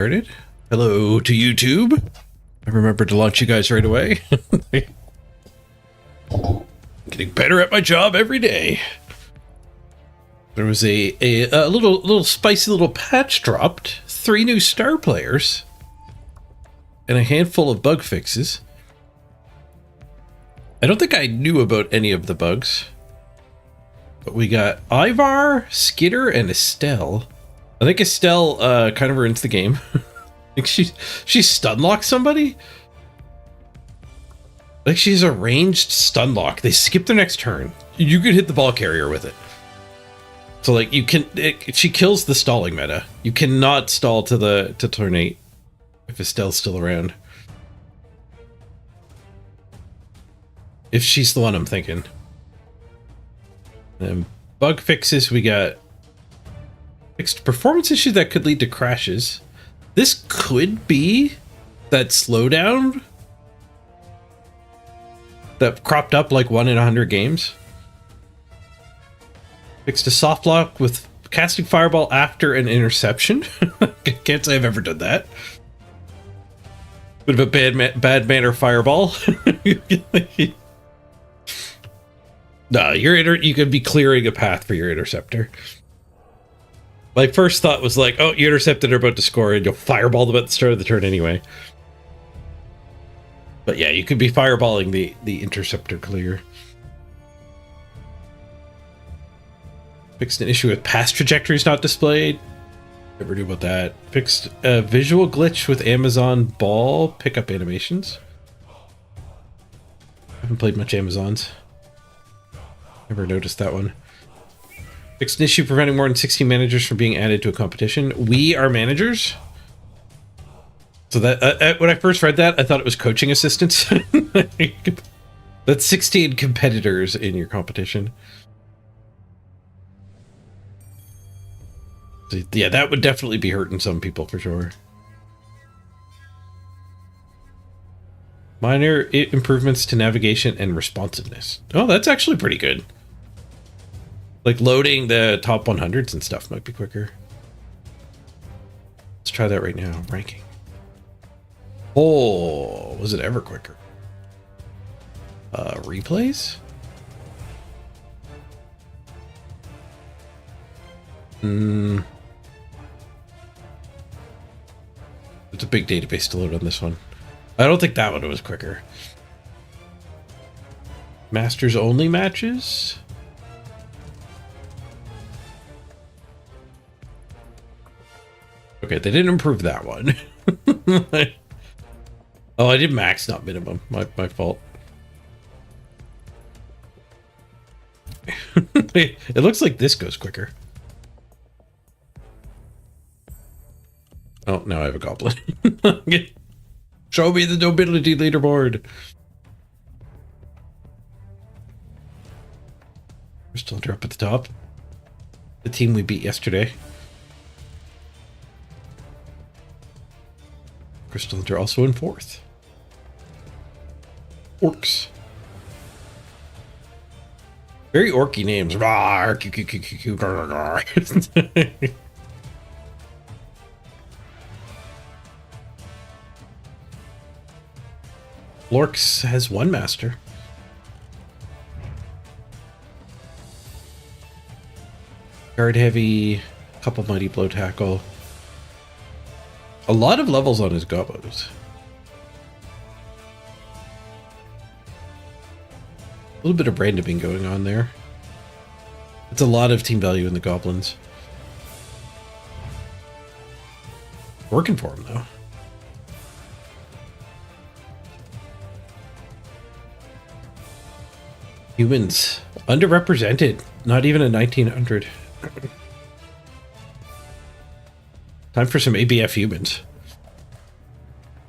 Started. Hello to YouTube. I remembered to launch you guys right away. Getting better at my job every day. There was a little spicy little patch dropped. 3 new star players. And a handful of bug fixes. I don't think I knew about any of the bugs. But we got Ivar, Skitter, and Estelle. I think Estelle kind of ruins the game. I think she stun locks somebody. Like she's a ranged stun lock. They skip their next turn. You could hit the ball carrier with it. So like you can, she kills the stalling meta. You cannot stall to turn 8 if Estelle's still around. If she's the one I'm thinking. Bug fixes, we got fixed performance issue that could lead to crashes. This could be that slowdown that cropped up like 1 in 100 games. Fixed a soft lock with casting fireball after an interception. Can't say I've ever done that. Bit of a bad manner fireball. No, you could be clearing a path for your interceptor. My first thought was like, oh, you intercepted, are about to score, and you'll fireball them at the start of the turn anyway. But yeah, you could be fireballing the interceptor clear. Fixed an issue with pass trajectories not displayed. Never knew about that. Fixed a visual glitch with Amazon ball pickup animations. Haven't played much Amazons. Never noticed that one. Fixed an issue preventing more than 16 managers from being added to a competition. We are managers. So that when I first read that, I thought it was coaching assistants. That's 16 competitors in your competition. So, yeah, that would definitely be hurting some people for sure. Minor improvements to navigation and responsiveness. Oh, that's actually pretty good. Like loading the top 100s and stuff might be quicker. Let's try that right now. Ranking. Oh, was it ever quicker? Replays? It's a big database to load on this one. I don't think that one was quicker. Masters only matches? Okay, they didn't improve that one. Oh, I did max, not minimum. My fault. It looks like this goes quicker. Oh, now I have a goblin. Show me the nobility leaderboard. We're still up at the top. The team we beat yesterday. Crystal Hunter also in 4th. Orcs. Very orky names. Lorx has 1 master. Guard heavy, couple mighty blow tackle. A lot of levels on his gobos. A little bit of branding going on there. It's a lot of team value in the goblins. Working for him though. Humans underrepresented. Not even a 1900. Time for some ABF humans.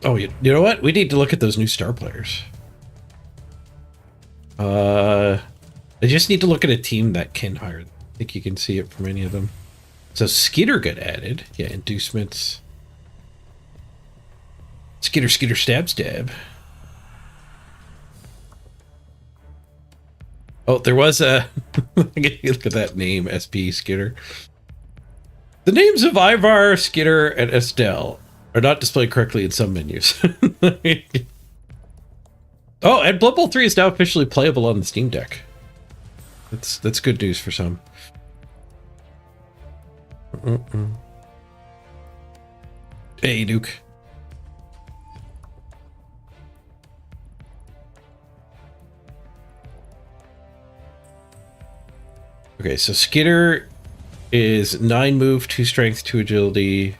Oh, you know what? We need to look at those new star players. I just need to look at a team that can hire them. I think you can see it from any of them. So Skitter got added. Yeah, inducements. Skitter, stab, stab. Oh, there was a... Look at that name, SP Skitter. The names of Ivar, Skitter, and Estelle are not displayed correctly in some menus. Oh, and Blood Bowl 3 is now officially playable on the Steam Deck. That's good news for some. Hey, Duke. Okay, so Skitter is 9 move, 2 strength, 2 agility,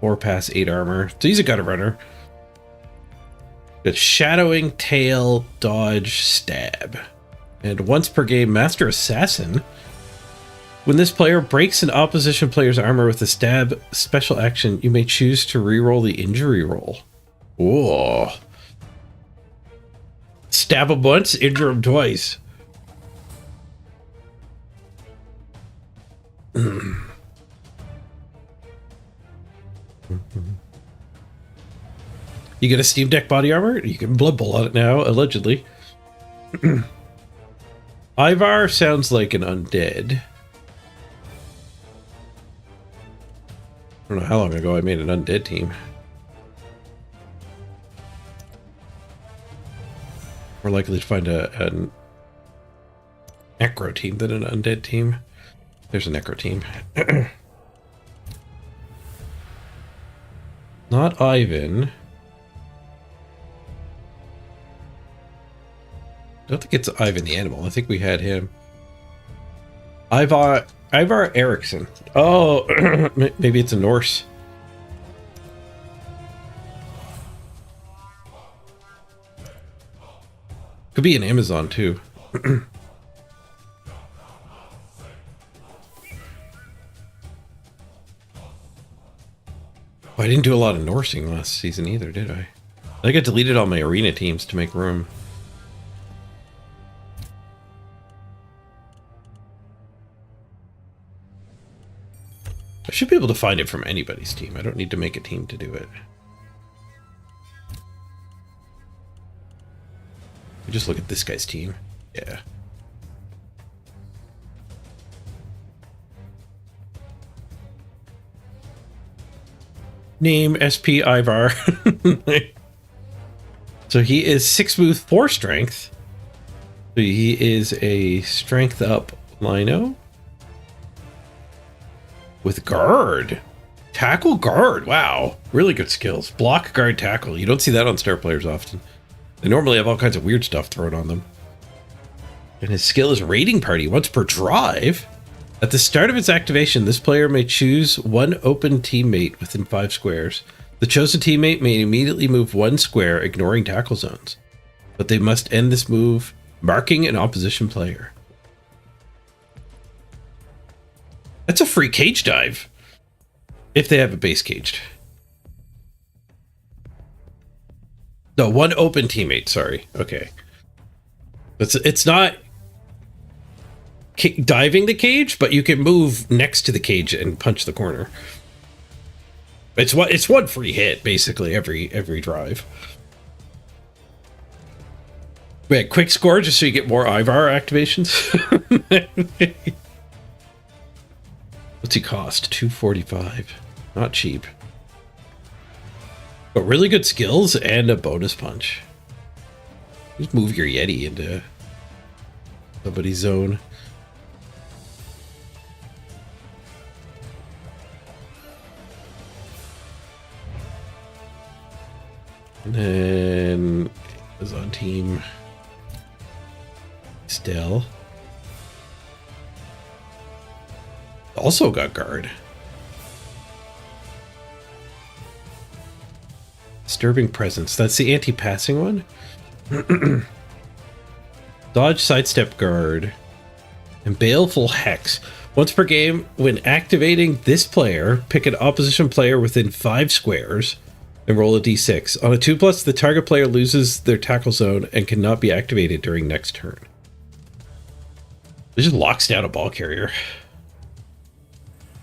4 pass, 8 armor. So he's a gutter runner. Got shadowing, tail, dodge, stab. And once per game, Master Assassin. When this player breaks an opposition player's armor with a stab special action, you may choose to reroll the injury roll. Whoa. Stab him once, injure him twice. You get a Steam Deck body armor? You can Blood Bowl on it now, allegedly. Ivar sounds like an undead. I don't know how long ago I made an undead team. More likely to find a necro team than an undead team. There's a necro team. Not Ivan. I don't think it's Ivan the animal. I think we had him. Ivar Eriksson. Oh, maybe it's a Norse. Could be an Amazon too. Oh, I didn't do a lot of Norsing last season either, did I? I think I deleted all my arena teams to make room. I should be able to find it from anybody's team. I don't need to make a team to do it. Just look at this guy's team. Yeah. Name SP Ivar. So he is 6 smooth, 4 strength. So he is a strength up lino. With guard. Tackle, guard. Wow. Really good skills. Block, guard, tackle. You don't see that on star players often. They normally have all kinds of weird stuff thrown on them. And his skill is raiding party once per drive. At the start of its activation, this player may choose one open teammate within 5 squares. The chosen teammate may immediately move 1 square, ignoring tackle zones. But they must end this move marking an opposition player. That's a free cage dive. If they have a base caged. No, 1 open teammate, sorry. Okay. It's not diving the cage, but you can move next to the cage and punch the corner. It's 1 free hit, basically, every drive. Wait, quick score just so you get more Ivar activations? What's he cost? $245. Not cheap. But really good skills and a bonus punch. Just move your Yeti into somebody's zone. And then is on team Estelle. Also got guard. Disturbing presence. That's the anti-passing one. Dodge, sidestep, guard, and baleful hex. Once per game, when activating this player, pick an opposition player within 5 squares and roll a d6. On a 2+, the target player loses their tackle zone and cannot be activated during next turn. It just locks down a ball carrier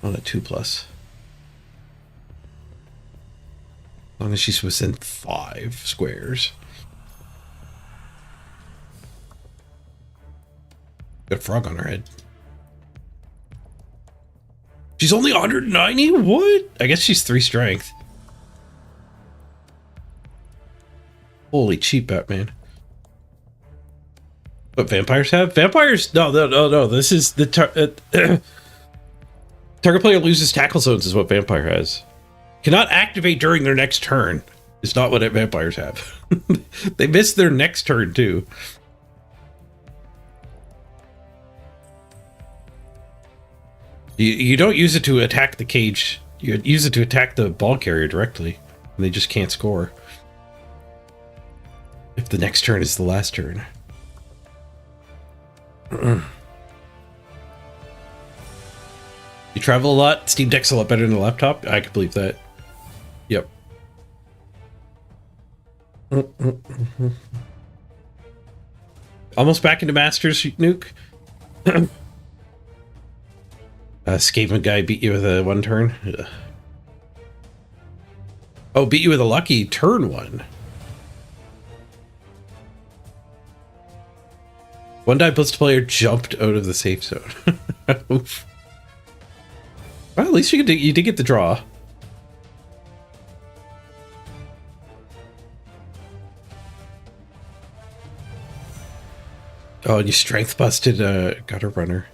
on a 2+. As long as she's within 5 squares. Got a frog on her head. She's only 190? What? I guess she's 3 strength. Holy cheap Batman. What vampires have? Vampires? No. This is the target player loses tackle zones is what vampire has. Cannot activate during their next turn. It's not what vampires have. They miss their next turn too. You don't use it to attack the cage. You use it to attack the ball carrier directly. And they just can't score. If the next turn is the last turn. You travel a lot? Steam Deck's a lot better than the laptop? I can believe that. Yep. Almost back into Masters, Nuke. Skaven guy beat you with a one turn. Ugh. Oh, beat you with a lucky turn one. One die blitz player jumped out of the safe zone. Oof. Well, at least you did get the draw. Oh, and you strength busted a gutter runner.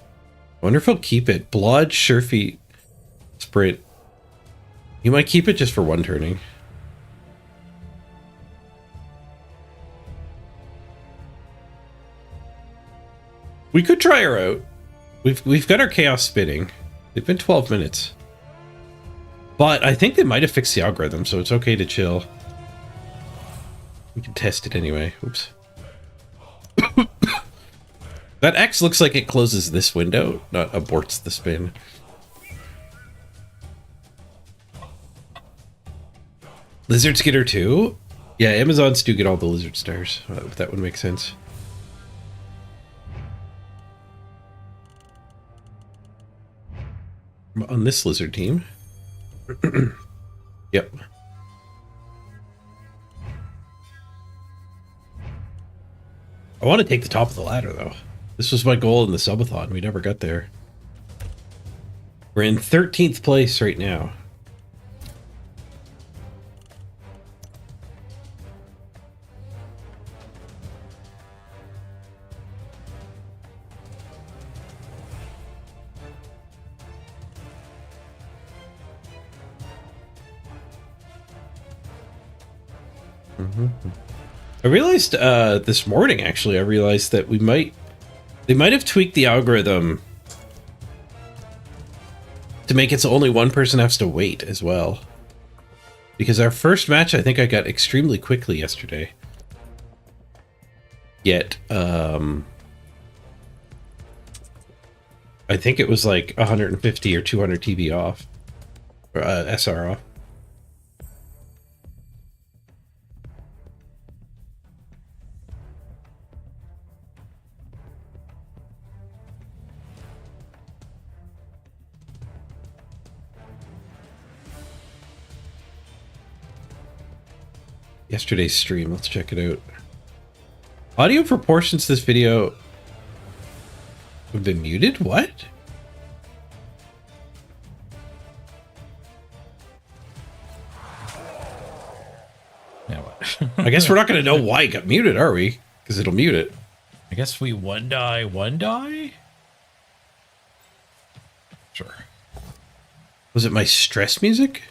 I wonder if he'll keep it. Blood, Surefeet, Sprint. You might keep it just for one turning. We could try her out. We've got our chaos spinning. It's been 12 minutes. But I think they might have fixed the algorithm, so it's okay to chill. We can test it anyway. Oops. That X looks like it closes this window, not aborts the spin. Lizard Skitter 2? Yeah, Amazons do get all the lizard stars. That would make sense. On this lizard team. Yep. I want to take the top of the ladder, though. This was my goal in the subathon. We never got there. We're in 13th place right now. I realized this morning, actually, I realized that they might have tweaked the algorithm to make it so only one person has to wait as well. Because our first match, I think I got extremely quickly yesterday. Yet, I think it was like 150 or 200 TB off. Or SR off. Yesterday's stream. Let's check it out. Audio proportions this video have been muted? What? Now what? I guess we're not going to know why it got muted, are we? Because it'll mute it. I guess we one die? Sure. Was it my stress music?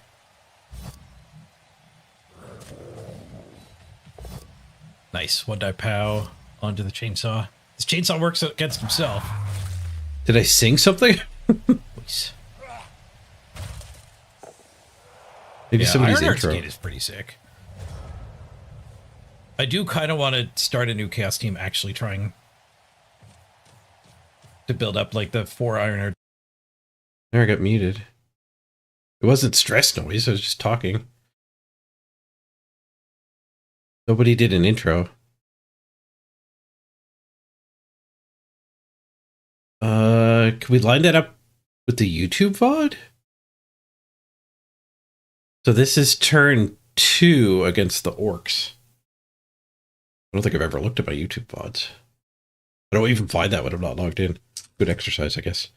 Nice. One die pow onto the chainsaw. This chainsaw works against himself. Did I sing something? Nice. Maybe somebody's Iron intro. Skate is pretty sick. I do kind of want to start a new chaos team actually trying to build up like the 4 Iron. There, I got muted. It wasn't stress noise, I was just talking. Nobody did an intro. Can we line that up with the YouTube VOD? So this is turn 2 against the orcs. I don't think I've ever looked at my YouTube VODs. I don't even find that when I'm not logged in. Good exercise, I guess.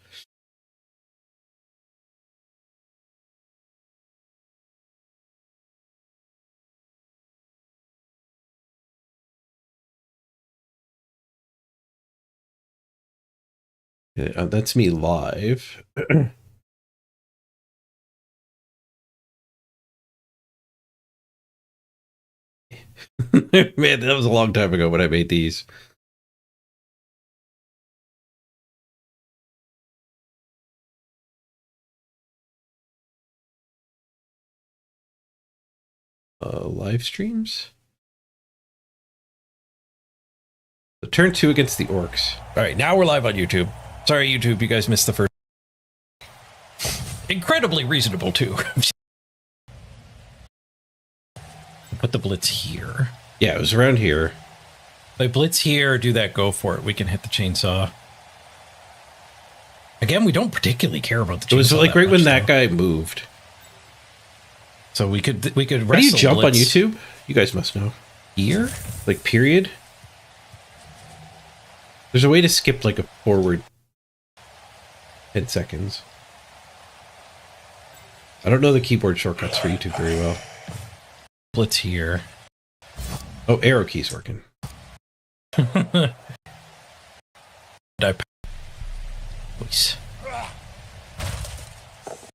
Yeah, that's me live. Man, that was a long time ago when I made these. Live streams? So turn 2 against the orcs. All right, now we're live on YouTube. Sorry, YouTube, you guys missed the first. Incredibly reasonable, too. Put the blitz here. Yeah, it was around here. Like, blitz here, do that, go for it. We can hit the chainsaw. Again, we don't particularly care about the chainsaw. It was like right when that guy moved. So we could How do you jump on YouTube? You guys must know. Here? Like period? There's a way to skip like a forward 10 seconds. I don't know the keyboard shortcuts for YouTube very well. Blitz here. Oh, arrow key's working. Voice.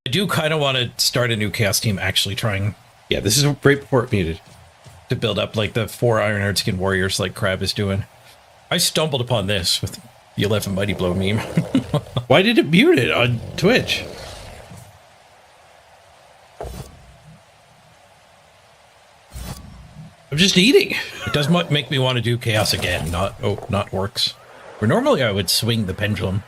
I do kind of want to start a new chaos team actually trying. Yeah, this is right before it muted. To build up like the 4 Ironheart Skin Warriors like Crab is doing. I stumbled upon this with the 11 Mighty Blow meme. Why did it mute it on Twitch? I'm just eating. It does make me want to do chaos again, not orcs. Where normally I would swing the pendulum.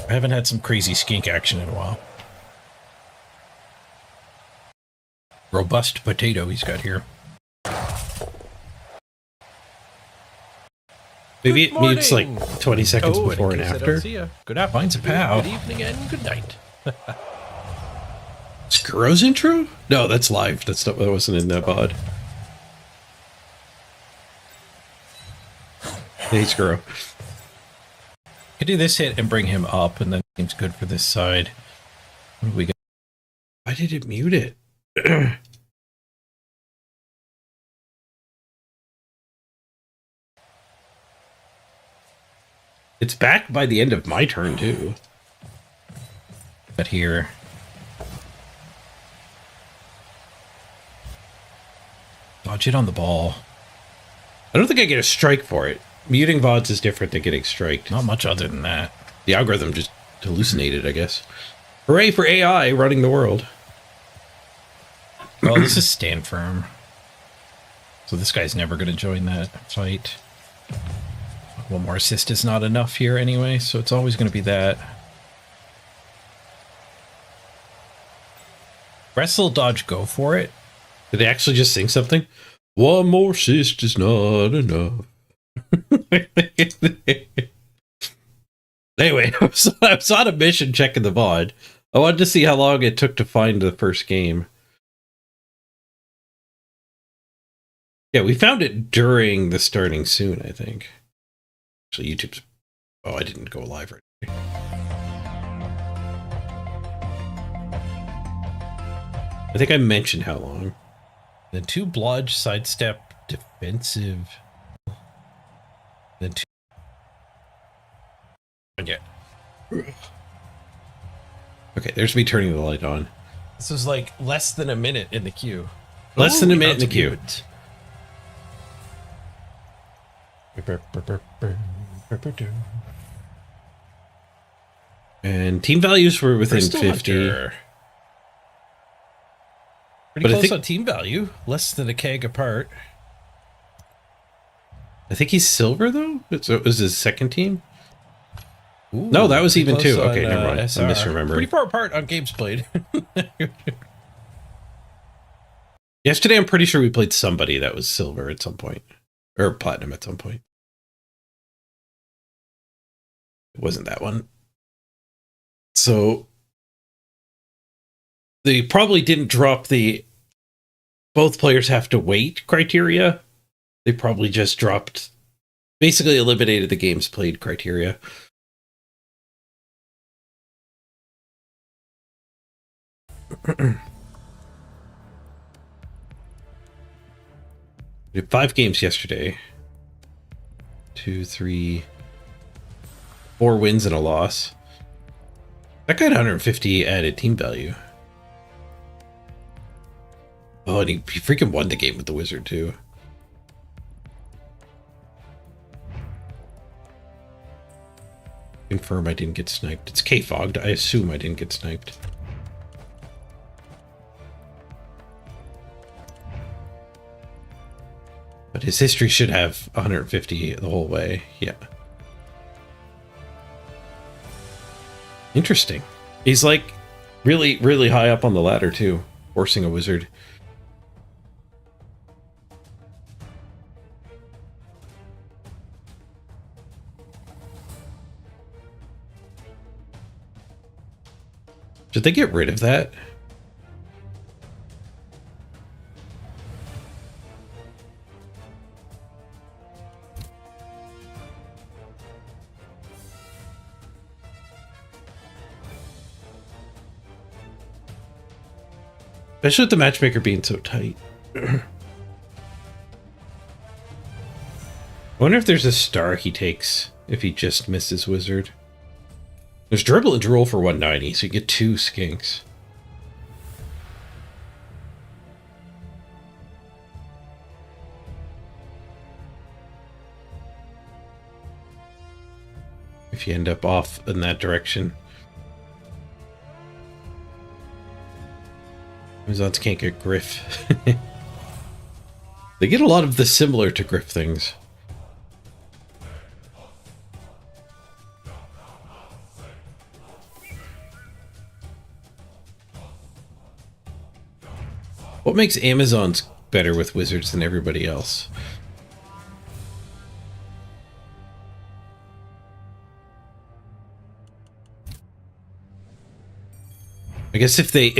I haven't had some crazy skink action in a while. Robust potato he's got here. Maybe it mutes like 20 seconds before and after. Good app, mine's a pow. Good evening and good night. Skuro's intro? No, that's live. That wasn't in that VOD. Hey, Skuro. Could do this hit and bring him up, and then seems good for this side. What do we got? Why did it mute it? It's back by the end of my turn, too. But here. Dodge it on the ball. I don't think I get a strike for it. Muting VODs is different than getting striked. Not much other than that. The algorithm just hallucinated, I guess. Hooray for AI running the world. Well, this is stand firm. So this guy's never going to join that fight. One more assist is not enough here anyway, so it's always going to be that. Wrestle, dodge, go for it. Did they actually just sing something? One more assist is not enough. Anyway, I was on a mission checking the VOD. I wanted to see how long it took to find the first game. Yeah, we found it during the starting soon, I think. Actually, YouTube's... Oh, I didn't go live right away. I think I mentioned how long. Then 2 blodge, sidestep, defensive. Then 2. Yeah. Okay, there's me turning the light on. This was like less than a minute in the queue. Less than a minute in the queue. And team values were within 50. Pretty But I close think- on team value. Less than a keg apart. I think he's silver, though? So it was his second team? Ooh, No, that was pretty even close two. on, Okay, never mind. I'm SR. misremembering. Pretty far apart on games played. Yesterday, I'm pretty sure we played somebody that was silver at some point. Or platinum at some point. It wasn't that one. So they probably didn't drop the both players have to wait criteria. They probably just dropped, basically eliminated the games played criteria. We did 5 games yesterday. 2, 3, 4 wins and a loss. That guy had 150 added team value. Oh, and he freaking won the game with the wizard too. Confirm I didn't get sniped. It's K-fogged. I assume I didn't get sniped. But his history should have 150 the whole way. Yeah. Interesting. He's like really, really high up on the ladder too, forcing a wizard. Should they get rid of that? Especially with the matchmaker being so tight. I wonder if there's a star he takes if he just misses wizard. There's dribble and drool for 190, so you get 2 skinks. If you end up off in that direction. Amazons can't get Griff. They get a lot of the similar to Griff things. What makes Amazons better with wizards than everybody else? I guess if they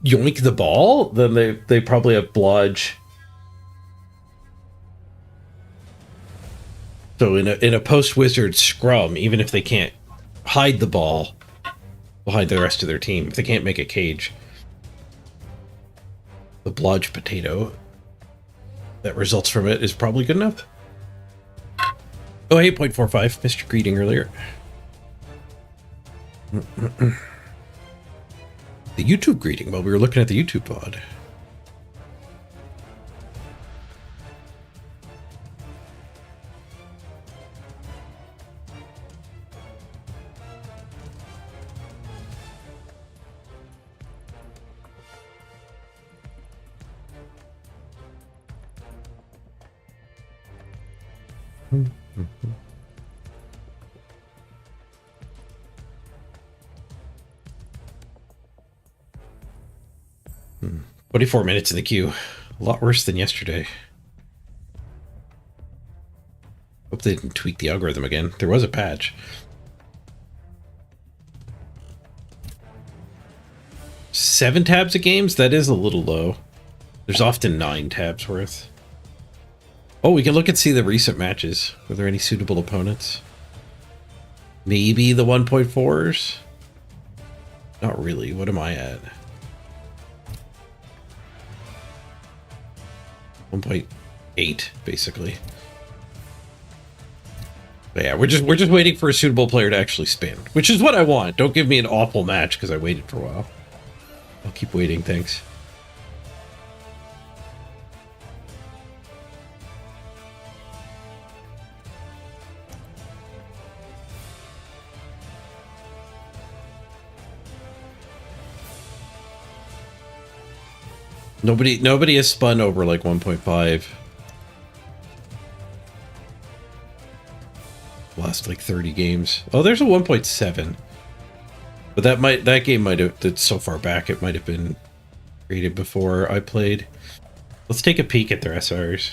yoink the ball, then they probably oblige. So in a post wizard scrum, even if they can't hide the ball, they'll hide the rest of their team. If they can't make a cage. The blodge potato that results from it is probably good enough. Oh, 8.45. Missed your greeting earlier. The YouTube greeting while we were looking at the YouTube pod. Hmm. 24 minutes in the queue. A lot worse than yesterday. Hope they didn't tweak the algorithm again. There was a patch. Seven tabs of games? That is a little low. There's often 9 tabs worth. Oh, we can look and see the recent matches. Were there any suitable opponents? Maybe the 1.4s? Not really. What am I at? 1.8, basically. But yeah, we're just waiting for a suitable player to actually spin, which is what I want. Don't give me an awful match because I waited for a while. I'll keep waiting, thanks. Nobody has spun over like 1.5. Last like 30 games. Oh, there's a 1.7. But that game might have, that's so far back it might have been created before I played. Let's take a peek at their SRs.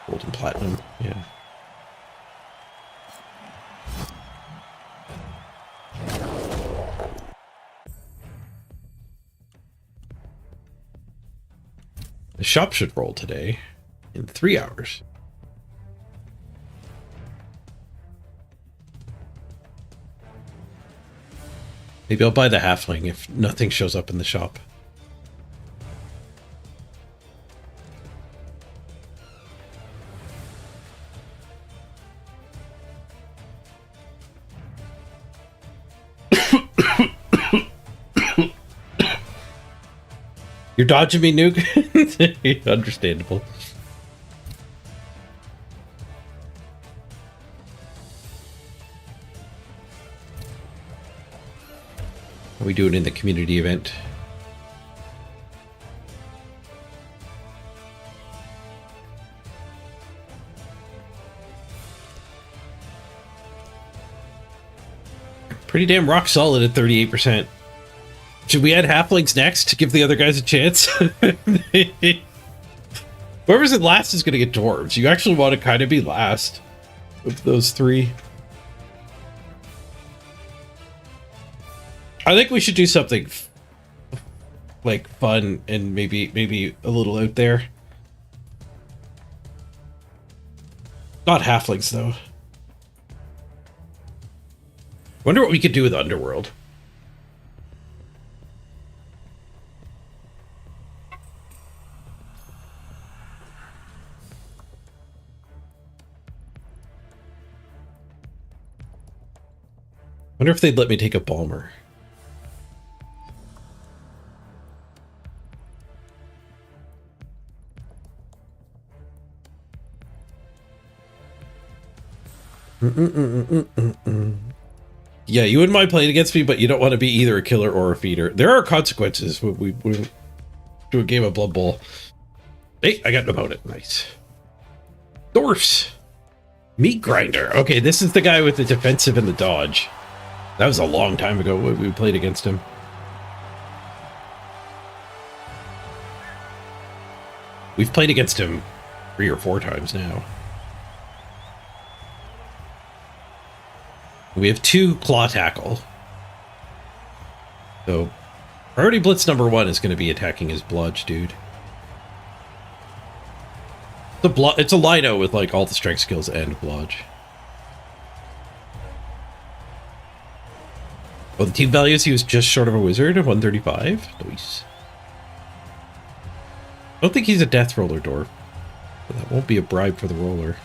Gold and platinum, yeah. The shop should roll today in 3 hours. Maybe I'll buy the halfling if nothing shows up in the shop. You're dodging me, Nuke? Understandable. Are we doing in the community event? Pretty damn rock solid at 38%. Should we add halflings next to give the other guys a chance? Whoever's in last is going to get dwarves. You actually want to kind of be last of those three. I think we should do something like fun and maybe a little out there. Not halflings though. Wonder what we could do with Underworld. Wonder if they'd let me take a Balmer. Yeah, you wouldn't mind playing against me, but you don't want to be either a killer or a feeder. There are consequences when we do a game of Blood Bowl. Hey, I got an opponent. Nice. Dwarfs. Meat Grinder. Okay, this is the guy with the defensive and the dodge. That was a long time ago when we played against him. We've played against him 3 or 4 times now. We have 2 claw tackle. So, priority blitz number 1 is going to be attacking his bludge, dude. It's a Lino with like all the strength skills and bludge. Oh, the team values, he was just short of a wizard at 135. Nice. I don't think he's a death roller dwarf. But that won't be a bribe for the roller.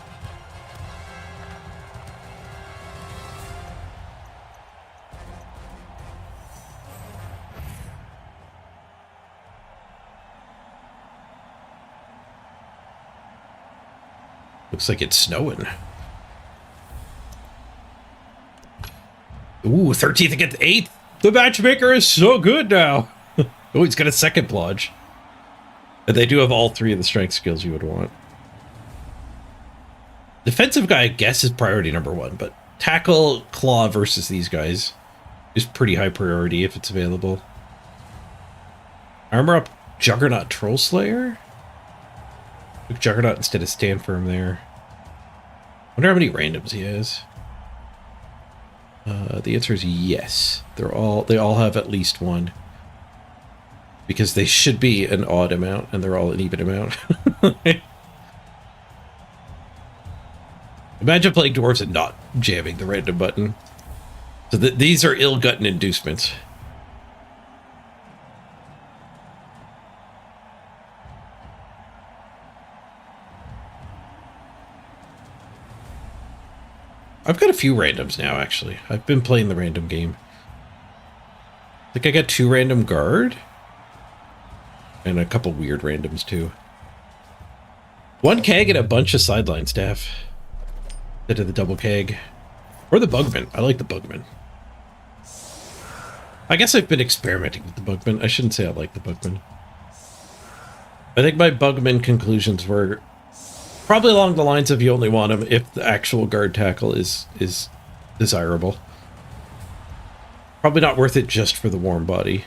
Looks like it's snowing. Ooh, 13th against 8th. The matchmaker is so good now. Oh, he's got a second bludge. And they do have all 3 of the strength skills you would want. Defensive guy, I guess, is priority number 1, but tackle claw versus these guys is pretty high priority if it's available. Armor up Juggernaut Troll Slayer? Took Juggernaut instead of Stand Firm there. Wonder how many randoms he has. The answer is yes. They all have at least 1. Because they should be an odd amount, and they're all an even amount. Imagine playing dwarves and not jamming the random button. So these are ill-gotten inducements. I've got a few randoms now, actually. I've been playing the random game. I think I got 2 random guard. And a couple weird randoms, too. 1 keg and a bunch of sideline staff. Instead of the double keg. Or the bugman. I like the bugman. I guess I've been experimenting with the bugman. I shouldn't say I like the bugman. I think my bugman conclusions were probably along the lines of you only want him if the actual guard tackle is desirable. Probably not worth it just for the warm body.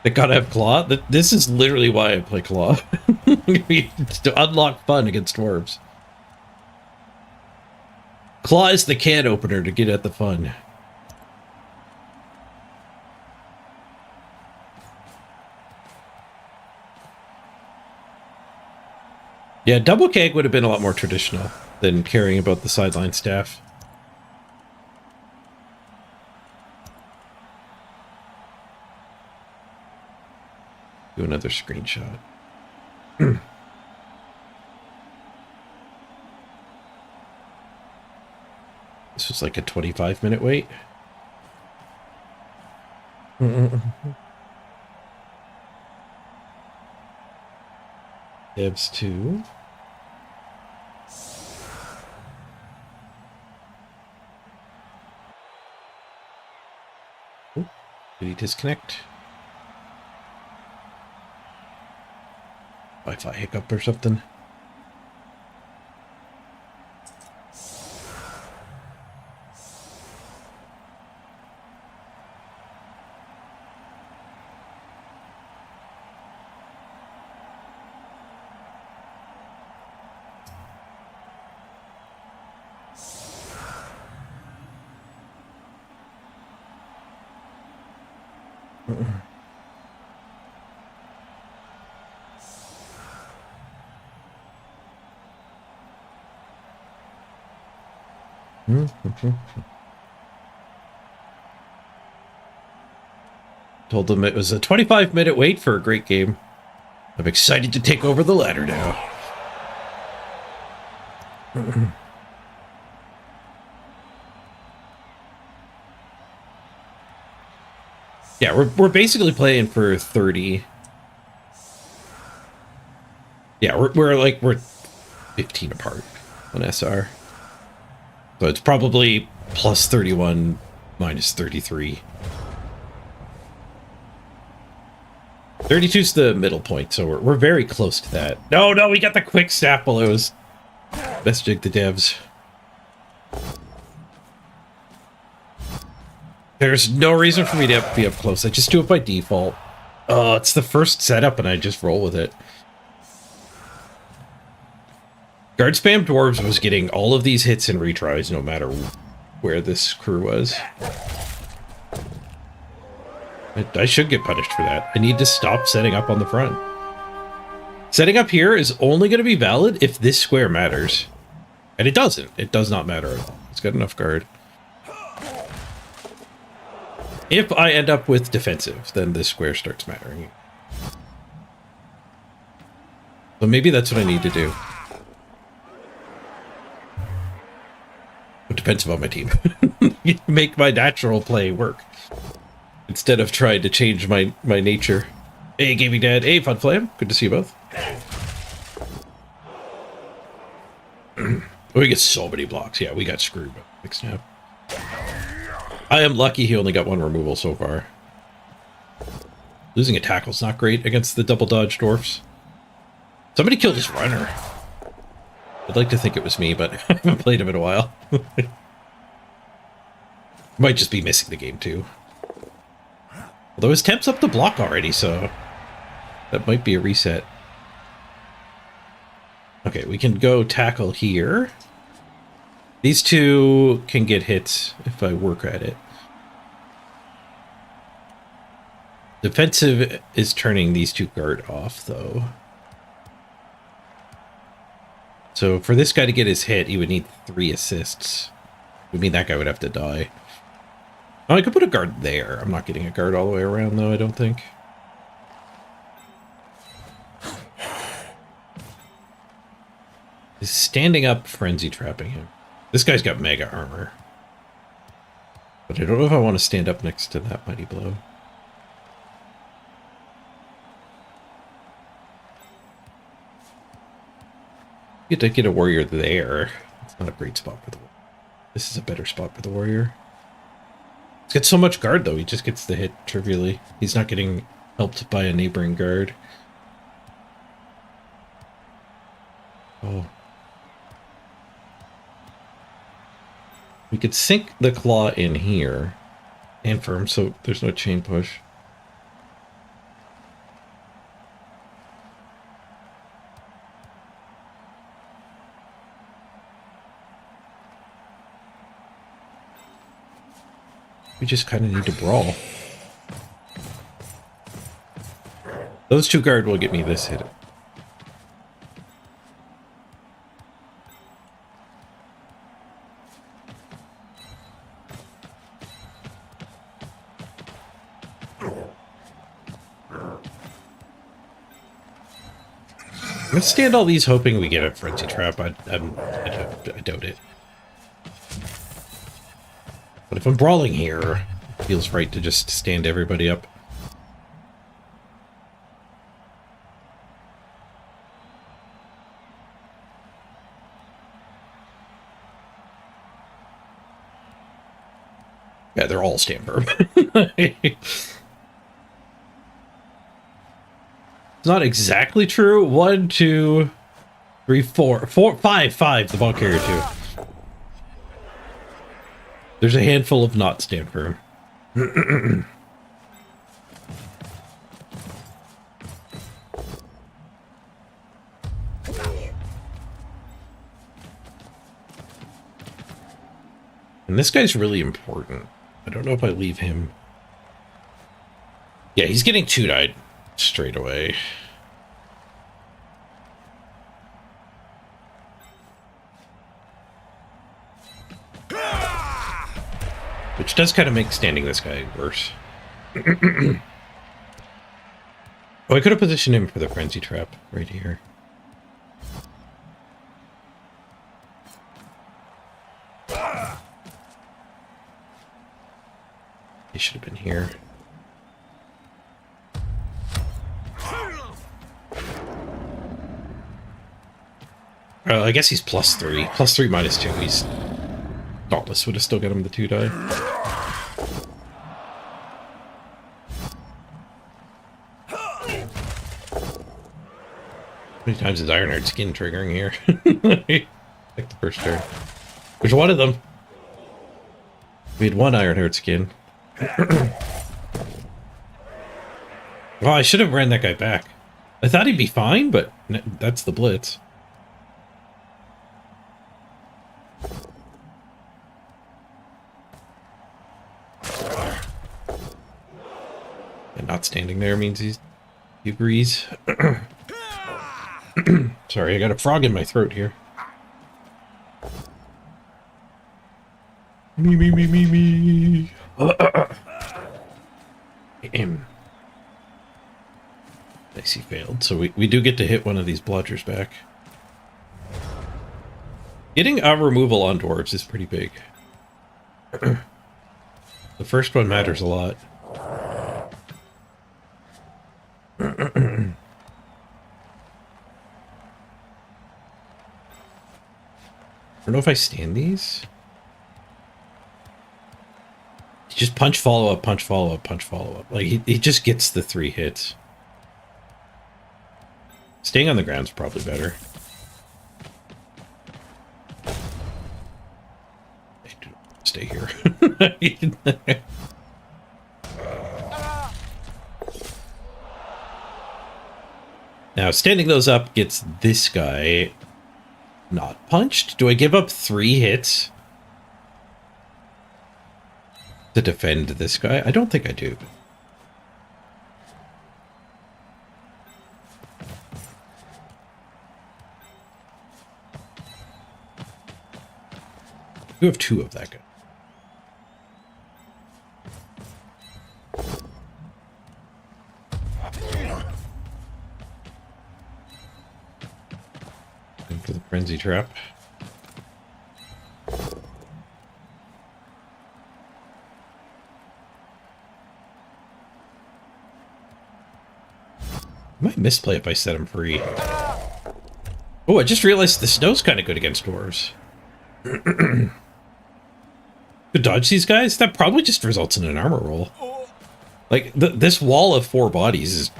They gotta have claw. This is literally why I play claw. To unlock fun against dwarves. Claw is the can opener to get at the fun. Yeah, double keg would have been a lot more traditional than caring about the sideline staff. Do another screenshot. This was like a 25-minute wait. Devs 2. Ooh, did he disconnect? Wi-Fi hiccup or something? Told them it was a 25-minute wait for a great game. I'm excited to take over the ladder now. Yeah, we're basically playing for 30. Yeah, we're 15 apart on SR. So it's probably plus 31 minus 33. 32's the middle point, so we're very close to that. No, we got the quick snap while it was messaging the devs. There's no reason for me to be up close. I just do it by default. Oh, it's the first setup and I just roll with it. Guard spam dwarves was getting all of these hits and retries no matter where this crew was. I should get punished for that. I need to stop setting up on the front. Setting up here is only going to be valid if this square matters. And it doesn't. It does not matter at all. It's got enough guard. If I end up with defensive, then this square starts mattering. So maybe that's what I need to do. It depends on my team. Make my natural play work. Instead of trying to change my nature. Hey, Gaming Dad. Hey, Fun Flame. Good to see you both. We get so many blocks. Yeah, we got screwed by Big Snap. I am lucky he only got one removal so far. Losing a tackle's not great against the double dodge dwarfs. Somebody killed his runner. I'd like to think it was me, but I haven't played him in a while. Might just be missing the game too. Although his temp's up the block already, so that might be a reset. Okay, we can go tackle here. These two can get hits if I work at it. Defensive is turning these two guard off, though. So for this guy to get his hit, he would need 3 assists. It would mean that guy would have to die. Oh, I could put a guard there. I'm not getting a guard all the way around, though, I don't think. Is standing up frenzy trapping him? This guy's got mega armor. But I don't know if I want to stand up next to that mighty blow. Get to get a warrior there. It's not a great spot for the warrior. This is a better spot for the warrior. He's got so much guard, though. He just gets the hit trivially. He's not getting helped by a neighboring guard. Oh. We could sink the claw in here. And firm, so there's no chain push. We just kind of need to brawl. Those two guard will get me this hit. Let's stand all these hoping we get a frenzy trap. I doubt it. But if I'm brawling here, it feels right to just stand everybody up. Yeah, they're all stand firm. It's not exactly true. 1, 2, 3, 4, 5. The ball carrier too. There's a handful of not stand firm. And this guy's really important. I don't know if I leave him. Yeah, he's getting 2-died straight away. Which does kind of make standing this guy worse. Oh, I could have positioned him for the frenzy trap right here. He should have been here. I guess he's +3. +3 -2. He's Dauntless would have still got him the 2-die. How many times is Ironheart skin triggering here? Like the first turn. There's one of them. We had one Ironheart skin. Well, I should have ran that guy back. I thought he'd be fine, but that's the blitz. And not standing there means he agrees. Sorry, I got a frog in my throat here. Me. Nice, he failed. So we do get to hit one of these bludgers back. Getting a removal on dwarves is pretty big. The first one matters a lot. I don't know if I stand these. Just punch, follow up, punch, follow up, punch, follow up. Like, he just gets the 3 hits. Staying on the ground's probably better. Stay here. Now, standing those up gets this guy not punched. Do I give up 3 hits to defend this guy? I don't think I do. You have 2 of that guy. Going for the frenzy trap. I might misplay if I set him free. Oh, I just realized the snow's kind of good against dwarves. To dodge these guys, that probably just results in an armor roll. Like, this wall of 4 bodies is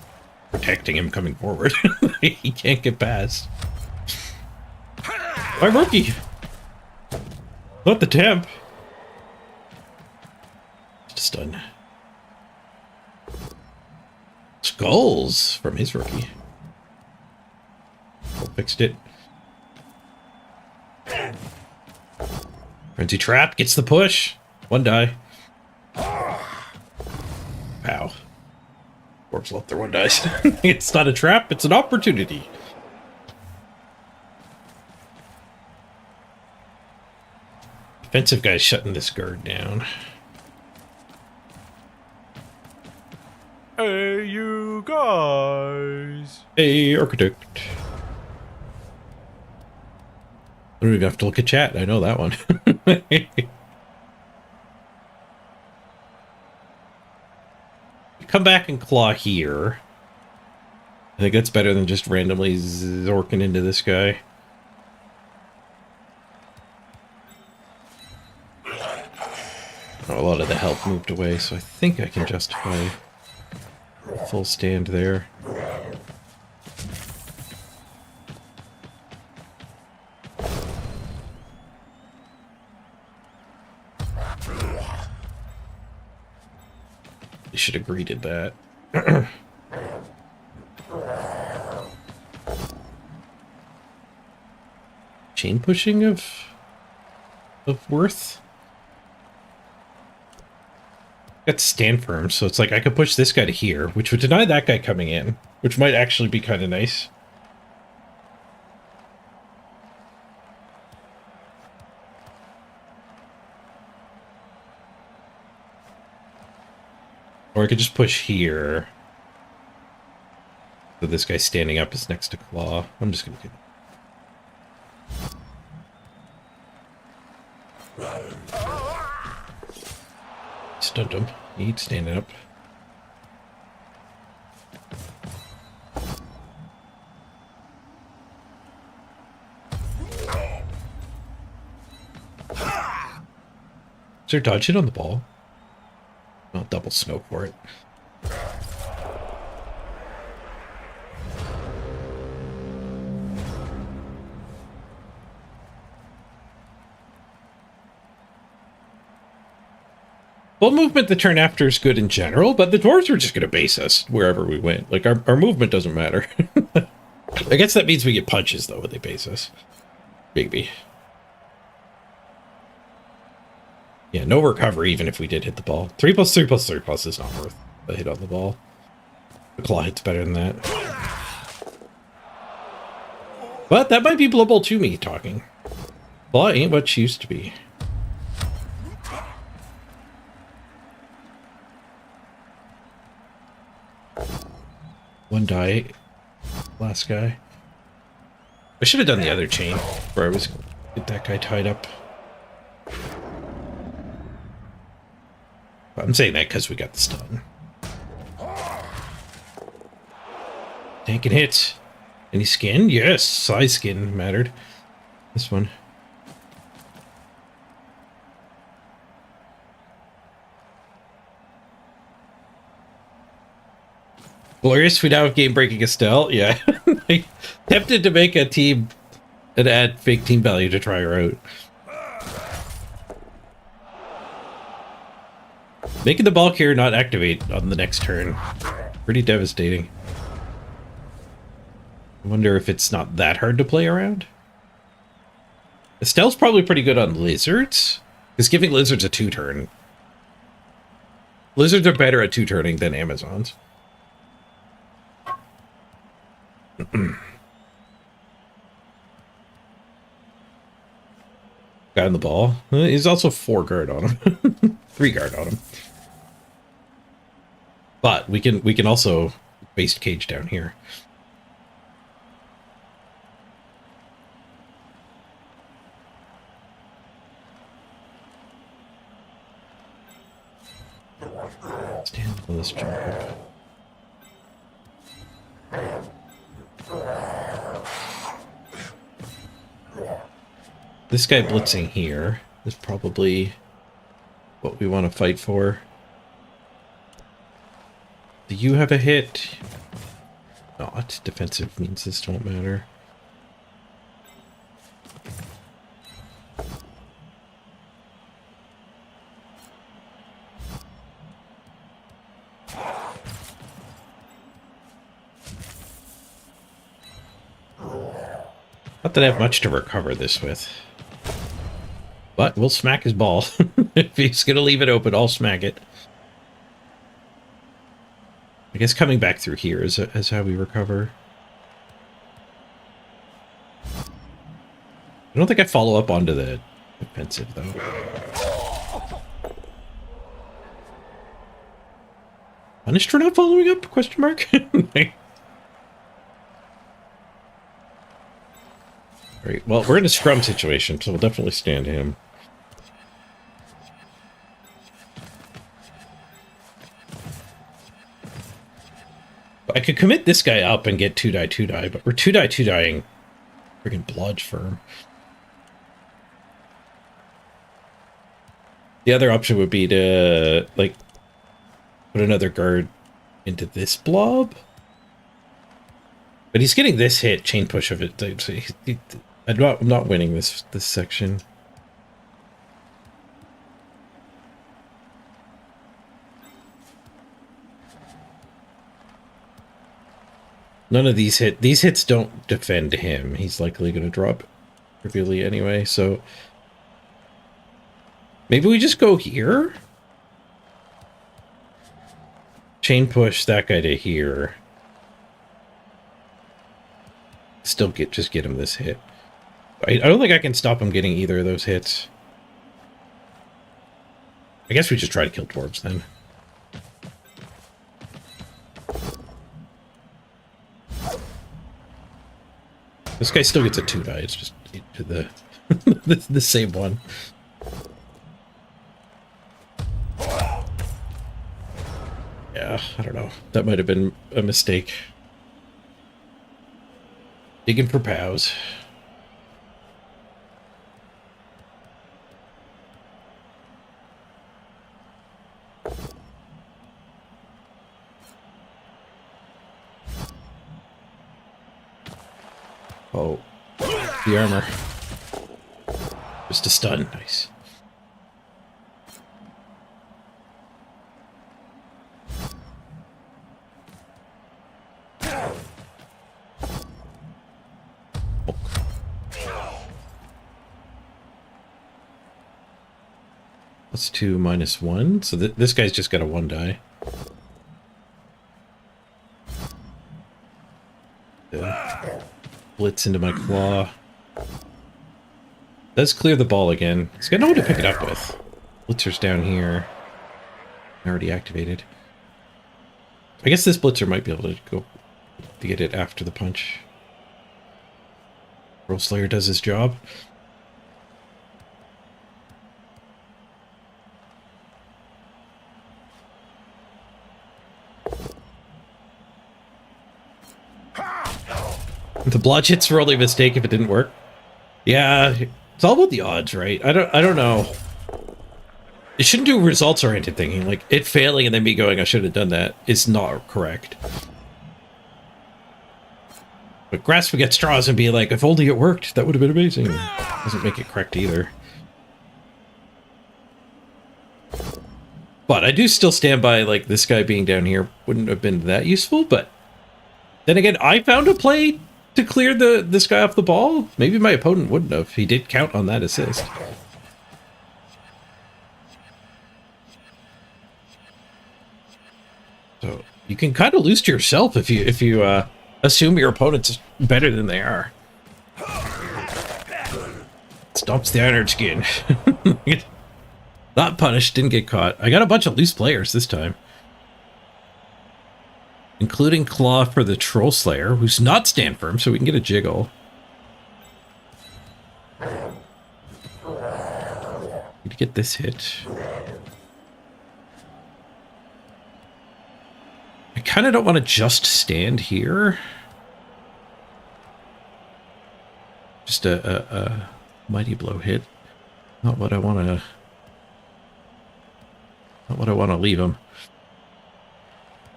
protecting him coming forward. He can't get past. My rookie! Not the temp. Stun. Skulls from his rookie. Oh, fixed it. Frenzy trap gets the push. 1 die. Pow. Dwarves left their 1 dice. It's not a trap, it's an opportunity. Defensive guy's shutting this guard down. Hey, you guys. Hey, architect. don't even have to look at chat. I know that one. Come back and claw here. I think that's better than just randomly zorking into this guy. Oh, a lot of the health moved away, so I think I can justify a full stand there. You should have greeted that. Chain pushing of worth? Got stand firm, so it's like I could push this guy to here, which would deny that guy coming in, which might actually be kind of nice. Or I could just push here. So this guy standing up is next to Claw. I'm just gonna do that. Stunned him. He's standing up. Is there dodge hit on the ball? I'll double snow for it. Well, movement the turn after is good in general, but the dwarves were just going to base us wherever we went. Like, our movement doesn't matter. I guess that means we get punches, though, when they base us. Maybe. Yeah, no recovery, even if we did hit the ball. 3+3+3+ is not worth a hit on the ball. The claw hit's better than that. But that might be blowable to me talking. Claw ain't what she used to be. One die. Last guy. I should have done the other chain where I was get that guy tied up. I'm saying that because we got the stun. Tank and hit. Any skin? Yes, size skin mattered. This one. Glorious, we now have game breaking Estelle. Yeah. I tempted to make a team and add fake team value to try her out. Making the ball carrier not activate on the next turn. Pretty devastating. I wonder if it's not that hard to play around. Estelle's probably pretty good on lizards, because giving lizards a 2-turn. Lizards are better at 2-turning than Amazons. Guy on the ball. He's also 4 guard on him. 3 guard on him. But we can also base cage down here. Stand on this jump. This guy blitzing here is probably what we want to fight for. Do you have a hit? Not. Defensive means this don't matter. Not that I have much to recover this with. But we'll smack his ball. If he's going to leave it open, I'll smack it. I guess coming back through here is how we recover. I don't think I follow up onto the defensive, though. Punished for not following up? Question mark? Right. Well, we're in a scrum situation, so we'll definitely stand him. I could commit this guy up and get 2-die, but we're 2-die, 2-dying freaking Blodge Firm. The other option would be to, like, put another guard into this blob. But he's getting this hit, chain push of it. So I'm not winning this section. None of these hits don't defend him. He's likely going to drop trivially anyway, so maybe we just go here. Chain push that guy to here. Still just get him this hit. I don't think I can stop him getting either of those hits. I guess we just try to kill dwarves then. This guy still gets a 2-die. It's just to the the same one. Yeah, I don't know. That might have been a mistake. Digging for pows. Oh, the armor. Just a stun. Nice. +2 -1. So this guy's just got a 1-die. Blitz into my claw. Does clear the ball again. He's got no one to pick it up with. Blitzer's down here. Already activated. I guess this blitzer might be able to go to get it after the punch. Troll Slayer does his job. The blotch hits were only a mistake if it didn't work. Yeah, it's all about the odds, right? I don't know. It shouldn't do results-oriented thinking. Like, it failing and then me going, I should have done that, is not correct. But grasping at straws and being like, if only it worked, that would have been amazing. Doesn't make it correct either. But I do still stand by, like, this guy being down here wouldn't have been that useful, but then again, I found a play to clear this guy off the ball. Maybe my opponent wouldn't have. He did count on that assist. So you can kind of lose to yourself if you assume your opponent's better than they are. Stomps the iron skin. Not punished, didn't get caught. I got a bunch of loose players this time. Including Claw for the Troll Slayer, who's not stand firm, so we can get a jiggle. Need to get this hit. I kind of don't want to just stand here. Just a mighty blow hit. Not what I want to. Not what I want to leave him.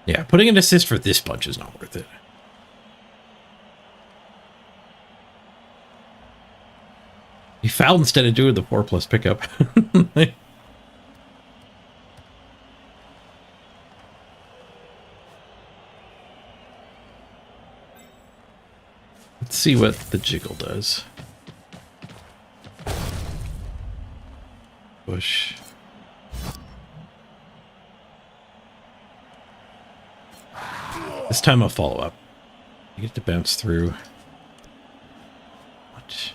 Yeah, putting an assist for this punch is not worth it. He fouled instead of doing the 4+ pickup. Let's see what the jiggle does. Push. This time I'll follow up. You get to bounce through. What?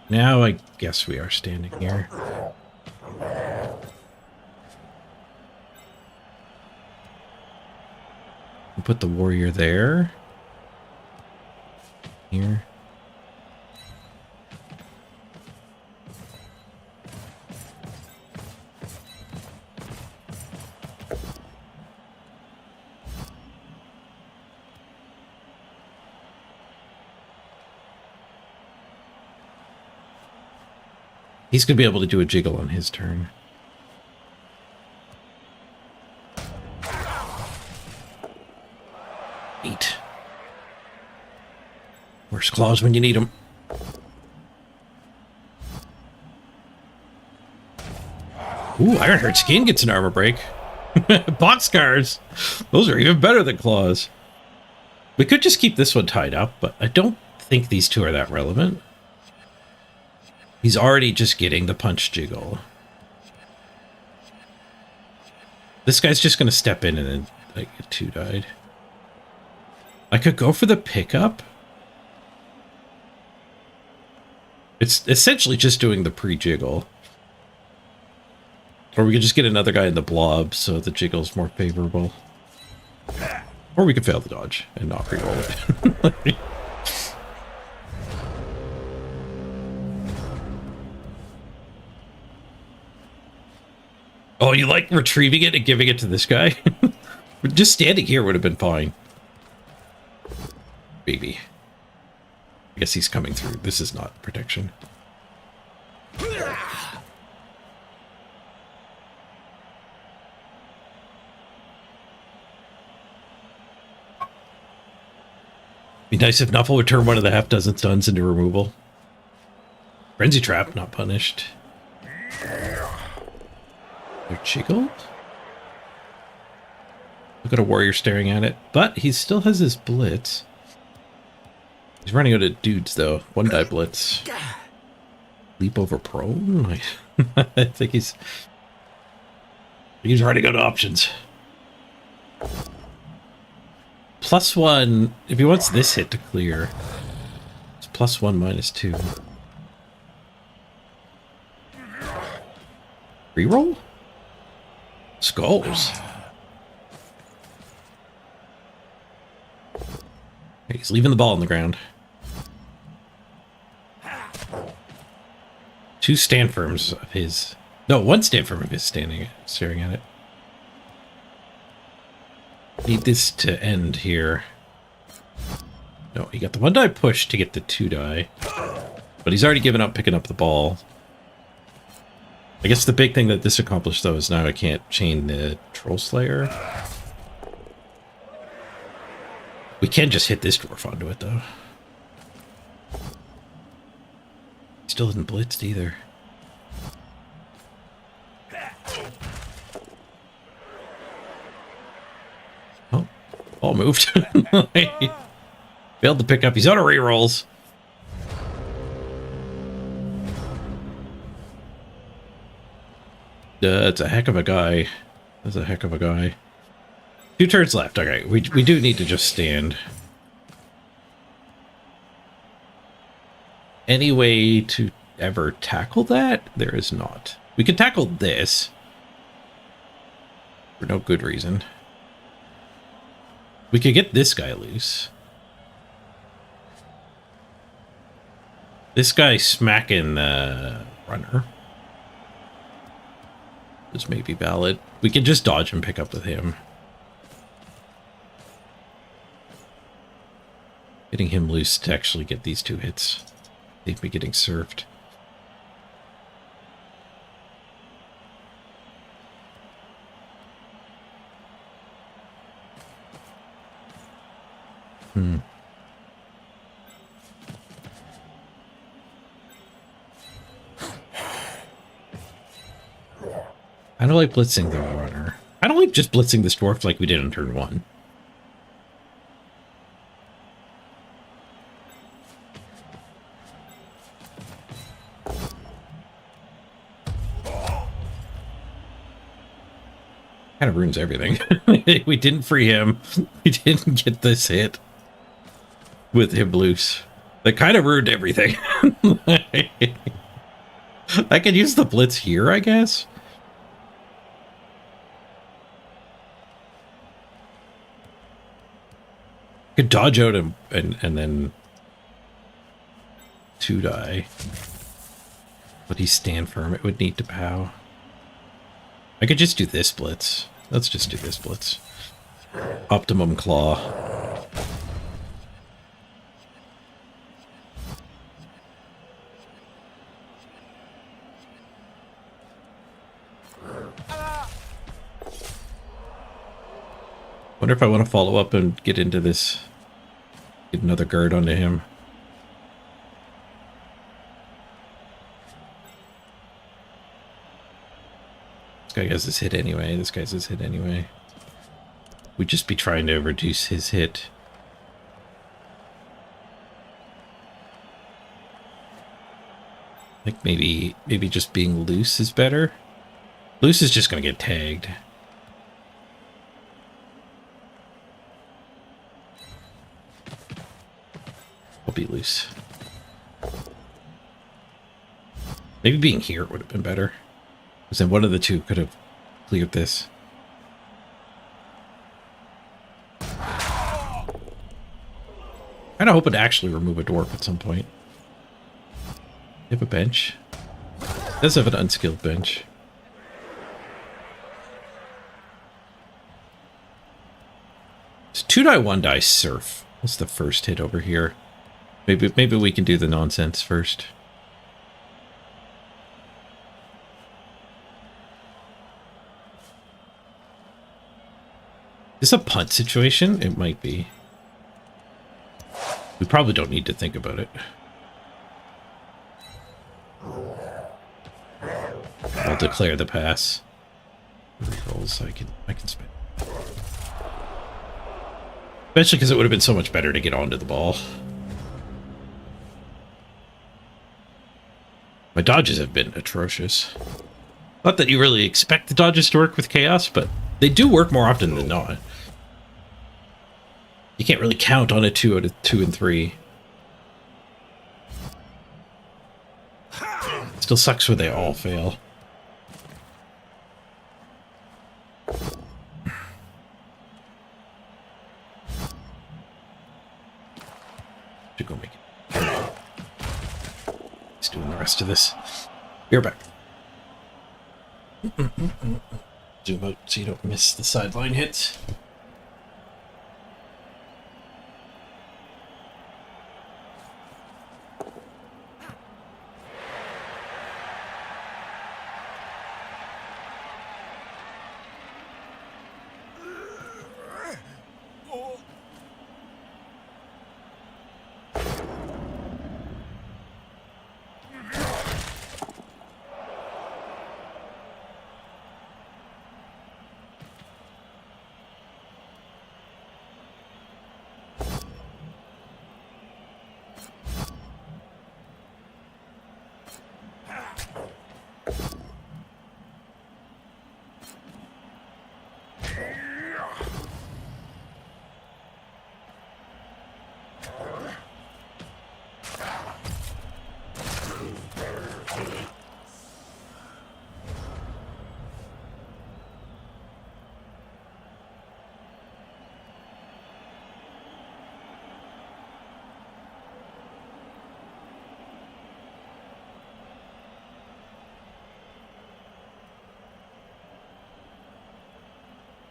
Now I guess we are standing here. We'll put the warrior there. Here. He's going to be able to do a jiggle on his turn. Eight. Where's claws when you need them? Ooh, Ironheart Skin gets an armor break. Boxcars! Those are even better than claws. We could just keep this one tied up, but I don't think these two are that relevant. He's already just getting the punch jiggle. This guy's just going to step in and then like get 2 died. I could go for the pickup. It's essentially just doing the pre-jiggle. Or we could just get another guy in the blob so the jiggle's more favorable. Or we could fail the dodge and not re-roll it. Oh, you like retrieving it and giving it to this guy? Just standing here would have been fine. Baby. I guess he's coming through. This is not protection. Be nice if Nuffle would turn one of the half-dozen stuns into removal. Frenzy Trap, not punished. They're jiggled? Look at a warrior staring at it. But he still has his blitz. He's running out of dudes, though. 1-die blitz. Leap over prone? I think he's running out of options. +1, if he wants this hit to clear, it's +1, -2. Reroll? Skulls. He's leaving the ball on the ground. 2 stand firms of his. No, 1 stand firm of his staring at it. Need this to end here. No, he got the 1-die push to get the 2-die. But he's already given up picking up the ball. I guess the big thing that this accomplished, though, is now I can't chain the Troll Slayer. We can just hit this dwarf onto it, though. Still isn't blitzed either. Oh, ball moved. Failed to pick up. He's out of rerolls. That's a heck of a guy. That's a heck of a guy. 2 turns left. Okay, we do need to just stand. Any way to ever tackle that? There is not. We can tackle this. For no good reason. We could get this guy loose. This guy smacking the runner. This may be valid. We can just dodge and pick up with him. Getting him loose to actually get these 2 hits. Save me getting served. I don't like blitzing the runner. I don't like just blitzing this dwarf like we did on turn 1. Kind of ruins everything. We didn't free him. We didn't get this hit with him loose. That kind of ruined everything. I could use the blitz here, I guess. Could dodge out and then 2-die. But he's stand firm. It would need to pow. I could just do this blitz. Let's just do this blitz. Optimum claw. Wonder if I want to follow up and get into this. Get another guard onto him. This guy has his hit anyway. This guy's his hit anyway. We'd just be trying to reduce his hit. I think maybe just being loose is better. Loose is just going to get tagged. I'll be loose. Maybe being here would have been better. Because then one of the two could have cleared this. Kind of hoping to actually remove a dwarf at some point. You have a bench. It does have an unskilled bench. It's 2-die, 1-die surf. What's the first hit over here? Maybe we can do the nonsense first. Is this a punt situation? It might be. We probably don't need to think about it. I'll declare the pass. Rolls I can spin. Especially because it would have been so much better to get onto the ball. My dodges have been atrocious. Not that you really expect the dodges to work with chaos, but they do work more often than not. You can't really count on a 2 out of 2 and 3. Still sucks when they all fail. Should go make it. He's doing the rest of this. You're back. Zoom out so you don't miss the sideline hits.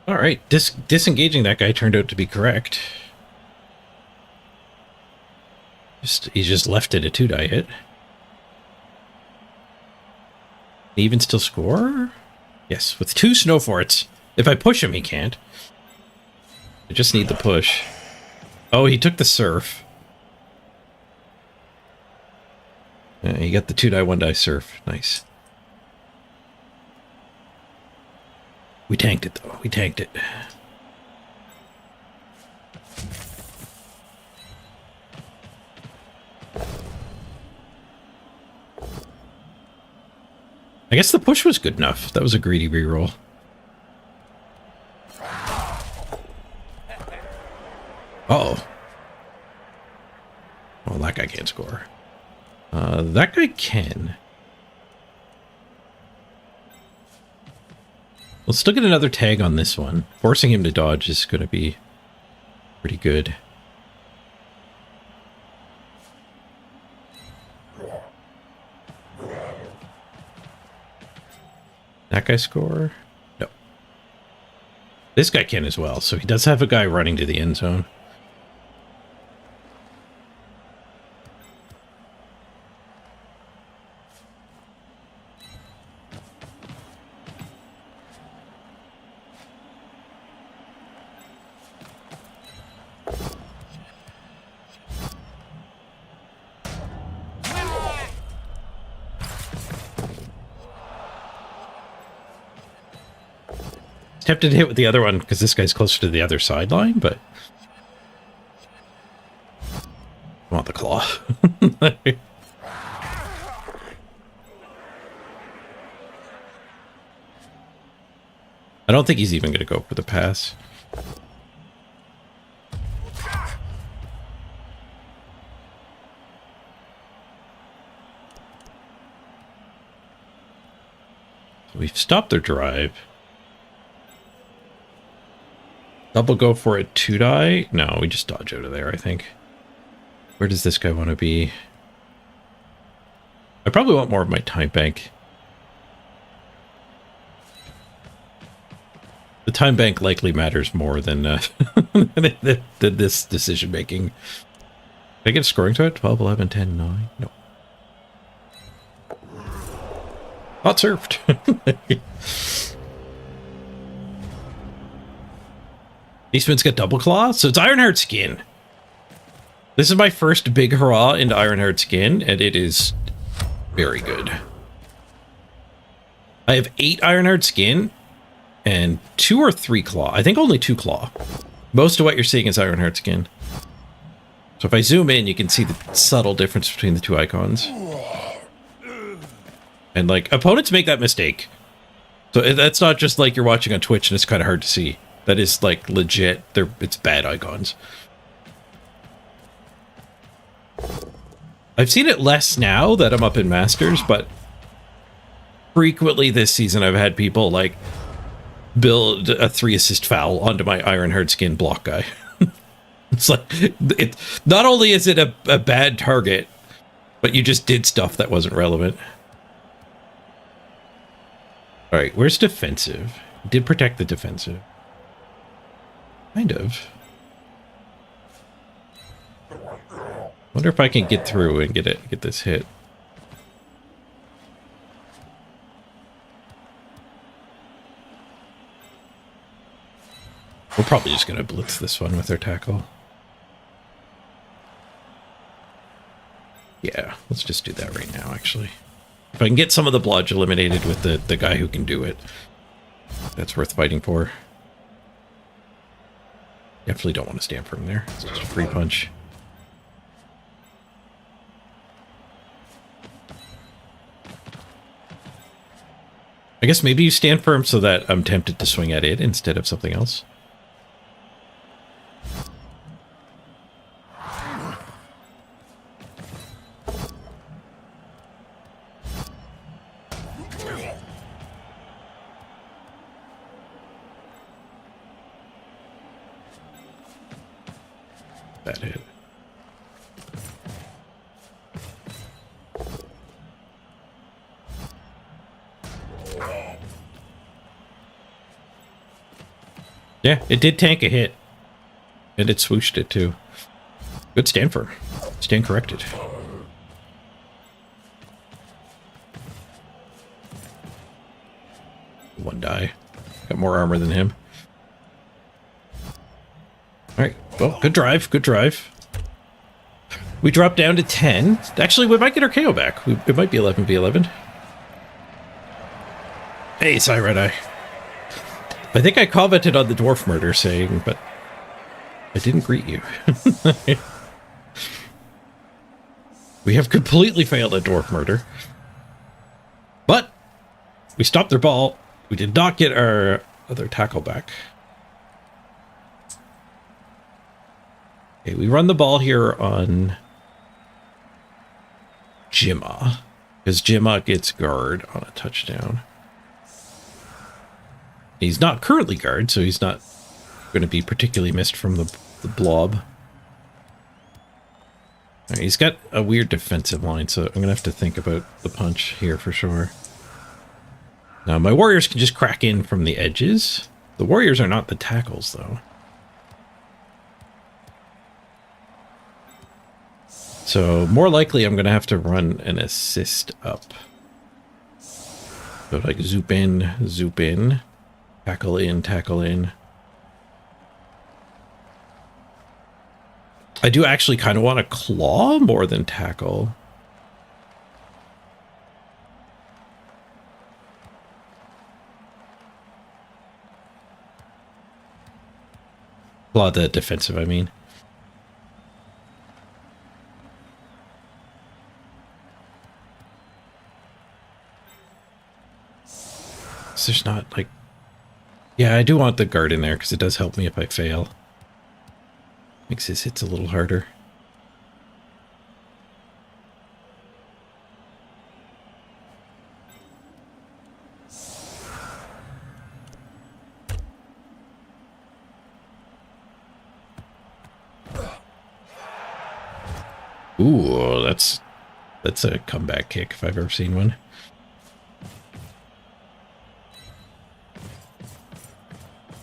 All right, disengaging that guy turned out to be correct. He just left it a 2-die hit. He even still score? Yes, with 2 snow forts. If I push him, he can't. I just need the push. Oh, he took the surf. Yeah, he got the 2-die, 1-die surf. Nice. We tanked it, though. We tanked it. I guess the push was good enough. That was a greedy reroll. Uh-oh. Well, that guy can't score. That guy can. We'll still get another tag on this one. Forcing him to dodge is going to be pretty good. That guy score? No. This guy can as well, so he does have a guy running to the end zone. Tempted to hit with the other one because this guy's closer to the other sideline, but I want the claw. I don't think he's even going to go for the pass. We've stopped their drive. Double go for a 2-die? No, we just dodge out of there, I think. Where does this guy want to be? I probably want more of my time bank. The time bank likely matters more than, than this decision making. Did I get a scoring to it? 12, 11, 10, 9? No. Not served. Eastman's got double claw, so it's Ironheart skin. This is my first big hurrah into Ironheart skin, and it is very good. I have 8 Ironheart skin and 2 or 3 claw. I think only 2 claw. Most of what you're seeing is Ironheart skin. So if I zoom in, you can see the subtle difference between the 2 icons. And like, opponents make that mistake. So that's not just like you're watching on Twitch and it's kind of hard to see. That is like legit, it's bad icons. I've seen it less now that I'm up in Masters, but frequently this season I've had people like build a 3-assist foul onto my Ironheart skin block guy. It's like, not only is it a bad target, but you just did stuff that wasn't relevant. All right, where's defensive? Did protect the defensive. Kind of. Wonder if I can get through and get this hit. We're probably just gonna blitz this one with our tackle. Yeah, let's just do that right now, actually. If I can get some of the blodge eliminated with the guy who can do it, that's worth fighting for. Definitely don't want to stand firm there. It's just a free punch. I guess maybe you stand firm so that I'm tempted to swing at it instead of something else. That hit. Yeah, it did tank a hit. And it swooshed it too. Good stand firm. Stand corrected. One die. Got more armor than him. Alright, well, good drive, good drive. We dropped down to 10. Actually, we might get our KO back. It might be 11v11. Hey, Psy Red Eye. I think I commented on the dwarf murder saying, but I didn't greet you. We have completely failed at dwarf murder. But we stopped their ball. We did not get our other tackle back. Okay, we run the ball here on Jimma, because Jimma gets guard on a touchdown. He's not currently guard, so he's not going to be particularly missed from the blob. Right, he's got a weird defensive line, so I'm going to have to think about the punch here for sure. Now, my warriors can just crack in from the edges. The warriors are not the tackles, though. So, more likely I'm going to have to run an assist up. So, like, zoop in, tackle in, tackle in. I do actually kind of want to claw more than tackle. Claw the defensive, I mean. So there's not, like... Yeah, I do want the guard in there, because it does help me if I fail. Makes his hits a little harder. Ooh, that's a comeback kick if I've ever seen one.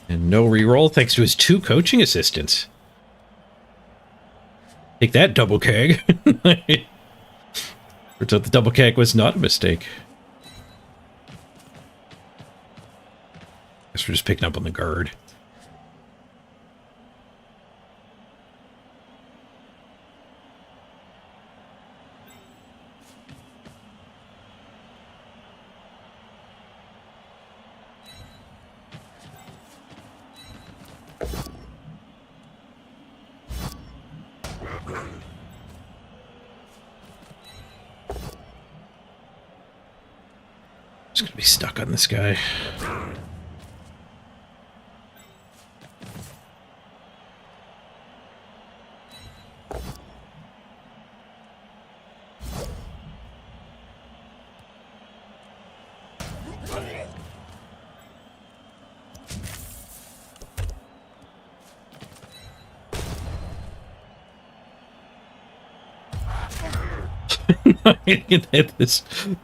And no reroll thanks to his 2 coaching assistants. Take that, double keg. Turns out the double keg was not a mistake. Guess we're just picking up on the guard. Just gonna be stuck on this guy.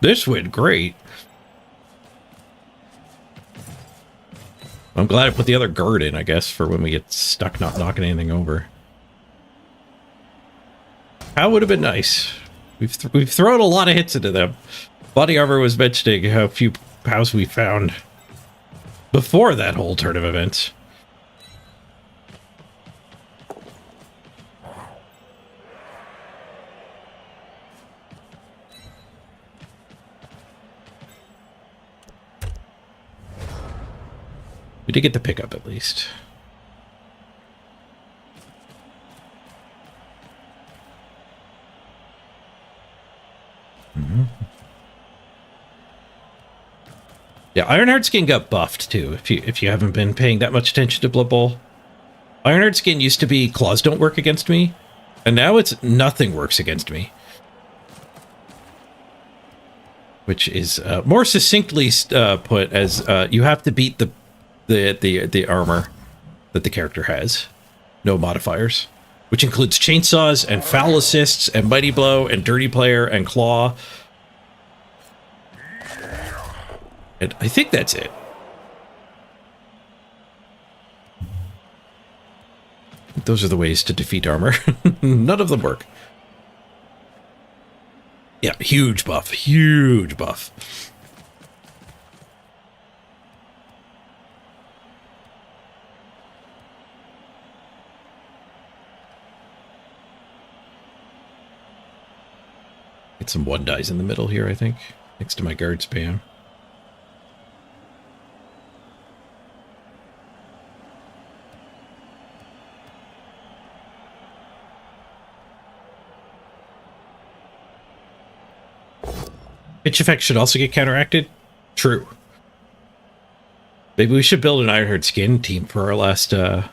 This went great. I'm glad I put the other guard in, I guess, for when we get stuck not knocking anything over. That would have been nice. We've thrown a lot of hits into them. Body Armor was mentioning how few pows we found before that whole turn of events. We did get the pickup at least. Yeah, Ironheart Skin got buffed too. If you haven't been paying that much attention to Blood Bowl, Ironheart Skin used to be claws don't work against me, and now it's nothing works against me, which is more succinctly put as you have to beat the armor that the character has, no modifiers, which includes chainsaws and foul assists and mighty blow and dirty player and claw. And I think that's it. Those are the ways to defeat armor. None of them work. Yeah, huge buff. Huge buff. Get some 1-dies in the middle here, I think. Next to my guard spam. Pitch effect should also get counteracted? True. Maybe we should build an Ironheart Skin team for our last our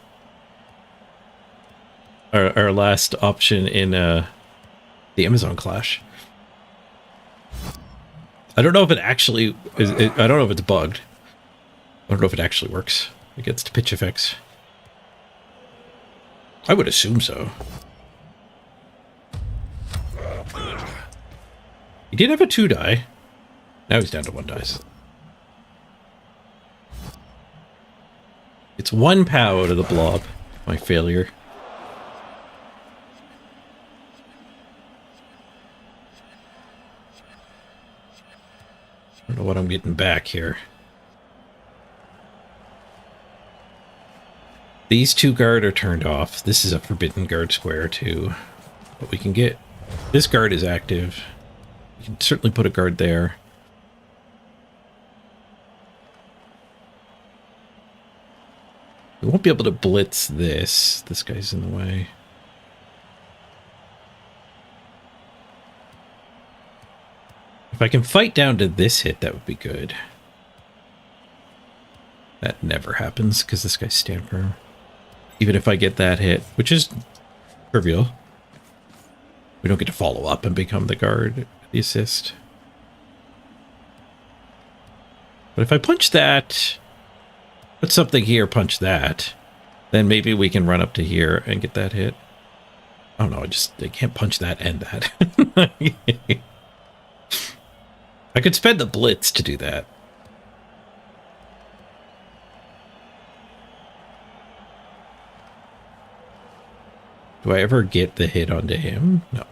last option in the Amazon Clash. I don't know if it actually is. I don't know if it's bugged. I don't know if it actually works against pitch effects. I would assume so. He did have a 2-die. Now he's down to 1-dies. It's 1 POW out of the blob. My failure. I don't know what I'm getting back here. These 2 guard are turned off. This is a forbidden guard square too. But we can get... This guard is active. We can certainly put a guard there. We won't be able to blitz this. This guy's in the way. If I can fight down to this hit, that would be good. That never happens because this guy's stand firm. Even if I get that hit, which is trivial. We don't get to follow up and become the guard, the assist. But if I punch that, put something here, punch that, then maybe we can run up to here and get that hit. Oh no, I can't punch that and that. I could spend the blitz to do that. Do I ever get the hit onto him? No.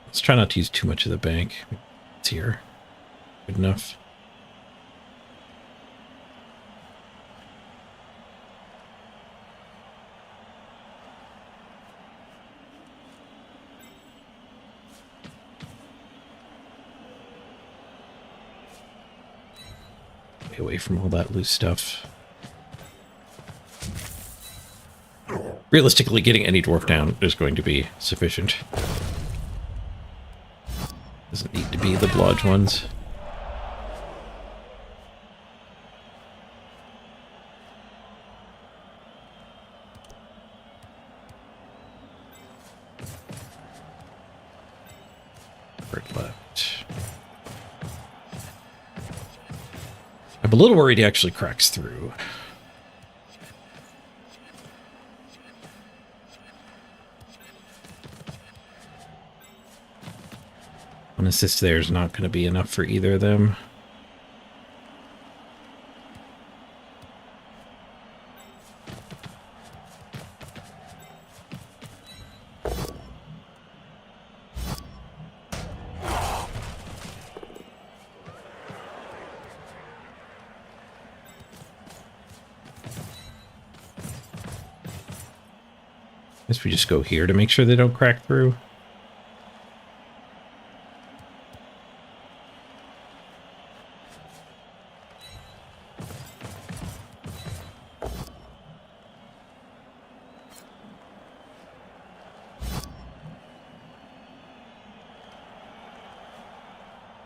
Let's try not to use too much of the bank. It's here. Good enough. Stay away from all that loose stuff. Realistically, getting any dwarf down is going to be sufficient. Doesn't need to be the blodge ones. Right, left. I'm a little worried he actually cracks through. An assist there is not going to be enough for either of them. Guess we just go here to make sure they don't crack through.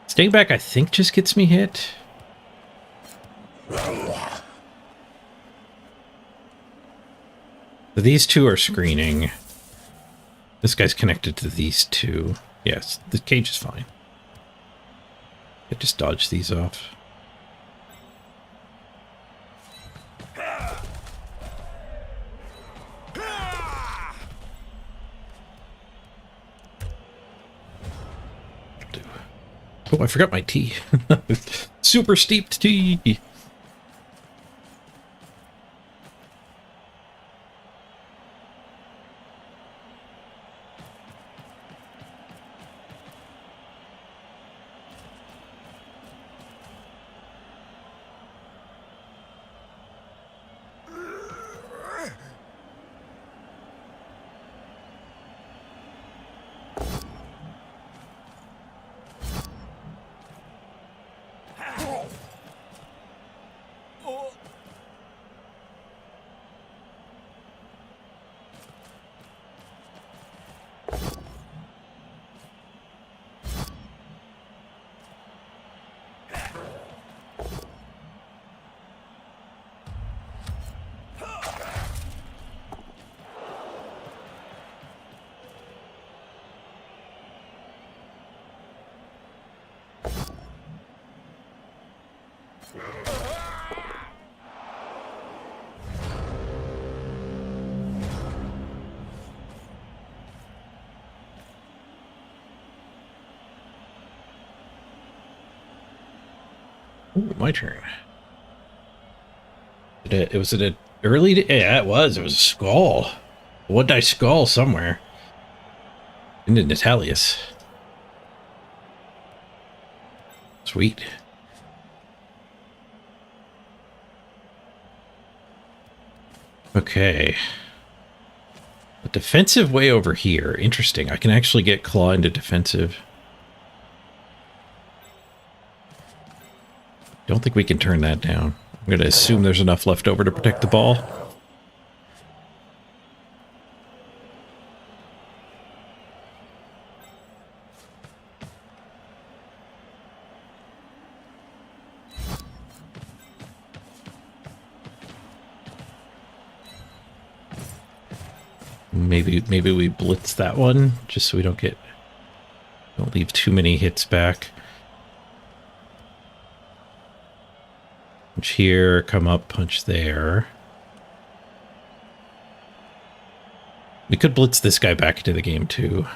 Staying back, I think, just gets me hit. So these two are screening. This guy's connected to these two. Yes, the cage is fine. I just dodge these off. Oh, I forgot my tea. Super steeped tea. Ooh, my turn. Was it an early? Yeah, it was. It was a skull. What did I skull somewhere? Into Natalius. Sweet. Okay. A defensive way over here. Interesting. I can actually get claw into defensive. Don't think we can turn that down. I'm going to assume there's enough left over to protect the ball. Maybe we blitz that one just so we don't leave too many hits back. Punch here, come up, punch there. We could blitz this guy back into the game too.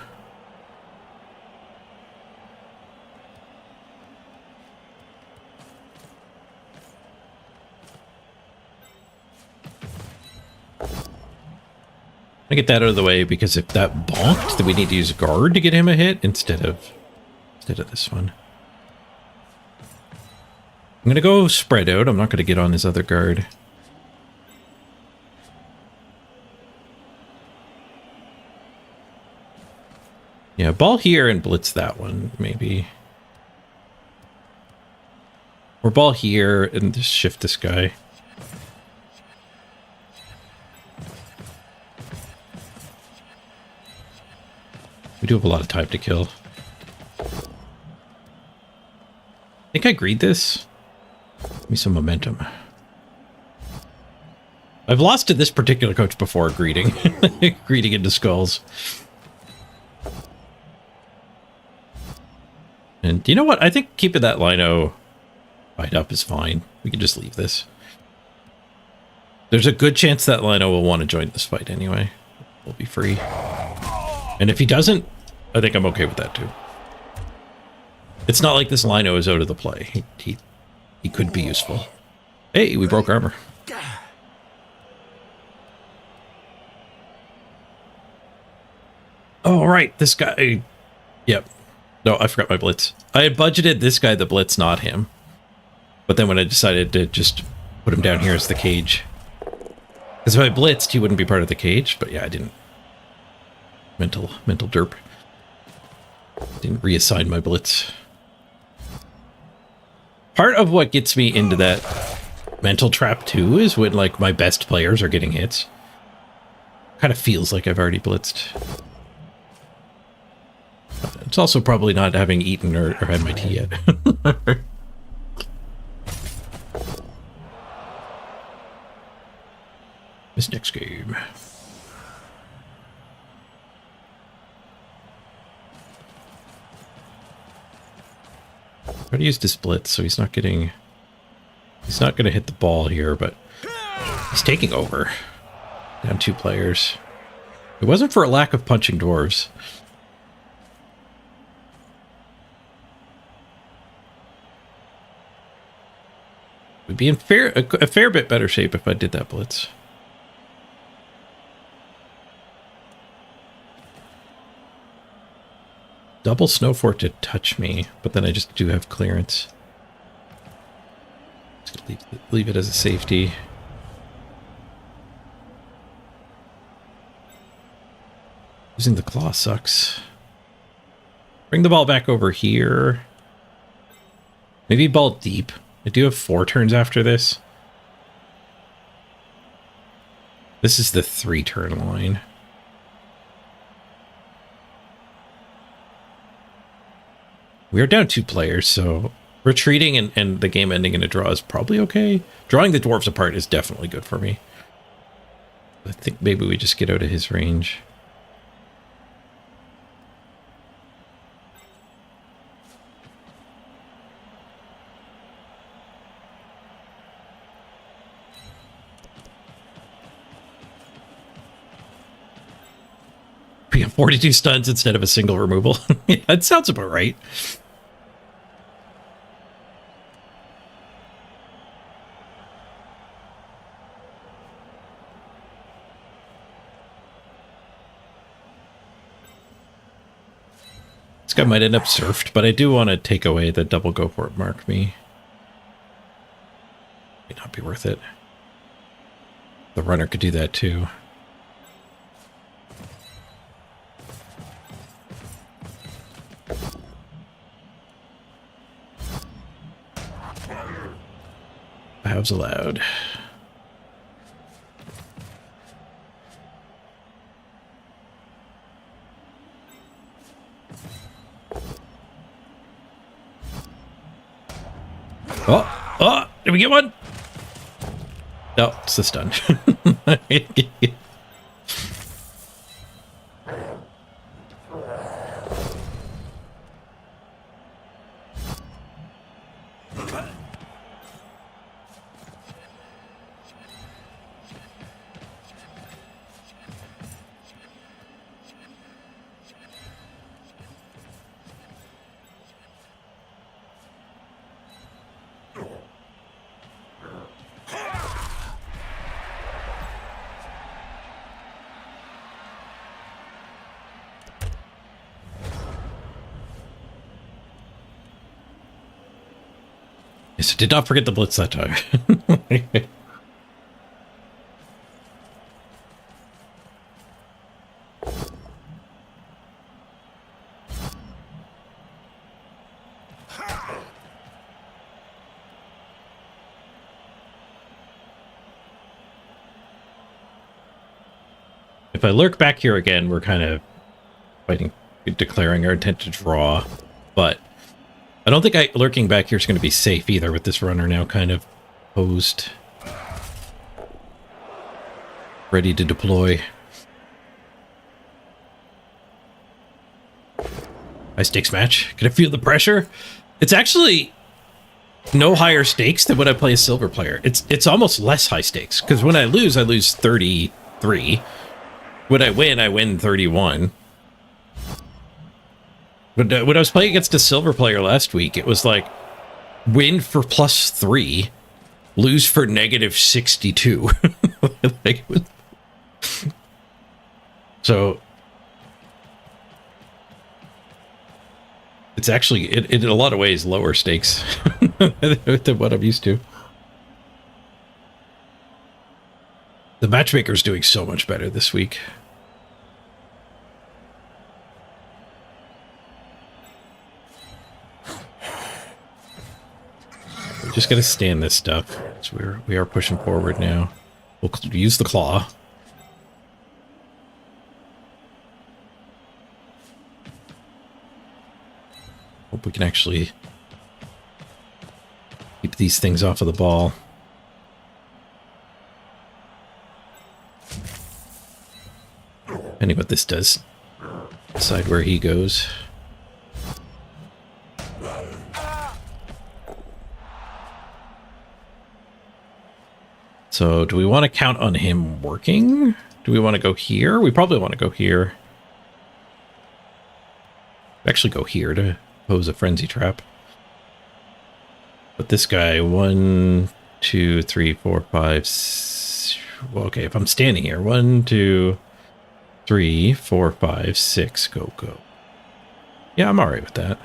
I get that out of the way because if that bonked, then we need to use a guard to get him a hit instead of this one. I'm going to go spread out. I'm not going to get on his other guard. Yeah, ball here and blitz that one, maybe. Or ball here and just shift this guy. We do have a lot of time to kill. I think I greed this. Give me some momentum. I've lost to this particular coach before greeting. Greeting into skulls. And you know what? I think keeping that lino fight up is fine. We can just leave this. There's a good chance that lino will want to join this fight anyway. We'll be free. And if he doesn't, I think I'm okay with that too. It's not like this lino is out of the play. He could be useful. Hey, we broke armor. Oh, right. This guy. Yep. No, I forgot my blitz. I had budgeted this guy the blitz, not him. But then when I decided to just put him down here as the cage. Because if I blitzed, he wouldn't be part of the cage. But yeah, I didn't. Mental derp. Didn't reassign my blitz. Part of what gets me into that mental trap too is when like my best players are getting hits. Kind of feels like I've already blitzed. It's also probably not having eaten or had my tea yet. This next game. Try to use this blitz so he's not going to hit the ball here, but he's taking over. Down 2 players. It wasn't for a lack of punching dwarves. We'd be in a fair bit better shape if I did that blitz. Double snow fort to touch me, but then I just do have clearance. Just leave it as a safety. Using the claw sucks. Bring the ball back over here. Maybe ball deep. I do have 4 turns after this. This is the 3-turn line. We are down 2 players, so retreating and the game ending in a draw is probably okay. Drawing the dwarves apart is definitely good for me. I think maybe we just get out of his range. We have 42 stuns instead of a single removal. Yeah, that sounds about right. This guy might end up surfed, but I do want to take away the double go for it mark me. May not be worth it. The runner could do that too. halves allowed. Oh, oh, did we get one? No, it's the stun. Yes, I did not forget the blitz that time. If I lurk back here again, we're kind of fighting, declaring our intent to draw, but I don't think lurking back here is going to be safe either with this runner now kind of posed. Ready to deploy. High stakes match. Can I feel the pressure? It's actually no higher stakes than when I play a silver player. It's almost less high stakes because when I lose 33. When I win 31. But when I was playing against a silver player last week, it was like win for +3, lose for -62. Like, so it's actually in a lot of ways lower stakes than what I'm used to. The matchmaker's doing so much better this week. Just gotta stand this stuff. So we are pushing forward now. We'll use the claw. Hope we can actually keep these things off of the ball. Depending what this does. Decide where he goes. So, do we want to count on him working? Do we want to go here? We probably want to go here. Actually go here to pose a frenzy trap. But this guy, 1, 2, 3, 4, 5, well, okay, if I'm standing here, 1, 2, 3, 4, 5, 6, go. Yeah, I'm alright with that.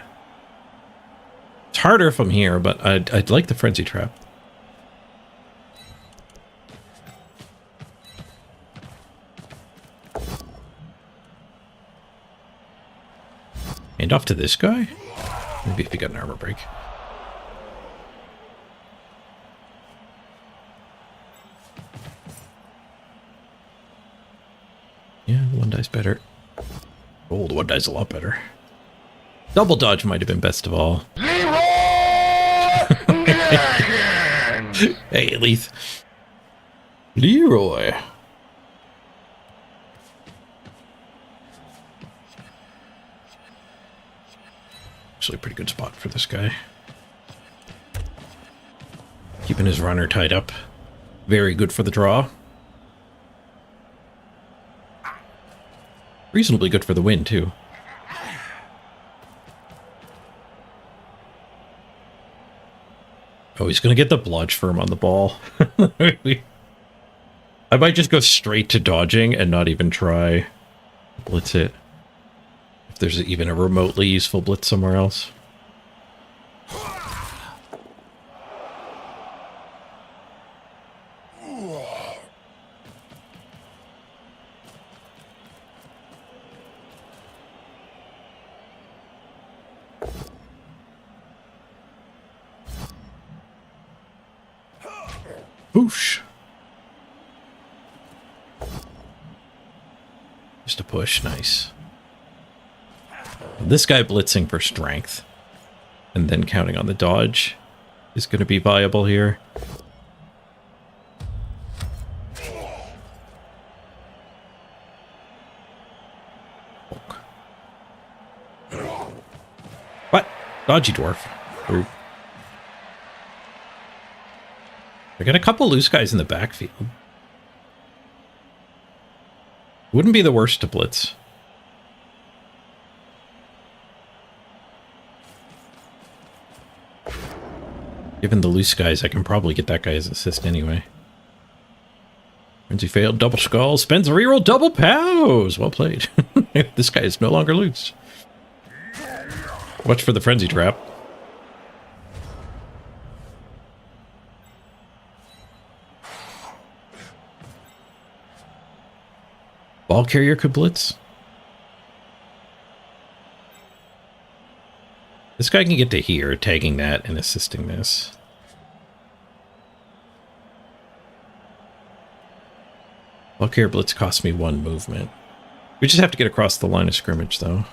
It's harder if I'm here, but I'd like the frenzy trap. And off to this guy? Maybe if he got an armor break. Yeah, one die's better. Oh, the one die's a lot better. Double dodge might have been best of all. Hey, Leith. Leroy. Actually a pretty good spot for this guy. Keeping his runner tied up. Very good for the draw. Reasonably good for the win, too. Oh, he's going to get the blodge firm on the ball. I might just go straight to dodging and not even try blitz it. If there's even a remotely useful blitz somewhere else. Whoosh. Just a push. Nice. This guy blitzing for strength and then counting on the dodge is going to be viable here. What? Dodgy dwarf. Ooh. I got a couple loose guys in the backfield. Wouldn't be the worst to blitz. Given the loose guys, I can probably get that guy's assist anyway. Frenzy failed, double skull, spends a reroll, double pows! Well played. This guy is no longer loose. Watch for the frenzy trap. Ball carrier could blitz. This guy can get to here, tagging that and assisting this. Ball carrier blitz costs me 1 movement. We just have to get across the line of scrimmage, though.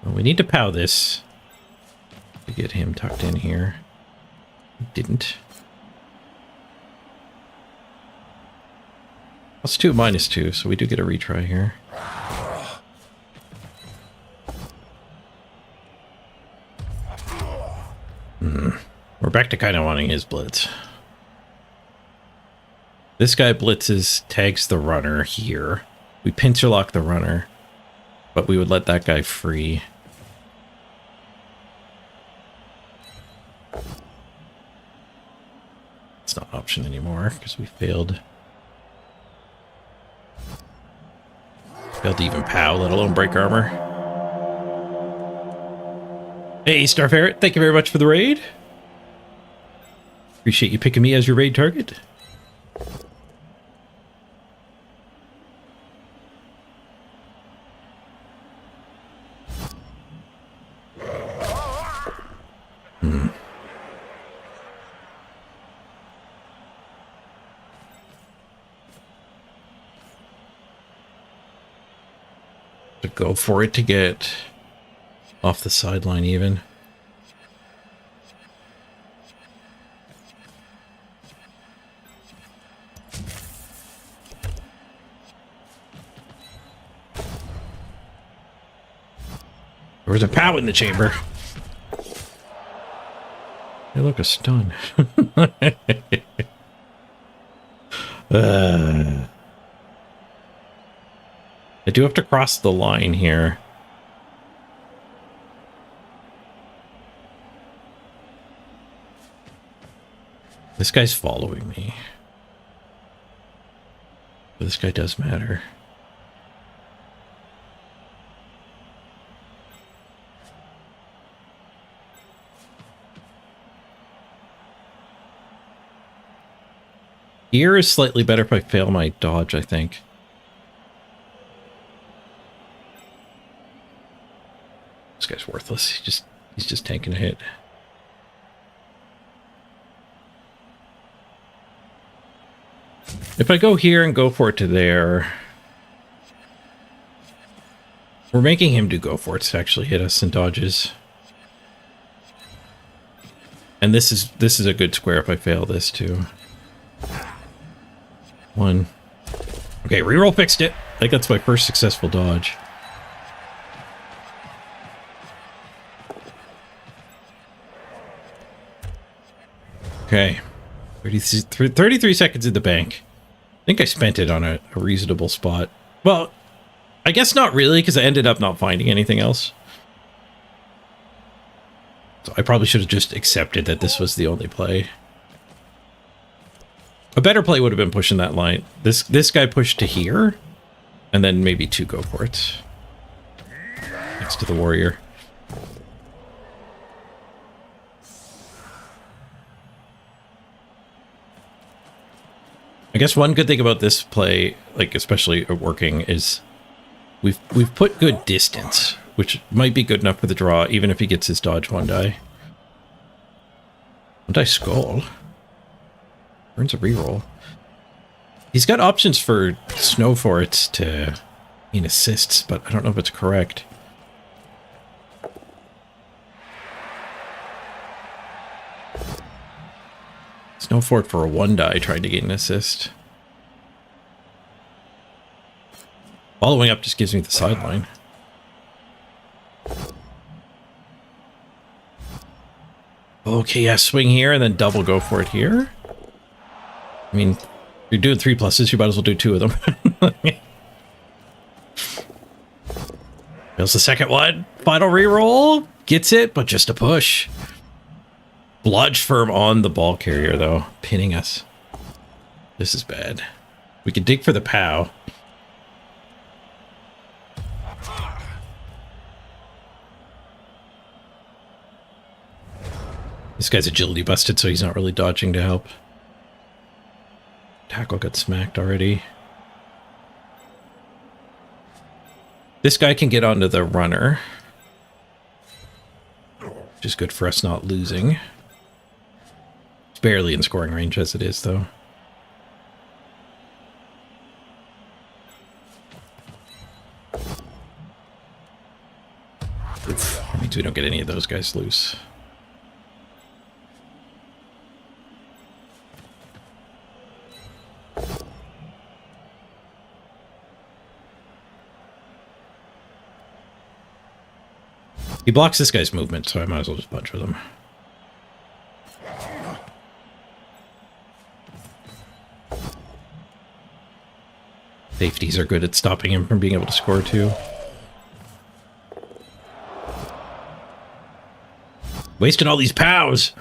Well, we need to POW this to get him tucked in here. We didn't. +2, -2, so we do get a retry here. We're back to kind of wanting his blitz. This guy blitzes, tags the runner here. We pincer lock the runner, but we would let that guy free. It's not an option anymore because we failed. Failed to even POW, let alone break armor. Hey, Star Ferret, thank you very much for the raid. Appreciate you picking me as your raid target. To go for it to get off the sideline even. There was a POW in the chamber. Hey, look, a stun. I do have to cross the line here. This guy's following me. But this guy does matter. Here is slightly better if I fail my dodge, I think. This guy's worthless. He's just tanking a hit. If I go here and go for it to there, we're making him do go for it to actually hit us in dodges. And this is a good square if I fail this too. 1. Okay, reroll fixed it. I think that's my first successful dodge. Okay. 33 seconds in the bank. I think I spent it on a reasonable spot. Well, I guess not really, because I ended up not finding anything else. So I probably should have just accepted that this was the only play. A better play would have been pushing that line. This guy pushed to here, and then maybe 2 go for it. Next to the warrior. I guess one good thing about this play, like especially working, is We've put good distance, which might be good enough for the draw, even if he gets his dodge one die. One die skull. Burns a reroll. He's got options for snow forts to mean assists, but I don't know if it's correct. Snow fort for a 1-die trying to get an assist. Following up just gives me the sideline. Okay, yeah, swing here and then double go for it here. I mean, if you're doing 3 pluses, you might as well do 2 of them. Fails the second one. Final reroll. Gets it, but just a push. Blodge firm on the ball carrier, though. Pinning us. This is bad. We can dig for the POW. This guy's agility busted, so he's not really dodging to help. Tackle got smacked already. This guy can get onto the runner, which is good for us not losing. It's barely in scoring range as it is, though. That means we don't get any of those guys loose. He blocks this guy's movement, so I might as well just punch with him. Safeties are good at stopping him from being able to score too. Wasting all these POWs!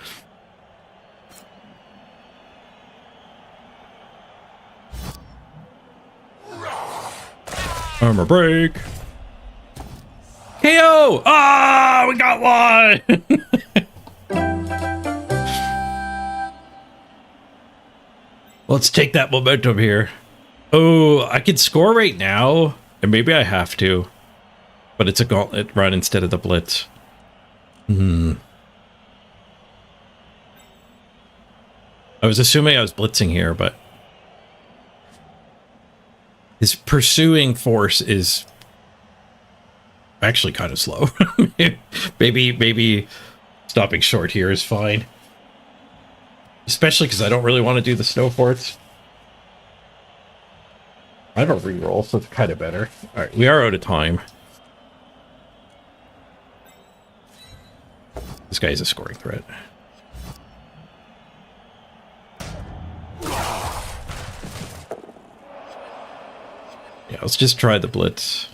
Armor break! KO! Ah, we got one! Let's take that momentum here. Oh, I could score right now, and maybe I have to. But it's a gauntlet run instead of the blitz. I was assuming I was blitzing here, but his pursuing force is actually kind of slow. maybe stopping short here is fine. Especially because I don't really want to do the snow forts. I have a reroll, so it's kind of better. Alright, we are out of time. This guy is a scoring threat. Yeah, let's just try the blitz.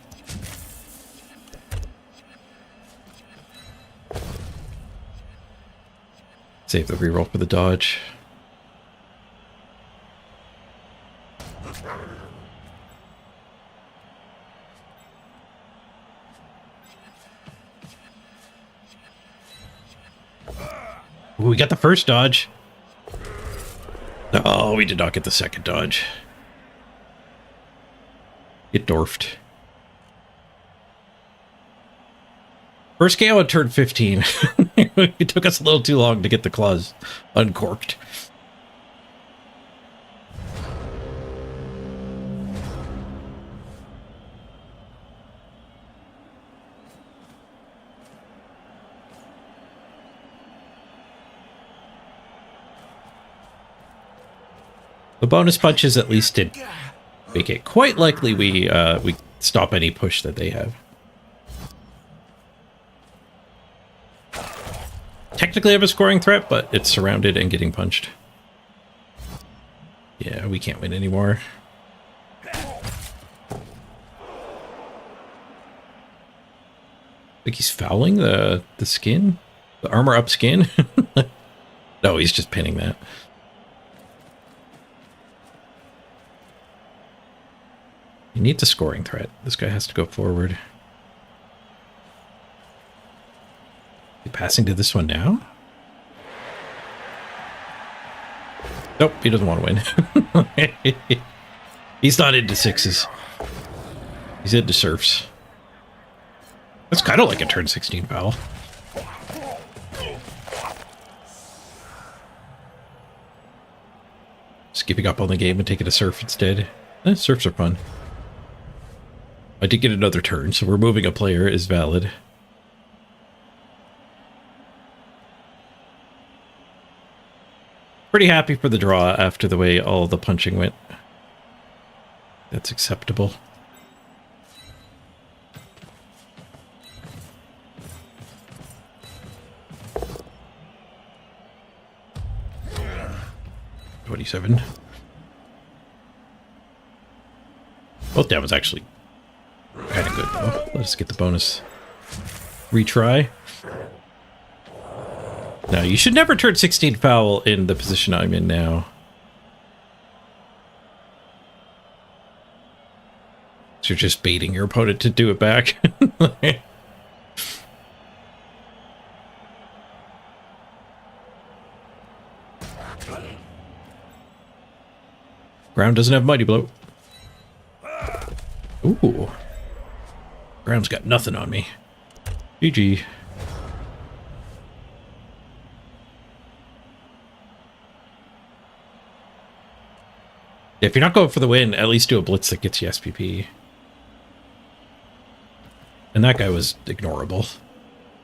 Save the reroll for the dodge. Ooh, we got the first dodge. Oh, we did not get the second dodge. Get dwarfed. First KO at turn 15. It took us a little too long to get the claws uncorked. The bonus punches at least did make it quite likely we stop any push that they have. Technically I have a scoring threat, but it's surrounded and getting punched. Yeah, we can't win anymore. I think he's fouling the skin? The armor up skin? No, he's just pinning that. You need the scoring threat. This guy has to go forward. You passing to this one now? Nope, he doesn't want to win. He's not into sixes. He's into surfs. That's kind of like a turn 16 foul. Skipping up on the game and taking a surf instead. Surfs are fun. I did get another turn, so removing a player is valid. Pretty happy for the draw after the way all the punching went. That's acceptable. $27. Both down was actually kind of good though. Let us get the bonus. Retry. Now, you should never turn 16 foul in the position I'm in now. So you're just baiting your opponent to do it back. Ground doesn't have Mighty Blow. Ooh. Ground's got nothing on me. GG. If you're not going for the win, at least do a blitz that gets you SPP. And that guy was ignorable.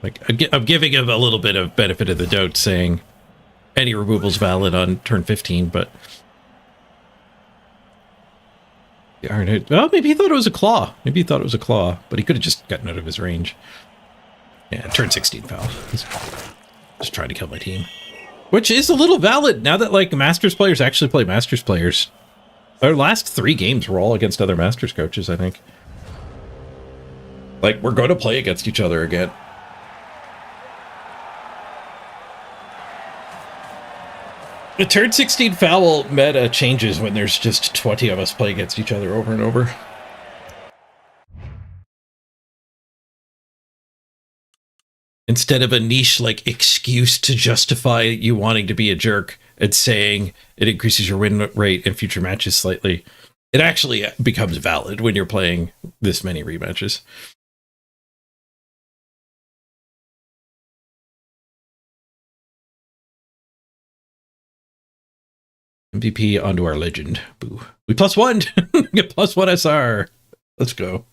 Like, I'm giving him a little bit of benefit of the doubt, saying any removal's valid on turn 15, but... Well, maybe he thought it was a claw. Maybe he thought it was a claw, but he could have just gotten out of his range. Yeah, turn 16 foul. He's just trying to kill my team. Which is a little valid now that, like, Masters players actually play Masters players. Our last 3 games were all against other Masters coaches, I think. Like, we're going to play against each other again. The turn 16 foul meta changes when there's just 20 of us play against each other over and over. Instead of a niche, like, excuse to justify you wanting to be a jerk and saying it increases your win rate in future matches slightly, it actually becomes valid when you're playing this many rematches. MVP onto our legend. Boo. We +1! Get +1 SR. Let's go.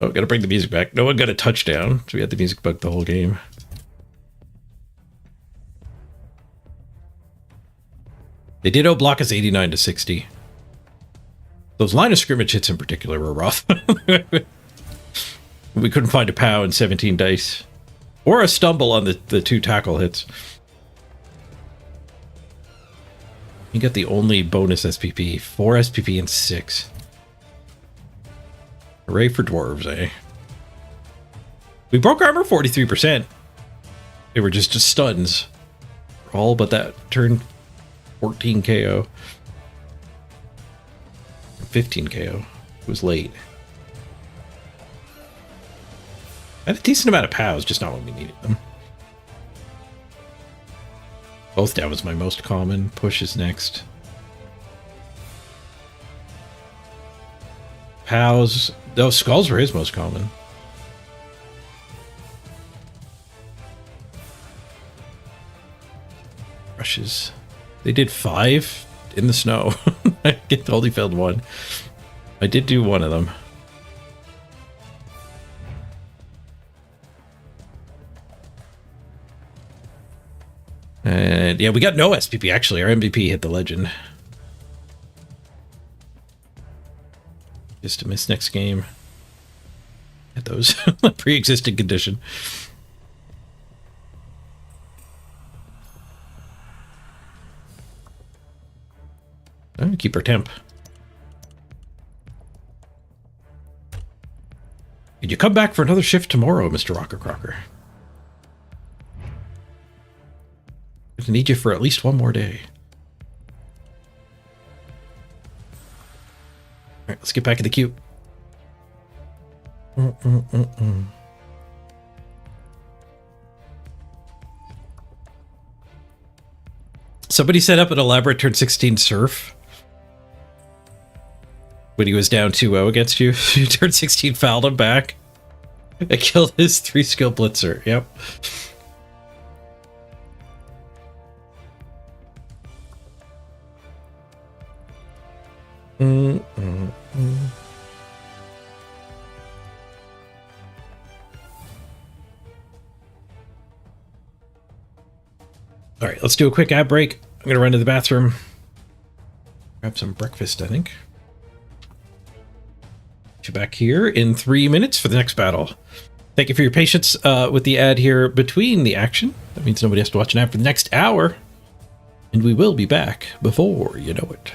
Oh, gotta bring the music back. No one got a touchdown, so we had the music bug the whole game. They did outblock us 89 to 60. Those line of scrimmage hits in particular were rough. We couldn't find a POW in 17 dice. Or a stumble on the 2 tackle hits. You got the only bonus SPP. 4 SPP and 6. Hooray for dwarves, eh? We broke armor 43%. They were just stuns. All but that turn 14 KO. 15 KO. It was late. I had a decent amount of POWs, just not when we needed them. Both down was my most common. Push is next. POWs. Those skulls were his most common. Rushes. They did 5 in the snow. I only failed 1. I did do 1 of them. And yeah, we got no SPP actually. Our MVP hit the legend. Just to miss next game. At those pre-existing condition. Keep our temp. Could you come back for another shift tomorrow, Mr. Rocker Crocker? I need you for at least 1 more day. Alright, let's get back in the queue. Somebody set up an elaborate turn 16 surf when he was down 2-0 against you. You turned 16, fouled him back. I killed his 3-skill blitzer. Yep. All right, let's do a quick ad break. I'm going to run to the bathroom. Grab some breakfast, I think. You back here in 3 minutes for the next battle. Thank you for your patience with the ad here between the action. That means nobody has to watch an ad for the next hour. And we will be back before you know it.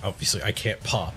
Obviously, I can't pop.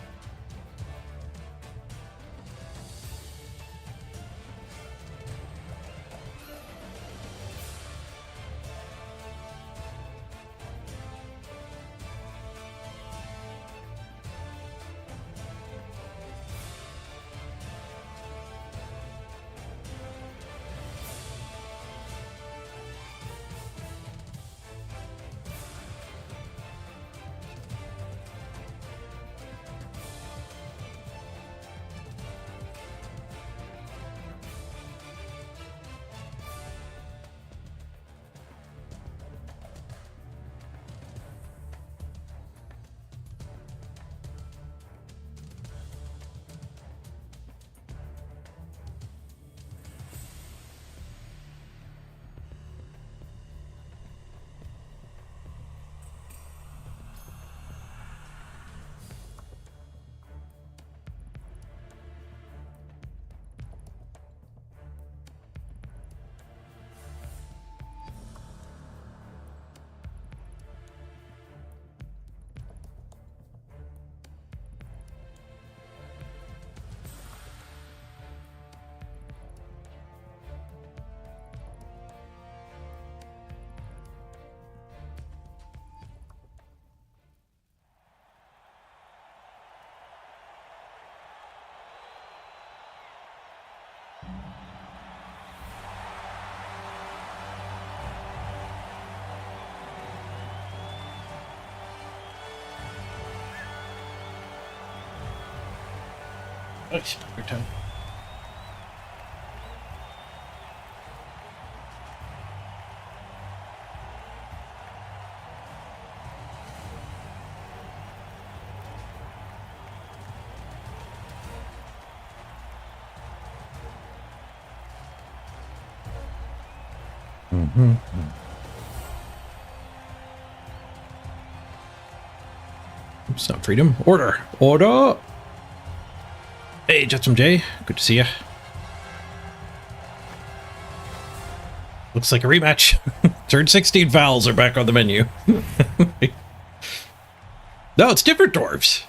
Nice. Your time. It's not freedom. Order. Order. Hey, Jetsam J. Good to see you. Looks like a rematch. Turn 16 vowels are back on the menu. No, it's different dwarves.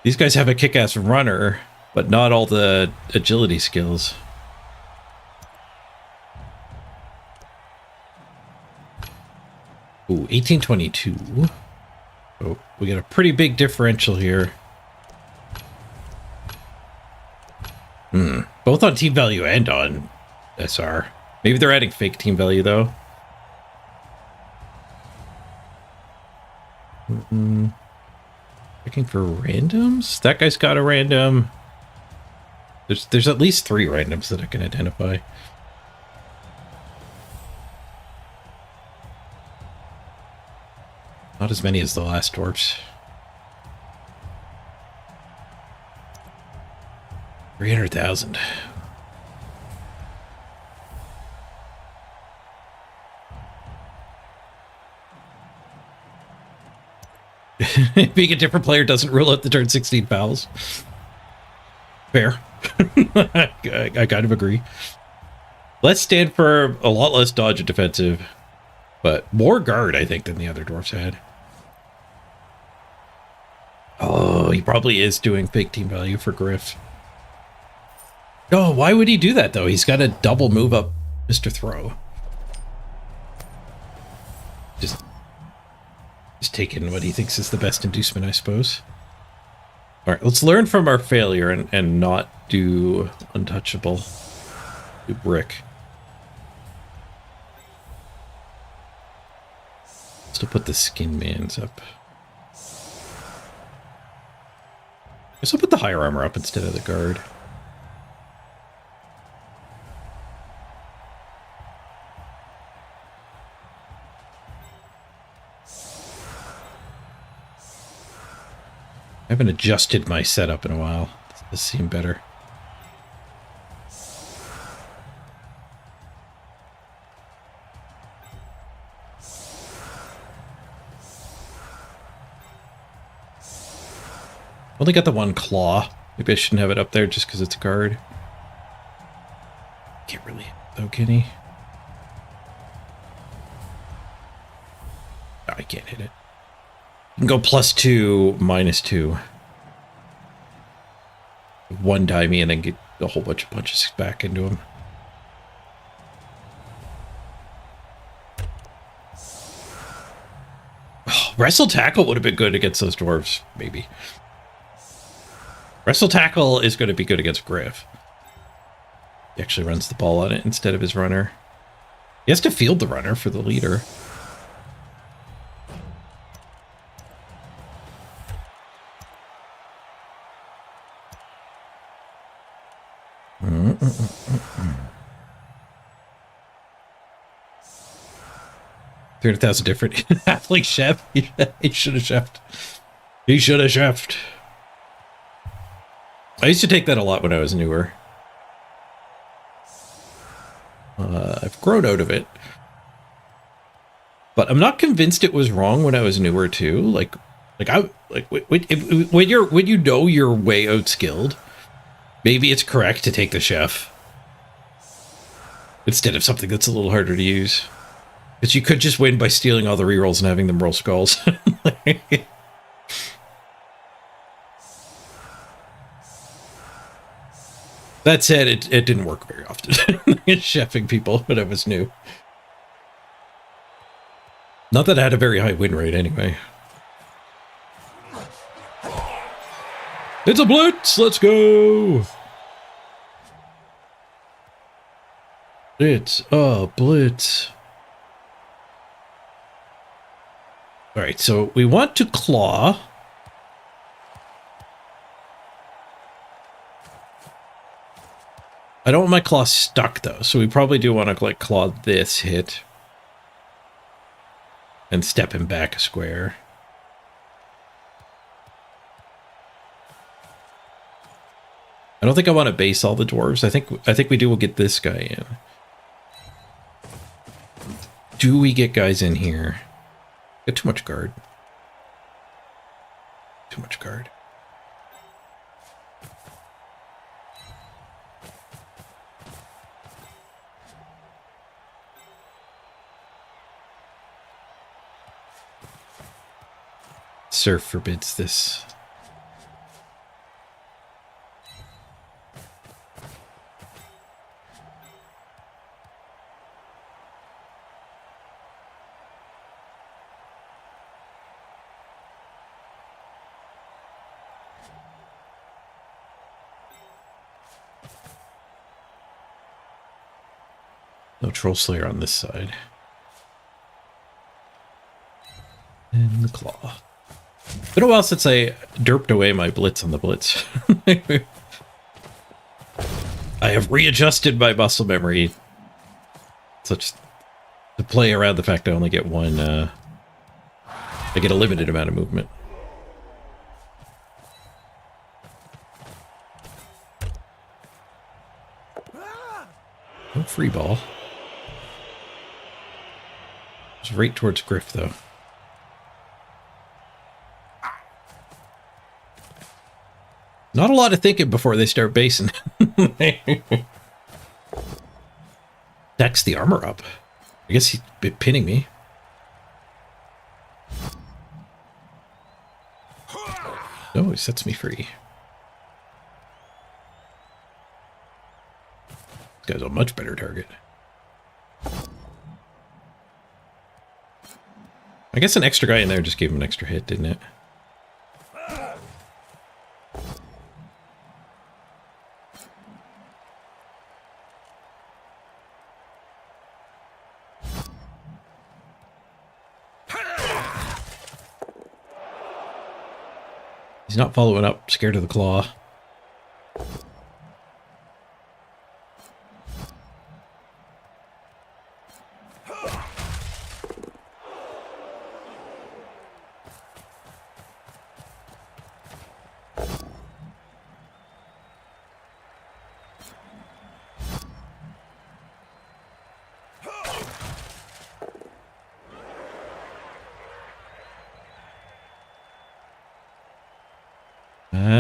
These guys have a kick-ass runner, but not all the agility skills. Ooh, 1822. Oh, we got a pretty big differential here. Both on team value and on SR. Maybe they're adding fake team value, though. Looking for randoms? That guy's got a random. There's at least 3 randoms that I can identify. Not as many as the last dwarfs. 300,000. Being a different player doesn't rule out the turn 16 fouls. Fair. I kind of agree. Let's stand for a lot less dodge and defensive, but more guard, I think, than the other dwarfs had. Oh, he probably is doing fake team value for Griff. Oh, why would he do that, though? He's got a double move up Mr. Throw. Just taking what he thinks is the best inducement, I suppose. All right, let's learn from our failure and not do untouchable. Do brick. Still put the skin mans up. I guess I'll put the higher armor up instead of the guard. I haven't adjusted my setup in a while. This seemed better. Only got the one claw. Maybe I shouldn't have it up there just because it's a guard. Can't really hit though, can he? No, I can't hit it. You can go +2, -2. One die me and then get a whole bunch of punches back into him. Oh, Wrestle Tackle would have been good against those dwarves, maybe. Wrestle Tackle is going to be good against Griff. He actually runs the ball on it instead of his runner. He has to field the runner for the leader. $300,000 different. Halfling chef. He should have chefed. He should have chefed. I used to take that a lot when I was newer. I've grown out of it. But I'm not convinced it was wrong when I was newer too. When you know you're way outskilled, maybe it's correct to take the chef instead of something that's a little harder to use. Because you could just win by stealing all the rerolls and having them roll skulls. That said, it didn't work very often. Chefing people when I was new. Not that I had a very high win rate anyway. It's a blitz! Let's go! It's a blitz. Alright, so we want to claw. I don't want my claw stuck, though, so we probably do want to, like, claw this hit. And step him back a square. I don't think I want to base all the dwarves. I think we do. We'll get this guy in. Do we get guys in here? Get too much guard. Too much guard. Surf forbids this. No Troll Slayer on this side. And the claw. Been a while since I derped away my blitz on the blitz. I have readjusted my muscle memory such to play around the fact I only get one. I get a limited amount of movement. No free ball. It's right towards Griff, though. Not a lot of thinking before they start basing. Stacks the armor up. I guess he's pinning me. No, he sets me free. This guy's a much better target. I guess an extra guy in there just gave him an extra hit, didn't it? He's not following up, scared of the claw.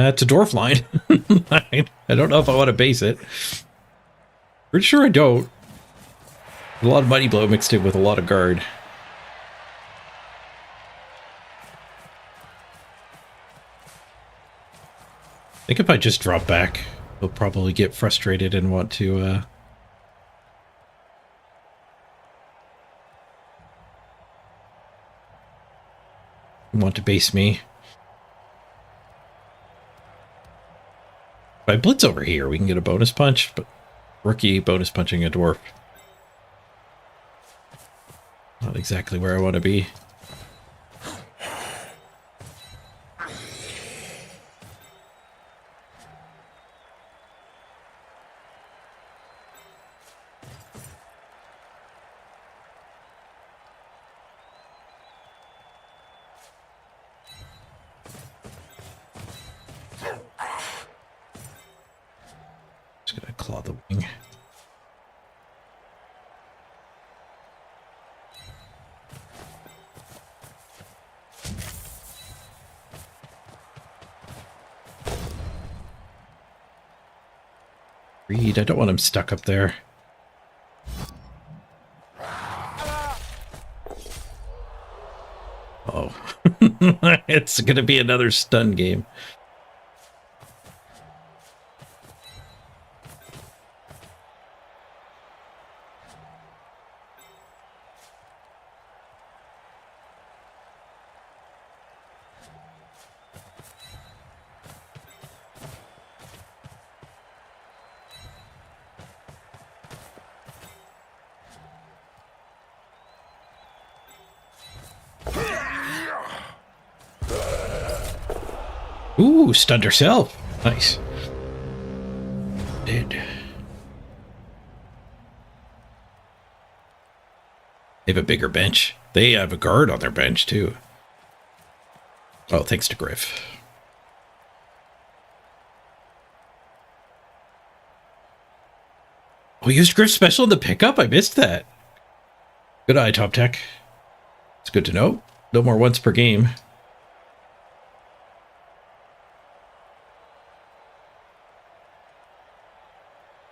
It's a dwarf line. I don't know if I want to base it. Pretty sure I don't. A lot of Mighty Blow mixed in with a lot of guard. I think if I just drop back, he'll probably get frustrated and want to base me. If I blitz over here, we can get a bonus punch, but rookie bonus punching a dwarf. Not exactly where I want to be. Just gonna claw the wing. Reed, I don't want him stuck up there. Oh. It's gonna be another stun game. Ooh, stunned herself. Nice. Dead. They have a bigger bench. They have a guard on their bench, too. Oh, thanks to Griff. We used Griff special in the pickup? I missed that. Good eye, Top Tech. It's good to know. No more once per game.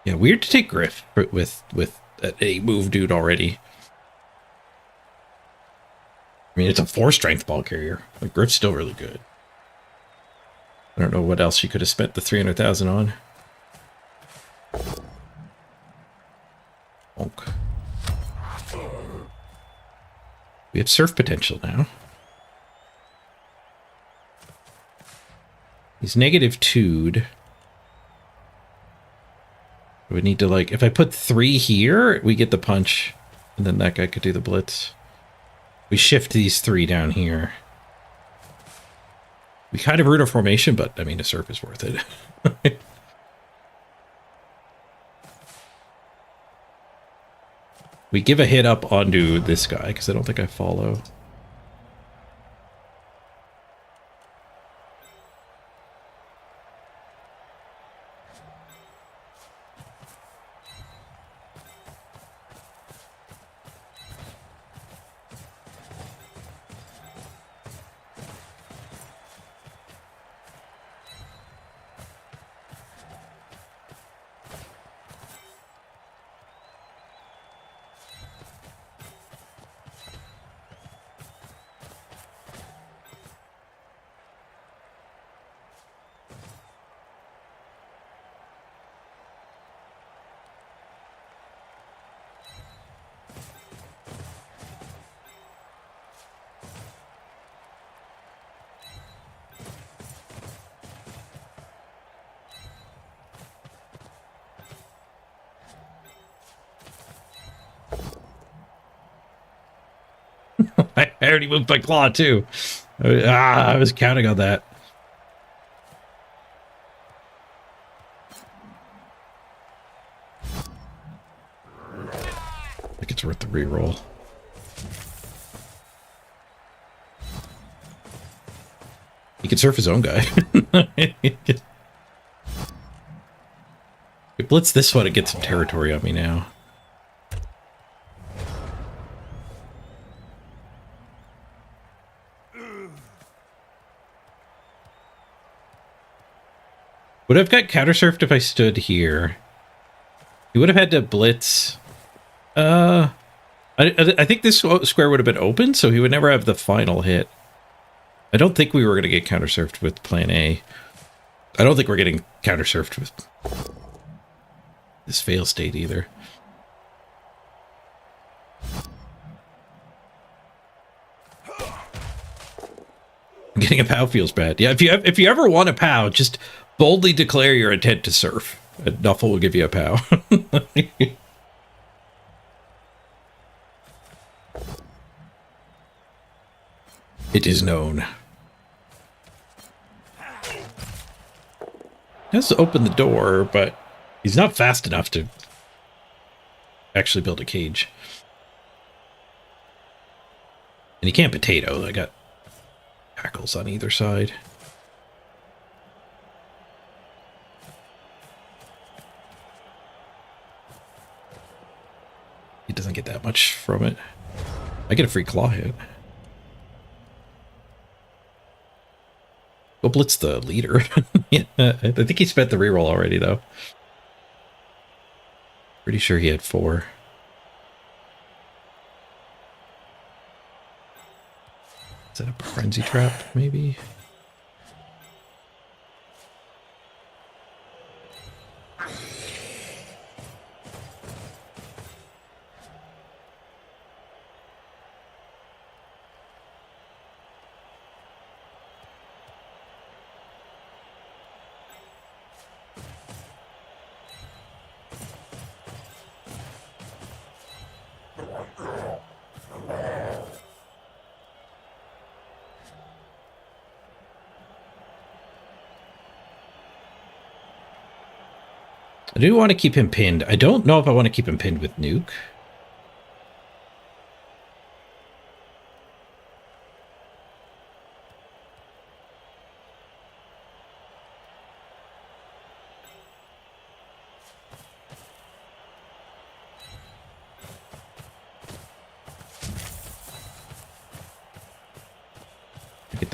Yeah, weird to take Griff with a move dude already. I mean, it's a 4 strength ball carrier. But Griff's still really good. I don't know what else she could have spent the 300,000 on. Bonk. We have surf potential now. He's negative 2'd. We need to, like, if I put 3 here, we get the punch. And then that guy could do the blitz. We shift these 3 down here. We kind of root a formation, but, I mean, a surf is worth it. We give a hit up onto this guy, because I don't think I follow. I already moved my claw too. I was counting on that. I think it's worth the reroll. He can surf his own guy. He blitz this one and get some territory on me now. Would have got counter-surfed if I stood here. He would have had to blitz. I think this square would have been open, so he would never have the final hit. I don't think we were going to get counter-surfed with plan A. I don't think we're getting counter-surfed with this fail state either. Getting a POW feels bad. Yeah, if you ever want a POW, just boldly declare your intent to surf. And Nuffle will give you a POW. It is known. He has to open the door, but he's not fast enough to actually build a cage. And he can't potato. I got tackles on either side. He doesn't get that much from it. I get a free claw hit. Go blitz the leader. Yeah, I think he spent the reroll already, though. Pretty sure he had 4. Is that a frenzy trap, maybe? I do want to keep him pinned. I don't know if I want to keep him pinned with Nuke.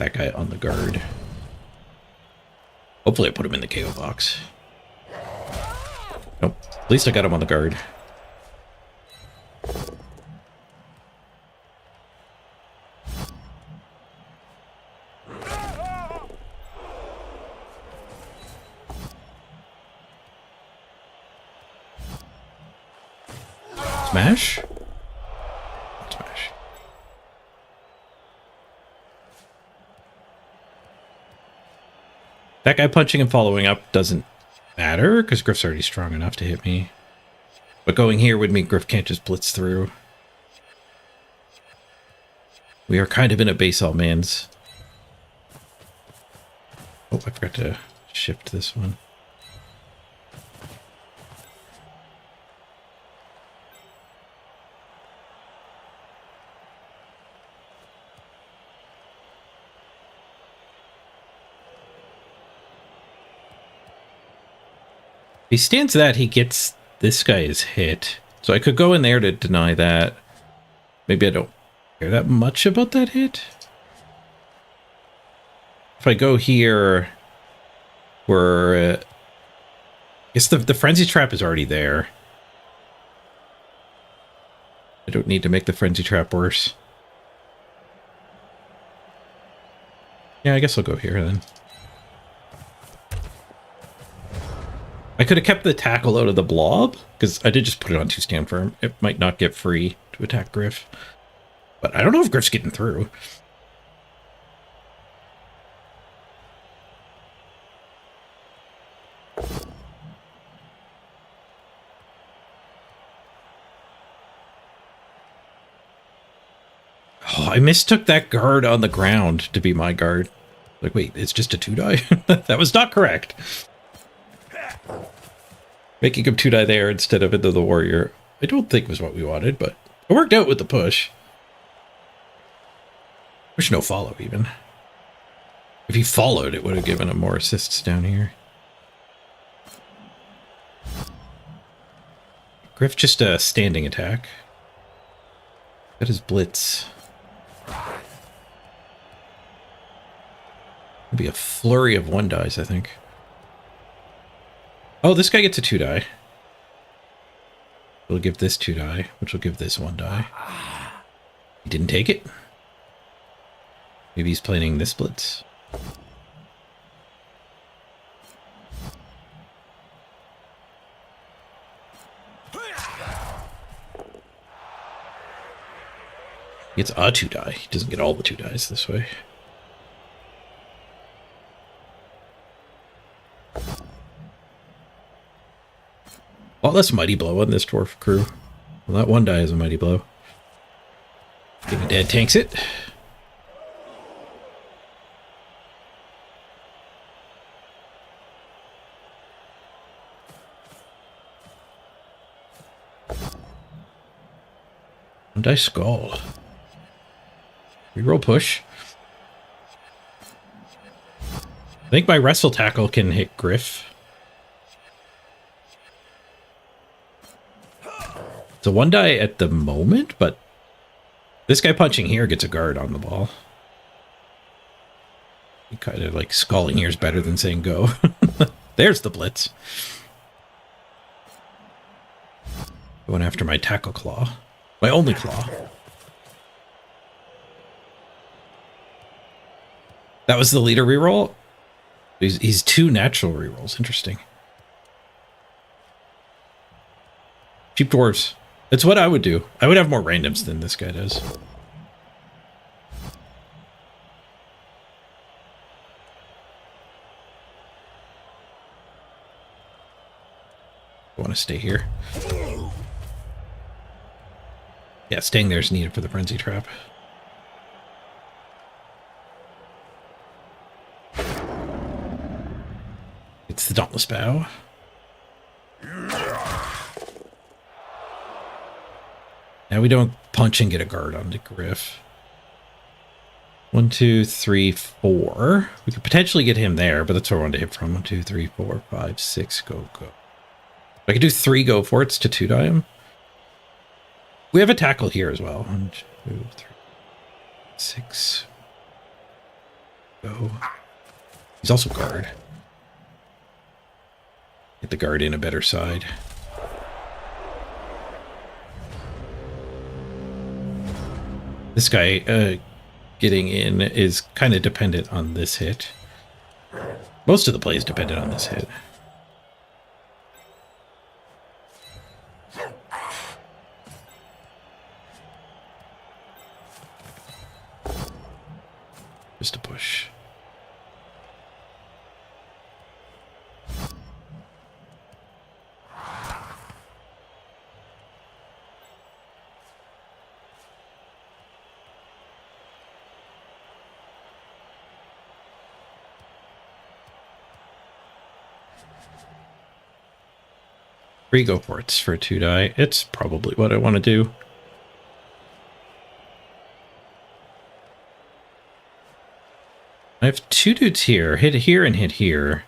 that guy on the guard. Hopefully I put him in the KO box. Nope. At least I got him on the guard. Smash? Smash. That guy punching and following up doesn't matter, because Griff's already strong enough to hit me. But going here would mean Griff can't just blitz through. We are kind of in a base all man's. Oh, I forgot to shift this one. If he stands that, he gets this guy is hit. So I could go in there to deny that. Maybe I don't care that much about that hit. If I go here, where I guess the frenzy trap is already there. I don't need to make the frenzy trap worse. Yeah, I guess I'll go here then. I could have kept the tackle out of the blob, because I did just put it on 2 stand firm. It might not get free to attack Griff. But I don't know if Griff's getting through. Oh, I mistook that guard on the ground to be my guard. Like, wait, it's just a 2-die? That was not correct. Making him 2-die there instead of into the warrior, I don't think was what we wanted, but it worked out with the push. Push no follow, even. If he followed, it would have given him more assists down here. Griff just a standing attack. That is blitz. It'll be a flurry of 1-dies, I think. Oh, this guy gets a 2-die. We'll give this 2-die, which will give this 1-die. He didn't take it. Maybe he's planning this blitz. He gets a 2-die. He doesn't get all the 2-dies this way. Oh, that's Mighty Blow on this dwarf crew. Well, that 1-die is a Mighty Blow. Give Dad tanks it. One-die skull. Reroll push. I think my wrestle tackle can hit Griff. It's a 1-die at the moment, but this guy punching here gets a guard on the ball. He kind of like skulling here is better than saying go. There's the blitz. Going after my tackle claw. My only claw. That was the leader reroll? He's 2 natural rerolls. Interesting. Cheap dwarves. That's what I would do. I would have more randoms than this guy does. I want to stay here. Yeah, staying there is needed for the frenzy trap. It's the Dauntless Bow. Now we don't punch and get a guard on the Griff. 1, 2, 3, 4. We could potentially get him there, but that's where I wanted to hit from. 1, 2, 3, 4, 5, 6. Go. I could do 3 go for it's to 2-die him. We have a tackle here as well. 1, 2, 3, 6. Go. He's also guard. Get the guard in a better side. This guy getting in is kind of dependent on this hit. Most of the play is dependent on this hit. Just a push. Three go for it for a 2-die. It's probably what I want to do. I have 2 dudes here. Hit here and hit here.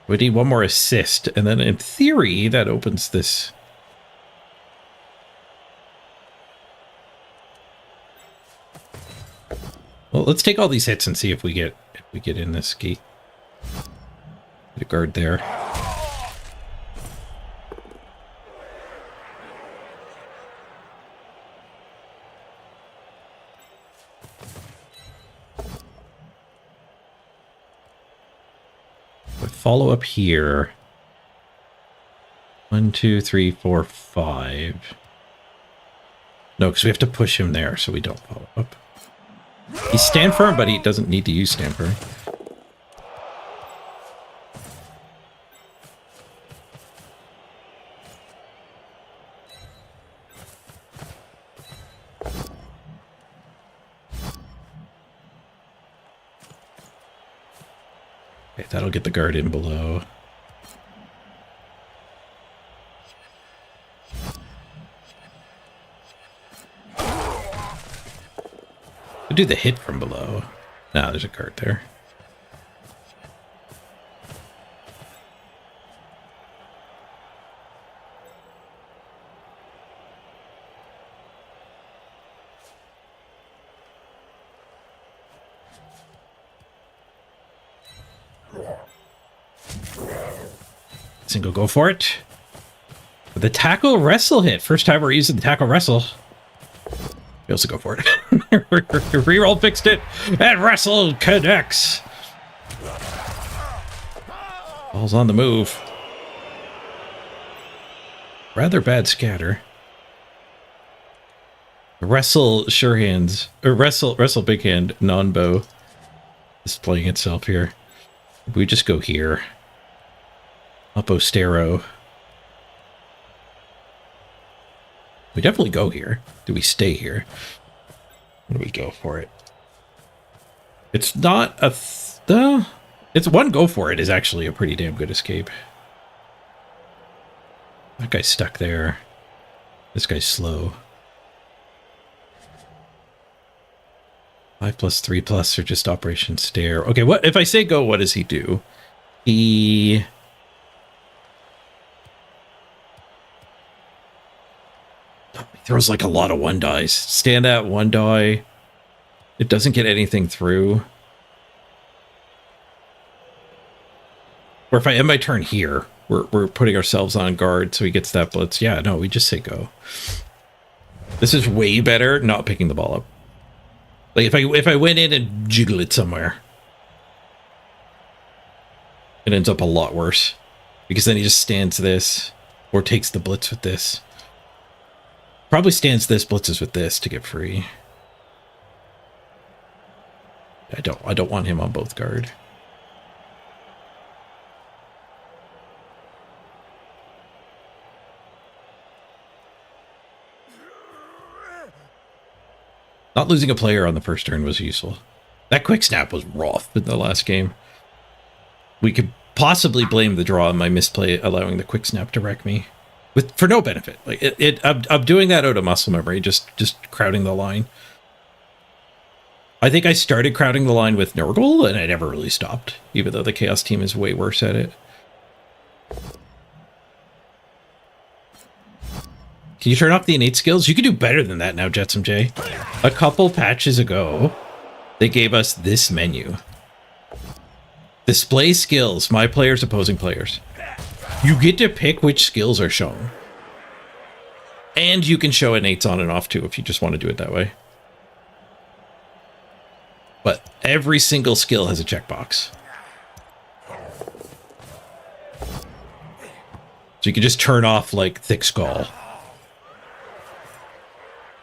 We need one more assist, and then in theory, that opens this. Well, let's take all these hits and see if we get in this gate. Get a guard there. Follow up here. 1, 2, 3, 4, 5. No, because we have to push him there, so we don't follow up. He's stand firm, but he doesn't need to use stand firm. Okay, that'll get the guard in below. We'll do the hit from below. Nah, there's a guard there. Single go for it. The tackle wrestle hit. First time we're using the tackle wrestle. We also go for it. Reroll fixed it. And wrestle connects. Ball's on the move. Rather bad scatter. Wrestle sure hands. Or wrestle big hand non-bow. Is playing itself here. We just go here. Up Ostero. We definitely go here. Do we stay here? What do we go for it? It's not a... it's one go for it is actually a pretty damn good escape. That guy's stuck there. This guy's slow. 5 plus 3 plus or just Operation Stare. Okay, what if I say go, what does he do? He throws like a lot of 1-dies. Stand at 1-die. It doesn't get anything through. Or if I end my turn here, we're putting ourselves on guard so he gets that blitz. Yeah, no, we just say go. This is way better not picking the ball up. Like if I went in and jiggle it somewhere, it ends up a lot worse. Because then he just stands this or takes the blitz with this. Probably stands this, blitzes with this to get free. I don't want him on both guard. Not losing a player on the first turn was useful. That quick snap was rough in the last game. We could possibly blame the draw on my misplay allowing the quick snap to wreck me. For no benefit. Like I'm doing that out of muscle memory, just crowding the line. I think I started crowding the line with Nurgle, and I never really stopped, even though the Chaos team is way worse at it. Can you turn off the innate skills? You can do better than that now, Jetsam J. A couple patches ago, they gave us this menu. Display skills, my players, opposing players. You get to pick which skills are shown. And you can show innates on and off too if you just want to do it that way. But every single skill has a checkbox. So you can just turn off like Thick Skull.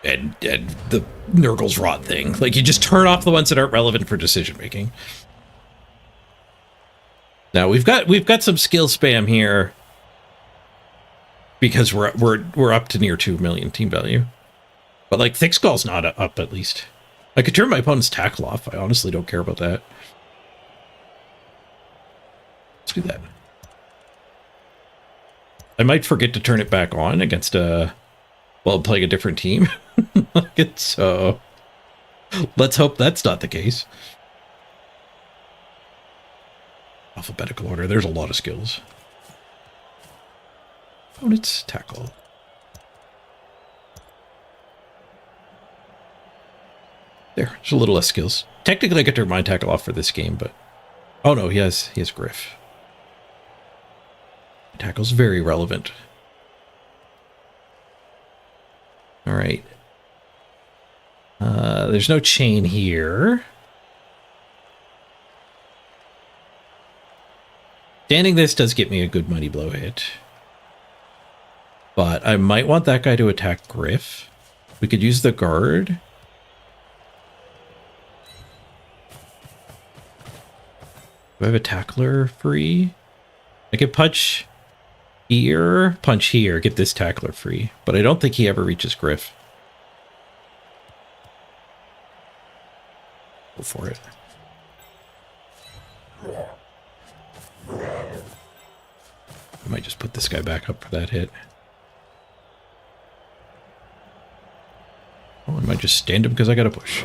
And the Nurgle's Rot thing. Like you just turn off the ones that aren't relevant for decision making. Now we've got some skill spam here. Because we're up to near 2 million team value. But like Thick Skull's not up at least. I could turn my opponent's tackle off. I honestly don't care about that. Let's do that. I might forget to turn it back on against while playing a different team. So let's hope that's not the case. Alphabetical order. There's a lot of skills. Opponent's tackle. There's a little less skills. Technically, I could turn my tackle off for this game, but oh no, he has Griff. Tackle's very relevant. All right. There's no chain here. Standing this does get me a good money blow hit. But I might want that guy to attack Griff. We could use the guard. Do I have a tackler free? I could punch here, get this tackler free. But I don't think he ever reaches Griff. Go for it. I might just put this guy back up for that hit. Oh, I might just stand him because I got to push.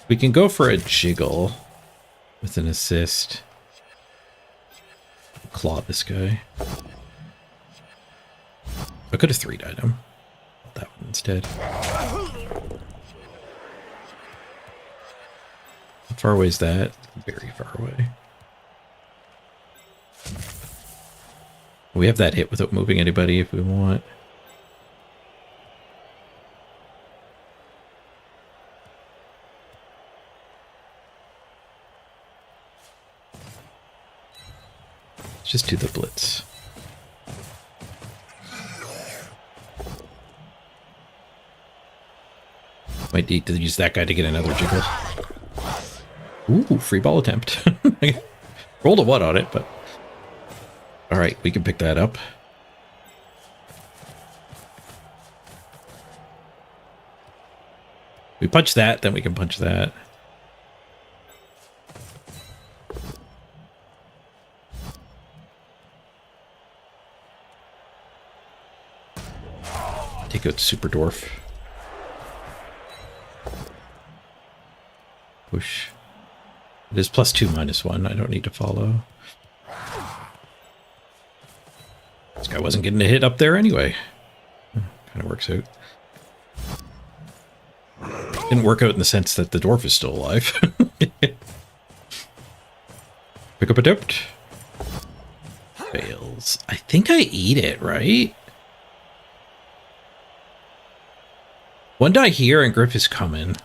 We can go for a jiggle with an assist. Claw this guy. I could have 3-died him. That one instead. How far away is that? Very far away. We have that hit without moving anybody if we want. Let's just do the blitz. Might need to use that guy to get another jiggle. Ooh, free ball attempt. Rolled a 1 on it, but... Alright, we can pick that up. We punch that, then we can punch that. Take out Super Dwarf. Push. It is +2, -1. I don't need to follow. This guy wasn't getting a hit up there anyway. Kind of works out. Didn't work out in the sense that the dwarf is still alive. Pick up a dipped. Fails. I think I eat it, right? 1 die here and Griff is coming.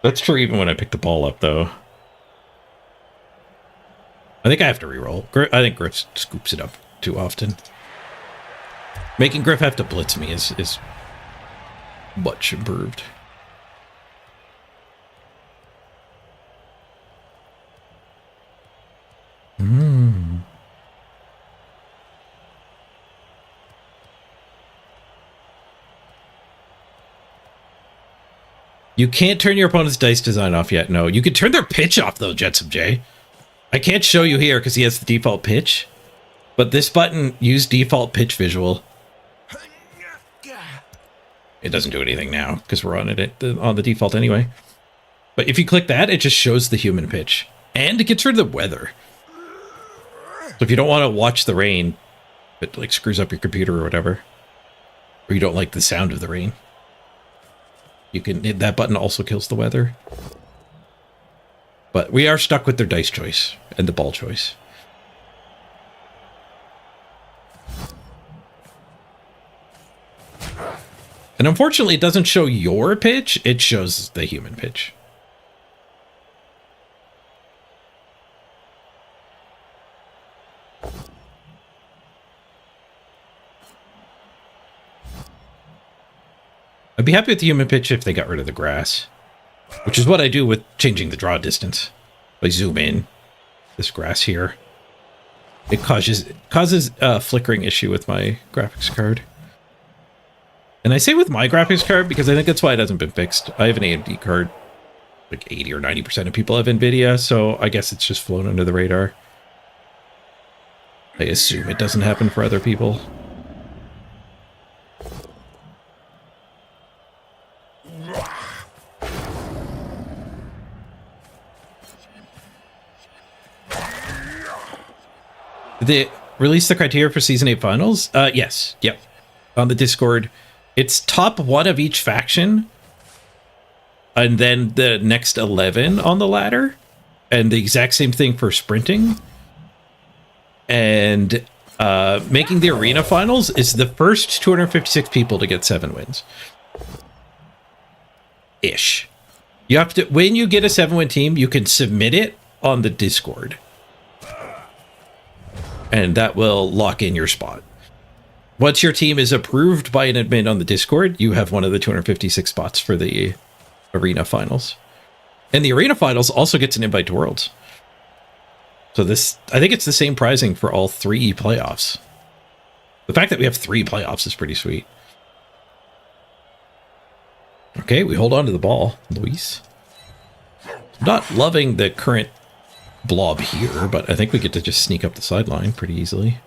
That's true even when I pick the ball up, though. I think I have to reroll. I think Griff scoops it up too often. Making Griff have to blitz me is much improved. You can't turn your opponent's dice design off yet. No, you can turn their pitch off though, Jetsam J. I can't show you here because he has the default pitch, but this button, use default pitch visual. It doesn't do anything now because we're on it on the default anyway. But if you click that, it just shows the human pitch and it gets rid of the weather. So if you don't want to watch the rain, it like screws up your computer or whatever, or you don't like the sound of the rain, you can, that button also kills the weather. But we are stuck with their dice choice and the ball choice. And unfortunately, it doesn't show your pitch, it shows the human pitch. I'd be happy with the human pitch if they got rid of the grass, which is what I do with changing the draw distance. I zoom in this grass here. It causes a flickering issue with my graphics card. And I say with my graphics card because I think that's why it hasn't been fixed. I have an AMD card. Like 80 or 90% of people have NVIDIA, so I guess it's just flown under the radar. I assume it doesn't happen for other people. Did they release the criteria for Season 8 finals? Yes. Yep. On the Discord. It's top 1 of each faction. And then the next 11 on the ladder. And the exact same thing for sprinting. And making the arena finals is the first 256 people to get 7 wins. Ish. You have to, when you get a 7-win team, you can submit it on the Discord. And that will lock in your spot. Once your team is approved by an admin on the Discord, you have one of the 256 spots for the arena finals. And the arena finals also gets an invite to Worlds. So this, I think it's the same pricing for all 3 playoffs. The fact that we have 3 playoffs is pretty sweet. Okay, we hold on to the ball, Luis. Not loving the current blob here, but I think we get to just sneak up the sideline pretty easily.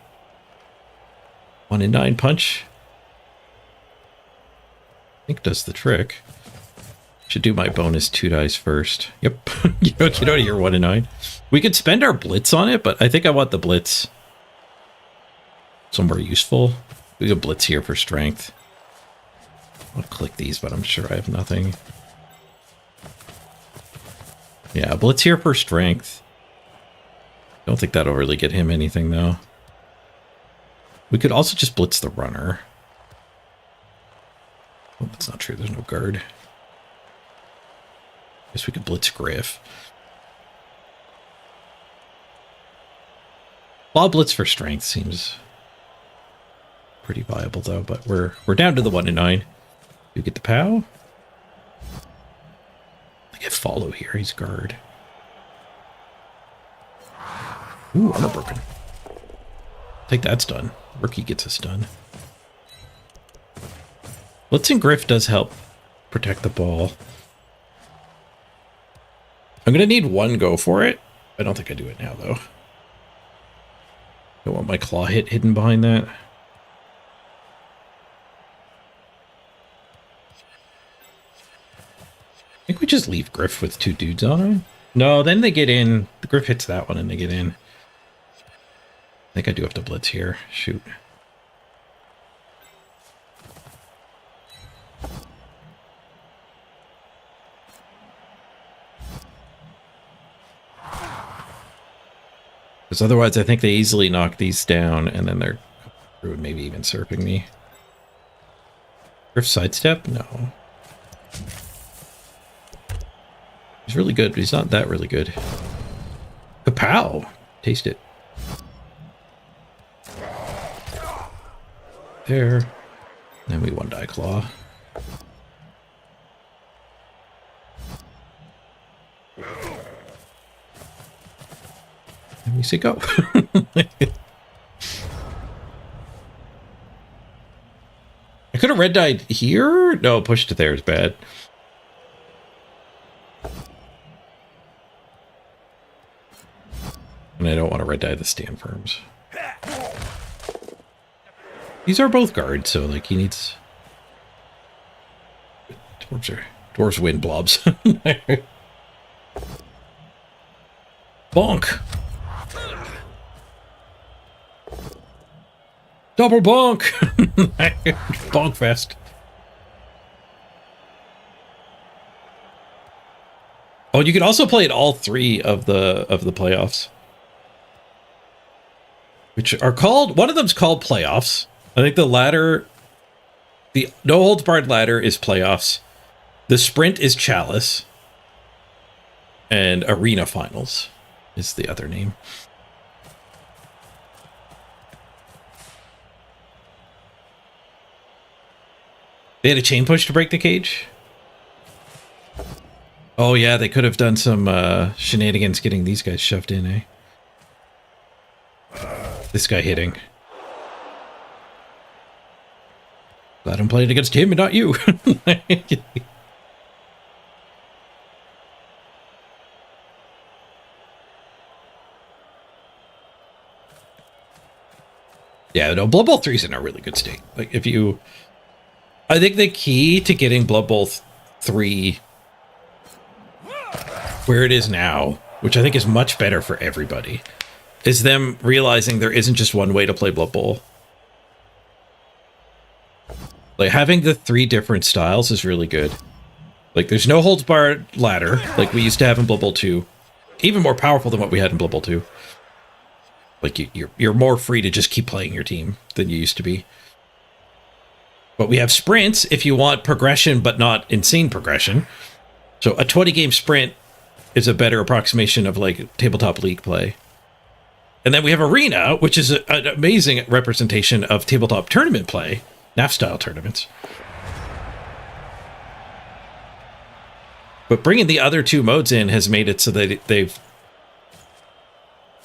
1 in 9 punch. I think does the trick. Should do my bonus 2 dice first. Yep. you don't hear 1 in 9. We could spend our blitz on it, but I think I want the blitz somewhere useful. We could blitz here for strength. I'll click these, but I'm sure I have nothing. Yeah, blitz here for strength. Don't think that'll really get him anything, though. We could also just blitz the runner. Oh, that's not true. There's no guard. Guess we could blitz Griff. Well, blitz for strength seems pretty viable, though. But we're down to the 1 in 9. You get the POW. I get follow here. He's guard. Ooh, armor broken. I think that's done. Rookie gets a stun. Blitzing Griff does help protect the ball. I'm going to need 1 go for it. I don't think I do it now, though. Don't want my claw hit hidden behind that. I think we just leave Griff with 2 dudes on him. No, then they get in. The Griff hits that one and they get in. I think I do have to blitz here. Shoot. Because otherwise I think they easily knock these down and then they're through and maybe even surfing me. Griff sidestep? No. He's really good, but he's not that really good. Kapow! Taste it. There. Then we 1-die claw. And we say go. I could have red died here? No, push to there is bad. And I don't want to red dye the stand firms. These are both guards, so like he needs. Dwarves win blobs. Bonk. Double bonk! Bonk fest. Oh, you could also play at all 3 of the playoffs, which are called. One of them's called playoffs. I think the ladder, the no holds barred ladder, is playoffs. The sprint is chalice, and arena finals is the other name. They had a chain push to break the cage. Oh yeah, they could have done some shenanigans getting these guys shoved in, eh? This guy hitting. Glad I'm playing against him and not you. Yeah, no, Blood Bowl 3's in a really good state. Like, if you... I think the key to getting Blood Bowl 3 where it is now, which I think is much better for everybody, is them realizing there isn't just one way to play Blood Bowl. Like, having the 3 different styles is really good. Like, there's no holds barred ladder, like we used to have in Blood Bowl 2. Even more powerful than what we had in Blood Bowl 2. Like, you're more free to just keep playing your team than you used to be. But we have sprints if you want progression, but not insane progression. So a 20-game sprint is a better approximation of, like, tabletop league play. And then we have arena, which is an amazing representation of tabletop tournament play, NAF-style tournaments. But bringing the other 2 modes in has made it so that they've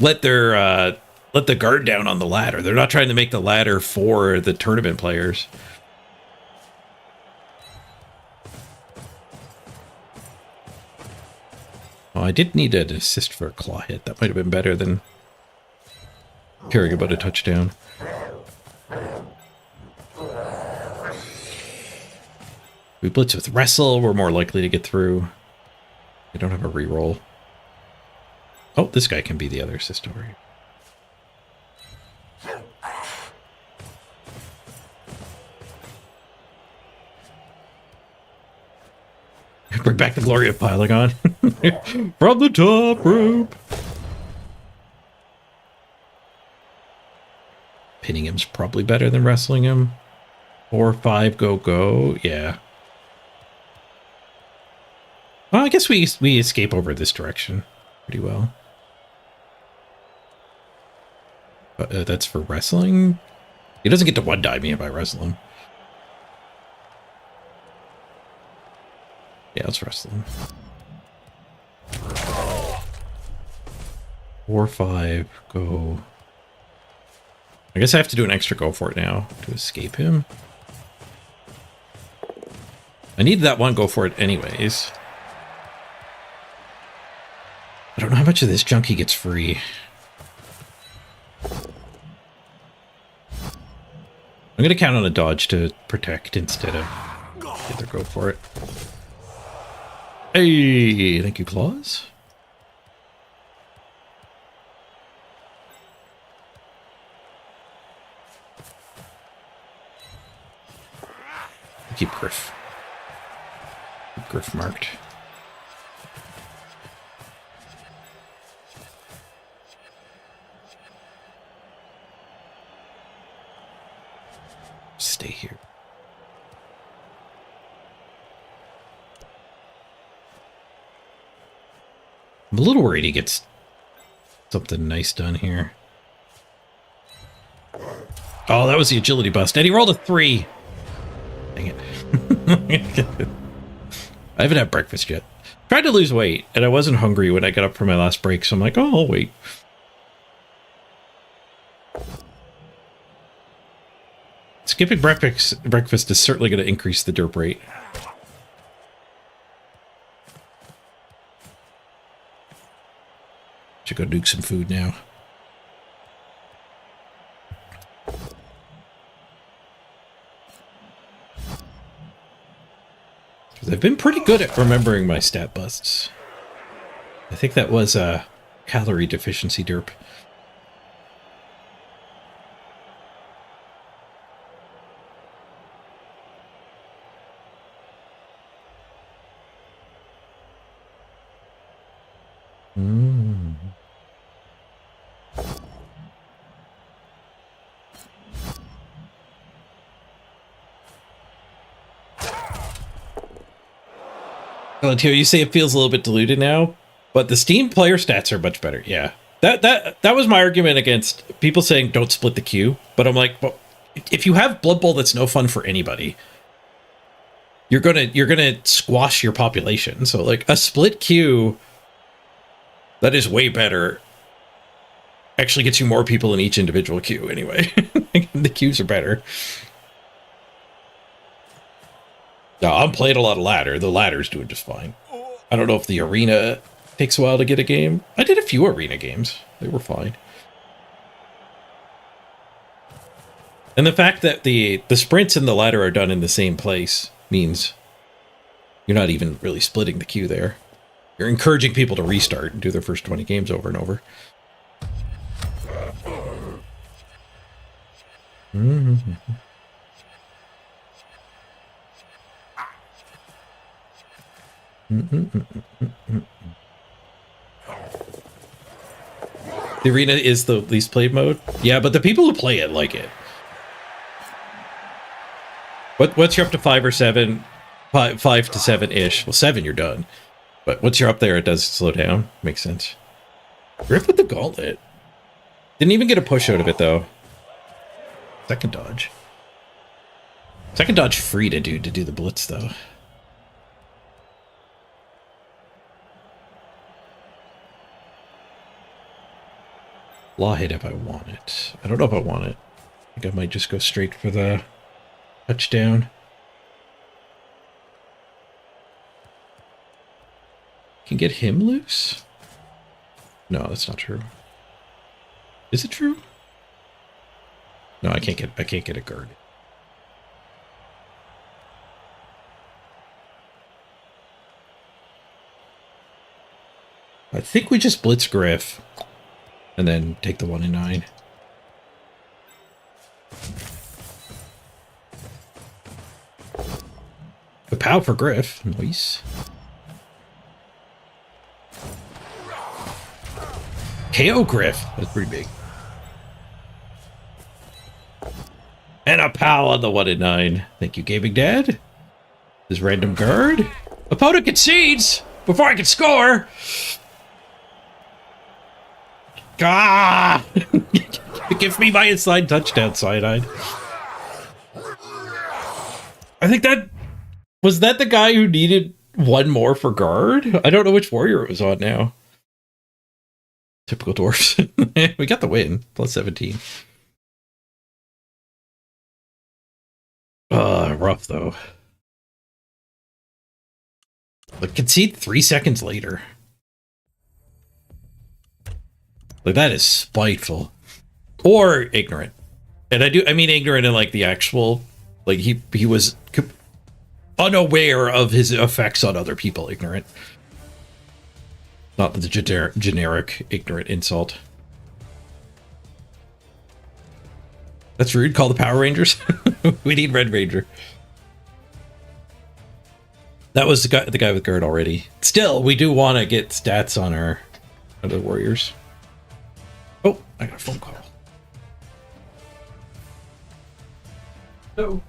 let their let the guard down on the ladder. They're not trying to make the ladder for the tournament players. Oh, I did need an assist for a claw hit. That might have been better than caring about a touchdown. We blitz with wrestle, we're more likely to get through. We don't have a reroll. Oh, this guy can be the other assist over here. Bring back the glory of Pylagon. From the top rope. Pinning him's probably better than wrestling him. 4, 5, go, go. Yeah. Well, I guess we escape over this direction pretty well. But that's for wrestling. He doesn't get to one-die me if I wrestle him. Yeah, let's wrestle him. 4, 5, go. I guess I have to do an extra go for it now to escape him. I need that one go for it anyways. I don't know how much of this junk he gets free. I'm going to count on a dodge to protect instead of either go for it. Hey, thank you, Claws. Keep Griff. Keep Griff marked. Stay here. I'm a little worried he gets something nice done here. Oh, that was the agility bust. And he rolled a 3. Dang it. I haven't had breakfast yet. Tried to lose weight, and I wasn't hungry when I got up for my last break, so I'm like, oh, I'll wait. Skipping breakfast is certainly going to increase the derp rate. Should go nuke some food now. I've been pretty good at remembering my stat busts. I think that was a calorie deficiency derp. Mm. Valentino, you say it feels a little bit diluted now, but the Steam player stats are much better. Yeah, that was my argument against people saying don't split the queue. But I'm like, well, if you have Blood Bowl, that's no fun for anybody. You're gonna squash your population. So like a split queue that is way better actually gets you more people in each individual queue anyway. The queues are better. No, I'm playing a lot of ladder. The ladder's doing just fine. I don't know if the arena takes a while to get a game. I did a few arena games. They were fine. And the fact that the sprints and the ladder are done in the same place means you're not even really splitting the queue there. You're encouraging people to restart and do their first 20 games over and over. Mm-hmm. The arena is the least played mode. Yeah, but the people who play it like it. Once you're up to 5 or 7, 5 to 7-ish. Well, 7 you're done. But once you're up there, it does slow down. Makes sense. Griff with the gauntlet. Didn't even get a push out of it though. Second dodge. Second dodge free to do the blitz though. Law hit if I want it. I don't know if I want it. I think I might just go straight for the touchdown. Can get him loose? No, that's not true. Is it true? No, I can't get a guard. I think we just blitz Griff and then take the 1 and 9. The pow for Griff. Nice. KO Griff. That's pretty big. And a pow on the 1 and 9. Thank you, Gaming Dad. This random guard. Opponent concedes before I can score. Ah! Give me my inside touchdown, Cyanide. I think that... Was that the guy who needed 1 more for guard? I don't know which warrior it was on now. Typical dwarfs. We got the win. Plus 17. Rough, though. Like, concede 3 seconds later. Like, that is spiteful. Or ignorant. And I mean ignorant in, like, the actual... Like, he was unaware of his effects on other people ignorant. Not the generic ignorant insult. That's rude. Call the Power Rangers. We need Red Ranger. That was the guy with guard already. Still, we do want to get stats on our other warriors. Oh, I got a phone call. No.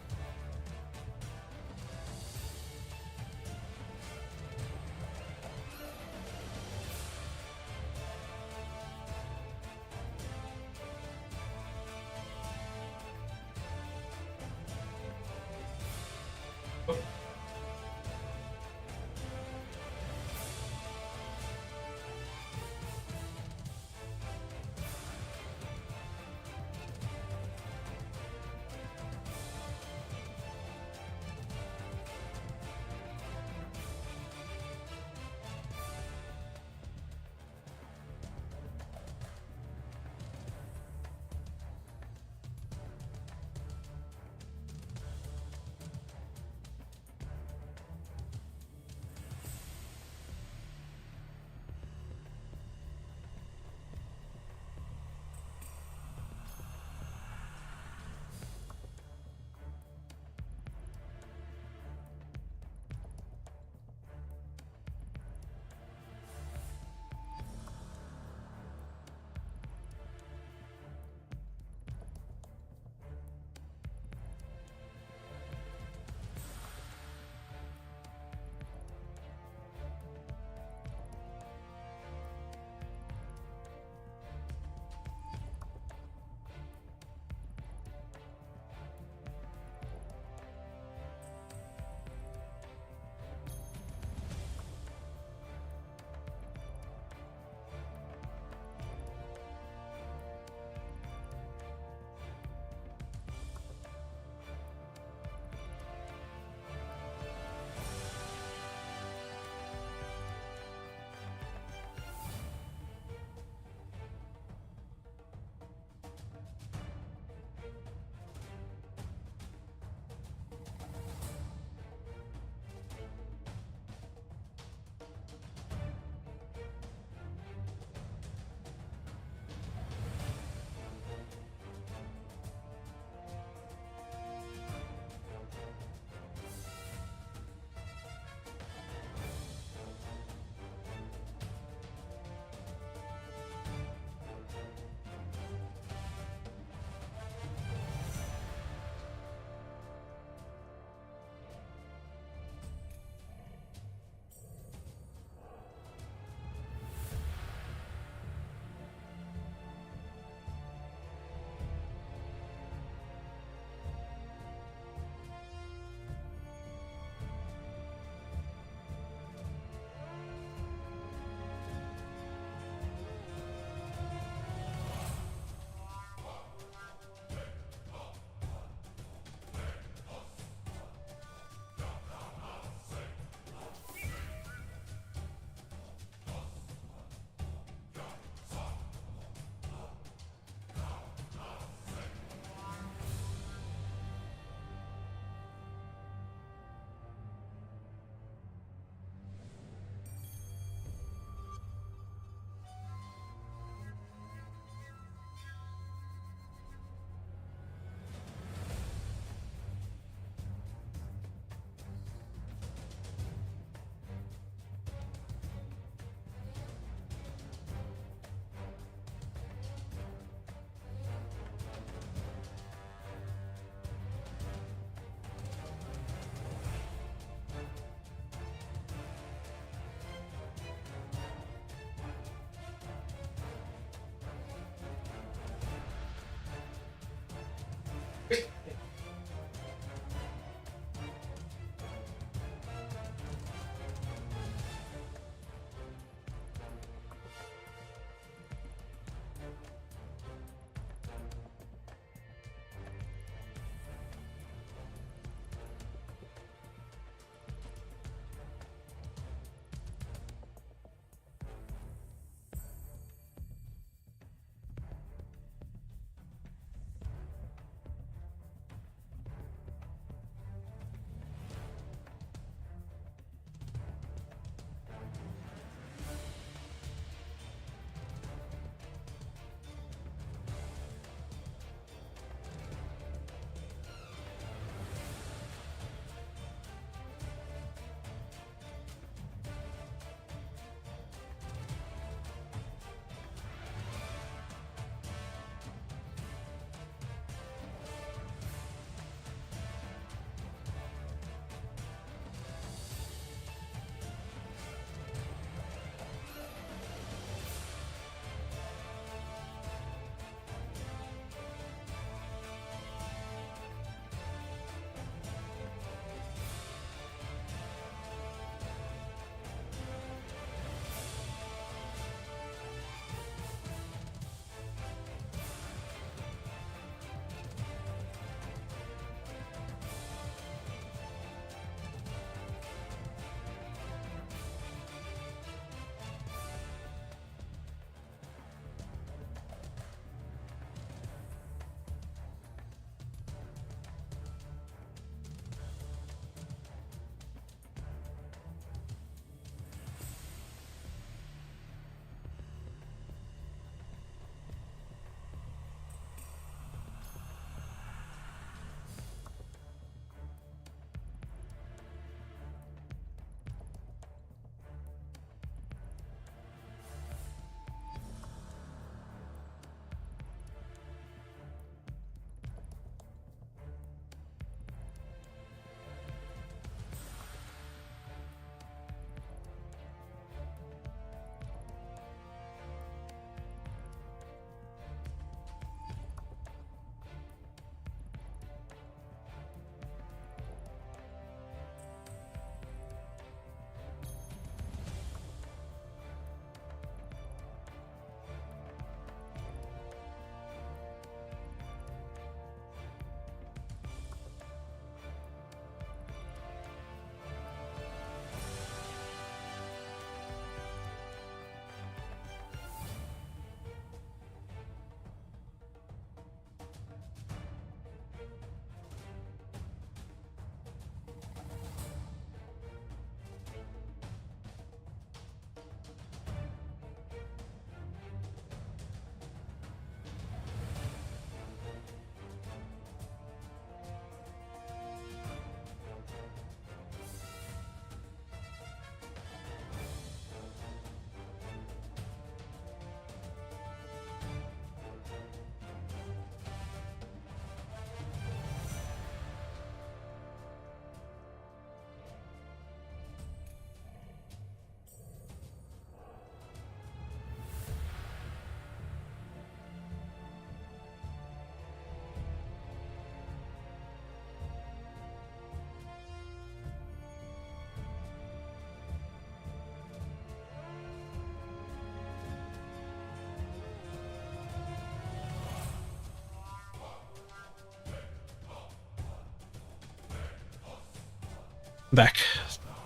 Back.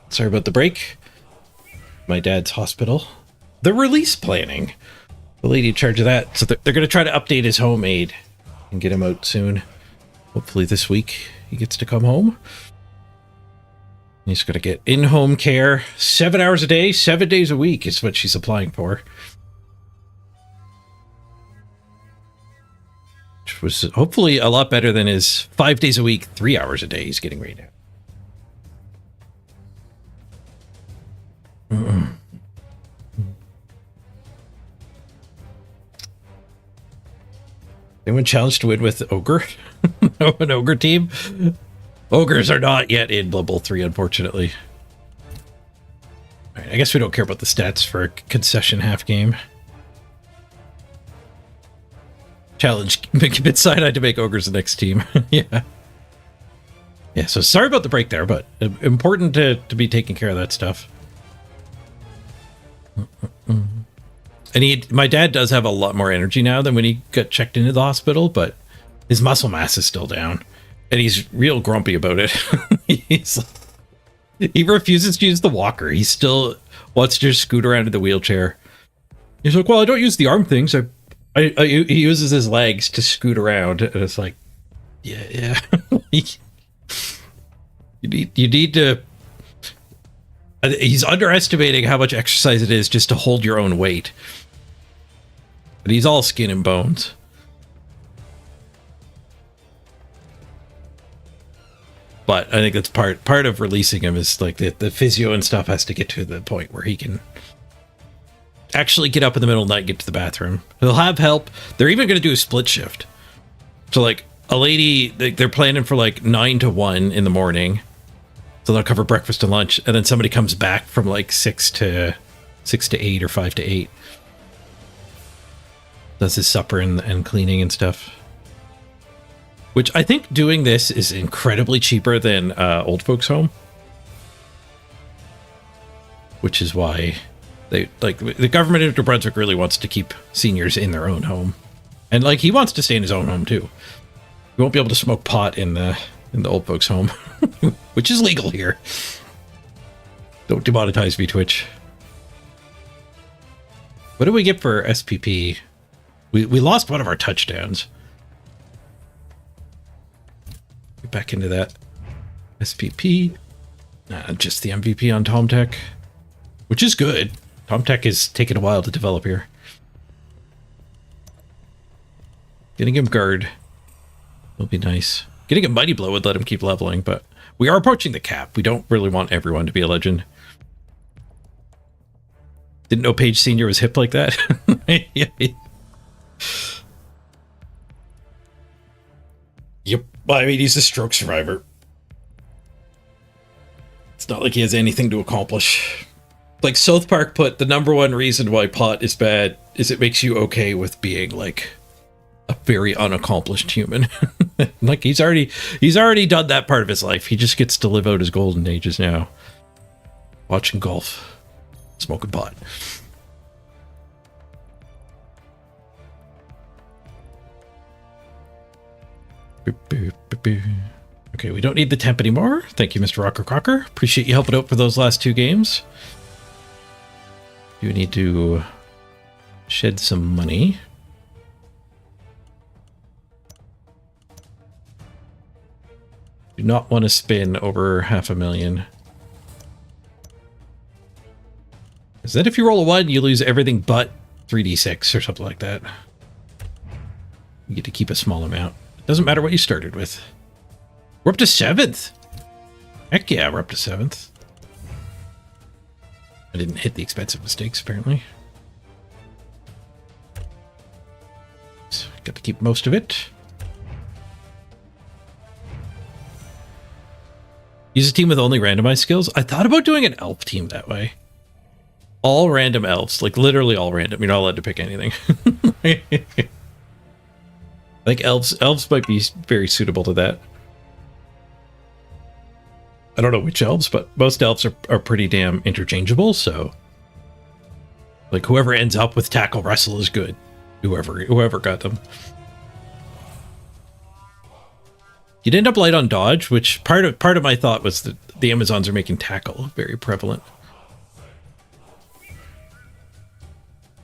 Sorry about the break. My dad's hospital. The release planning. The lady in charge of that. So they're going to try to update his home aid and get him out soon. Hopefully this week he gets to come home. He's going to get in-home care 7 hours a day, 7 days a week is what she's applying for. Which was hopefully a lot better than his 5 days a week, 3 hours a day he's getting right now. Anyone challenged to win with Ogre? An Ogre team? Ogres are not yet in Blood Bowl 3, unfortunately. Alright, I guess we don't care about the stats for a concession half game. Challenge, make a bit side-eyed to make Ogres the next team. Yeah. Yeah, so sorry about the break there, but important to be taking care of that stuff. And my dad does have a lot more energy now than when he got checked into the hospital, but his muscle mass is still down. And he's real grumpy about it. He refuses to use the walker. He still wants to just scoot around in the wheelchair. He's like, well, I don't use the arm things. He uses his legs to scoot around. And it's like, yeah. You need to... He's underestimating how much exercise it is just to hold your own weight. But he's all skin and bones. But I think that's part of releasing him is like the physio and stuff has to get to the point where he can actually get up in the middle of the night and get to the bathroom. He'll have help. They're even going to do a split shift. So like a lady, they're planning for like 9 to 1 in the morning. So they'll cover breakfast and lunch. And then somebody comes back from like 6 to 8 or 5 to 8. Does his supper and cleaning and stuff. Which I think doing this is incredibly cheaper than old folks' home. Which is why they like the government of New Brunswick really wants to keep seniors in their own home. And like he wants to stay in his own home too. He won't be able to smoke pot in the old folks' home. Which is legal here. Don't demonetize me, Twitch. What do we get for SPP? We lost one of our touchdowns. Get back into that. SPP. Just the MVP on TomTech. Which is good. TomTech is taking a while to develop here. Getting him guard will be nice. Getting a Mighty Blow would let him keep leveling, but we are approaching the cap. We don't really want everyone to be a legend. Didn't know Paige Sr. was hip like that. Yep. Well, I mean, he's a stroke survivor. It's not like he has anything to accomplish. Like South Park put, the number one reason why pot is bad is it makes you okay with being like a very unaccomplished human. Like he's already done that part of his life. He just gets to live out his golden ages now. Watching golf, smoking pot. Okay, we don't need the temp anymore. Thank you, Mr. Rocker Crocker. Appreciate you helping out for those last 2 games. You need to shed some money. Do not want to spin over $500,000. Is that if you roll a 1, you lose everything but 3d6 or something like that? You get to keep a small amount. It doesn't matter what you started with. We're up to 7th. Heck yeah, we're up to 7th. I didn't hit the expensive mistakes, apparently. So, got to keep most of it. Use a team with only randomized skills. I thought about doing an elf team that way. All random elves, like literally all random. You're not allowed to pick anything. I think elves might be very suitable to that. I don't know which elves, but most elves are pretty damn interchangeable, so like whoever ends up with tackle wrestle is good. Whoever got them. You'd end up light on dodge, which part of my thought was that the Amazons are making tackle very prevalent.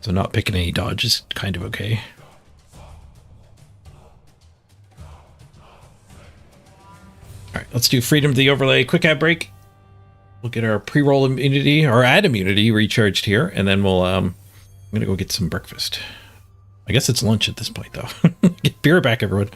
So not picking any dodge is kind of okay. All right, let's do Freedom to the Overlay quick ad break. We'll get our pre-roll immunity, or ad immunity recharged here, and then we'll, I'm going to go get some breakfast. I guess it's lunch at this point, though. Be right back, everyone.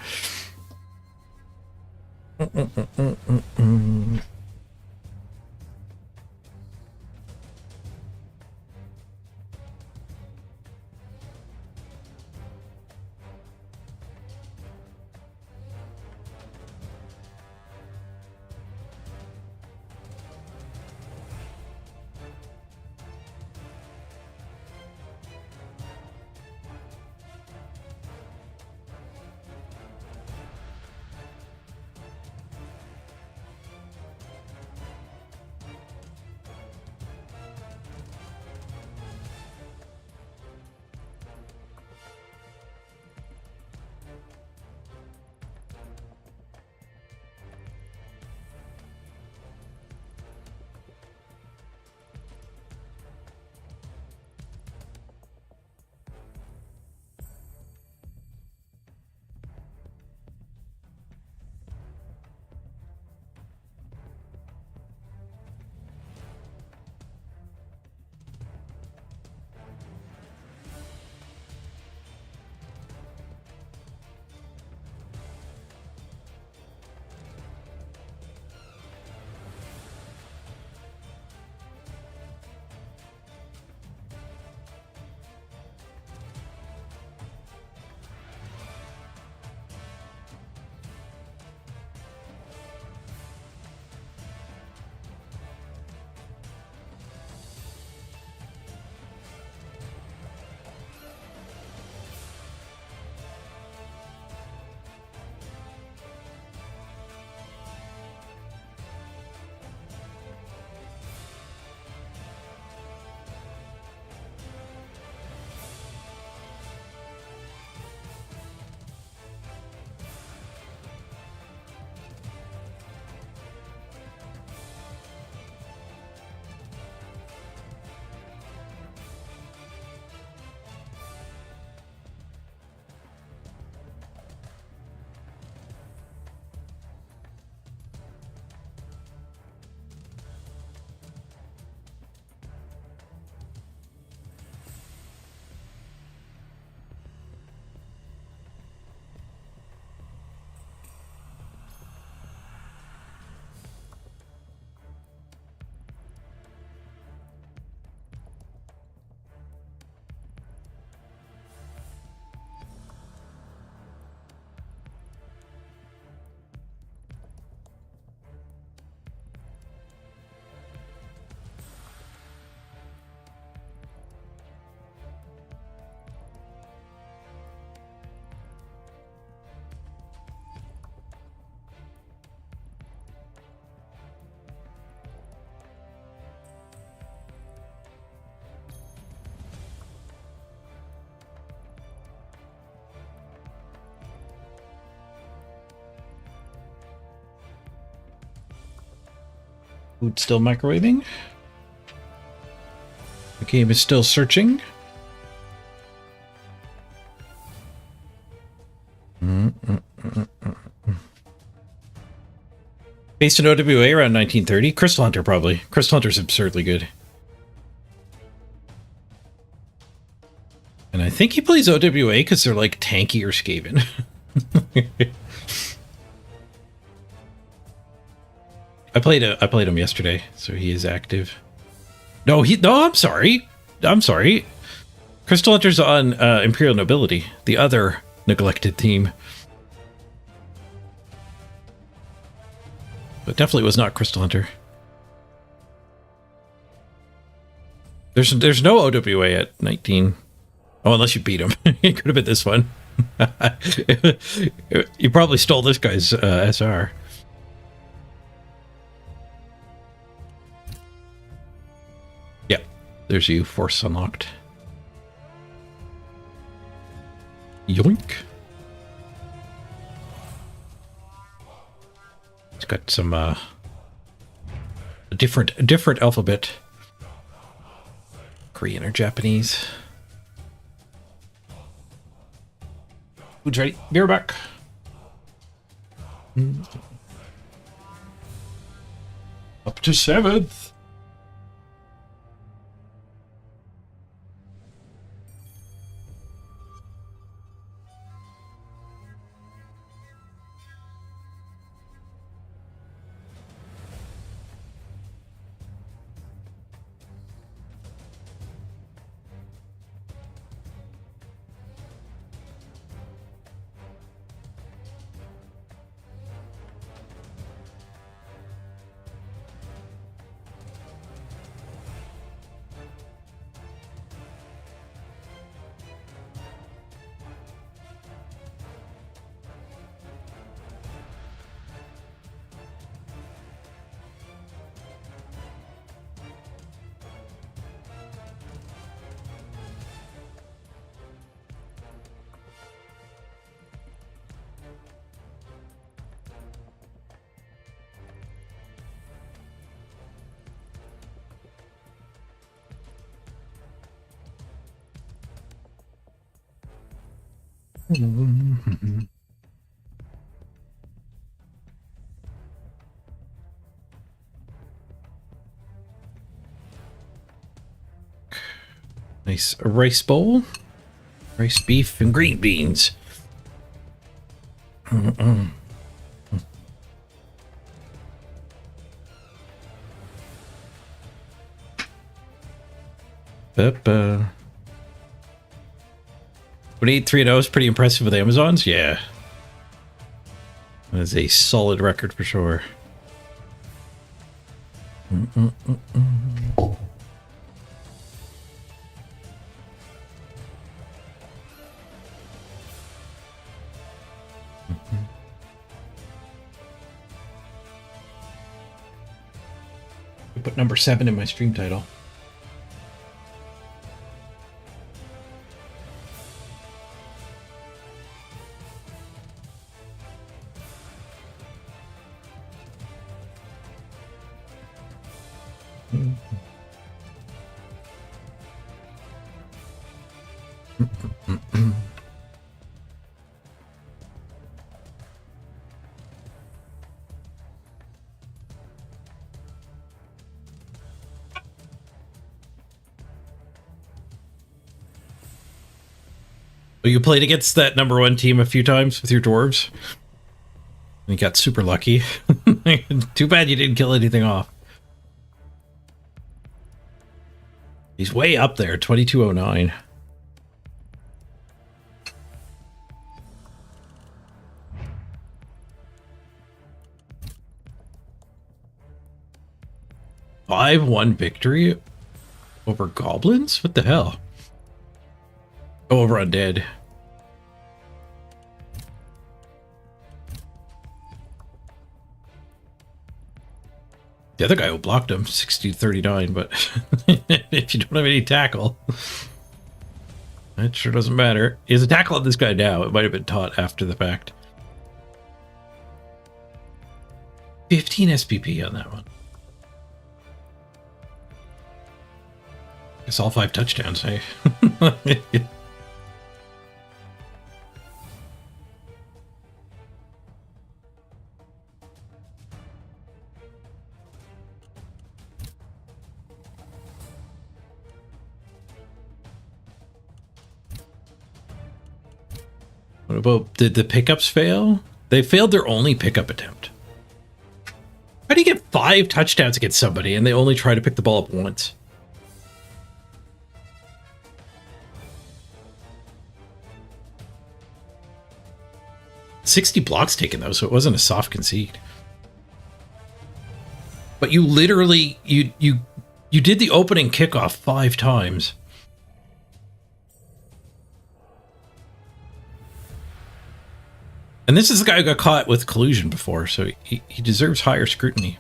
Food still microwaving. The game is still searching. Based in OWA around 1930. Crystal Hunter, probably. Crystal Hunter's absurdly good. And I think he plays OWA because they're like tanky or Skaven. I played him yesterday, so he is active. No, I'm sorry. Crystal Hunter's on Imperial Nobility, the other neglected theme. But definitely was not Crystal Hunter. There's no OWA at 19. Oh, unless you beat him. It could have been this one. You probably stole this guy's SR. Yep, there's you, force unlocked. Yoink. got some a different alphabet. Korean or Japanese. Food's ready. Be right back. Up to 7th. Nice rice bowl. Rice, beef, and green beans. Peppa. 28-3-0 is pretty impressive with Amazons. Yeah. That is a solid record for sure. I put number 7 in my stream title. You played against that number 1 team a few times with your dwarves. And you got super lucky. Too bad you didn't kill anything off. He's way up there, 2209. Five-1 victory over goblins? What the hell? Over undead. The other guy who blocked him, 60-39, but if you don't have any tackle, that sure doesn't matter. He has a tackle on this guy now. It might have been taught after the fact. 15 SPP on that one. It's all 5 touchdowns, hey? What about, did the pickups fail? They failed their only pickup attempt. How do you get 5 touchdowns against somebody and they only try to pick the ball up once? $60 blocks taken though, so it wasn't a soft concede. But you literally, you did the opening kickoff 5 times. And this is the guy who got caught with collusion before, so he deserves higher scrutiny.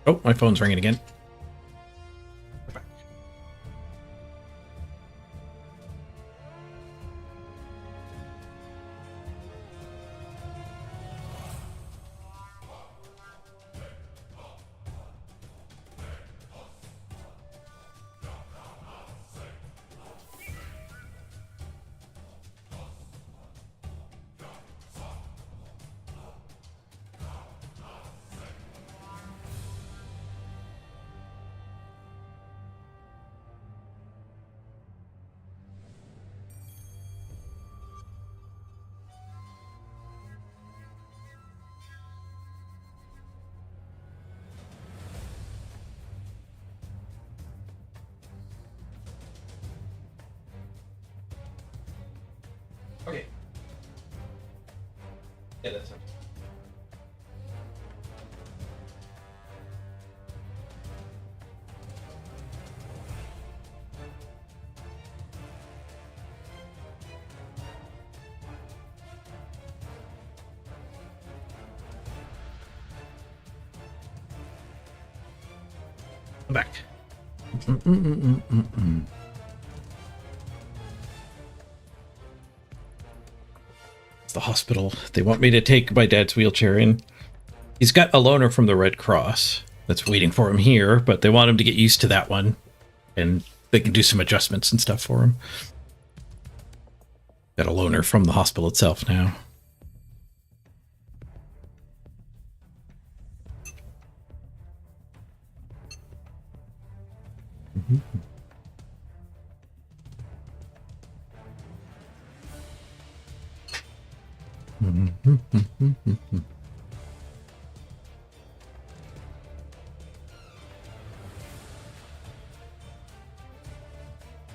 Oh, my phone's ringing again. Okay. Yeah, that's okay. I'm back. It's the hospital. They want me to take my dad's wheelchair in. He's got a loaner from the Red Cross that's waiting for him here, but they want him to get used to that one, and they can do some adjustments and stuff for him. Got a loaner from the hospital itself now.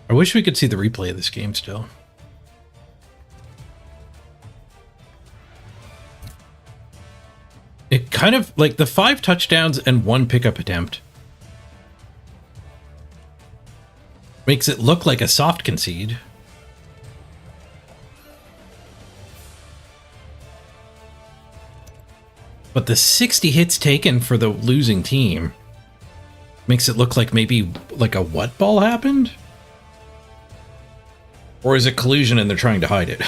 I wish we could see the replay of this game still. It kind of, like, the 5 touchdowns and 1 pickup attempt makes it look like a soft concede. But the 60 hits taken for the losing team makes it look like maybe like a what ball happened? Or is it collusion and they're trying to hide it?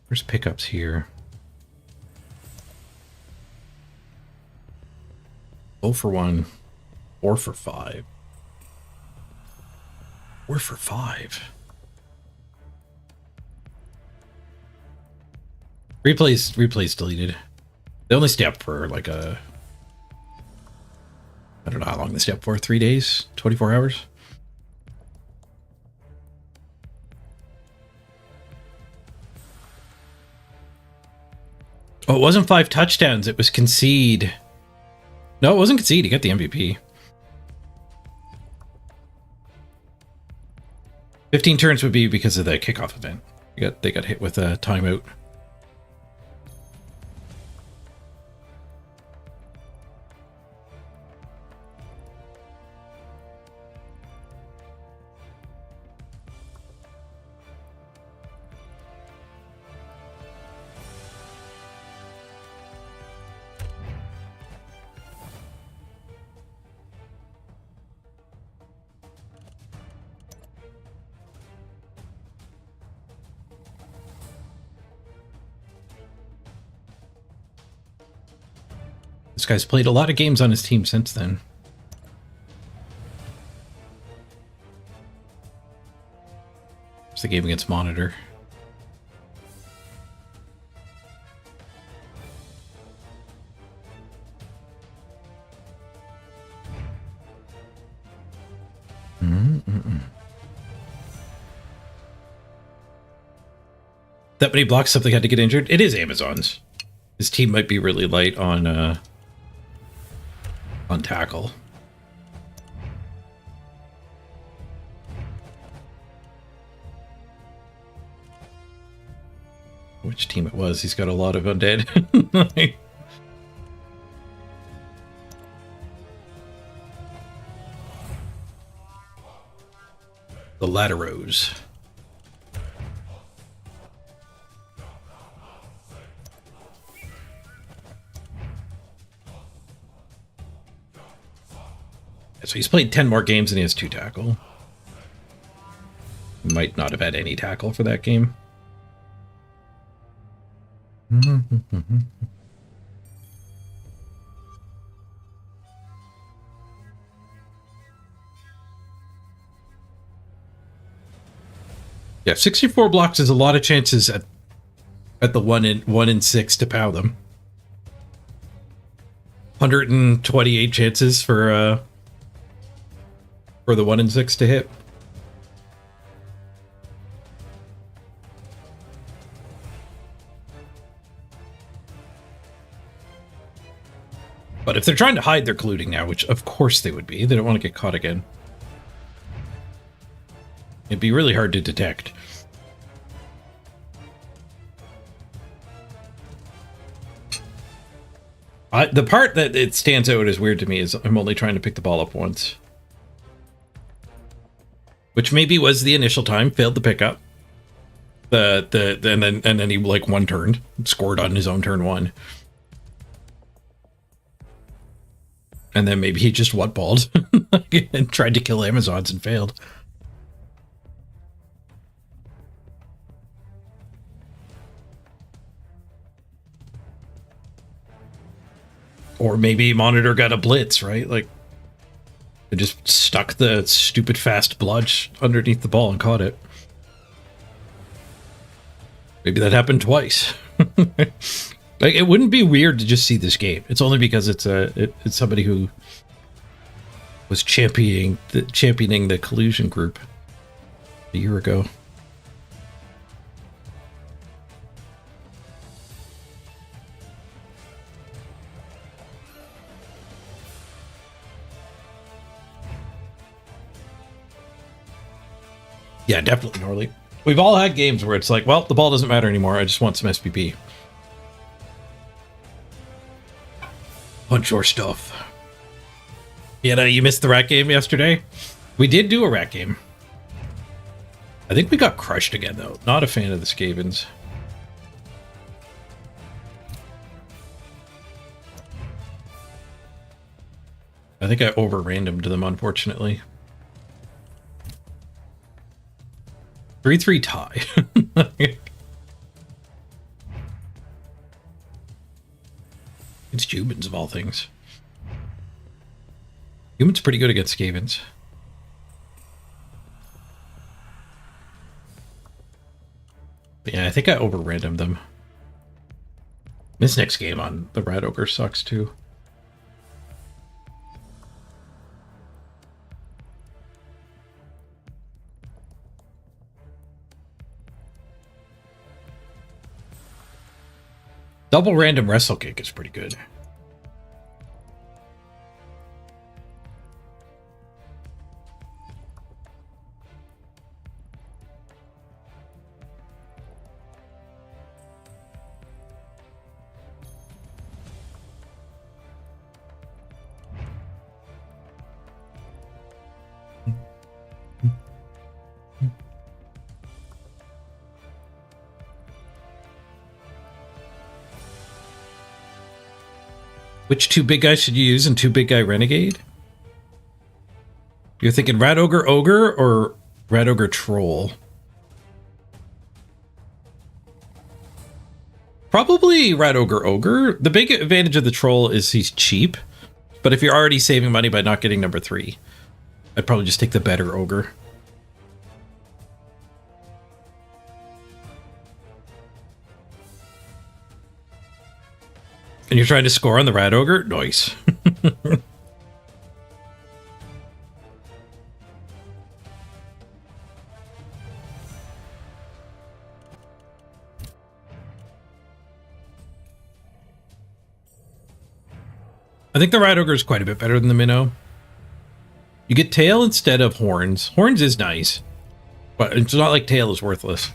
There's pickups here. 0 for 1. 4 for 5. 4 for 5. Replays deleted. They only stay up for like a... I don't know how long they stay up for. 3 days? 24 hours? Oh, it wasn't 5 touchdowns. It was concede. No, it wasn't concede. He got the MVP. 15 turns would be because of the kickoff event. They got hit with a timeout. This guy's played a lot of games on his team since then. It's the game against Monitor. That many blocks, something had to get injured? It is Amazon's. His team might be really light on tackle. Which team it was? He's got a lot of undead. The Latteros. So he's played 10 more games and he has 2 tackle. Might not have had any tackle for that game. Yeah, 64 blocks is a lot of chances at the 1 in 6 to pow them. 128 chances for the 1 in 6 to hit. But if they're trying to hide their colluding now, which of course they would be, they don't want to get caught again. It'd be really hard to detect. The part that it stands out as weird to me is I'm only trying to pick the ball up once. Which maybe was the initial time, failed the pickup. And then he like one turned, scored on his own turn 1. And then maybe he just one-balled and tried to kill Amazons and failed. Or maybe Monitor got a blitz, right? Like, it just stuck the stupid fast bludge underneath the ball and caught it. Maybe that happened twice. Like, it wouldn't be weird to just see this game. It's only because it's somebody who was championing the collusion group a year ago. Yeah, definitely, Norley. We've all had games where it's like, well, the ball doesn't matter anymore. I just want some SPP. Punch your stuff. Yeah, you missed the rat game yesterday? We did do a rat game. I think we got crushed again, though. Not a fan of the Skavens. I think I over-randomed them, unfortunately. 3-3 tie. It's humans, of all things. Humans pretty good against Skavens. But yeah, I think I over-randomed them. This next game on the Rat Ogre sucks, too. Double random wrestle kick is pretty good. Which 2 big guys should you use in 2 big guy Renegade? You're thinking Rat Ogre Ogre or Rat Ogre Troll? Probably Rat Ogre Ogre. The big advantage of the Troll is he's cheap. But if you're already saving money by not getting number 3, I'd probably just take the better Ogre. And you're trying to score on the Rat Ogre? Nice. I think the Rat Ogre is quite a bit better than the Minnow. You get tail instead of horns. Horns is nice, but it's not like tail is worthless.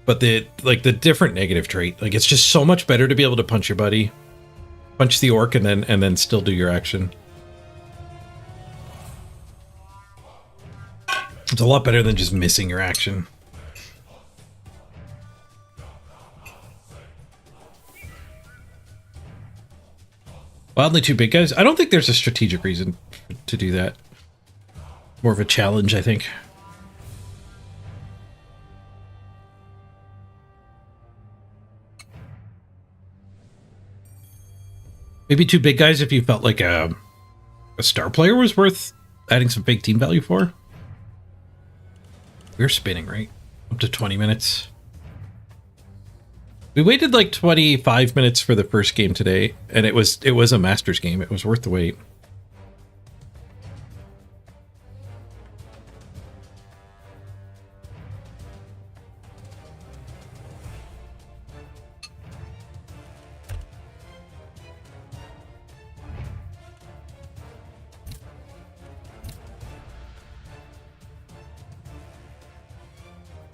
But the different negative trait, like it's just so much better to be able to punch your buddy, punch the orc, and then still do your action. It's a lot better than just missing your action. Wildly 2 big guys. I don't think there's a strategic reason to do that. More of a challenge, I think. Maybe 2 big guys if you felt like a star player was worth adding some fake team value for. We're spinning, right? Up to 20 minutes. We waited like 25 minutes for the first game today, and it was a Masters game. It was worth the wait.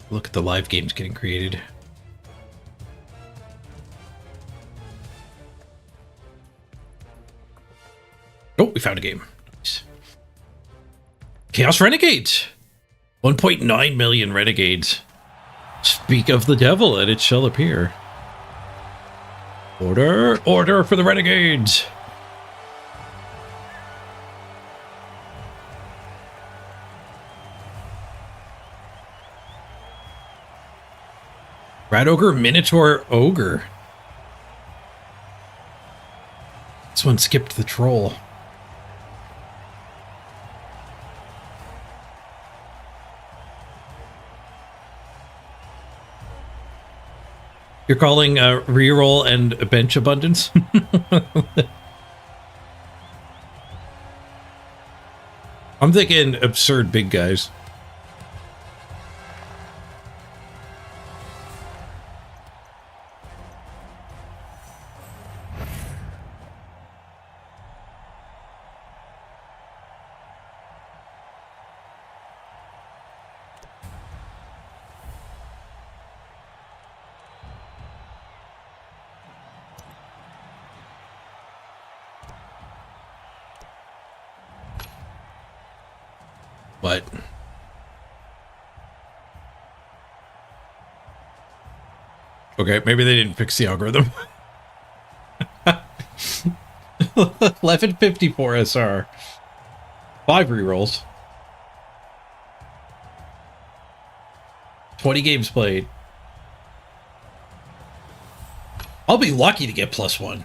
Look at the live games getting created. Oh, we found a game. Nice. Chaos Renegades. 1.9 million renegades. Speak of the devil, and it shall appear. Order, order for the renegades. Rat Ogre, Minotaur Ogre. This one skipped the troll. You're calling reroll and bench abundance? I'm thinking absurd big guys. But okay, maybe they didn't fix the algorithm. 1154 SR. 5 rerolls. 20 games played. I'll be lucky to get +1.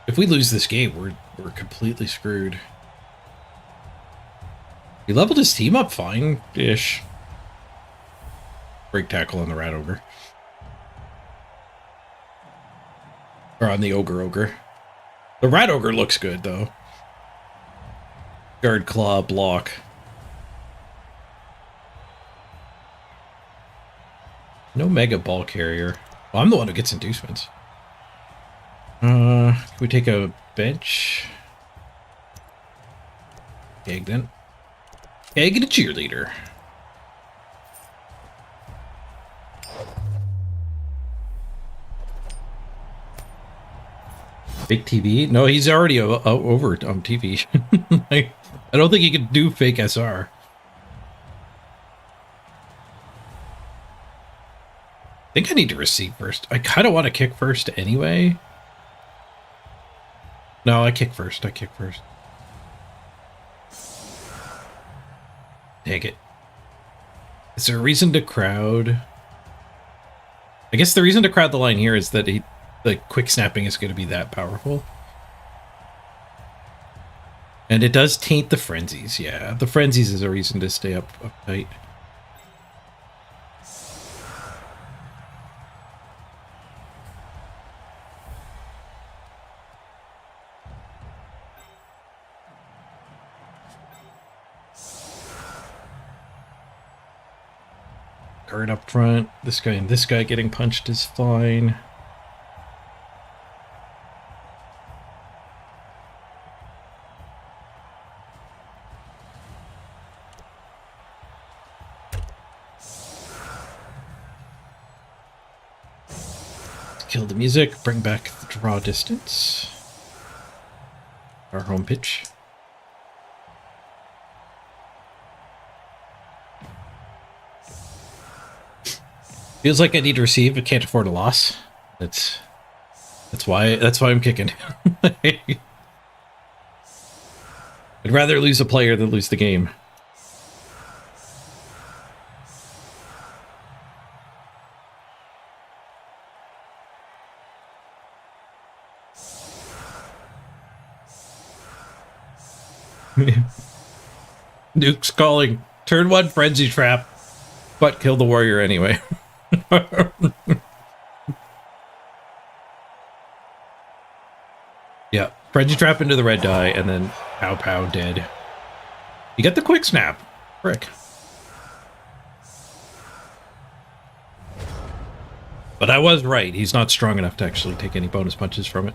If we lose this game, we're completely screwed. He leveled his team up fine-ish. Break tackle on the Rat Ogre. Or on the Ogre. The Rat Ogre looks good, though. Guard, claw, block. No Mega Ball Carrier. Well, I'm the one who gets inducements. Can we take a bench? Gagden. Okay, get a cheerleader. Fake TV? No, he's already over on TV. I don't think he could do fake SR. I think I need to receive first. I kind of want to kick first anyway. No, I kick first. Take it. Is there a reason to crowd? I guess the reason to crowd the line here is that the quick snapping is going to be that powerful. And it does taint the frenzies, yeah. The frenzies is a reason to stay up tight. Guard up front. This guy and this guy getting punched is fine. Kill the music, bring back the draw distance. Our home pitch. Feels like I need to receive, but can't afford a loss. That's why I'm kicking. I'd rather lose a player than lose the game. Nuke's calling. Turn 1 frenzy trap, but kill the warrior anyway. Yeah, frenzy trap into the red die, and then pow pow dead. You get the quick snap. Frick. But I was right. He's not strong enough to actually take any bonus punches from it.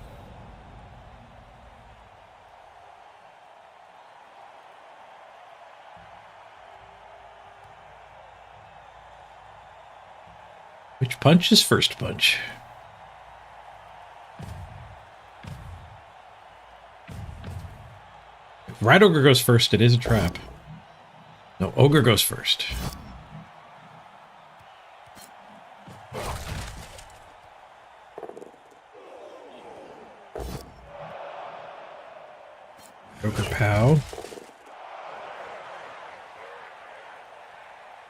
Which punch is first punch? If Rat Ogre goes first, it is a trap. No, Ogre goes first. Ogre Pow.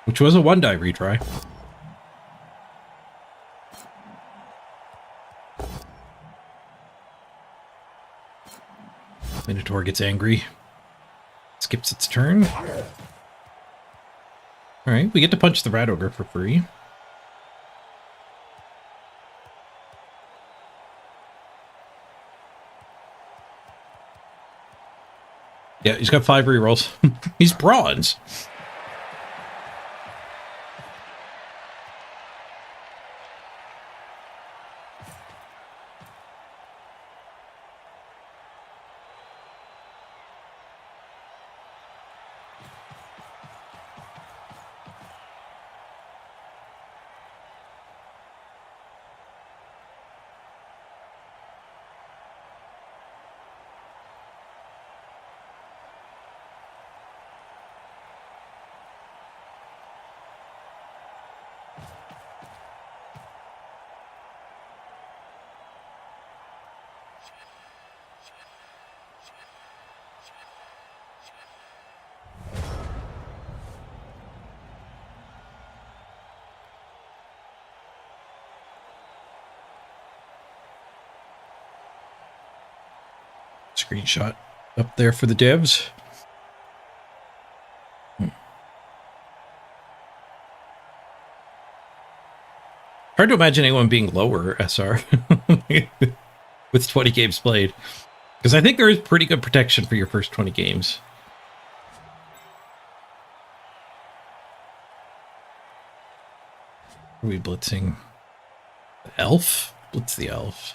Which was a 1-die retry. Minotaur gets angry. Skips its turn. Alright, we get to punch the Rat Ogre for free. Yeah, he's got 5 rerolls. He's bronze. Screenshot up there for the devs. Hard to imagine anyone being lower SR with 20 games played. Because I think there is pretty good protection for your first 20 games. Are we blitzing the elf? Blitz the elf.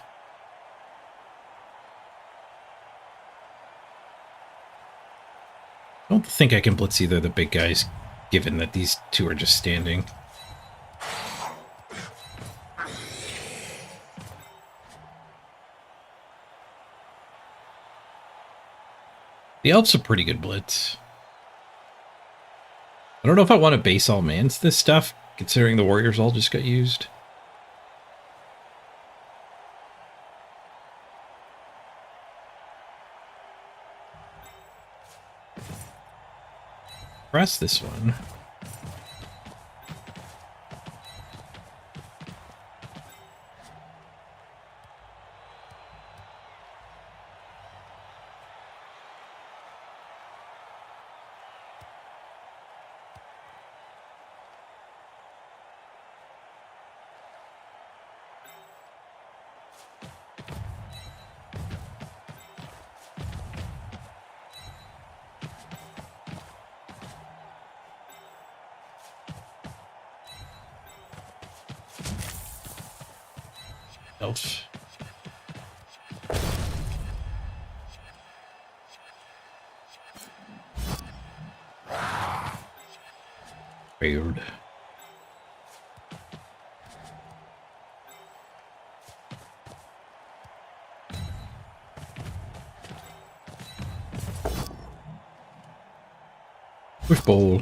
I don't think I can blitz either of the big guys, given that these two are just standing. The elf's a pretty good blitz. I don't know if I want to base all mans this stuff, considering the warriors all just got used. Press this one. Elf. Weird. Push bowl.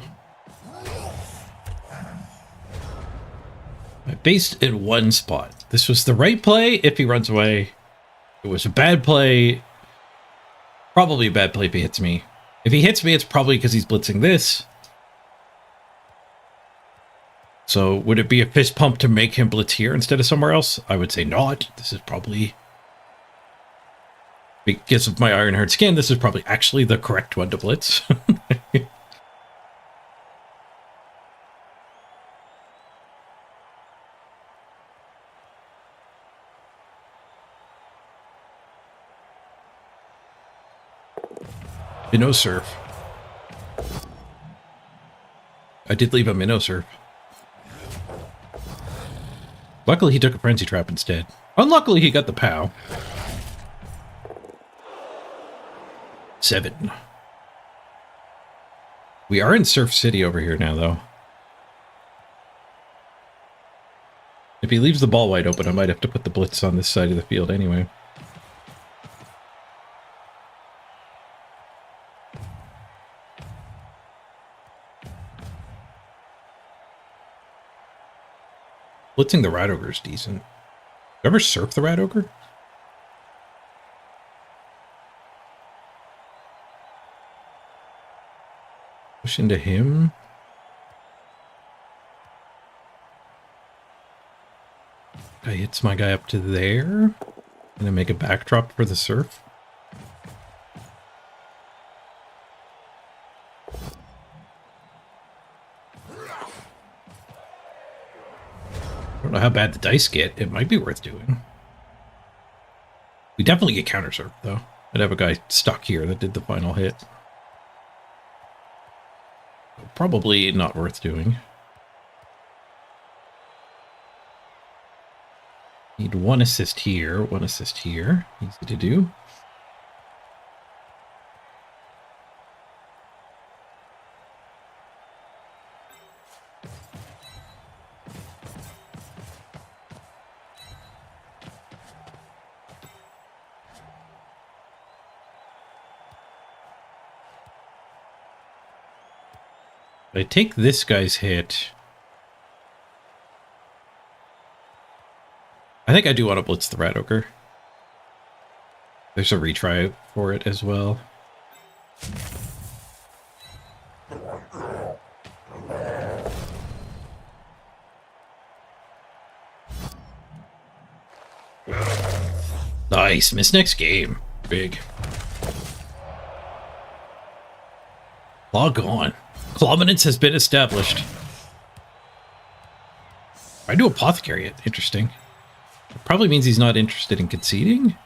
I based in one spot. This was the right play if he runs away. It was a bad play. Probably a bad play if he hits me. If he hits me, it's probably because he's blitzing this. So would it be a fist pump to make him blitz here instead of somewhere else? I would say not. This is probably, because of my Ironheart skin, this is probably actually the correct one to blitz. Minnow Surf. I did leave a Minnow Surf. Luckily, he took a Frenzy Trap instead. Unluckily, he got the POW. 7. We are in Surf City over here now, though. If he leaves the ball wide open, I might have to put the blitz on this side of the field anyway. Blitzing the Rat Ogre is decent. You ever surf the Rat Ogre? Push into him. Guy hits my guy up to there. And then make a backdrop for the surf. I don't know how bad the dice get. It might be worth doing. We definitely get counter surf, though. I'd have a guy stuck here that did the final hit. Probably not worth doing. Need 1 assist here, 1 assist here. Easy to do. I take this guy's hit. I think I do want to blitz the Rat Ogre. There's a retry for it as well. Nice. Miss next game. Big. Log on. Clawminance has been established. I do apothecary it. Interesting. It probably means he's not interested in conceding.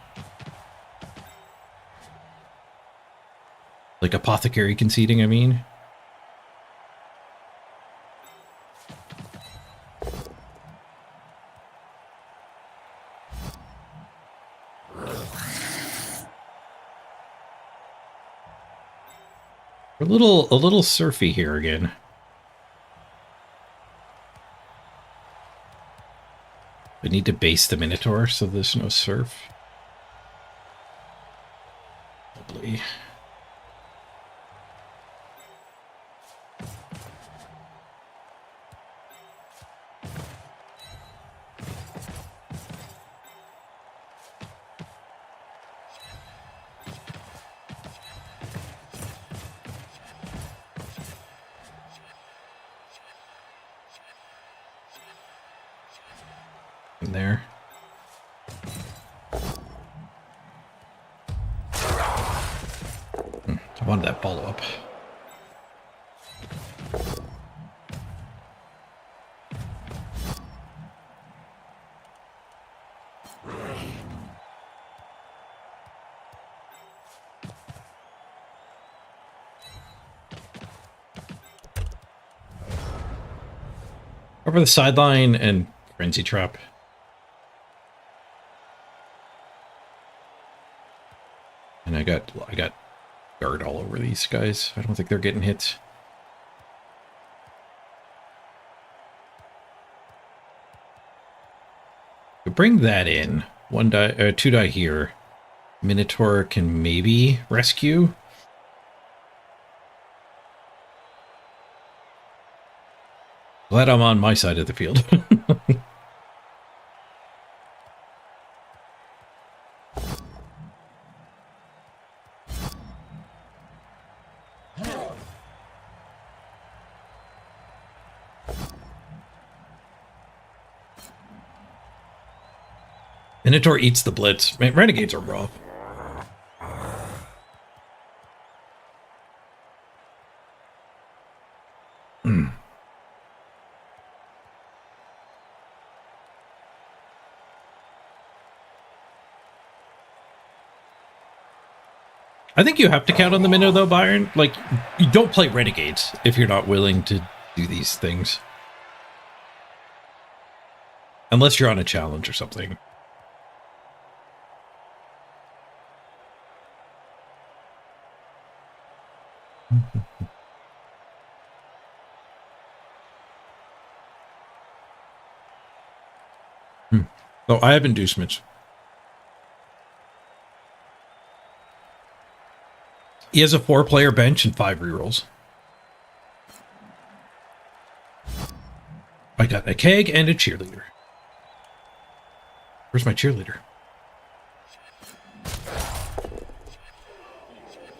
Like apothecary conceding, I mean. We're a little surfy here again. I need to base the Minotaur so there's no surf. Lovely. In there. I wanted that follow-up. Over the sideline and frenzy trap. And I got guard all over these guys. I don't think they're getting hits. To bring that in, 1 die, 2 die here. Minotaur can maybe rescue. Glad I'm on my side of the field. Minotaur eats the blitz. Man, renegades are rough. I think you have to count on the minnow though, Byron. Like, you don't play Renegades if you're not willing to do these things. Unless you're on a challenge or something. Oh, I have inducements. He has a 4-player bench and 5 rerolls. I got a keg and a cheerleader. Where's my cheerleader?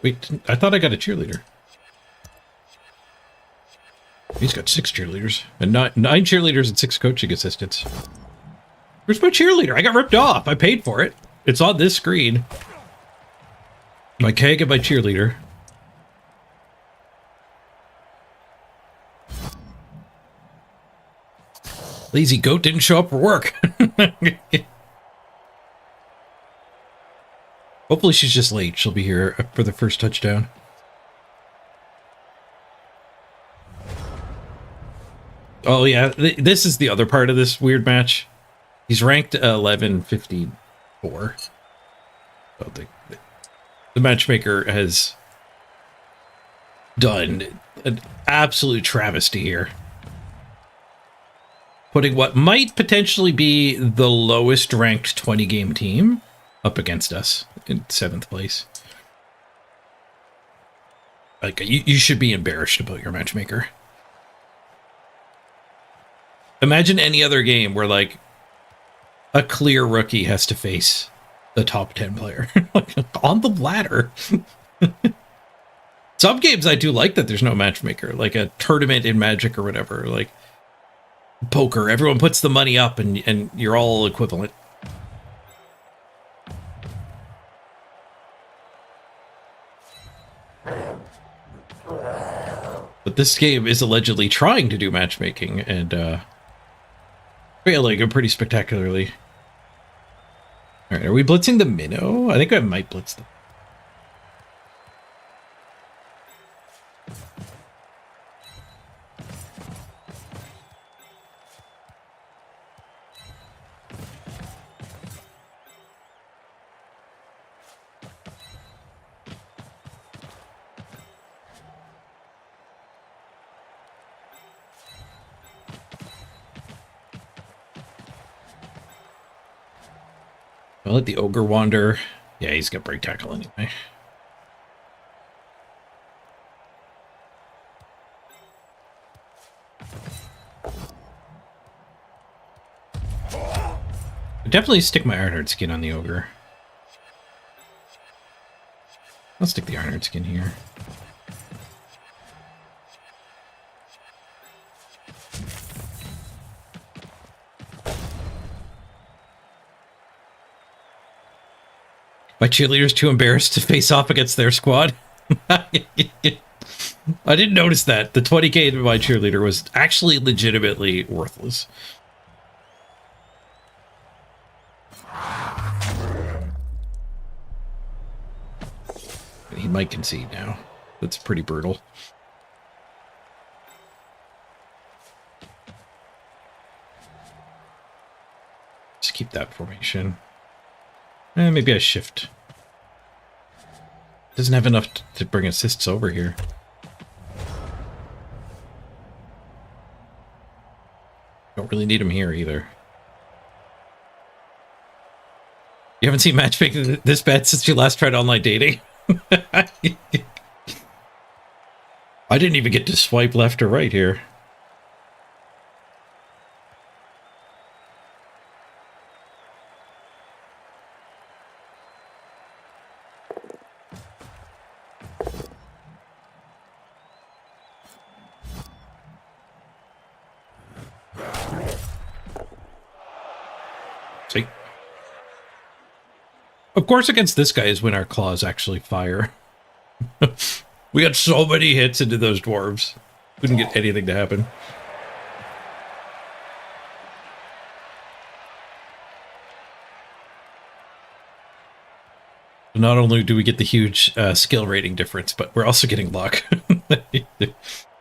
Wait, I thought I got a cheerleader. He's got 6 cheerleaders and 9 cheerleaders and 6 coaching assistants. Where's my cheerleader? I got ripped off. I paid for it. It's on this screen. My keg and my cheerleader. Lazy goat didn't show up for work. Hopefully she's just late. She'll be here for the first touchdown. Oh yeah, this is the other part of this weird match. He's ranked 1154. So the matchmaker has done an absolute travesty here. Putting what might potentially be the lowest ranked 20-game team up against us in 7th place. Like, you should be embarrassed about your matchmaker. Imagine any other game where, like, a clear rookie has to face the top 10 player. Like, on the ladder. Some games I do like that there's no matchmaker, like a tournament in Magic or whatever, like poker. Everyone puts the money up and you're all equivalent. But this game is allegedly trying to do matchmaking and failing pretty spectacularly. All right, are we blitzing the minnow? I think I might blitz them. I'll let the ogre wander. Yeah, he's got break tackle anyway. I'd definitely stick my Ironheart skin on the ogre. I'll stick the Ironheart skin here. My cheerleader's too embarrassed to face off against their squad. I didn't notice that. The 20k to my cheerleader was actually legitimately worthless. He might concede now. That's pretty brutal. Just keep that formation. Maybe I shift. Doesn't have enough to bring assists over here. Don't really need him here either. You haven't seen matchmaking this bad since you last tried online dating? I didn't even get to swipe left or right here. See? Of course, against this guy is when our claws actually fire. We got so many hits into those dwarves. Couldn't get anything to happen. Not only do we get the huge skill rating difference, but we're also getting luck.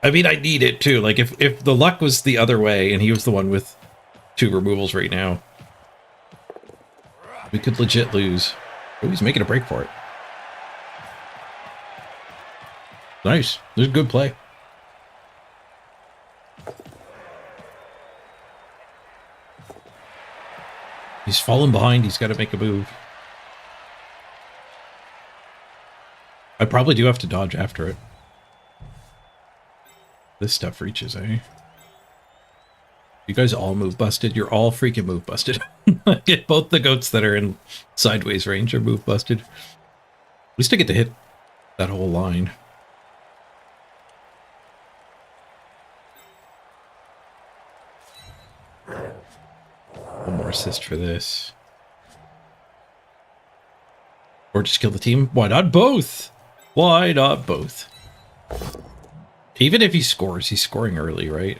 I mean, I need it too. Like, if the luck was the other way and he was the one with 2 removals right now, we could legit lose. Oh, he's making a break for it. Nice. There's a good play. He's fallen behind. He's got to make a move. I probably do have to dodge after it. This stuff reaches, eh? You guys all move busted? You're all freaking move busted. Both the goats that are in sideways range are move busted. At least I get to hit that whole line. One more assist for this. Or just kill the team. Why not both? Why not both? Even if he scores, he's scoring early, right?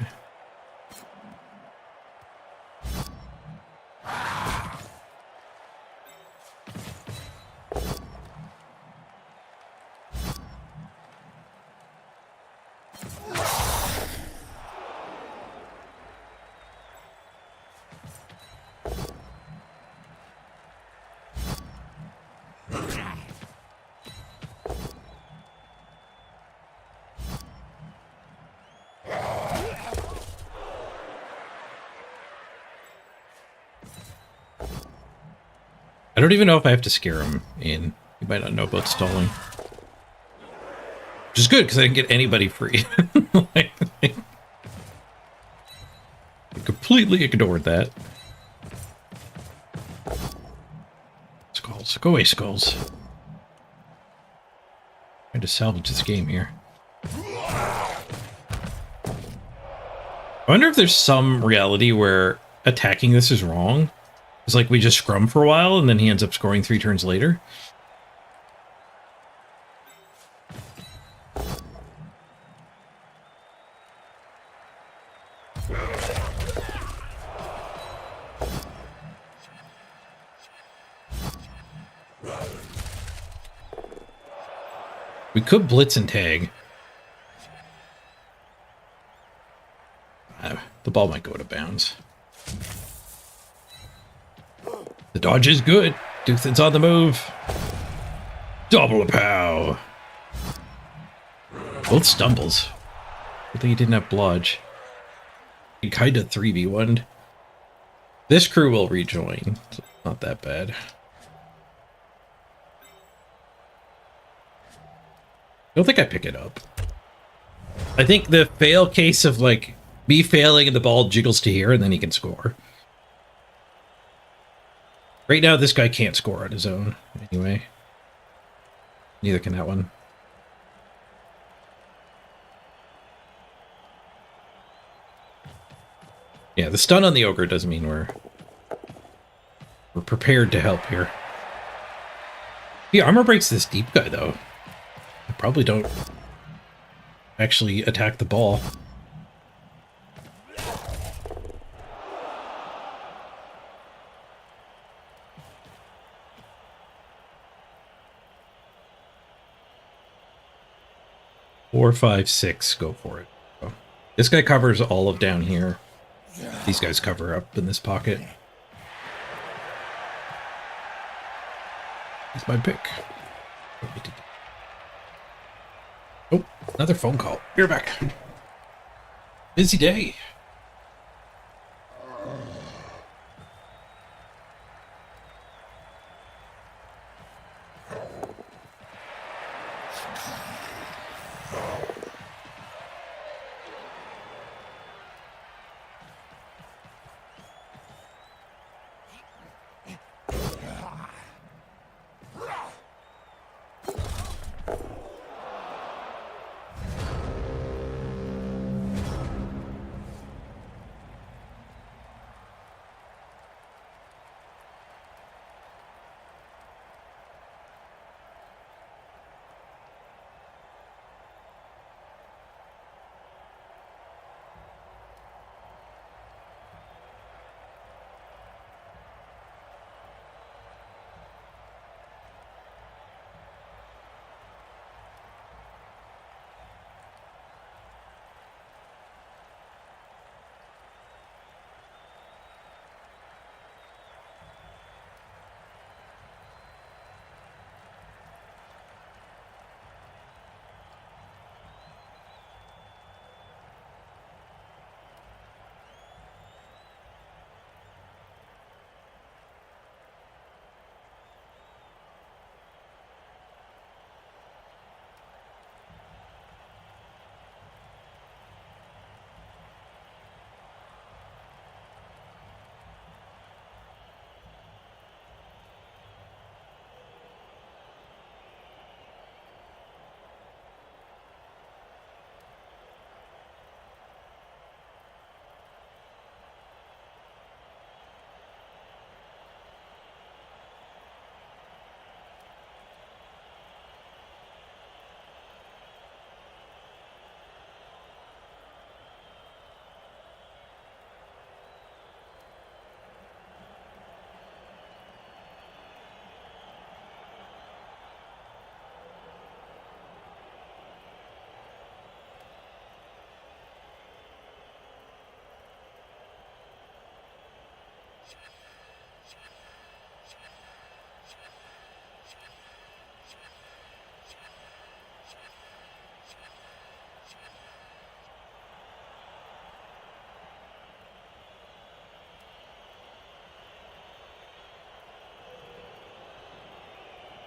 I don't even know if I have to scare him in. He might not know about stalling. Which is good, because I didn't get anybody free. I completely ignored that. Skulls. Go away, Skulls. Trying to salvage this game here. I wonder if there's some reality where attacking this is wrong. It's like we just scrum for a while, and then he ends up scoring 3 turns later. We could blitz and tag. The ball might go out of bounds. The dodge is good. Doothin's on the move. Double a pow. Both stumbles. I think he didn't have blodge. He kind of 3v1'd. This crew will rejoin. So not that bad. I don't think I pick it up. I think the fail case of like me failing and the ball jiggles to here and then he can score. Right now, this guy can't score on his own, anyway. Neither can that one. Yeah, the stun on the ogre does mean we're prepared to help here. The armor breaks this deep guy, though. I probably don't actually attack the ball. Four, 5, 6, go for it. Oh. This guy covers all of down here. These guys cover up in this pocket. He's my pick. Oh, another phone call. You're back. Busy day.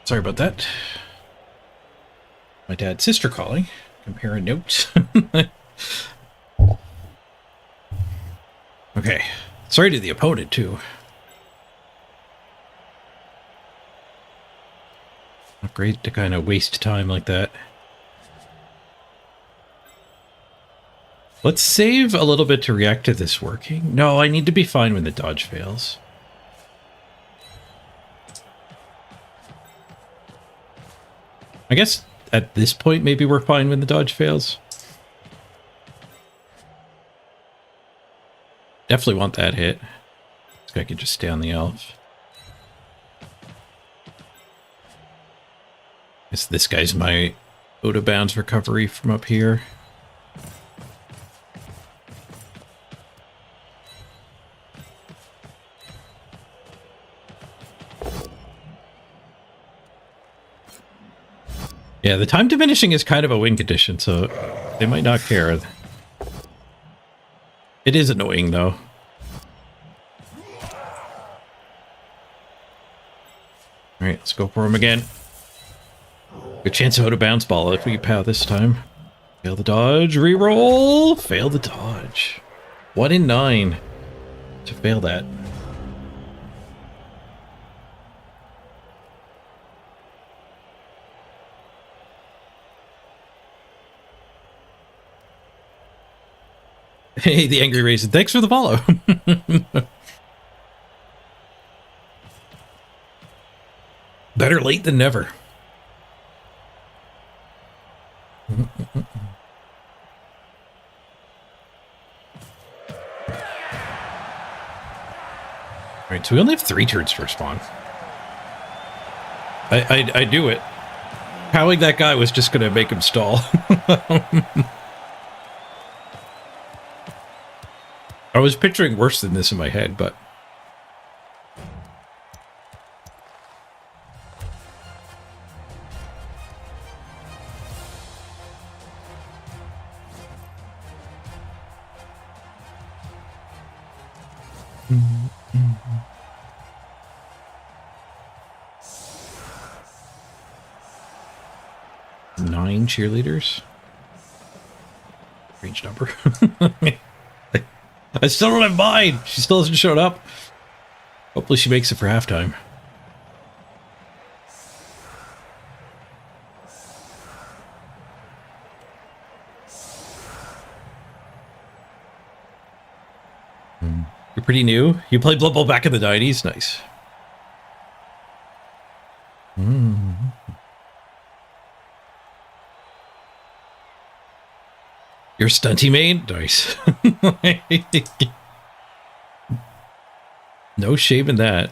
Sorry about that. My dad's sister calling. Compare notes. Okay. Sorry to the opponent, too. Not great to kind of waste time like that. Let's save a little bit to react to this working. No, I need to be fine when the dodge fails. I guess at this point, maybe we're fine when the dodge fails. Definitely want that hit. This guy could just stay on the elf. Guess this guy's my out of bounds recovery from up here. Yeah, the time diminishing is kind of a win condition, so they might not care. It is annoying, though. Alright, let's go for him again. Good chance of out of bounds ball if we pow this time. Fail the dodge, reroll, fail the dodge. 1 in 9 to fail that. Hey, the Angry Raisin, thanks for the follow. Better late than never. Alright, so we only have 3 turns to respond. I do it. Powing that guy was just gonna make him stall. I was picturing worse than this in my head, but... Nine cheerleaders? Strange number. I still don't have mine. She still hasn't showed up. Hopefully she makes it for halftime. You're pretty new. You played Blood Bowl back in the 90s. Nice. You're a stunty main? Nice. No shame in that.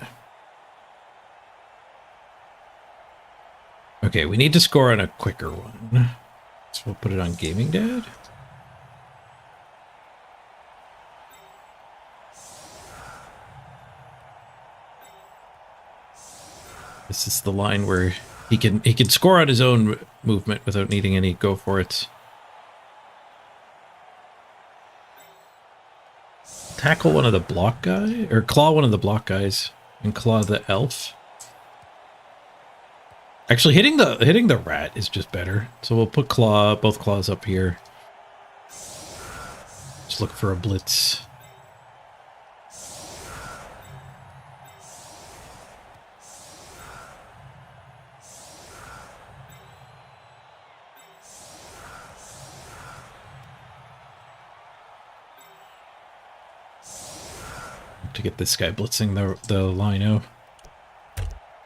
Okay, we need to score on a quicker one. So we'll put it on Gaming Dad. This is the line where he can score on his own movement without needing any go for it. Tackle one of the block guy, or claw one of the block guys, and claw the elf. Actually, hitting the rat is just better. So we'll put both claws up here. Just look for a blitz. To get this guy blitzing the lino.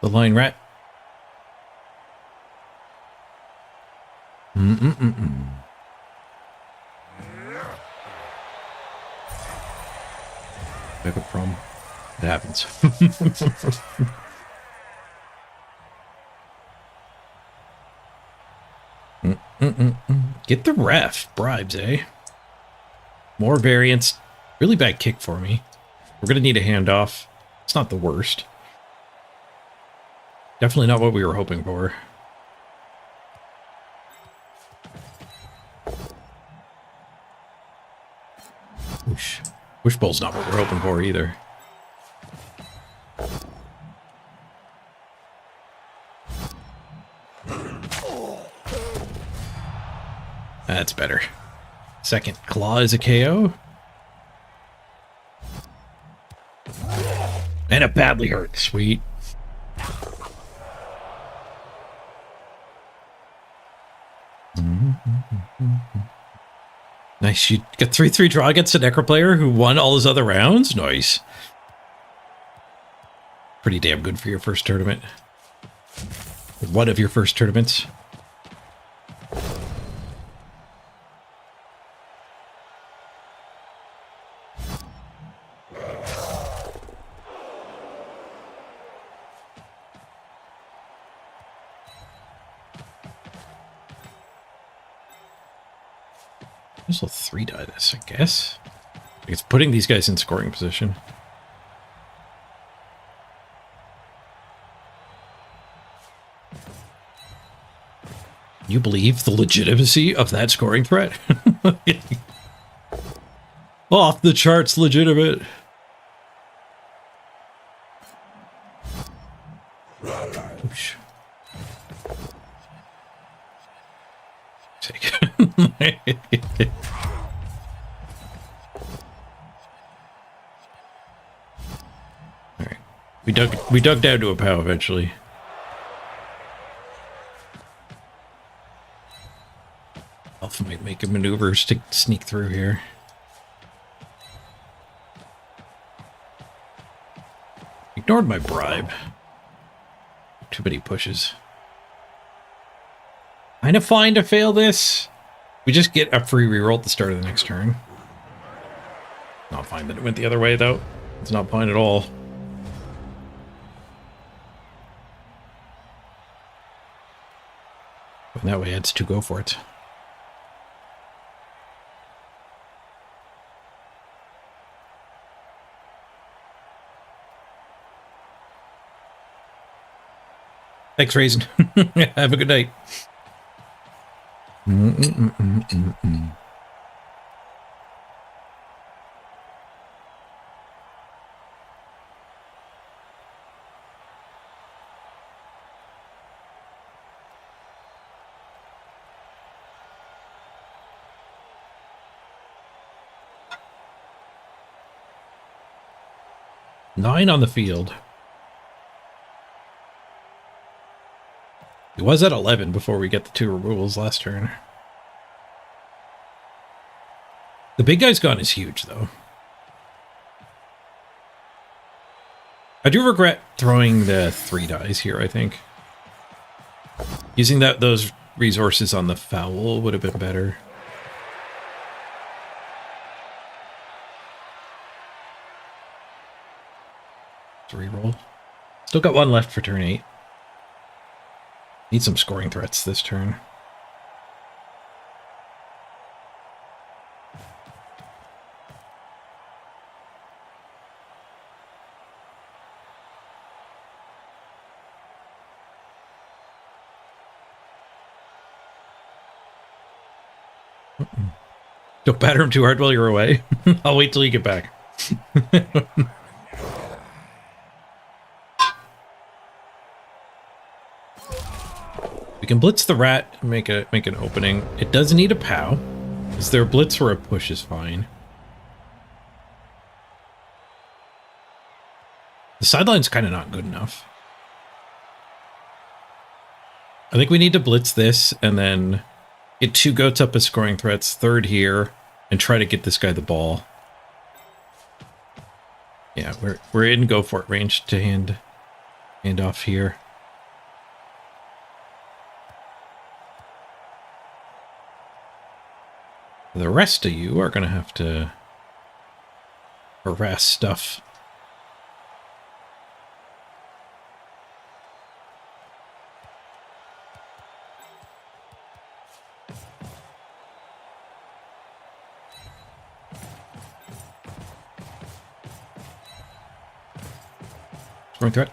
The line rat. I have a problem. It happens. Get the ref. Bribes, eh? More variants. Really bad kick for me. We're going to need a handoff. It's not the worst. Definitely not what we were hoping for. Wishbowl's not what we're hoping for either. That's better. Second claw is a KO. And it badly hurt. Sweet. Nice. You got 3-3 draw against a Necro player who won all his other rounds. Nice. Pretty damn good for your first tournament. One of your first tournaments. This will 3-die this, I guess. It's putting these guys in scoring position. You believe the legitimacy of that scoring threat? Off the charts legitimate. Oosh. Alright. We dug down to a POW eventually. Alpha might make a maneuvers to sneak through here. Ignored my bribe. Too many pushes. Kinda fine to fail this. We just get a free reroll at the start of the next turn. Not fine that it went the other way, though. It's not fine at all. And that way it's to go for it. Thanks, Raisin. Have a good night. Nine on the field. It was at 11 before we get the 2 removals last turn. The big guy's gone is huge, though. I do regret throwing the 3 dies here, I think. Using those resources on the foul would have been better. Reroll. Still got 1 left for turn 8. Need some scoring threats this turn. Don't batter him too hard while you're away. I'll wait till you get back. We can blitz the rat and make an opening. It does need a POW. Is there a blitz or a push is fine. The sideline's kind of not good enough. I think we need to blitz this and then get 2 goats up as scoring threats, 3rd here, and try to get this guy the ball. Yeah, we're in go for it range to hand off here. The rest of you are going to have to harass stuff. Scoring threat.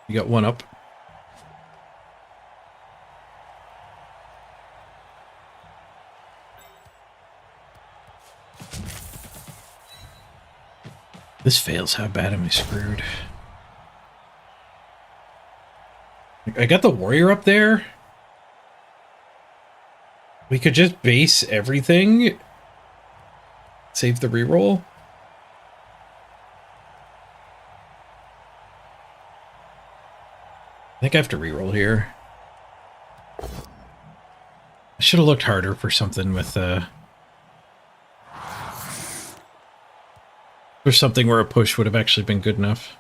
You got 1 up. This fails. How bad am I screwed? I got the warrior up there. We could just base everything. Save the reroll. I think I have to reroll here. I should have looked harder for something with for something where a push would have actually been good enough.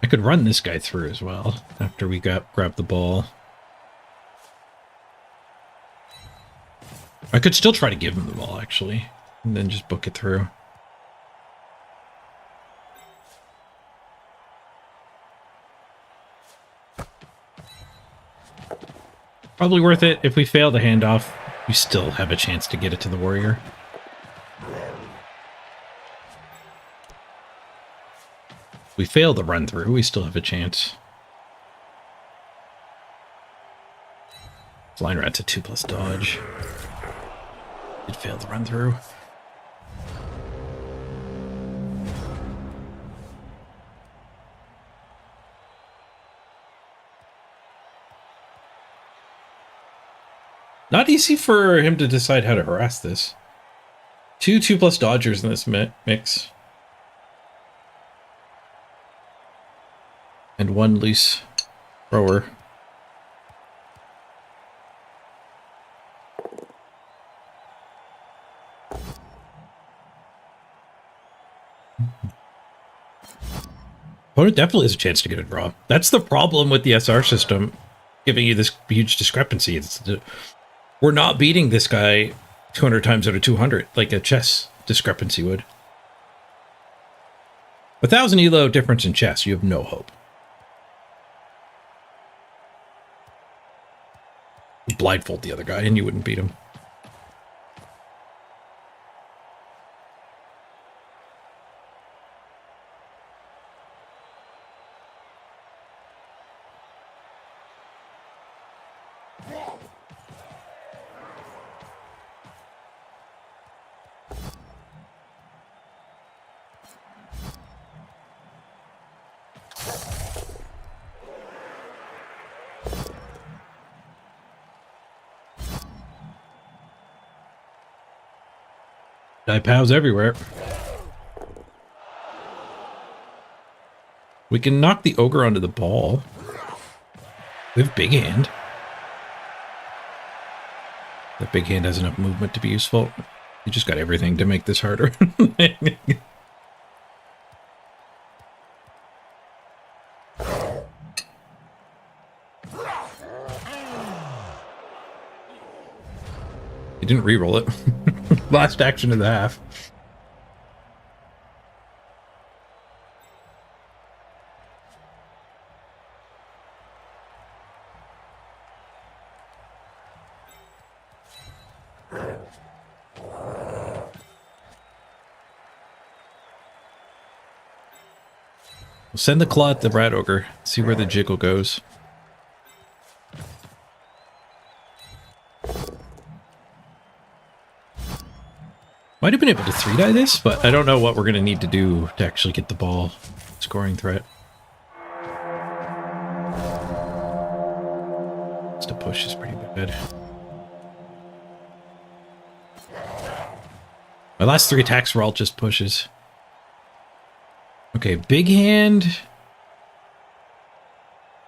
I could run this guy through as well after we grab the ball. I could still try to give him the ball, actually, and then just book it through. Probably worth it. If we fail the handoff, we still have a chance to get it to the warrior. If we fail the run through, we still have a chance. Flying rat's a 2+ dodge. Did fail the run through. Not easy for him to decide how to harass this. 2+ dodgers in this mix. And 1 loose thrower. Opponent definitely has a chance to get a draw. That's the problem with the SR system, giving you this huge discrepancy. We're not beating this guy 200 times out of 200, like a chess discrepancy would. 1,000 elo difference in chess, you have no hope. Blindfold the other guy and you wouldn't beat him. Die pals everywhere. We can knock the ogre onto the ball. We have big hand. That big hand has enough movement to be useful. You just got everything to make this harder. You didn't re-roll it. Last action of the half. We'll send the claw at the rat ogre. See where the jiggle goes. Might have been able to 3-die this, but I don't know what we're going to need to do to actually get the ball scoring threat. Just a push is pretty bad. My last 3 attacks were all just pushes. Okay, big hand.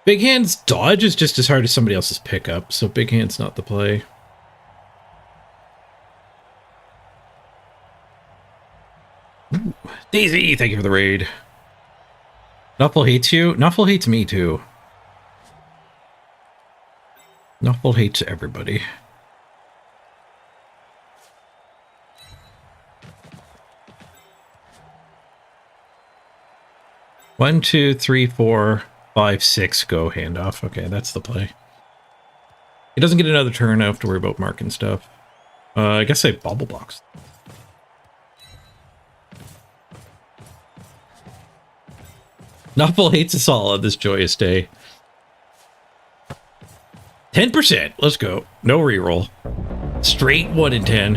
Big hand's dodge is just as hard as somebody else's pickup, so big hand's not the play. Ooh, Daisy, thank you for the raid. Nuffle hates you. Nuffle hates me too. Nuffle hates everybody. One, two, three, four. 5-6 go handoff. Okay, that's the play. He doesn't get another turn. I have to worry about marking stuff. I guess I bubble box. Novel hates us all on this joyous day. 10%. Let's go. No reroll. Straight 1 in 10.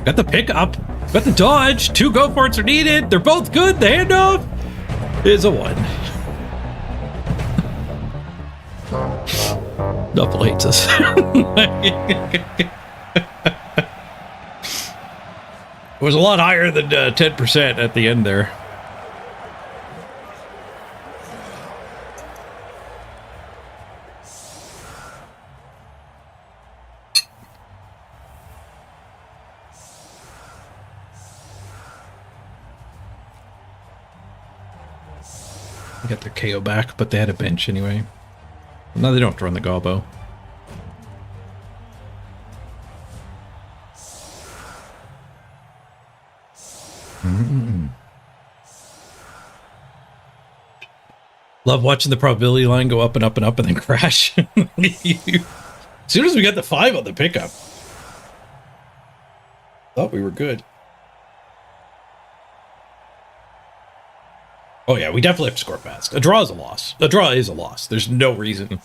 Got the pickup. Got the dodge. 2 go for it's are needed. They're both good. The handoff is a 1. Novel hates us. It was a lot higher than 10% at the end there. They got their KO back, but they had a bench anyway. No, they don't have to run the gobbo. Love watching the probability line go up and up and up and then crash. As soon as we got the 5 on the pickup, thought we were good. Oh yeah, we definitely have to score fast. A draw is a loss. A draw is a loss. There's no reason.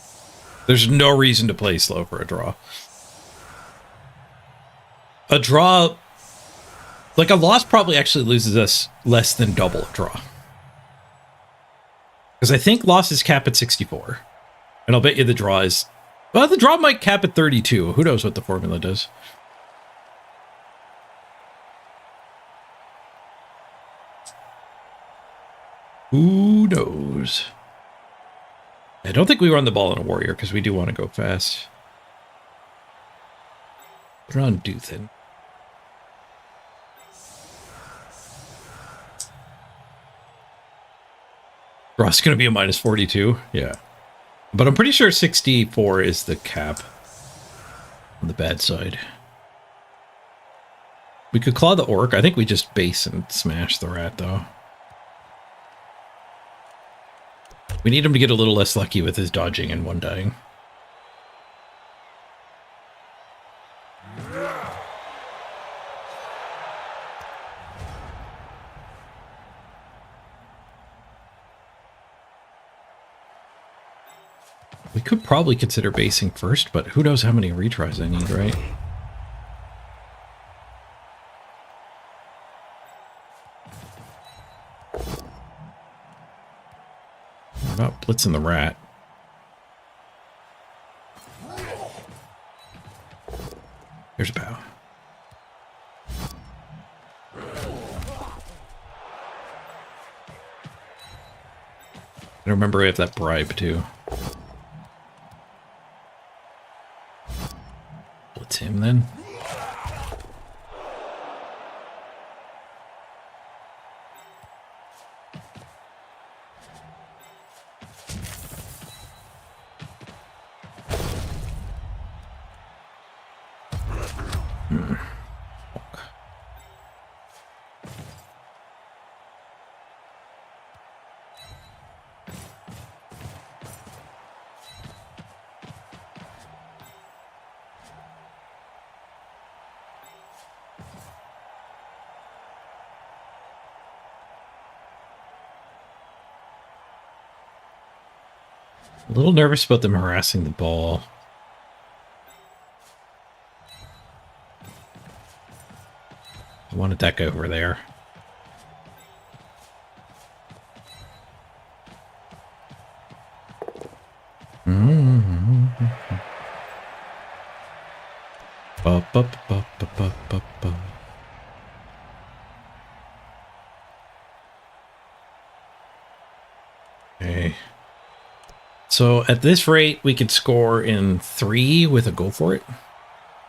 There's no reason to play slow for a draw. A draw, like a loss probably actually loses us less than double a draw. Because I think losses cap at 64. And I'll bet you the draw is... Well, the draw might cap at 32. Who knows what the formula does. Who knows? I don't think we run the ball on a warrior because we do want to go fast. Put it on Duthin. Ross going to be a minus 42. Yeah. But I'm pretty sure 64 is the cap on the bad side. We could claw the orc. I think we just base and smash the rat, though. We need him to get a little less lucky with his dodging and one dying. We could probably consider basing first, but who knows how many retries I need, right? What about blitzing the rat? Here's a bow. I remember I have that bribe too. Blitz him then. A little nervous about them harassing the ball. I wanted that guy over there. Okay. So at this rate, we could score in 3 with a go for it,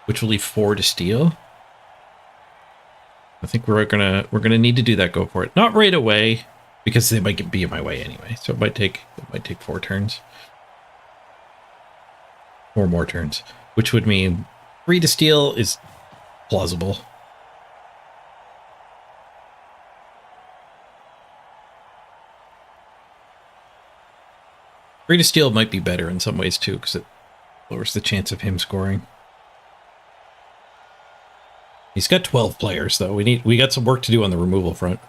which will leave 4 to steal. I think we're gonna need to do that go for it. Not right away, because they might be in my way anyway. So it might take 4 turns. 4 more turns, which would mean 3 to steal is plausible. Free to steal might be better in some ways too, because it lowers the chance of him scoring. He's got 12 players though. We got some work to do on the removal front.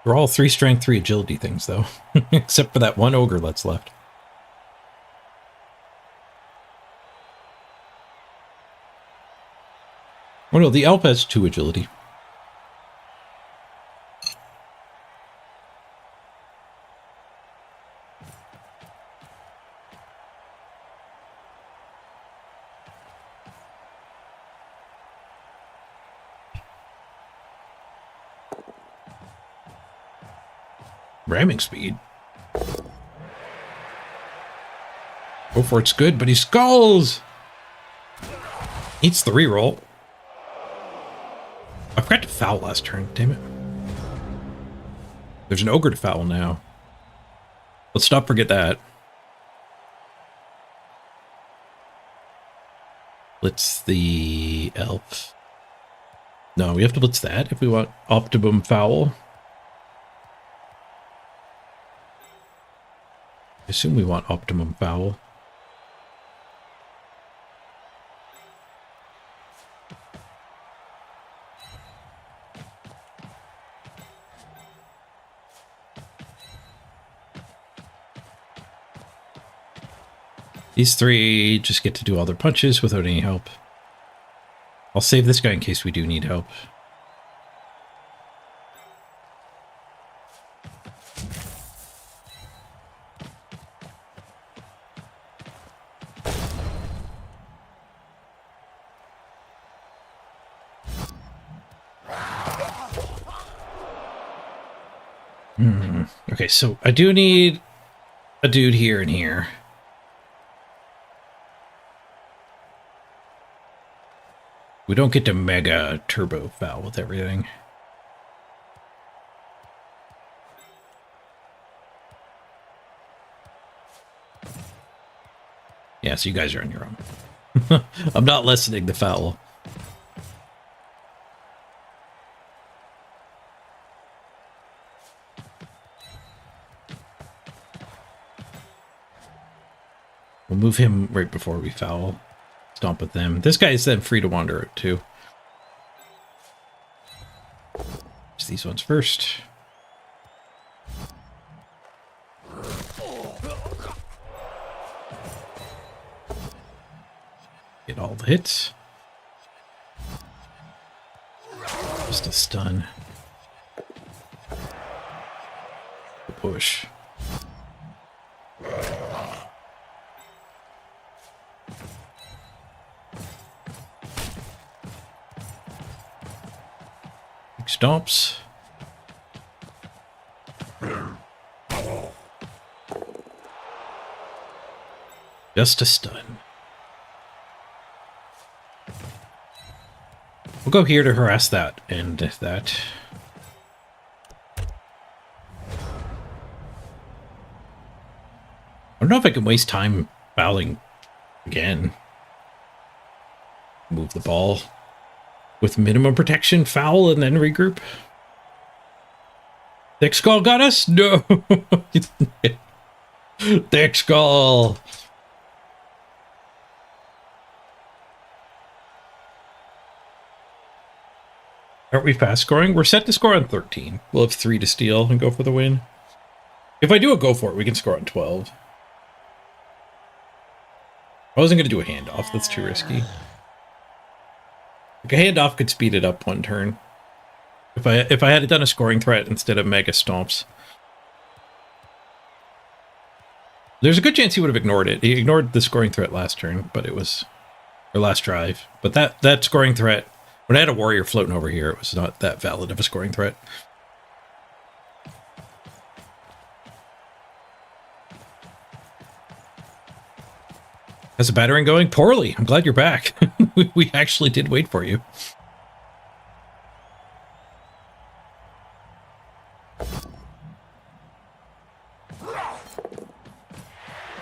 They're all 3 strength, 3 agility things, though. Except for that one ogre that's left. Oh no, the elf has 2 agility. Ramming speed. Go for it's good, but he skulls. Eats the reroll. I forgot to foul last turn, damn it. There's an ogre to foul now. Let's not forget that. Blitz the elf. No, we have to blitz that if we want optimum foul. I assume we want optimum foul. These 3 just get to do all their punches without any help. I'll save this guy in case we do need help. Okay, so I do need a dude here and here. We don't get to mega turbo foul with everything. Yeah, so you guys are on your own. I'm not lessening the foul. We'll move him right before we foul. Stomp with them. This guy is then free to wander out too. Just these ones first. Get all the hits. Just a stun. A push. Stomps. Just a stun. We'll go here to harass that and that. I don't know if I can waste time fouling again. Move the ball. With minimum protection, foul, and then regroup. Thick Skull got us? No! Thick Skull! Aren't we fast scoring? We're set to score on 13. We'll have 3 to steal and go for the win. If I do a go for it, we can score on 12. I wasn't going to do a handoff. That's too risky. Like a handoff could speed it up 1 turn. If I had done a scoring threat instead of mega stomps. There's a good chance he would have ignored it. He ignored the scoring threat last turn, but it was... Or last drive. But that scoring threat... When I had a warrior floating over here, it was not that valid of a scoring threat. How's the battering going? Poorly. I'm glad you're back. We actually did wait for you.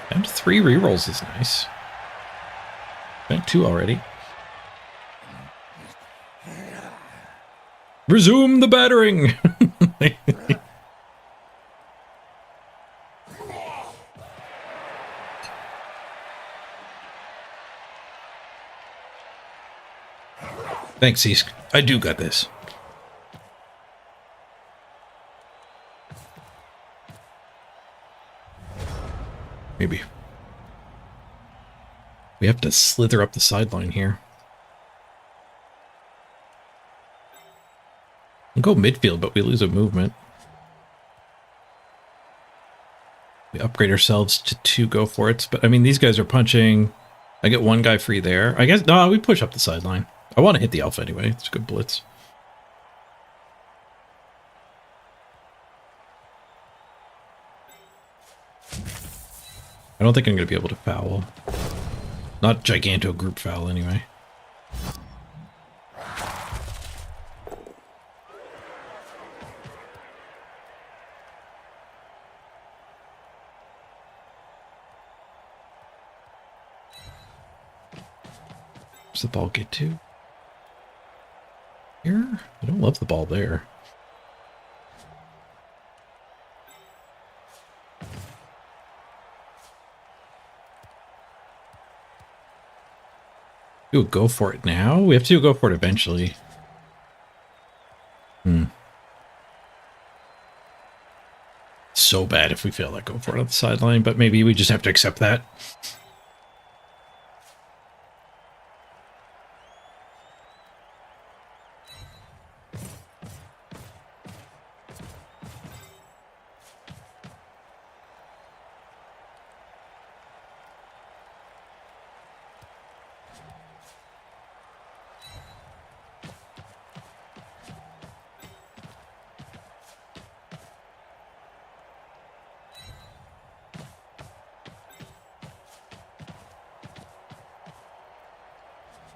And 3 rerolls is nice. Got 2 already. Resume the battering. Thanks, Isk. I do got this. Maybe. We have to slither up the sideline here. We'll go midfield, but we lose a movement. We upgrade ourselves to 2 go for it. But I mean, these guys are punching. I get 1 guy free there. I guess, no, we push up the sideline. I want to hit the alpha anyway. It's a good blitz. I don't think I'm going to be able to foul. Not giganto group foul anyway. Does the ball get to? Here? I don't love the ball there. Do a go for it now? We have to go for it eventually. So bad if we fail that go for it on the sideline, but maybe we just have to accept that.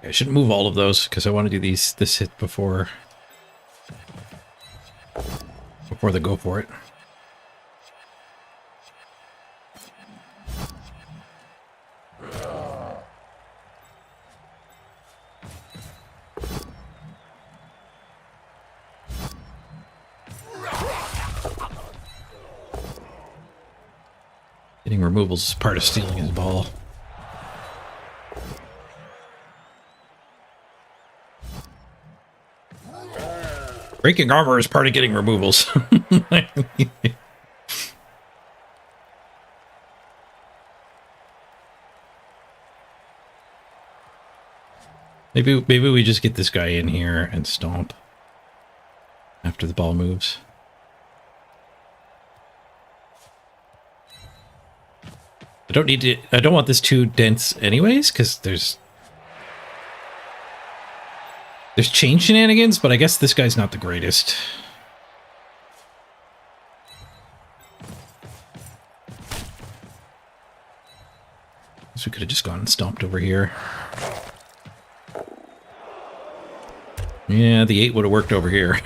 I shouldn't move all of those because I want to do this hit before the go for it. Getting removals is part of stealing his ball. Breaking armor is part of getting removals. Maybe we just get this guy in here and stomp after the ball moves. I don't want this too dense anyways, because there's chain shenanigans, but I guess this guy's not the greatest. So we could have just gone and stomped over here. Yeah, the 8 would have worked over here.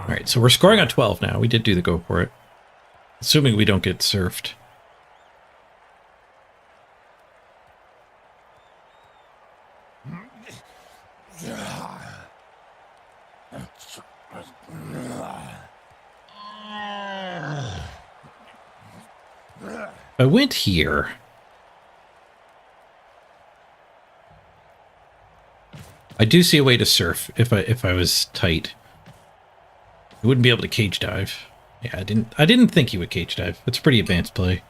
Alright, so we're scoring on 12 now. We did do the go for it. Assuming we don't get surfed. I went here. I do see a way to surf if I was tight. I wouldn't be able to cage dive. Yeah, I didn't think he would cage dive. It's a pretty advanced play.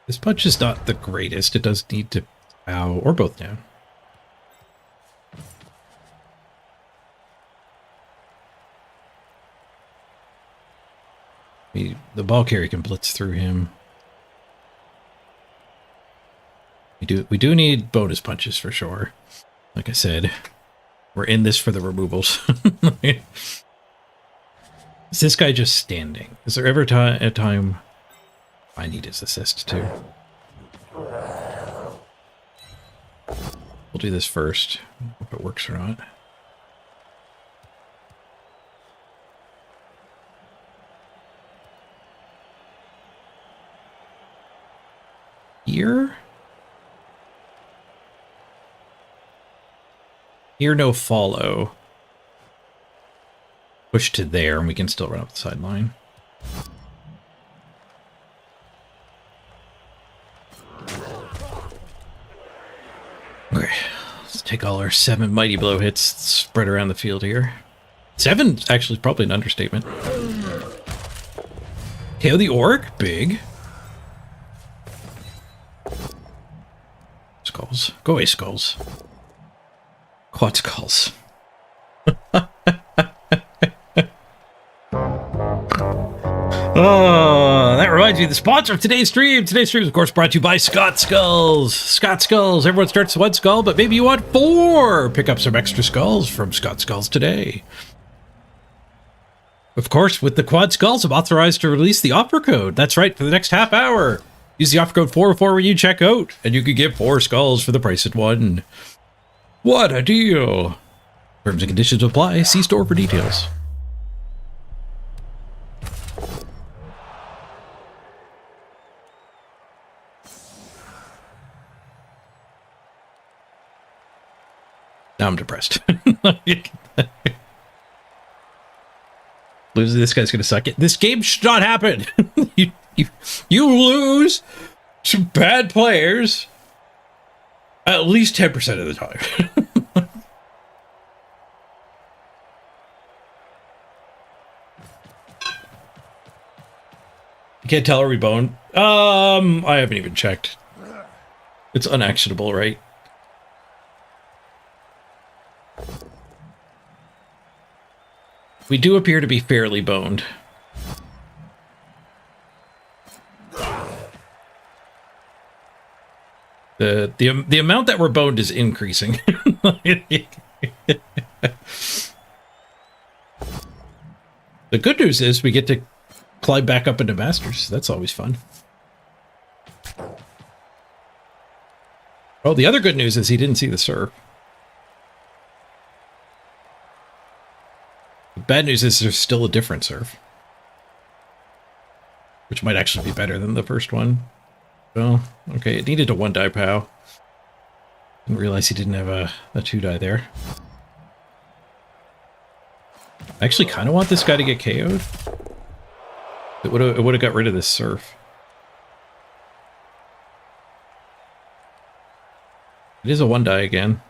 This punch is not the greatest. It does need to ow or both down. The ball carrier can blitz through him. We do need bonus punches for sure. Like I said, we're in this for the removals. Is this guy just standing? Is there ever a time I need his assist too? We'll do this first. If it works or not. Here? Here, no follow. Push to there, and we can still run up the sideline. Okay, let's take all our 7 mighty blow hits spread around the field here. 7 actually is probably an understatement. KO the orc, big. Skulls. Go away, skulls. Quad skulls. Oh, that reminds me of the sponsor of today's stream. Today's stream is, of course, brought to you by Scott Skulls. Scott Skulls. Everyone starts with 1 skull, but maybe you want 4. Pick up some extra skulls from Scott Skulls today. Of course, with the quad skulls, I'm authorized to release the offer code. That's right, for the next half hour. Use the offer code 404 when you check out, and you can get 4 skulls for the price of 1. What a deal! Terms and conditions apply. See store for details. Now I'm depressed. Losing this guy's gonna suck it. This game should not happen. You lose to bad players at least 10% of the time. You can't tell, are we boned? I haven't even checked. It's unactionable, right? We do appear to be fairly boned. The amount that we're boned is increasing. The good news is we get to climb back up into Masters. That's always fun. Oh, the other good news is he didn't see the surf. The bad news is there's still a different surf, which might actually be better than the first one. Well, okay, it needed a 1-die POW. Didn't realize he didn't have a 2-die there. I actually kind of want this guy to get KO'd. It would have got rid of this surf. It is a 1-die again.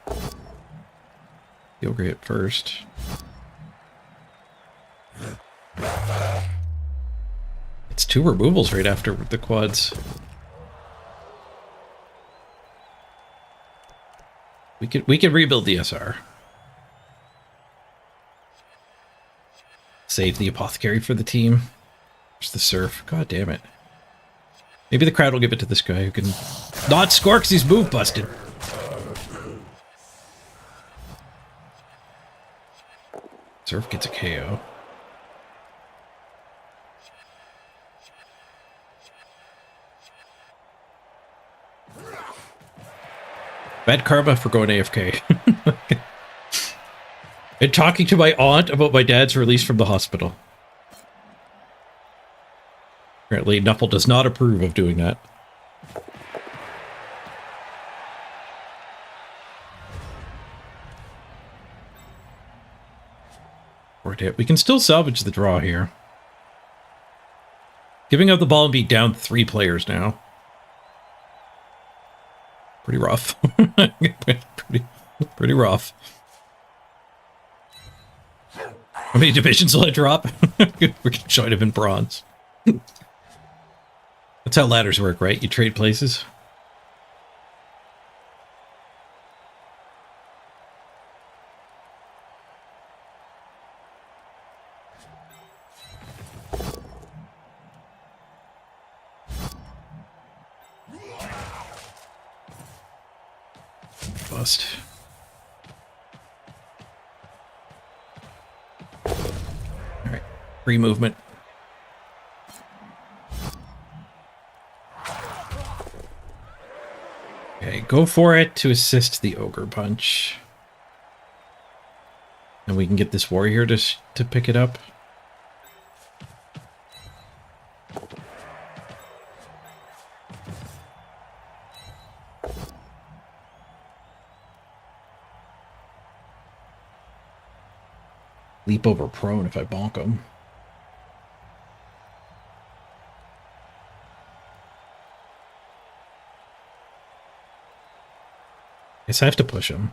You'll get first. It's 2 removals right after the quads. We could rebuild the SR. Save the apothecary for the team. There's the surf. God damn it. Maybe the crowd will give it to this guy who can not score because he's move busted. Surf gets a KO. Bad karma for going AFK. And talking to my aunt about my dad's release from the hospital. Apparently, Knuffle does not approve of doing that. We can still salvage the draw here. Giving up the ball and be down 3 players now. Pretty rough. pretty rough. How many divisions will I drop? We're gonna join him in bronze. That's how ladders work, right? You trade places. bust. Alright, free movement. Okay, go for it to assist the ogre punch. And we can get this warrior to pick it up. Leap over prone if I bonk him. Guess I have to push him.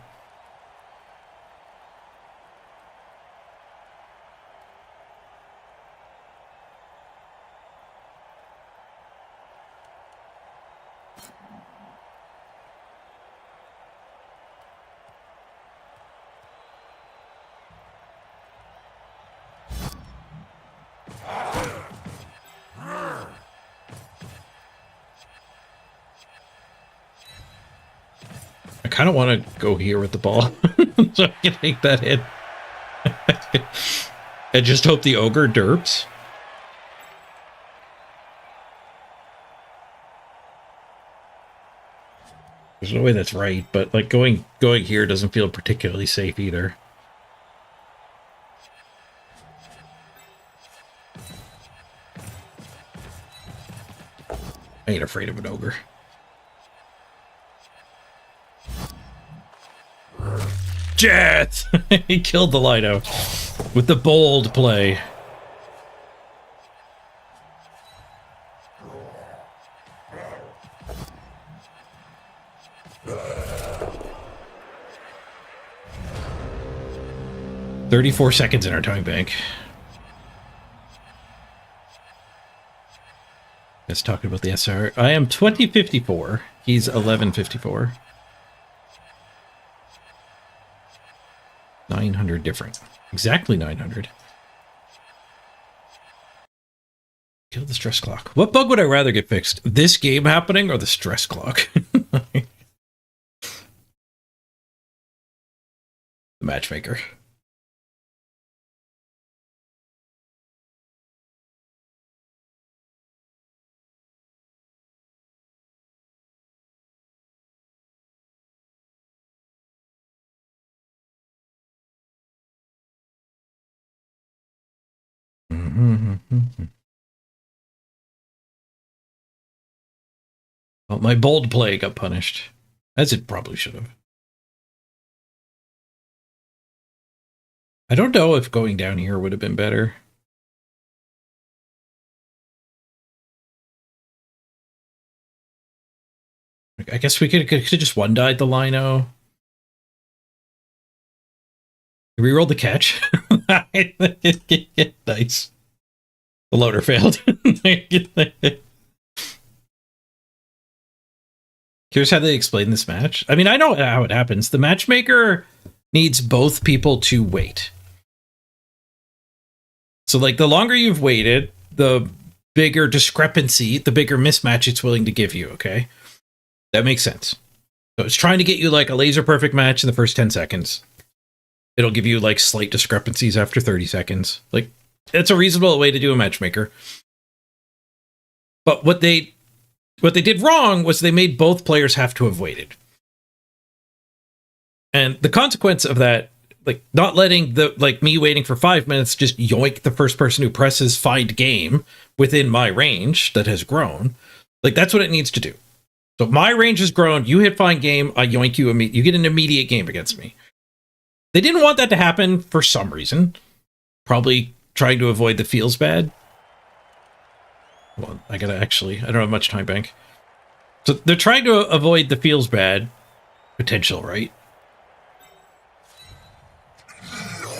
I kind of want to go here with the ball so I can take that hit. And just hope the ogre derps. There's no way that's right, but like going here doesn't feel particularly safe either. I ain't afraid of an ogre. Jet! He killed the Lido with the bold play. "34 seconds in our time bank." Let's talk about the SR. I am 2054. He's 1154. 900 different. Exactly 900. Kill the stress clock. What bug would I rather get fixed? This game happening or the stress clock? The matchmaker. Well, my bold play got punished, as it probably should have. I don't know if going down here would have been better. I guess we could have just one-died the Lino. Reroll the catch. Nice. The loader failed. Here's how they explain this match. I mean, I know how it happens. The matchmaker needs both people to wait. So, like, the longer you've waited, the bigger discrepancy, the bigger mismatch it's willing to give you, okay? That makes sense. So it's trying to get you, like, a laser-perfect match in the first 10 seconds. It'll give you, like, slight discrepancies after 30 seconds. Like, it's a reasonable way to do a matchmaker. But what they did wrong was they made both players have to have waited. And the consequence of that, like, not letting me waiting for 5 minutes just yoink the first person who presses find game within my range that has grown. Like, that's what it needs to do. So my range has grown, you hit find game, I yoink you, you get an immediate game against me. They didn't want that to happen for some reason. Probably trying to avoid the feels bad. Well, I don't have much time bank. So they're trying to avoid the feels bad potential, right?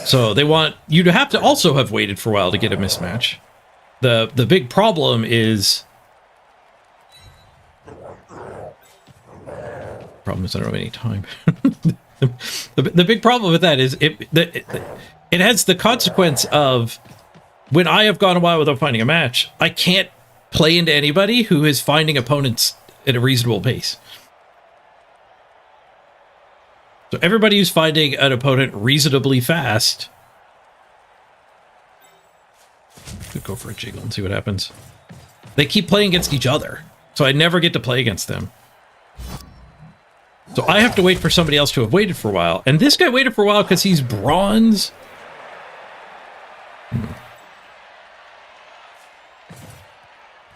So they want you to have to also have waited for a while to get a mismatch. The big problem is... Problem is I don't have any time. The big problem with that is it has the consequence of when I have gone a while without finding a match, I can't play into anybody who is finding opponents at a reasonable pace. So everybody who's finding an opponent reasonably fast could go for a jiggle and see what happens. They keep playing against each other, so I never get to play against them. So I have to wait for somebody else to have waited for a while. And this guy waited for a while because he's bronze.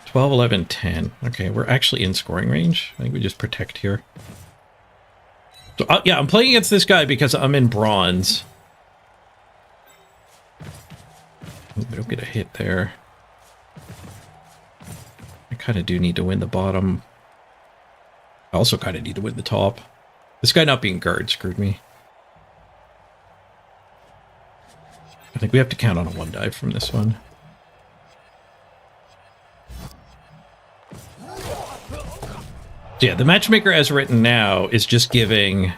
12, 11, 10. Okay, we're actually in scoring range. I think we just protect here. So, yeah, I'm playing against this guy because I'm in bronze. We don't get a hit there. I kind of do need to win the bottom. I also kind of need to win the top. This guy not being guard screwed me. I think we have to count on a 1 dive from this one. So yeah, the matchmaker as written now is just giving...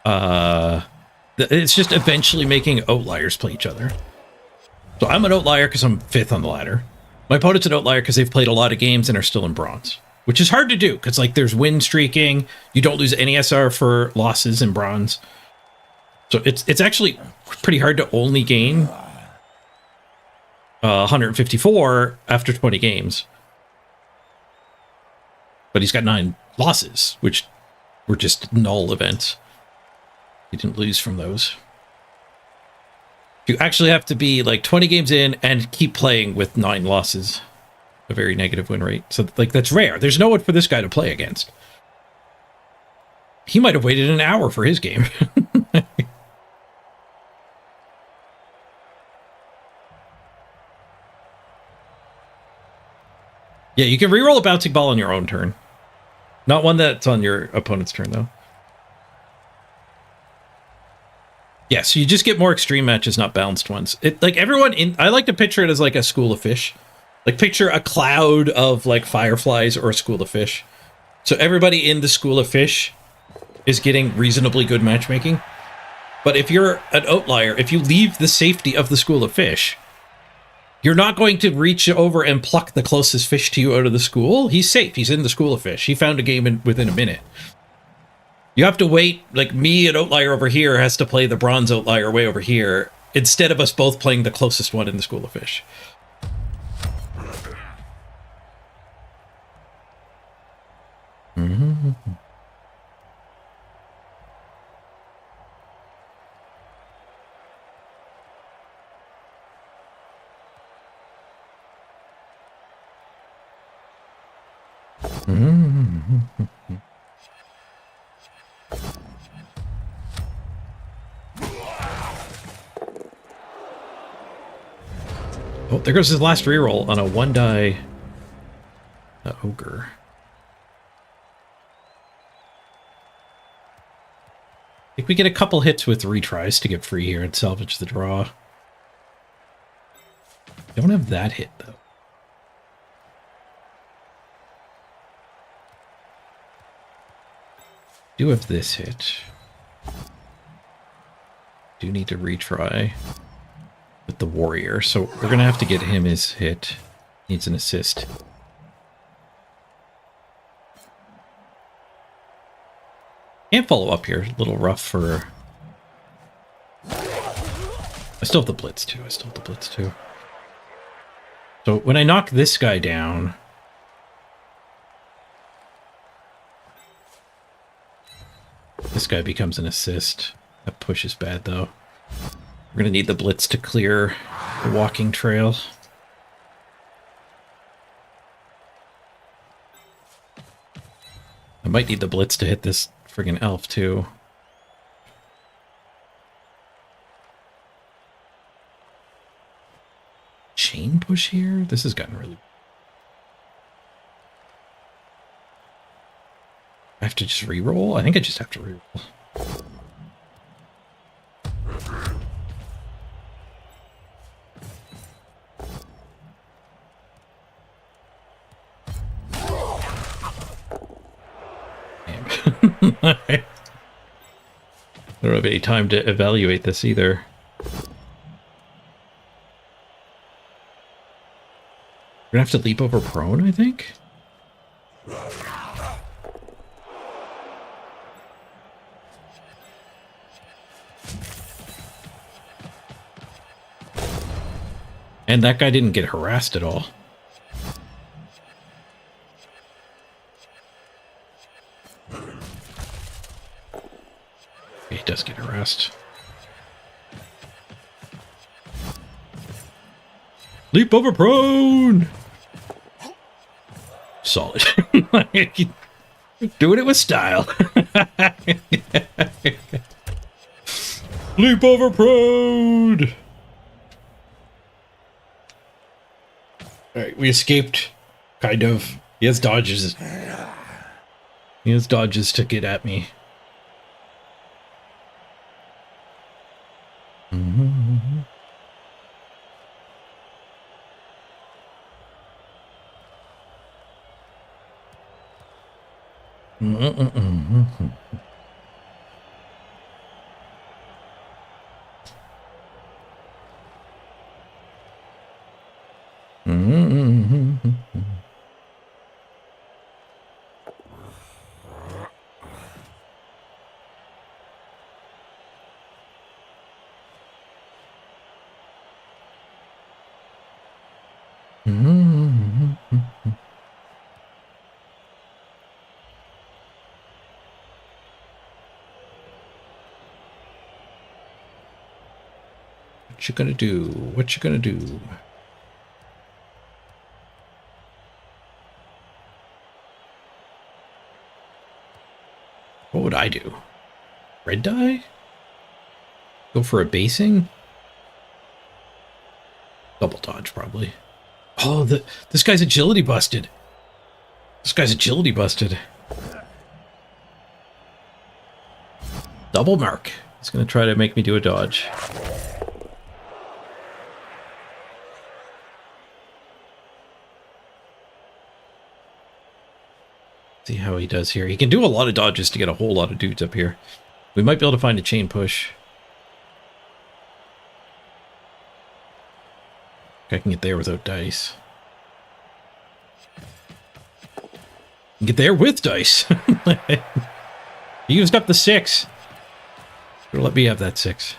it's just eventually making outliers play each other. So I'm an outlier because I'm 5th on the ladder. My opponent's an outlier because they've played a lot of games and are still in bronze. Which is hard to do, because like there's win streaking, you don't lose any SR for losses in bronze. So it's actually pretty hard to only gain 154 after 20 games. But he's got 9 losses, which were just null events. He didn't lose from those. You actually have to be like 20 games in and keep playing with 9 losses. A very negative win rate. So like that's rare. There's no one for this guy to play against. He might have waited an hour for his game. Yeah, you can reroll a bouncing ball on your own turn. Not one that's on your opponent's turn, though. Yeah, so you just get more extreme matches, not balanced ones. It like everyone in... I like to picture it as like a school of fish. Like picture a cloud of like fireflies or a school of fish. So everybody in the school of fish is getting reasonably good matchmaking. But if you're an outlier, if you leave the safety of the school of fish, you're not going to reach over and pluck the closest fish to you out of the school. He's safe. He's in the school of fish. He found a game within a minute. You have to wait, like me, an outlier over here, has to play the bronze outlier way over here, instead of us both playing the closest one in the school of fish. Mm-hmm. Mm-hmm. Oh, there goes his last reroll on a 1-die ogre. I think we get a couple hits with retries to get free here and salvage the draw. Don't have that hit, though. Do have this hit. Do need to retry with the warrior, so we're gonna have to get him his hit. Needs an assist. Can't follow up here. A little rough for... I still have the blitz too. So when I knock this guy down... This guy becomes an assist. That push is bad, though. We're going to need the blitz to clear the walking trail. I might need the blitz to hit this friggin' elf, too. Chain push here? This has gotten really... I have to just reroll? I think I just have to reroll. Damn. I don't have any time to evaluate this either. We're gonna have to leap over prone, I think? And that guy didn't get harassed at all. He does get harassed. Leap over prone! Solid. Doing it with style. Leap over prone! Alright, we escaped. Kind of. He has dodges. He has dodges to get at me. What you gonna do? What you gonna do? What would I do? Red die? Go for a basing? Double dodge, probably. Oh, this guy's agility busted. This guy's agility busted. Double mark. He's gonna try to make me do a dodge. See how he does here. He can do a lot of dodges to get a whole lot of dudes up here. We might be able to find a chain push. I can get there without dice. Get there with dice. He used up the 6. Let me have that 6.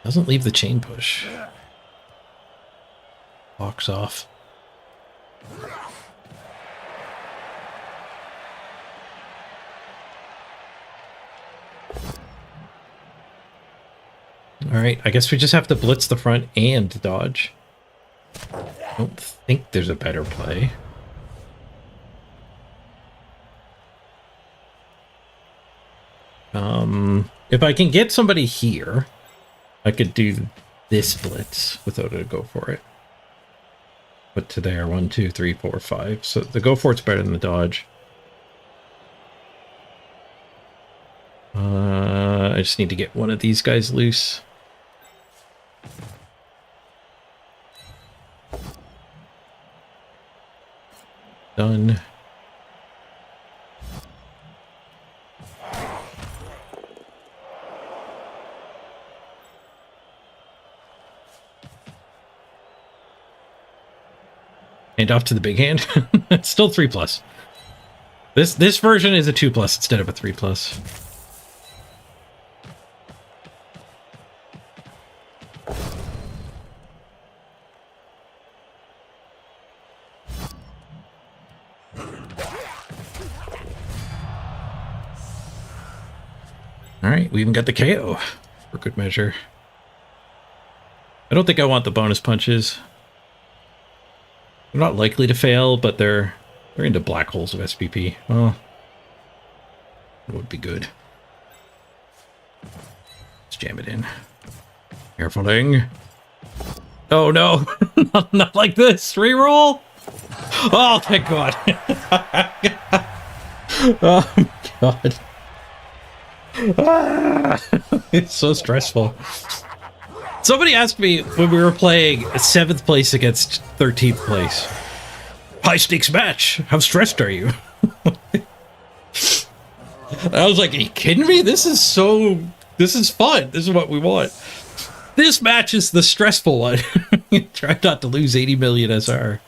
Doesn't leave the chain push. Locks off. Alright, I guess we just have to blitz the front and dodge. I don't think there's a better play. If I can get somebody here, I could do this blitz without a go for it. But to there, 1, 2, 3, 4, 5. So the go for it's better than the dodge. I just need to get one of these guys loose. Done. And off to the big hand. It's still 3+. This version is a 2+ instead of a 3+. Alright, we even got the KO for good measure. I don't think I want the bonus punches. They're not likely to fail, but they're into black holes of SPP. Well, it would be good. Let's jam it in. Carefuling. Oh no, not like this. Reroll. Oh, thank God. Oh my God. Ah, it's so stressful. Somebody asked me when we were playing 7th place against 13th place. High stakes match. How stressed are you? I was like, are you kidding me? This is fun. This is what we want. This match is the stressful one. Try not to lose 80 million SR.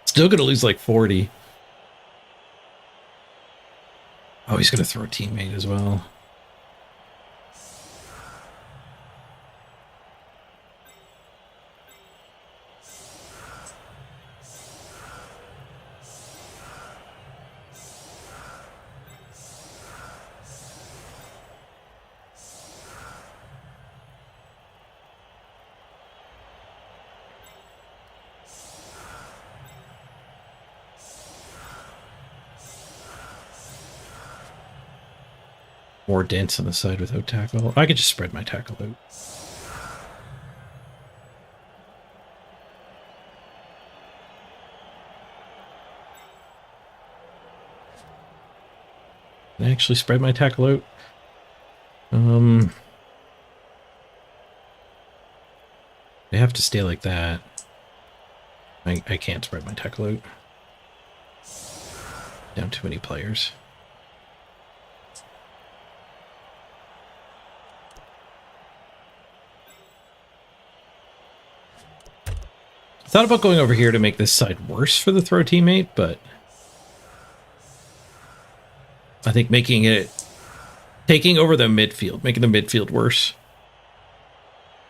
Still gonna lose like 40. Oh, he's gonna throw a teammate as well. More dents on the side without tackle. I could just spread my tackle out. Can I actually spread my tackle out? They have to stay like that. I can't spread my tackle out. Down too many players. Thought about going over here to make this side worse for the throw teammate, but I think taking over the midfield, making the midfield worse.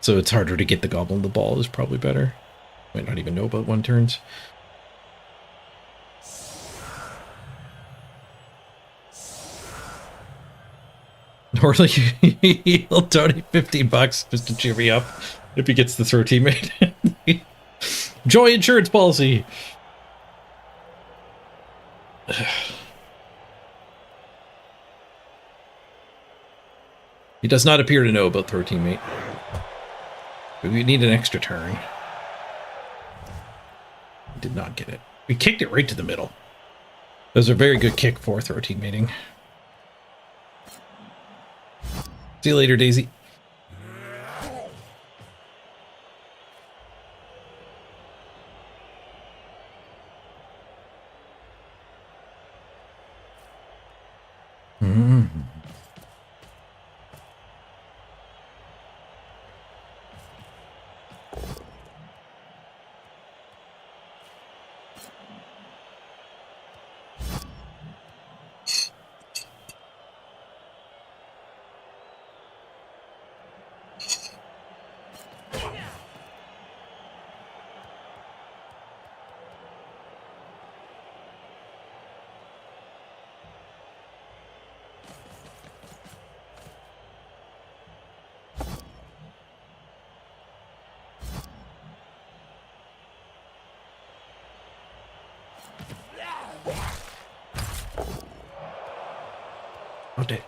So it's harder to get the goblin the ball is probably better. Might not even know about one turns. Norley, he'll donate $15 just to cheer me up if he gets the throw teammate. Joy insurance policy. He does not appear to know about throw teammate. We need an extra turn. Did not get it. We kicked it right to the middle. That was a very good kick for throw teammating. See you later, Daisy. Oh, dead.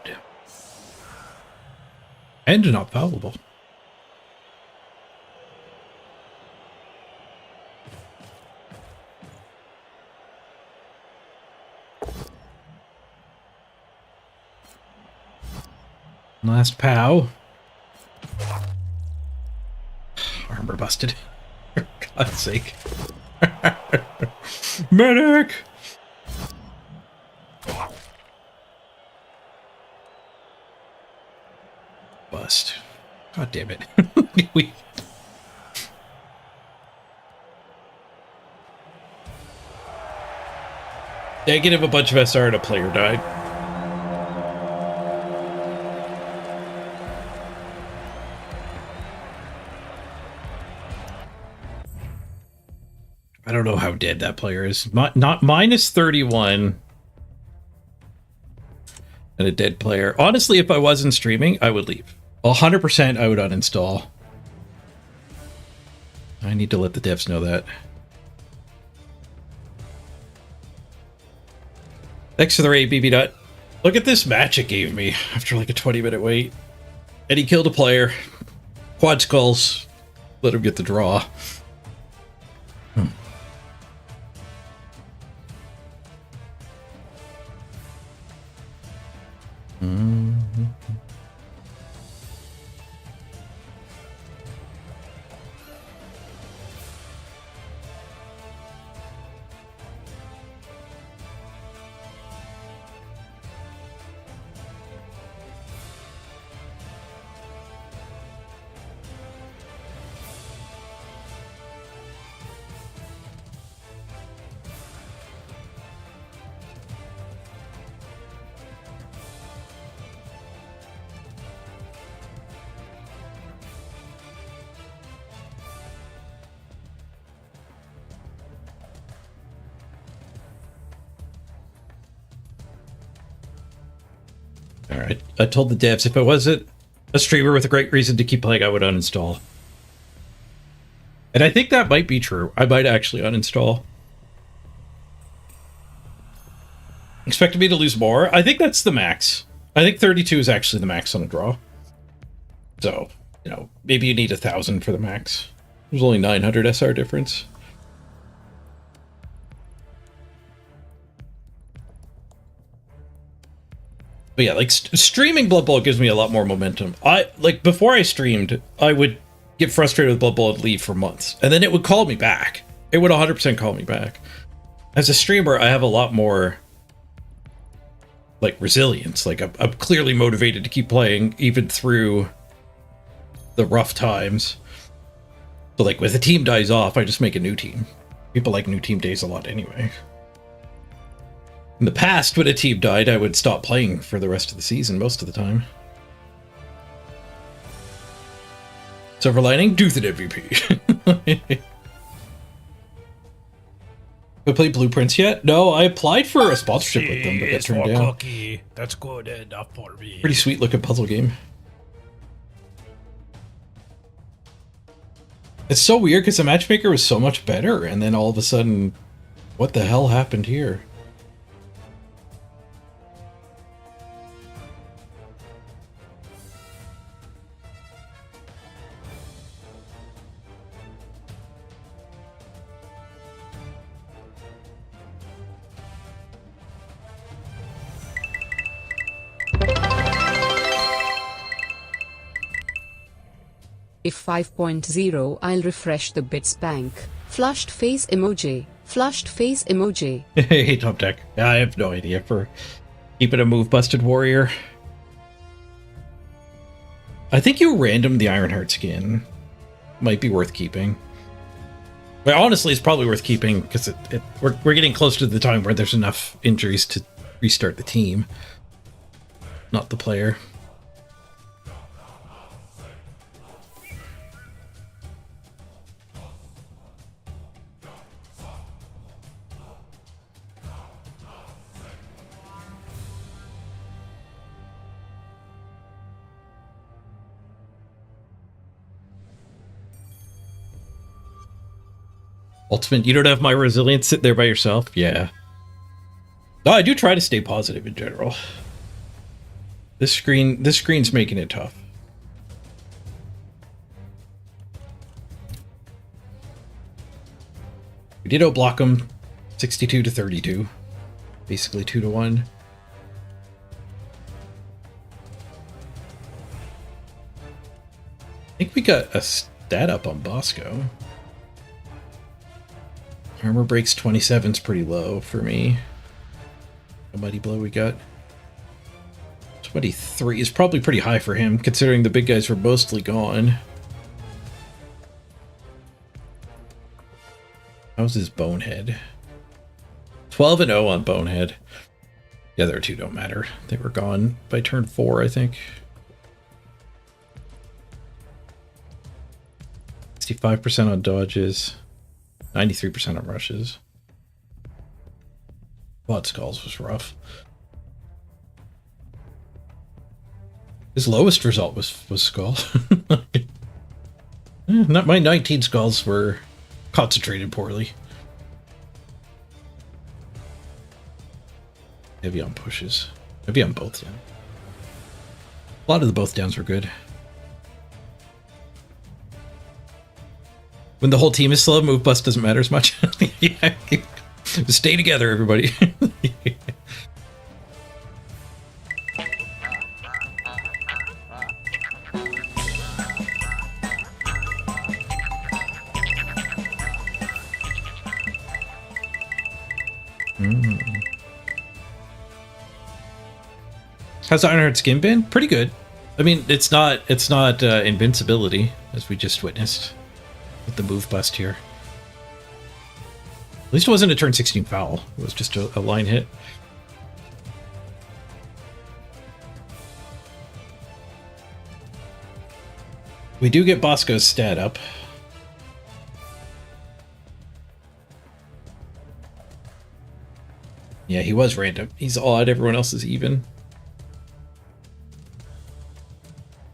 And not valuable. Last POW. Armor busted. For God's sake. Medic! Bust. God damn it. Negative a bunch of SR and a player died. I don't know how dead that player is. Not minus 31 and a dead player. Honestly, if I wasn't streaming, I would leave. 100% I would uninstall. I need to let the devs know that. Thanks for the raid, BB Dot. Look at this match it gave me after like a 20-minute wait. And he killed a player. Quad skulls. Let him get the draw. Alright, I told the devs if I wasn't a streamer with a great reason to keep playing, I would uninstall. And I think that might be true. I might actually uninstall. Expected me to lose more? I think that's the max. I think 32 is actually the max on a draw. So, you know, maybe you need 1,000 for the max. There's only 900 SR difference. But yeah, like streaming Blood Bowl gives me a lot more momentum. Before I streamed, I would get frustrated with Blood Bowl and leave for months. And then it would call me back. It would 100% call me back. As a streamer, I have a lot more like resilience. Like I'm clearly motivated to keep playing even through the rough times. But like when the team dies off, I just make a new team. People like new team days a lot anyway. In the past, when a team died, I would stop playing for the rest of the season most of the time. Silver lining, Dooth at MVP. I played Blueprints yet? No, I applied for a sponsorship with them, but got turned down. Cookie. That's good enough for me. Pretty sweet looking puzzle game. It's so weird because the matchmaker was so much better, and then all of a sudden, what the hell happened here? If 5.0, I'll refresh the bits bank. Flushed face emoji. Flushed face emoji. Hey, Top Deck. I have no idea for keeping a move busted warrior. I think you random the Ironheart skin. Might be worth keeping. But honestly, it's probably worth keeping because we're getting close to the time where there's enough injuries to restart the team, not the player. Ultimate, you don't have my resilience sit there by yourself? Yeah. No, I do try to stay positive in general. This screen's making it tough. We did outblock them 62 to 32. Basically 2 to 1. I think we got a stat up on Bosco. Armor breaks 27's pretty low for me. A mighty blow we got. 23 is probably pretty high for him, considering the big guys were mostly gone. How's his Bonehead? 12 and 0 on Bonehead. The other two don't matter. They were gone by turn 4, I think. 65% on dodges. 93% on rushes. Quad Skulls was rough. His lowest result was Skull. Not my 19 Skulls were concentrated poorly. Heavy on pushes. Heavy on both down. A lot of the both downs were good. When the whole team is slow, move bust doesn't matter as much. Yeah. Stay together, everybody. How's Ironheart skin been? Pretty good. I mean, it's not invincibility, as we just witnessed with the move bust here. At least it wasn't a turn 16 foul. It was just a line hit. We do get Bosco's stat up. Yeah, he was random. He's odd. Everyone else is even.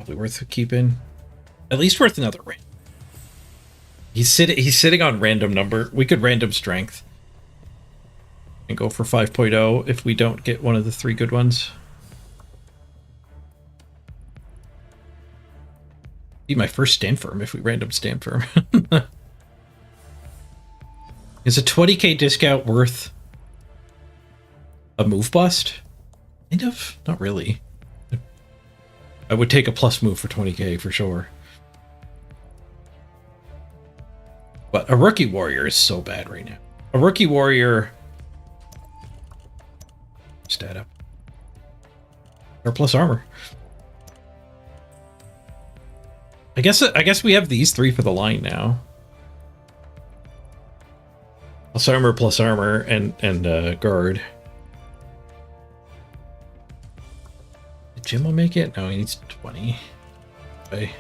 Probably worth keeping. At least worth another ring. He's sitting on random number. We could random strength. And go for 5.0 if we don't get one of the 3 good ones. Be my first stand firm if we random stand firm. Is a 20k discount worth a move bust? Kind of. Not really. I would take a plus move for 20k for sure. But a rookie warrior is so bad right now. A rookie warrior... Stat up. Or plus armor. I guess we have these 3 for the line now. Plus armor, and guard. Did Jim will make it? No, he needs 20. Okay.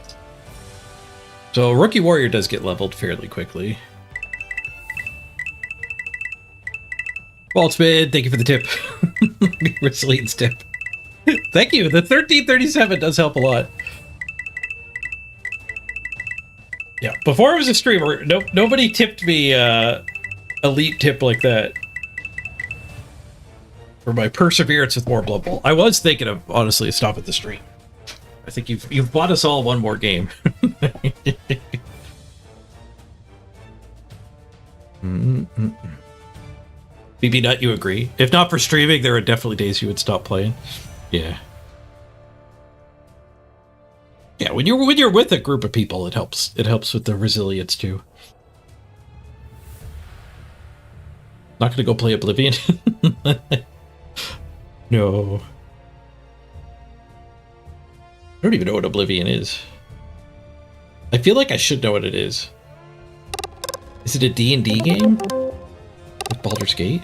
So rookie warrior does get leveled fairly quickly. Waltzman, thank you for the tip. Resilience tip. Thank you. The 1337 does help a lot. Yeah, before I was a streamer, nobody tipped me elite tip like that. For my perseverance with more Blood Bowl. I was thinking of, honestly, stop at the stream. I think you've bought us all one more game. BB Nut, you agree? If not for streaming, there are definitely days you would stop playing. Yeah. Yeah, when you're with a group of people, it helps. It helps with the resilience too. Not gonna go play Oblivion. No. I don't even know what Oblivion is. I feel like I should know what it is. Is it a D&D game? With Baldur's Gate?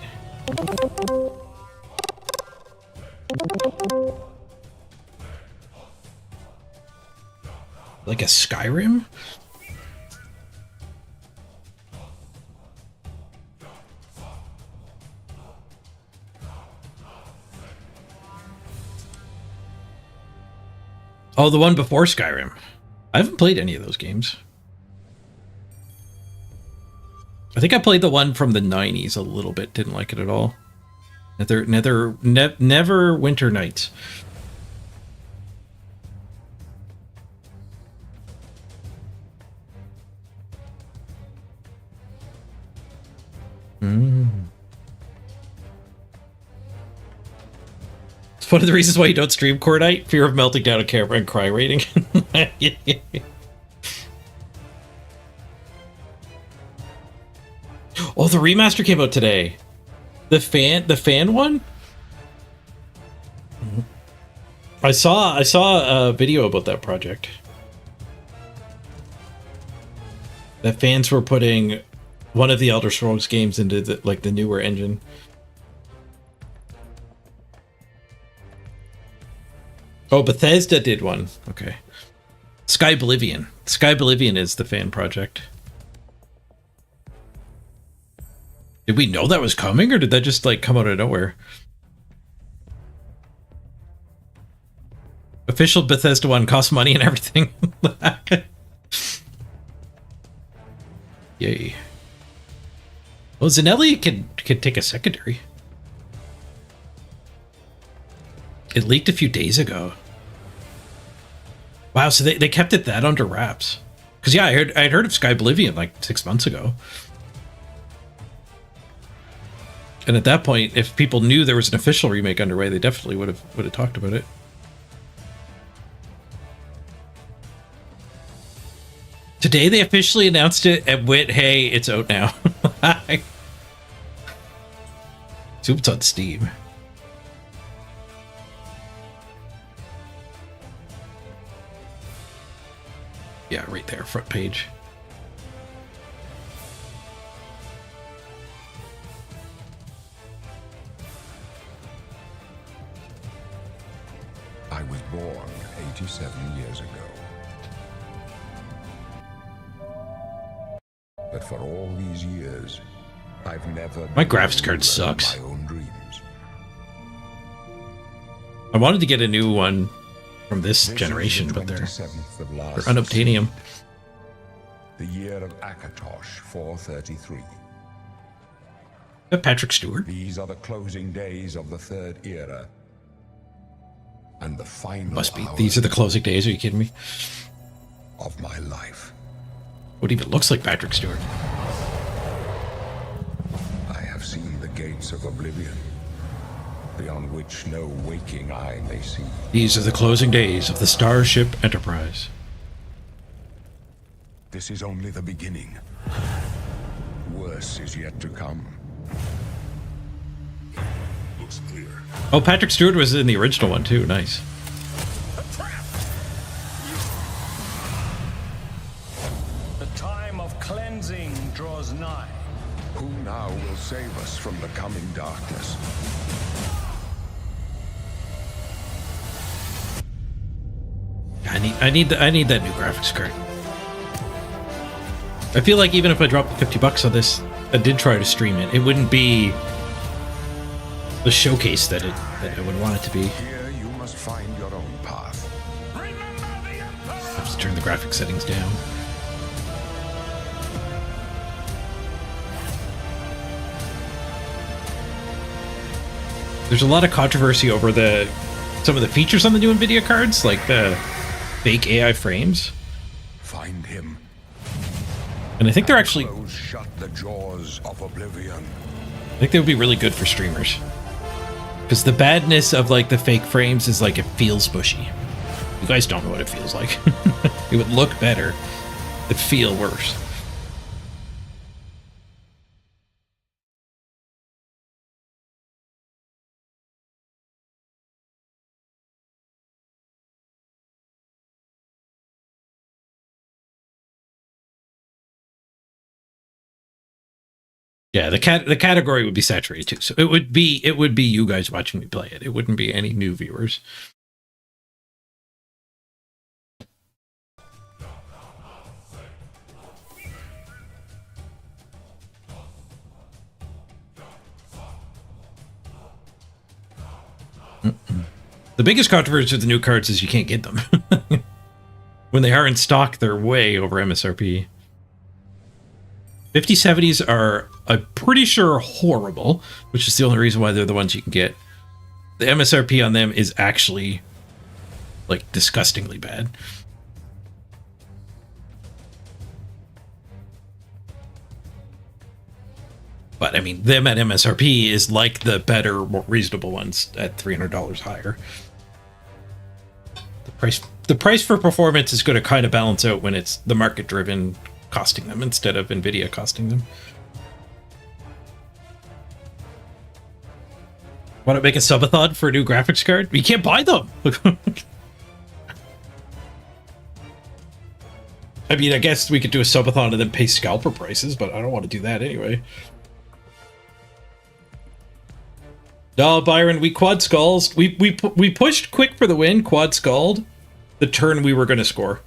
Like a Skyrim? Oh, the one before Skyrim. I haven't played any of those games. I think I played the one from the 90s a little bit. Didn't like it at all. Never Winter Nights. It's one of the reasons why you don't stream Core Night. Fear of melting down a camera and cry rating. Oh, the remaster came out today. The fan one? I saw a video about that project. That fans were putting one of the Elder Scrolls games into the newer engine. Oh, Bethesda did one. Okay. Sky Oblivion. Sky Oblivion is the fan project. Did we know that was coming, or did that just come out of nowhere? Official Bethesda one costs money and everything. Yay. Well, Zanelli can take a secondary. It leaked a few days ago. Wow, so they kept it that under wraps. Because yeah, I'd heard of Sky Oblivion 6 months ago. And at that point, if people knew there was an official remake underway, they definitely would have talked about it. Today they officially announced it and went, hey, it's out now. So it's on Steam. Yeah, right there, front page. I was born 87 years ago. But for all these years, I've never... My graphics card sucks. My own dreams. I wanted to get a new one from this This is generation, the but they're 27th of last unobtainium. the year of Akatosh 433. Patrick Stewart. These are the closing days of the Third Era. And the final Must be. hours These are the closing days. Are you kidding me? of my life. What even looks like Patrick Stewart? I have seen the gates of oblivion, beyond which no waking eye may see. These are the closing days of the Starship Enterprise. This is only the beginning. Worse is yet to come. Looks clear. Oh, Patrick Stewart was in the original one too. Nice. The time of cleansing draws nigh. Who now will save us from the coming darkness? I need that new graphics card. I feel like even if I dropped $50 on this, I did try to stream it, it wouldn't be the showcase that I would want it to be. Here you must find your own path. I have to turn the graphic settings down. There's a lot of controversy over some of the features on the new NVIDIA cards, like the fake AI frames. Find him. And I think they're actually, Close shut the jaws of oblivion. I think they would be really good for streamers. Because the badness of like the fake frames is like it feels bushy. You guys don't know what it feels like. It would look better. It'd feel worse. Yeah, the category would be saturated too. So it would be you guys watching me play it. It wouldn't be any new viewers. The biggest controversy with the new cards is you can't get them. When they are in stock, they're way over MSRP. 5070s are, I'm pretty sure, horrible, which is the only reason why they're the ones you can get. The MSRP on them is actually, like, disgustingly bad. But, I mean, them at MSRP is like the better, more reasonable ones at $300 higher. The price for performance is going to kind of balance out when it's the market-driven costing them instead of NVIDIA costing them. Want to make a subathon for a new graphics card? You can't buy them! I mean, I guess we could do a subathon and then pay scalper prices, but I don't want to do that anyway. No, Byron, we quad skulls. We pushed quick for the win, quad skulled the turn we were going to score.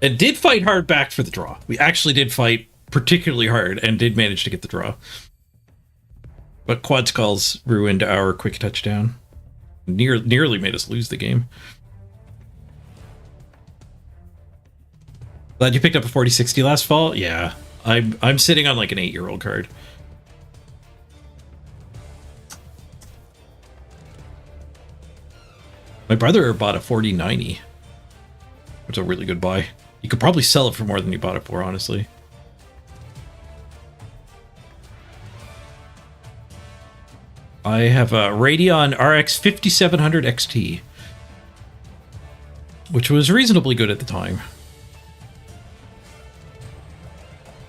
And did fight hard back for the draw. We actually did fight particularly hard and did manage to get the draw. But quad skulls ruined our quick touchdown. Nearly made us lose the game. Glad you picked up a 4060 last fall? Yeah. I'm sitting on like an 8-year-old card. My brother bought a 4090. Which is a really good buy. You could probably sell it for more than you bought it for, honestly. I have a Radeon RX 5700 XT, which was reasonably good at the time.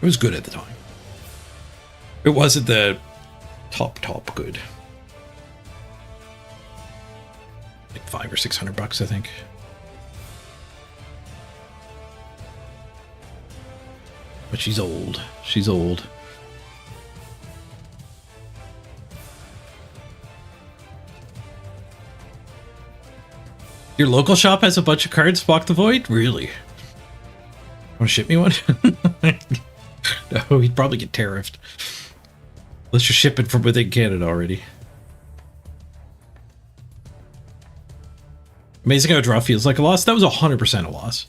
It was good at the time. It wasn't the top good. Like $500 or $600, I think. But she's old. She's old. Your local shop has a bunch of cards, Spock the Void? Really? Want to ship me one? No, he'd probably get tariffed. Unless you're shipping from within Canada already. Amazing how a draw feels like a loss. That was 100% a loss.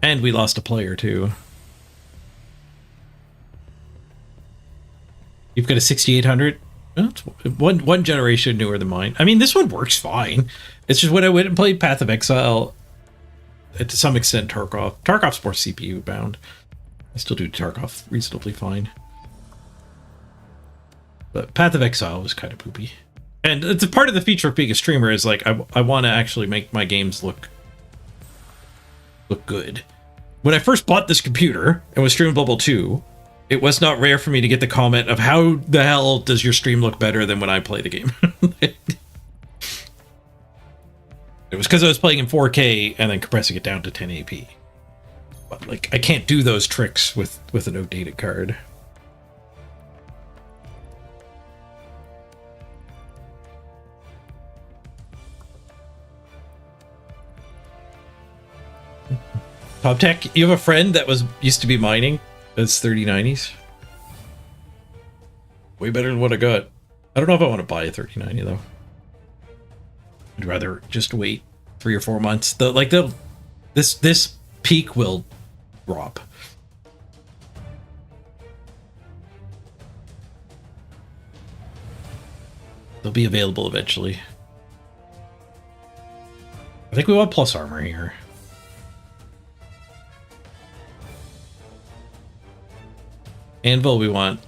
And we lost a player, too. You've got a 6800. Well, it's one generation newer than mine. I mean, this one works fine. It's just when I went and played Path of Exile, to some extent Tarkov. Tarkov's more CPU bound. I still do Tarkov reasonably fine. But Path of Exile was kind of poopy. And it's a part of the feature of being a streamer is like, I want to actually make my games look good. When I first bought this computer and was streaming Bubble 2, it was not rare for me to get the comment of how the hell does your stream look better than when I play the game? It was because I was playing in 4K and then compressing it down to 1080p. But like, I can't do those tricks with an outdated card. Top Tech, you have a friend that used to be mining. That's 3090s. Way better than what I got. I don't know if I want to buy a 3090 though. I'd rather just wait 3 or 4 months. This peak will drop. They'll be available eventually. I think we want plus armor here. Anvil we want.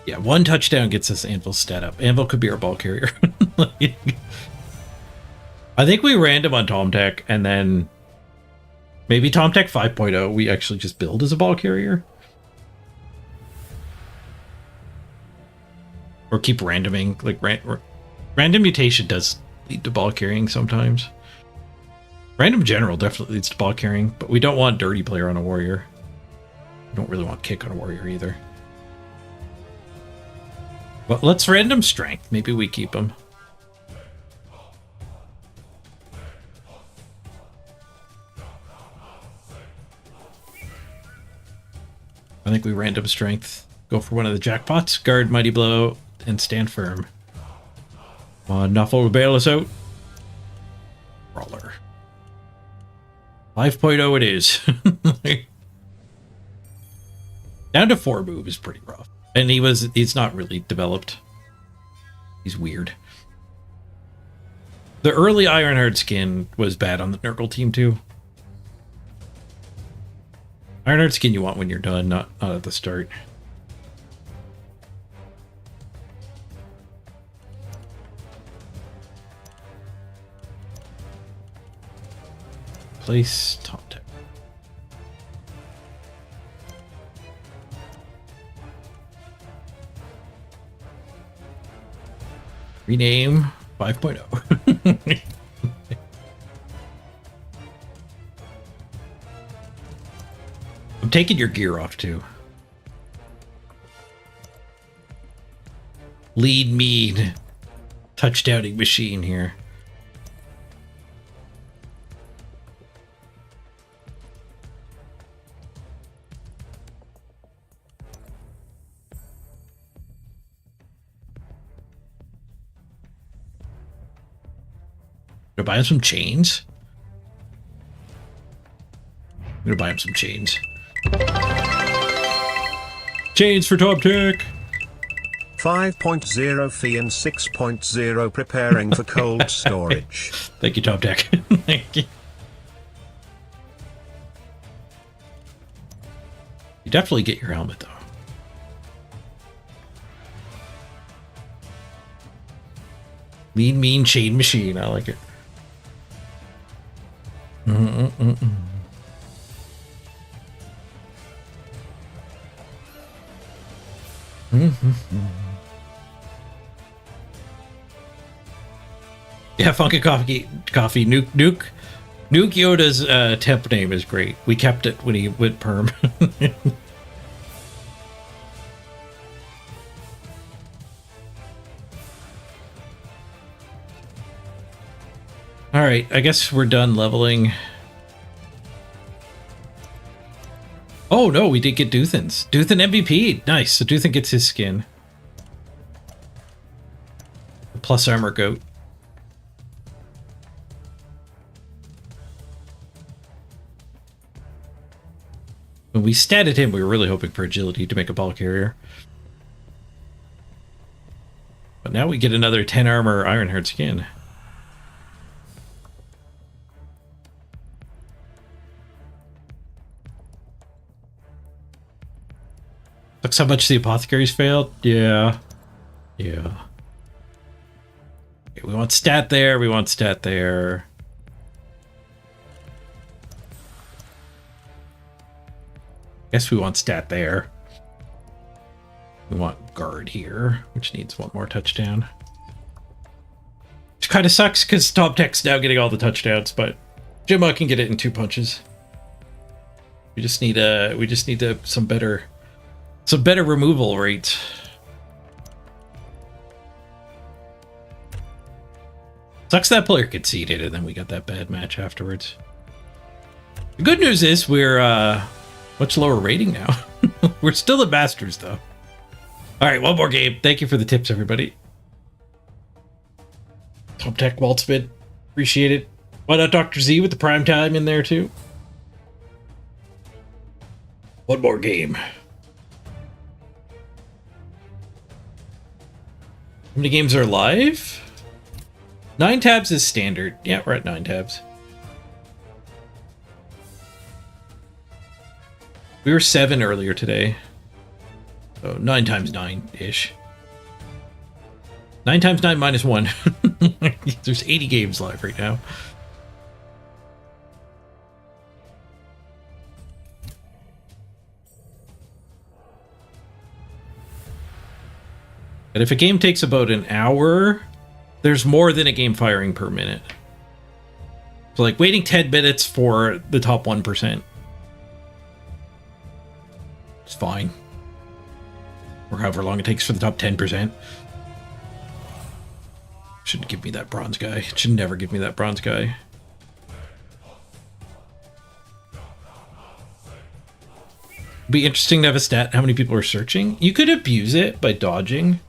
Yeah, 1 touchdown gets us Anvil stat up. Anvil could be our ball carrier. I think we random on TomTech and then maybe TomTech 5.0 we actually just build as a ball carrier. Or keep randoming. Like random mutation does lead to ball carrying sometimes. Random general definitely leads to ball carrying, but we don't want dirty player on a warrior. We don't really want kick on a warrior either. But let's random strength. Maybe we keep him. I think we random strength. Go for one of the jackpots. Guard, mighty blow, and stand firm. Come on, Nuffle will bail us out. Brawler. 5.0 it is. Down to 4 move is pretty rough. And he's not really developed. He's weird. The early Ironheart skin was bad on the Nurgle team too. Ironheart skin you want when you're done, not at the start. Place top tech. Rename 5.0. I'm taking your gear off too. Lead mean touchdowning machine here. Gonna buy him some chains. I'm gonna buy him some chains. Chains for Top Tech. 5.0 fee and 6.0 preparing for cold storage. Thank you, Top Tech. Thank you. You definitely get your helmet though. Mean chain machine. I like it. Yeah, Funky Coffee. Nuke Yoda's temp name is great. We kept it when he went perm. All right, I guess we're done leveling. Oh no, we did get Duthan's. Duthan MVP. Nice. So Duthan gets his skin. Plus armor goat. When we statted him, we were really hoping for agility to make a ball carrier. But now we get another 10 armor Ironheart skin. Looks how much the apothecaries failed. Yeah. Yeah. Okay, we want stat there. We want stat there. Guess we want stat there. We want guard here, which needs one more touchdown. Which kind of sucks because Top Tech's now getting all the touchdowns, but Jimma can get it in 2 punches. We just need some better removal rate. Sucks that player conceded and then we got that bad match afterwards. The good news is we're much lower rating now. We're still the Masters though. All right, one more game. Thank you for the tips, everybody. Top Tech Waltz bid. Appreciate it. Why not Dr. Z with the prime time in there too? One more game. How many games are live? 9 tabs is standard. Yeah, we're at 9 tabs. We were 7 earlier today. So 9 times 9-ish. 9 times 9 minus 1. There's 80 games live right now. And if a game takes about an hour, there's more than a game firing per minute. So like waiting 10 minutes for the top 1%. It's fine. Or however long it takes for the top 10%. Shouldn't give me that bronze guy. It should never give me that bronze guy. Be interesting to have a stat how many people are searching. You could abuse it by dodging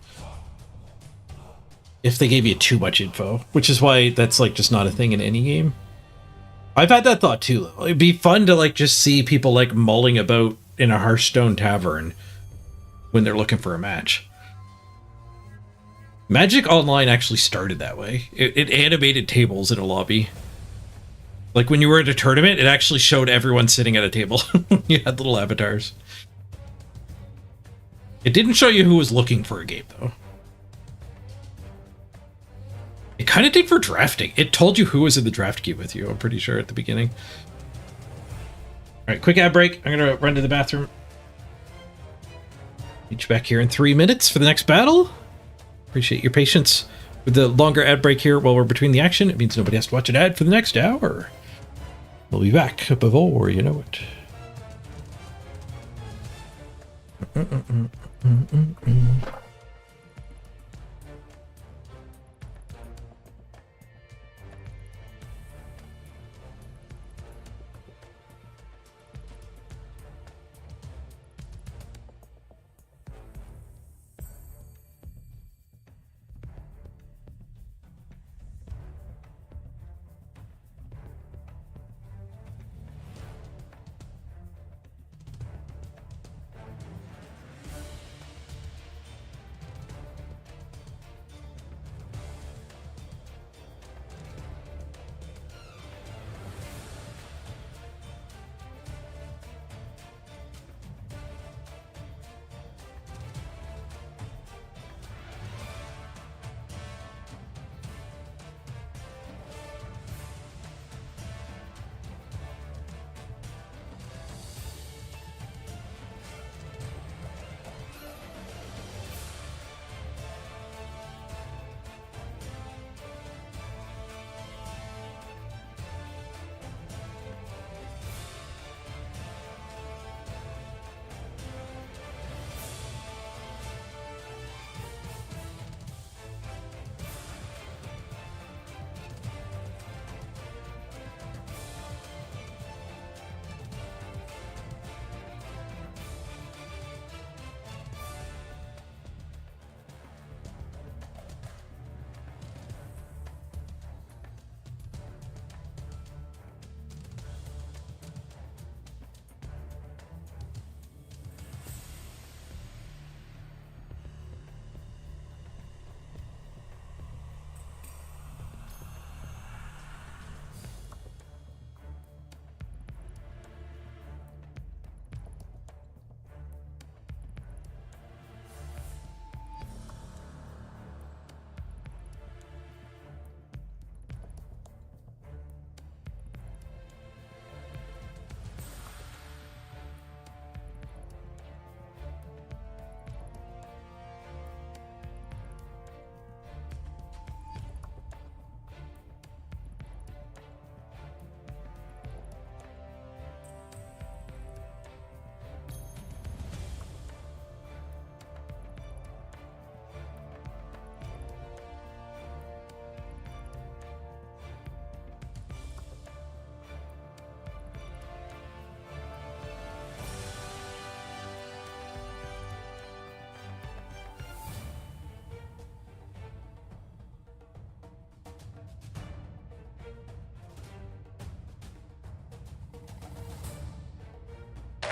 if they gave you too much info, which is why that's like just not a thing in any game. I've had that thought too. It'd be fun to like just see people like mulling about in a Hearthstone tavern when they're looking for a match. Magic Online actually started that way. It animated tables in a lobby. Like when you were at a tournament, it actually showed everyone sitting at a table. You had little avatars. It didn't show you who was looking for a game though. It kind of did for drafting. It told you who was in the draft queue with you, I'm pretty sure, at the beginning. All right, quick ad break. I'm going to run to the bathroom. Meet you back here in 3 minutes for the next battle. Appreciate your patience with the longer ad break here while we're between the action. It means nobody has to watch an ad for the next hour. We'll be back before you know it.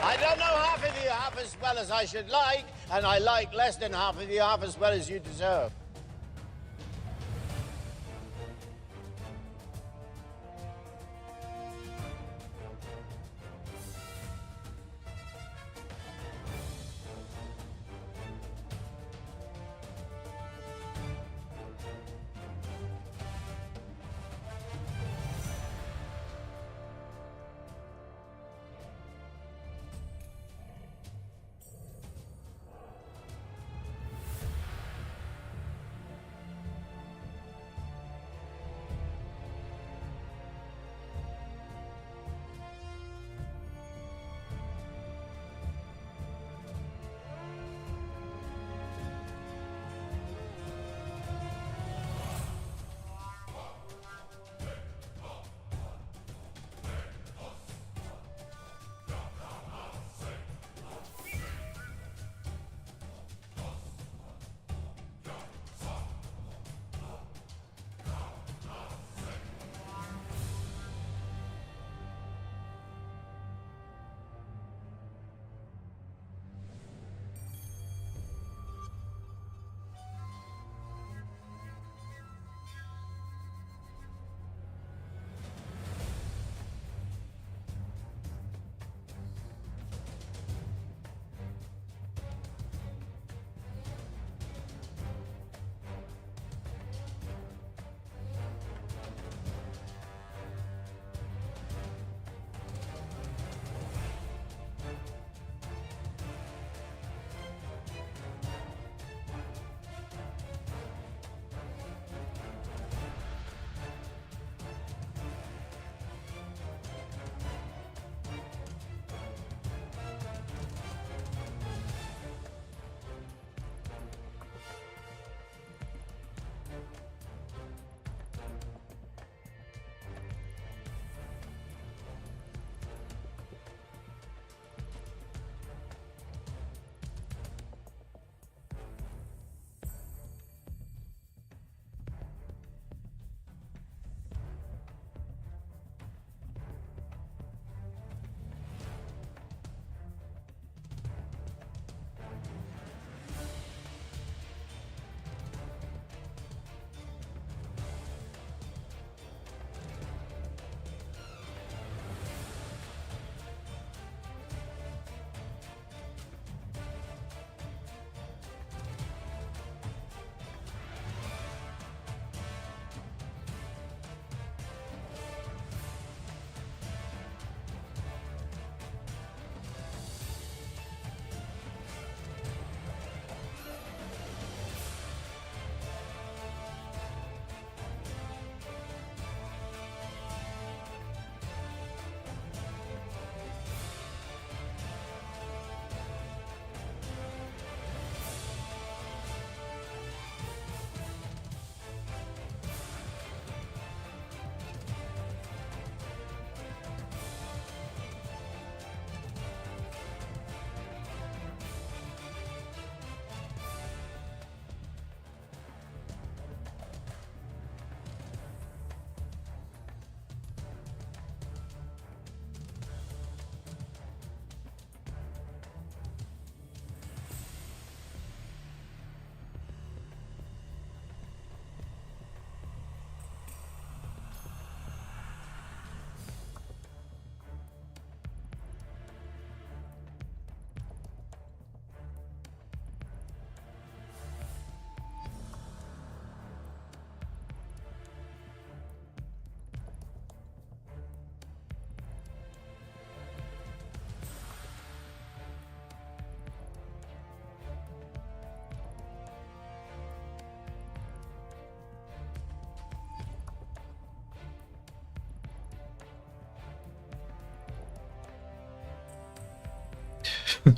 I don't know half of you half as well as I should like, and I like less than half of you half as well as you deserve.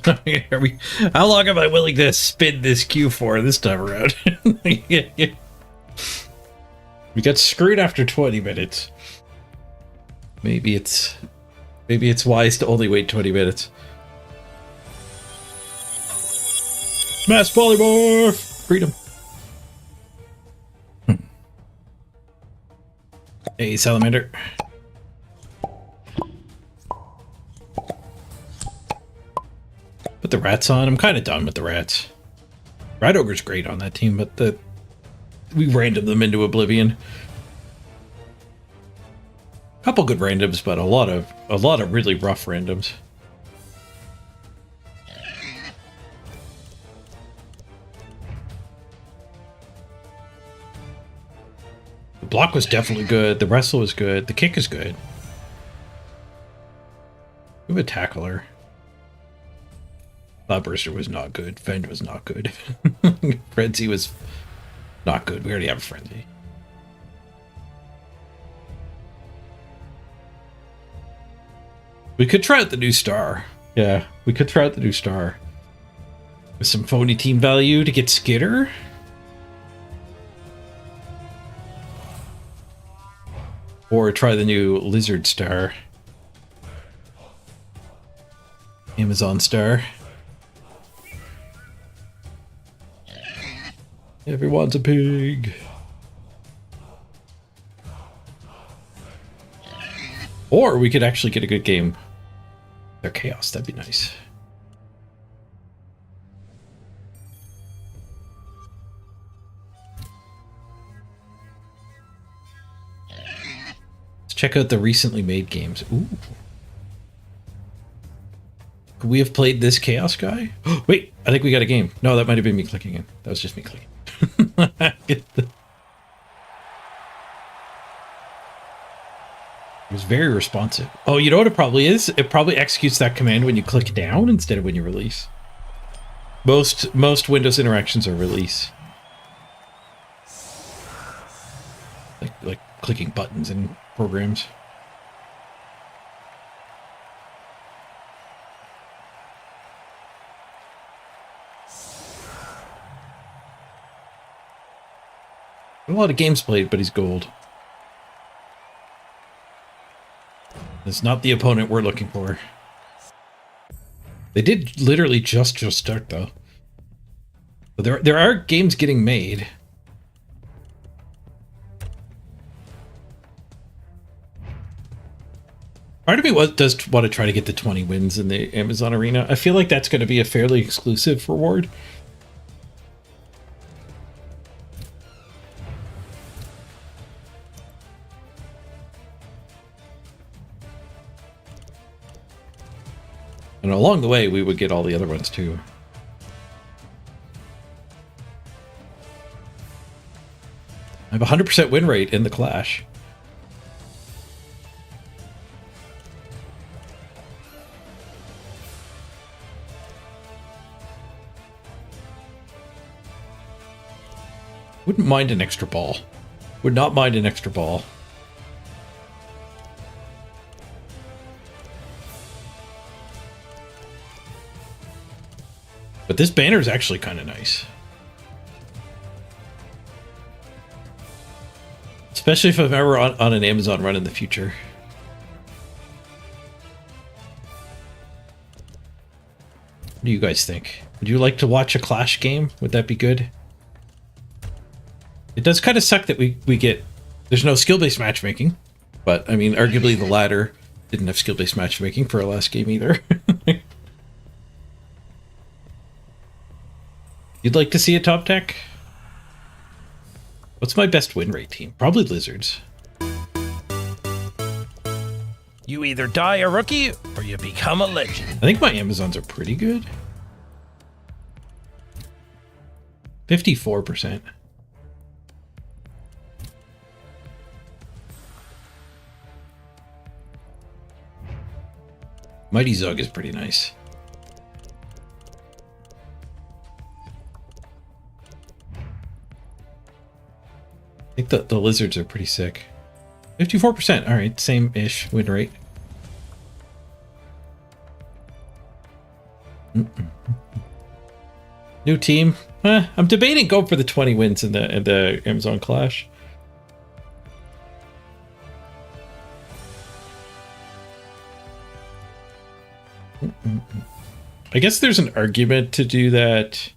How long am I willing to spin this queue for this time around? We got screwed after 20 minutes. Maybe it's wise to only wait 20 minutes. Mass polymorph! Freedom. Hey, salamander. the rats on. I'm kind of done with the rats. Rat Ogre's great on that team, but we random them into oblivion. Couple good randoms, but a lot of really rough randoms. The block was definitely good. The wrestle was good. The kick is good. We have a tackler. Cloudburster was not good. Fend was not good. Frenzy was not good. We already have a Frenzy. We could try out the new star. Yeah, we could try out the new star. With some phony team value to get Skitter. Or try the new lizard star. Amazon star. Everyone's a pig. Or we could actually get a good game. They're chaos, that'd be nice. Let's check out the recently made games. Ooh. Could we have played this chaos guy? Wait, I think we got a game. No, that might have been me clicking in. That was just me clicking. It was very responsive. Oh, you know what it probably is? It probably executes that command when you click down instead of when you release. Most Windows interactions are release. Like clicking buttons in programs. A lot of games played, but he's gold. It's not the opponent we're looking for. They did literally just start, though. But there are games getting made. Part of me does want to try to get the 20 wins in the Amazon Arena. I feel like that's going to be a fairly exclusive reward. And along the way, we would get all the other ones, too. I have a 100% win rate in the Clash. Wouldn't mind an extra ball. Would not mind an extra ball. But this banner is actually kind of nice. Especially if I'm ever on an Amazon run in the future. What do you guys think? Would you like to watch a Clash game? Would that be good? It does kind of suck that we get... There's no skill-based matchmaking. But, I mean, arguably the ladder didn't have skill-based matchmaking for our last game either. You'd like to see a top tech? What's my best win rate team? Probably Lizards. You either die a rookie or you become a legend. I think my Amazons are pretty good. 54%. Mighty Zug is pretty nice. I think the lizards are pretty sick. 54%. All right, same-ish win rate. New team. I'm debating going for the 20 wins in the Amazon Clash. I guess there's an argument to do that.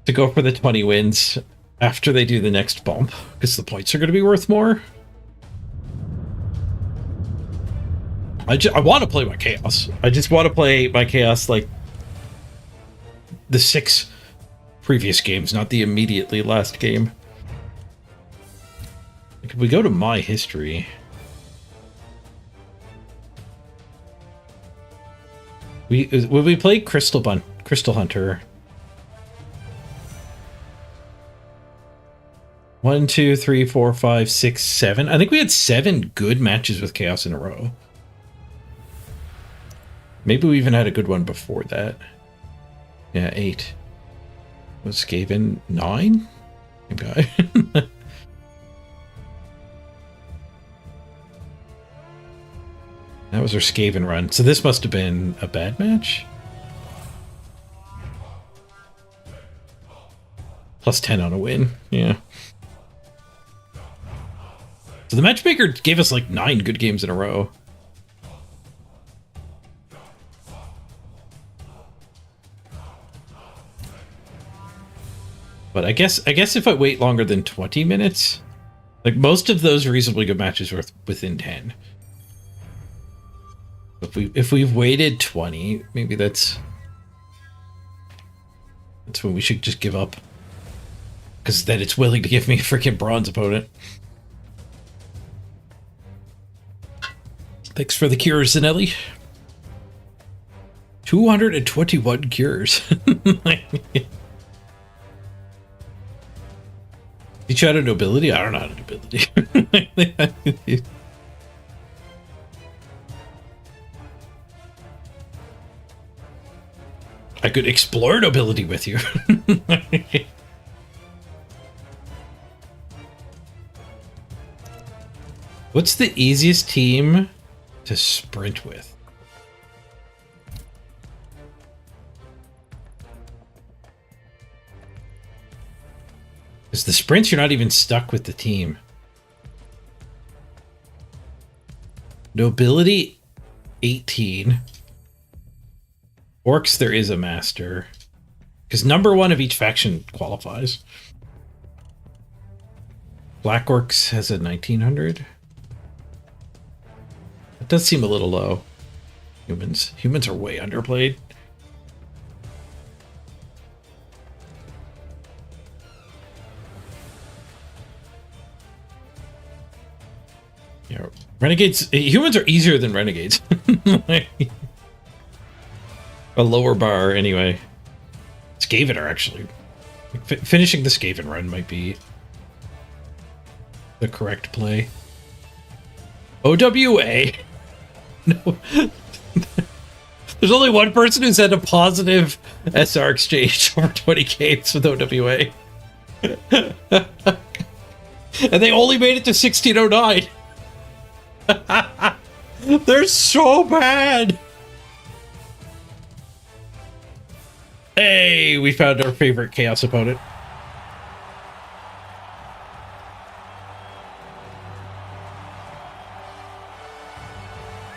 To go for the 20 wins after they do the next bump, because the points are going to be worth more. I want to play my Chaos. I just want to play my Chaos like the 6 previous games, not the immediately last game. Like if we go to my history, when we played Crystal Hunter. 1, 2, 3, 4, 5, 6, 7. I think we had 7 good matches with Chaos in a row. Maybe we even had a good one before that. Yeah, 8. Was Skaven 9? Okay. That was our Skaven run. So this must have been a bad match. Plus 10 on a win. Yeah. So the matchmaker gave us like 9 good games in a row. But I guess if I wait longer than 20 minutes, like most of those reasonably good matches were within 10. If we've waited 20, maybe that's when we should just give up. Because then it's willing to give me a freaking bronze opponent. Thanks for the cures, Zanelli. 221 cures. Did you add a nobility? I don't know how to nobility. I could explore nobility with you. What's the easiest team to sprint with? Because the sprints, you're not even stuck with the team. Nobility, 18. Orcs, there is a master. Because number 1 of each faction qualifies. Black Orcs has a 1900. That does seem a little low. Humans are way underplayed. Yeah, renegades. Humans are easier than renegades. A lower bar, anyway. Skaven are actually finishing the Skaven run might be the correct play. OWA. No. There's only one person who's had a positive SR exchange over 20 games with OWA. And they only made it to 1609. They're so bad. Hey, we found our favorite Chaos opponent.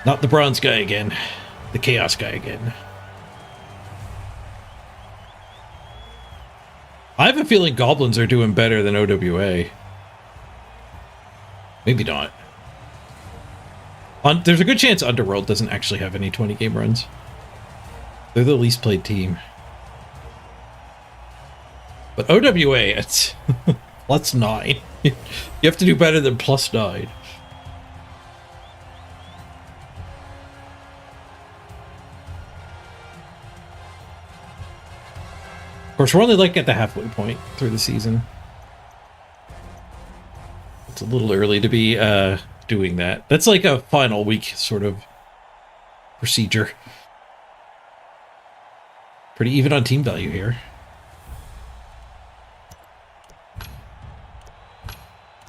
Not the bronze guy again. The Chaos guy again. I have a feeling goblins are doing better than OWA. Maybe not. There's a good chance Underworld doesn't actually have any 20 game runs. They're the least played team. But OWA, it's plus 9. You have to do better than plus 9. Of course, we're only like at the halfway point through the season. It's a little early to be doing that. That's like a final week sort of procedure. Pretty even on team value here.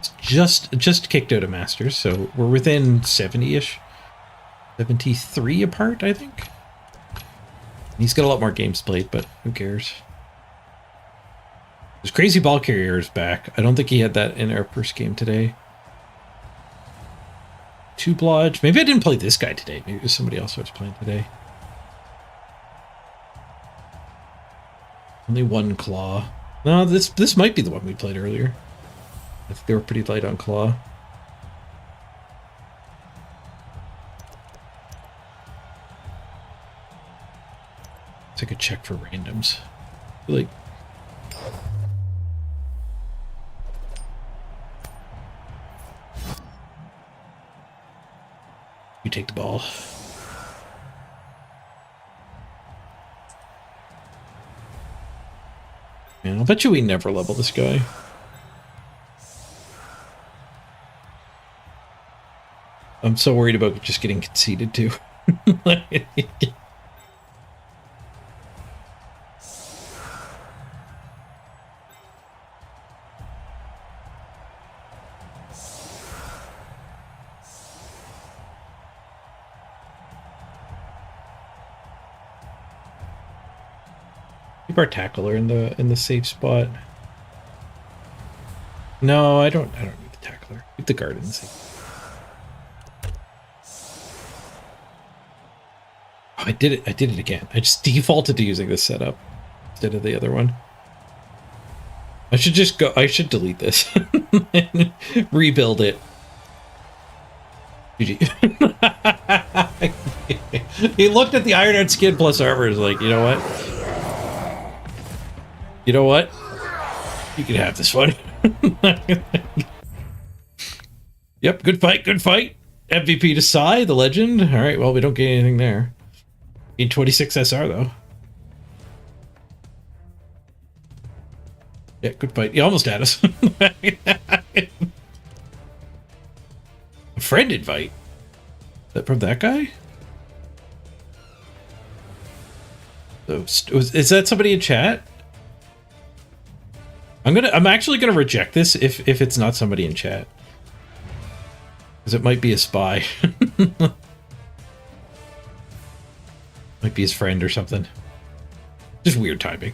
It's just kicked out of Masters, so we're within 70-ish. 73 apart, I think. He's got a lot more games played, but who cares? There's Crazy Ball Carrier's back. I don't think he had that in our first game today. 2 Blodge. Maybe I didn't play this guy today. Maybe it was somebody else I was playing today. Only 1 Claw. No, this might be the one we played earlier. I think they were pretty light on Claw. I could check for randoms. Like, you take the ball. Man, I'll bet you we never level this guy. I'm so worried about just getting conceded to. Keep our tackler in the safe spot. No, I don't need the tackler. Keep the guard in the safe. Oh, I did it again. I just defaulted to using this setup instead of the other one. I should just go. I should delete this and rebuild it. GG. He looked at the Ironheart skin plus armor. Is like, you know what? You know what? You can have this one. Yep, good fight, good fight. MVP to Sai, the legend. All right, well, we don't get anything there. Need 26 SR, though. Yeah, good fight. You almost had us. A friend invite? Is that from that guy? So, is that somebody in chat? I'm actually gonna reject this if it's not somebody in chat. Because it might be a spy. Might be his friend or something. Just weird timing.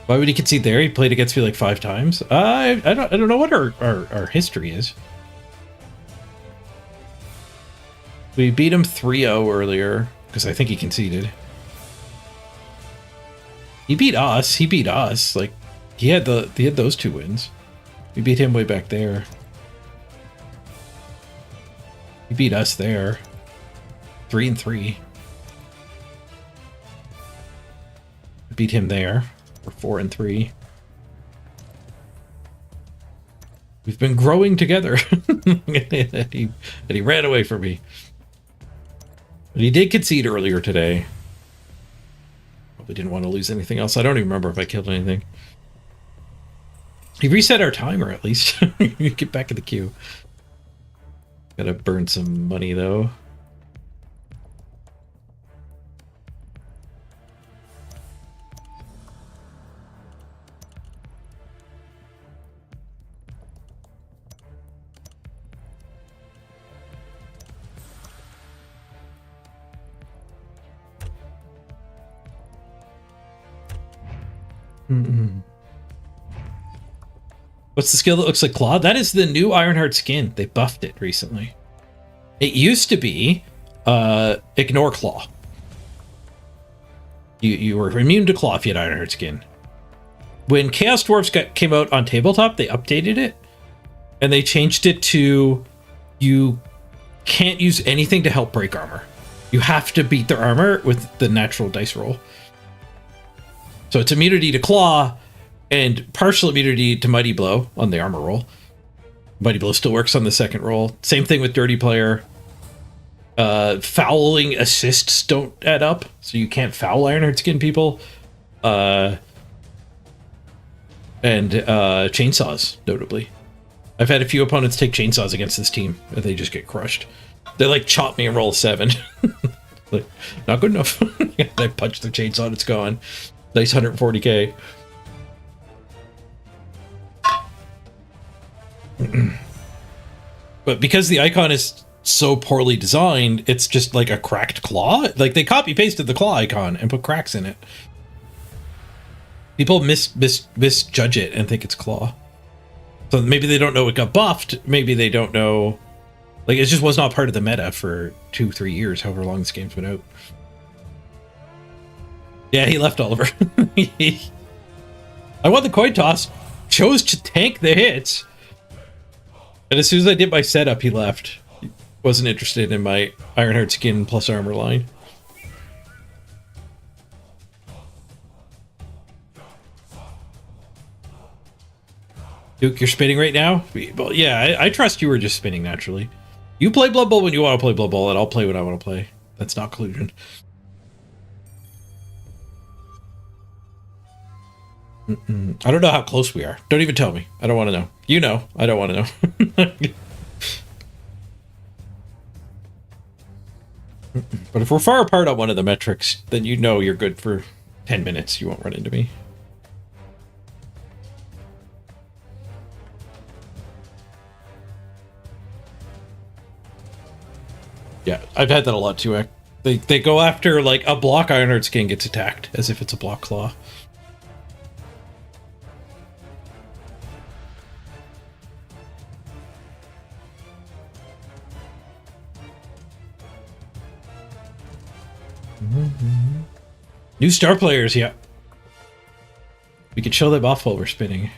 Why would he concede there? He played against me like 5 times. I don't know what our history is. We beat him 3-0 earlier because I think he conceded. He beat us. He beat us. Like he had those 2 wins. We beat him way back there. He beat us there. 3-3. Beat him there. We're 4-3. We've been growing together. and he ran away from me. But he did concede earlier today. Probably didn't want to lose anything else. I don't even remember if I killed anything. He reset our timer at least. Get back in the queue. Gotta burn some money though. What's the skill that looks like Claw? That is the new Ironheart skin. They buffed it recently. It used to be Ignore Claw. You were immune to Claw if you had Ironheart skin. When Chaos Dwarves came out on tabletop, they updated it. And they changed it to you can't use anything to help break armor. You have to beat their armor with the natural dice roll. So it's immunity to Claw and partial immunity to Mighty Blow on the armor roll. Mighty Blow still works on the second roll. Same thing with Dirty Player. Fouling assists don't add up, so you can't foul Ironheart skin people. And chainsaws, notably. I've had a few opponents take chainsaws against this team, and they just get crushed. They like chop me and roll a 7. Like, not good enough. I punch the chainsaw and it's gone. Nice 140k. But because the icon is so poorly designed, it's just like a cracked claw. Like they copy pasted the claw icon and put cracks in it. People misjudge it and think it's claw. So maybe they don't know it got buffed. Maybe they don't know. Like it just was not part of the meta for 2-3 years, however long this game's been out. Yeah, he left Oliver. I won the coin toss. Chose to tank the hits. And as soon as I did my setup, he left. wasn't interested in my Ironheart skin plus armor line. Duke, you're spinning right now? Well, yeah, I trust you were just spinning naturally. You play Blood Bowl when you want to play Blood Bowl, and I'll play when I want to play. That's not collusion. I don't know how close we are. Don't even tell me. I don't want to know. You know. I don't want to know. But if we're far apart on one of the metrics, then you know you're good for 10 minutes. You won't run into me. Yeah, I've had that a lot too. They go after, like, a block Ironheart skin gets attacked as if it's a block claw. New star players, yeah. We could show them off while we're spinning.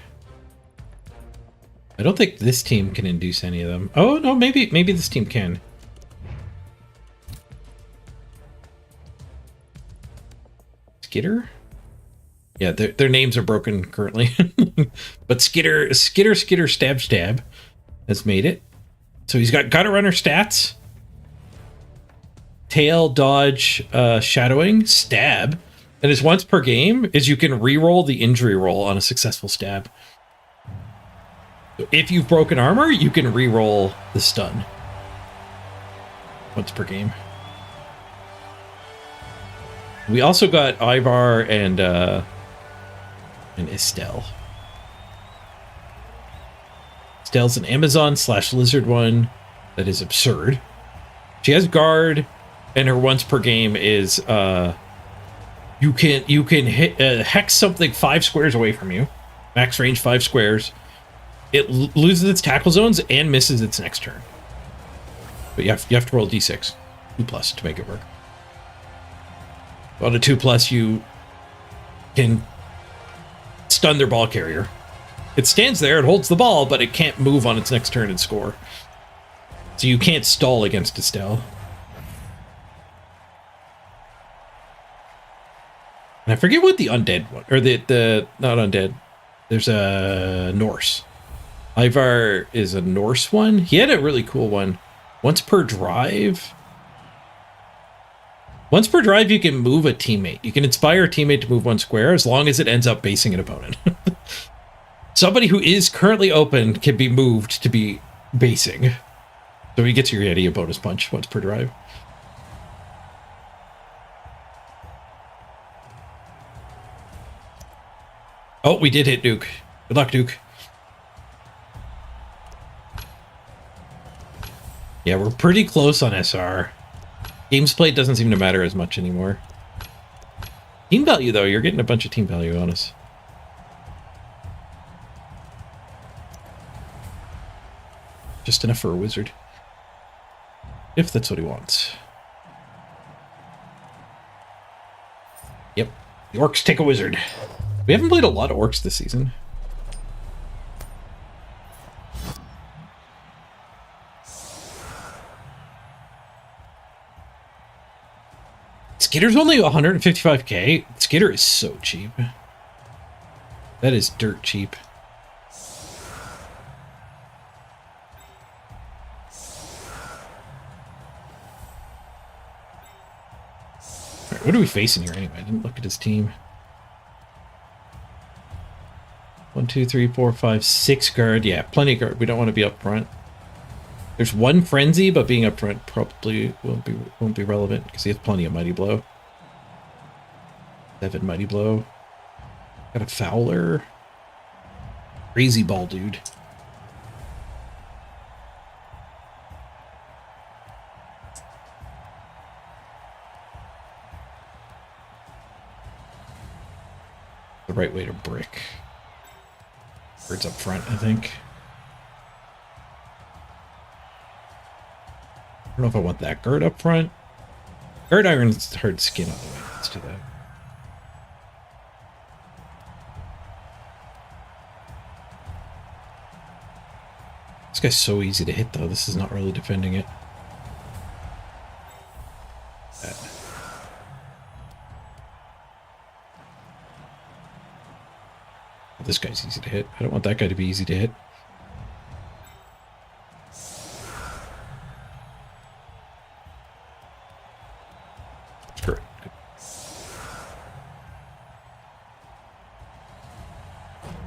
I don't think this team can induce any of them. Oh, no, maybe this team can. Skitter? Yeah, their names are broken currently. But Skitter, Stab, Stab has made it. So he's got Gutter Runner stats. Tail, Dodge, Shadowing, Stab. And his once per game is you can re-roll the injury roll on a successful stab. So if you've broken armor, you can re-roll the stun. Once per game. We also got Ivar and Estelle. Estelle's an Amazon/lizard one that is absurd. She has guard, and her once per game is you can hit hex something 5 squares away from you, max range 5 squares. It loses its tackle zones and misses its next turn. But you have to roll d6, 2+ to make it work. On a 2+, you can stun their ball carrier. It stands there, it holds the ball, but it can't move on its next turn and score. So you can't stall against Estelle. And I forget what the undead one, or the not undead. There's a Norse. Ivar is a Norse one. He had a really cool one. Once per drive, you can move a teammate. You can inspire a teammate to move 1 square as long as it ends up basing an opponent. Somebody who is currently open can be moved to be basing. So he gets your Yeti a bonus punch once per drive. Oh, we did hit Duke. Good luck, Duke. Yeah, we're pretty close on SR. Games played doesn't seem to matter as much anymore. Team value, though, you're getting a bunch of team value on us. Just enough for a wizard. If that's what he wants. Yep. The orcs take a wizard. We haven't played a lot of orcs this season. Skitter's only 155k. Skitter is so cheap. That is dirt cheap. Right, what are we facing here anyway? I didn't look at his team. 1, 2, 3, 4, 5, 6 guard. Yeah, plenty of guard. We don't want to be up front. There's 1 frenzy, but being up front probably won't be relevant because he has plenty of mighty blow. 7 mighty blow. Got a Fowler. Crazy ball dude. The right way to brick. Birds up front, I think. I don't know if I want that guard up front. Guard Iron's hard skin on the way. Let's do that. This guy's so easy to hit, though. This is not really defending it. This guy's easy to hit. I don't want that guy to be easy to hit. Great. Good.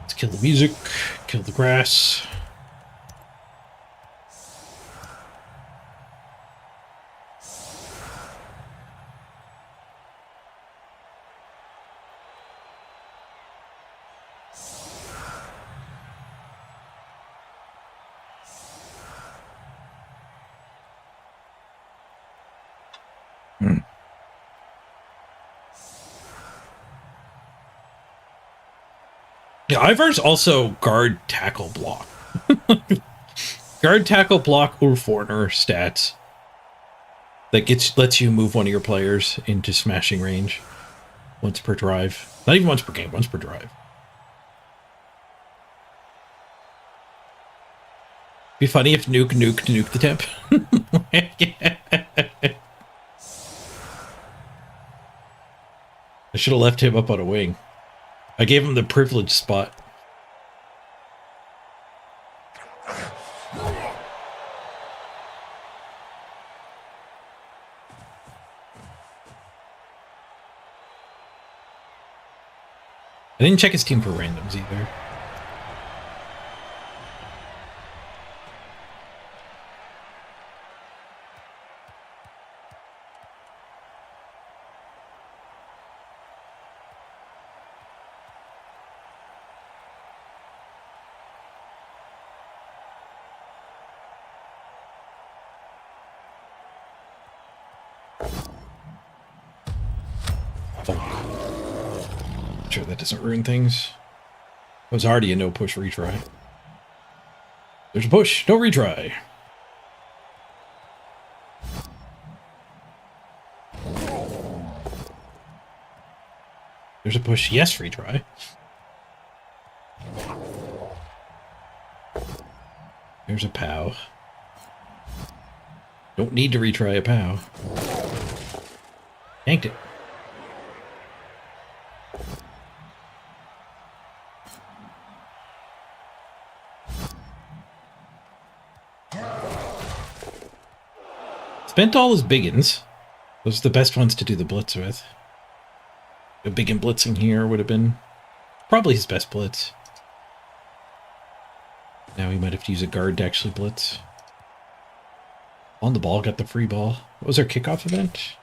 Let's kill the music, kill the grass. Yeah, Ivar's also guard, tackle, block. Guard, tackle, block, or foreigner stats. That lets you move one of your players into smashing range once per drive. Not even once per game, once per drive. Be funny if nuke the temp. I should have left him up on a wing. I gave him the privileged spot. I didn't check his team for randoms either. Sure that doesn't ruin things. It was already a no push retry. There's a push, no retry. There's a push, yes retry. There's a POW. Don't need to retry a POW. Yanked it. Spent all his biggins. Those are the best ones to do the blitz with. A biggin blitzing here would have been probably his best blitz. Now he might have to use a guard to actually blitz. On the ball, got the free ball. What was our kickoff event?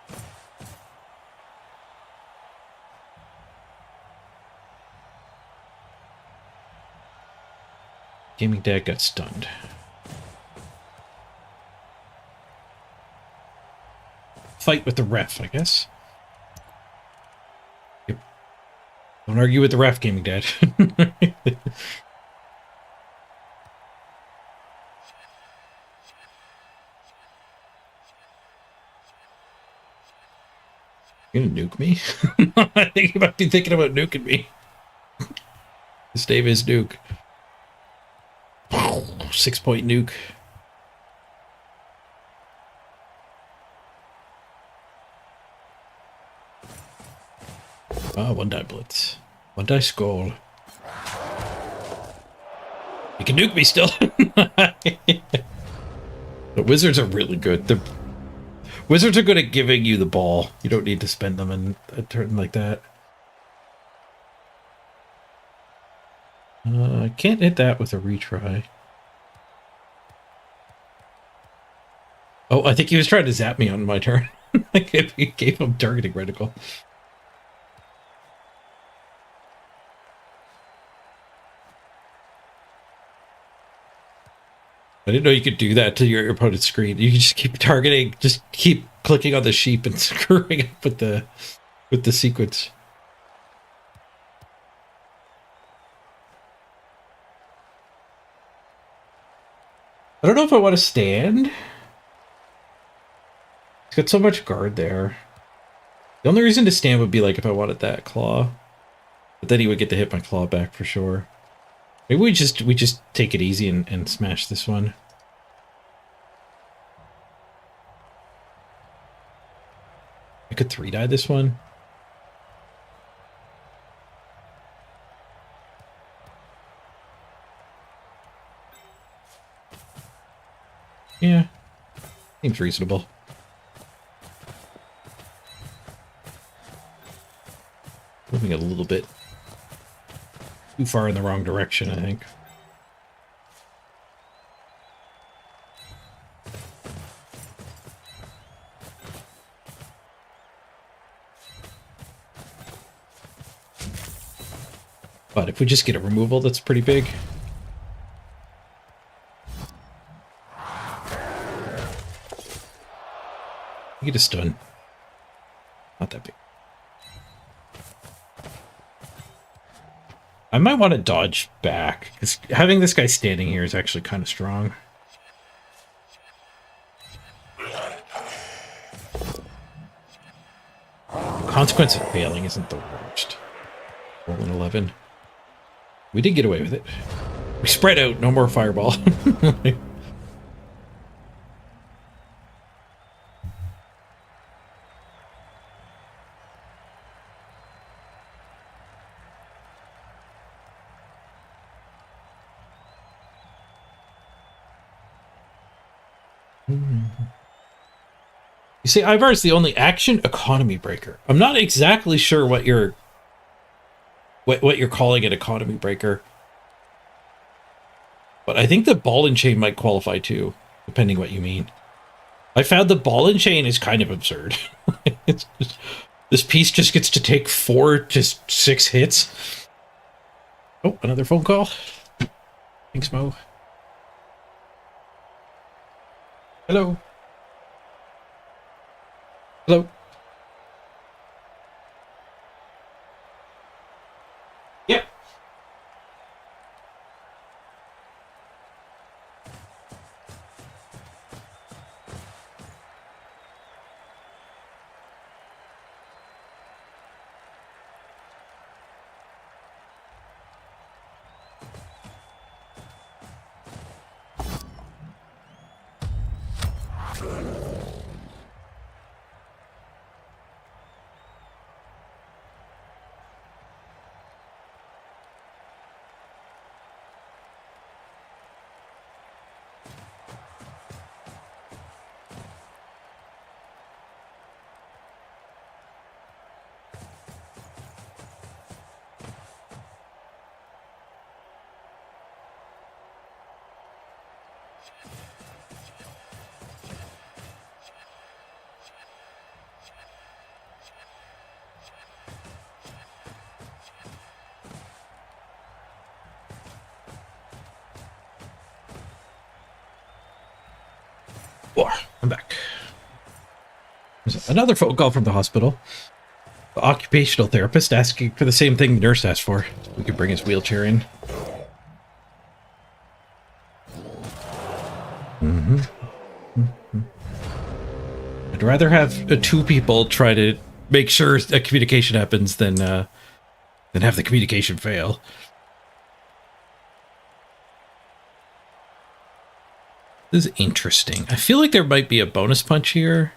Gaming Dad got stunned. Fight with the ref, I guess. Yep. Don't argue with the ref, Gaming Dad. You gonna nuke me? I think you might be thinking about nuking me. His name is Nuke. 6-point nuke. Ah, one die blitz. One die skull. You can nuke me still. The wizards are really good. The wizards are good at giving you the ball. You don't need to spend them in a turn like that. I can't hit that with a retry. Oh, I think he was trying to zap me on my turn. I gave him targeting reticle. I didn't know you could do that to your opponent's screen. You can just keep targeting, just keep clicking on the sheep and screwing up with the sequence. I don't know if I want to stand. He's got so much guard there. The only reason to stand would be like if I wanted that claw. But then he would get to hit my claw back for sure. Maybe we just take it easy and smash this one. I could 3-die this one. Yeah. Seems reasonable. Moving a little bit too far in the wrong direction, I think. But if we just get a removal, that's pretty big. You get a stun. Not that big. I might want to dodge back, because having this guy standing here is actually kind of strong. Consequence of failing isn't the worst. Roll an 11. We did get away with it. We spread out, no more fireball. You see, Ivar is the only action economy breaker. I'm not exactly sure what you're calling an economy breaker. But I think the ball and chain might qualify too, depending what you mean. I found the ball and chain is kind of absurd. This piece just gets to take 4 to 6 hits. Oh, another phone call. Thanks, Mo. Hello. Hello. Yep. I'm back. There's another phone call from the hospital. The occupational therapist asking for the same thing the nurse asked for. We could bring his wheelchair in. I'd rather have 2 people try to make sure a communication happens than have the communication fail. This is interesting. I feel like there might be a bonus punch here.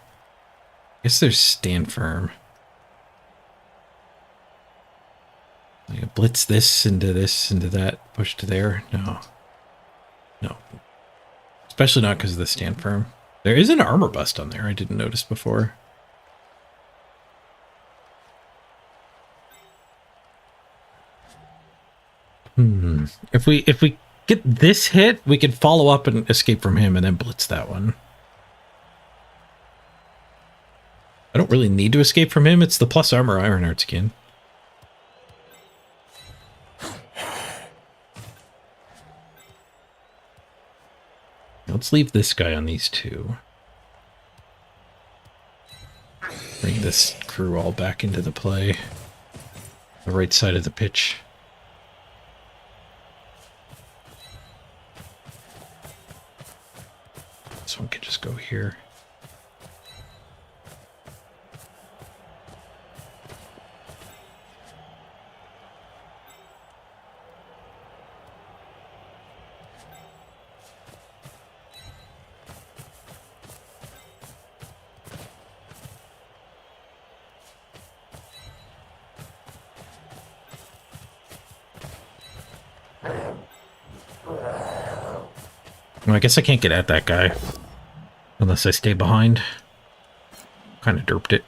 I guess there's stand firm. Like blitz this into that, push to there. No. No. Especially not because of the stand firm. There is an armor bust on there I didn't notice before. If we get this hit, we can follow up and escape from him and then blitz that one. I don't really need to escape from him. It's the plus armor Ironheart skin. Let's leave this guy on these 2. Bring this crew all back into the play. The right side of the pitch. This one can just go here. Well, I guess I can't get at that guy. Unless I stay behind. Kind of derped it.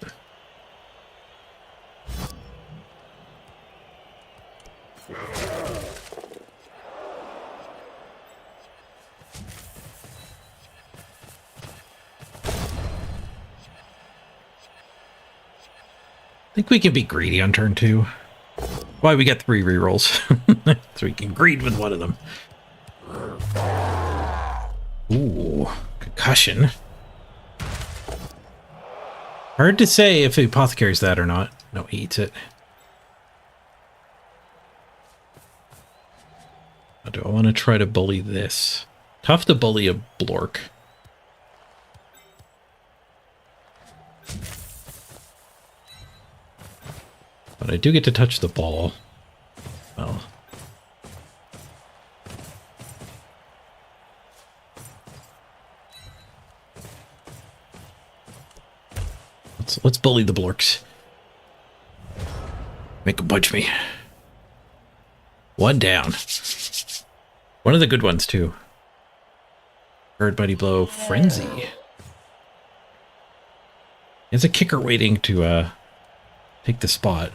I think we can be greedy on turn 2. Why, we get 3 rerolls. So we can greed with one of them. Ooh, concussion. Hard to say if the apothecary's that or not. No, he eats it. Or do I want to try to bully this? Tough to bully a Blork. But I do get to touch the ball. Well. Let's bully the Blorks. Make them punch me. One down. One of the good ones, too. Bird Buddy Blow Frenzy. There's a kicker waiting to take the spot.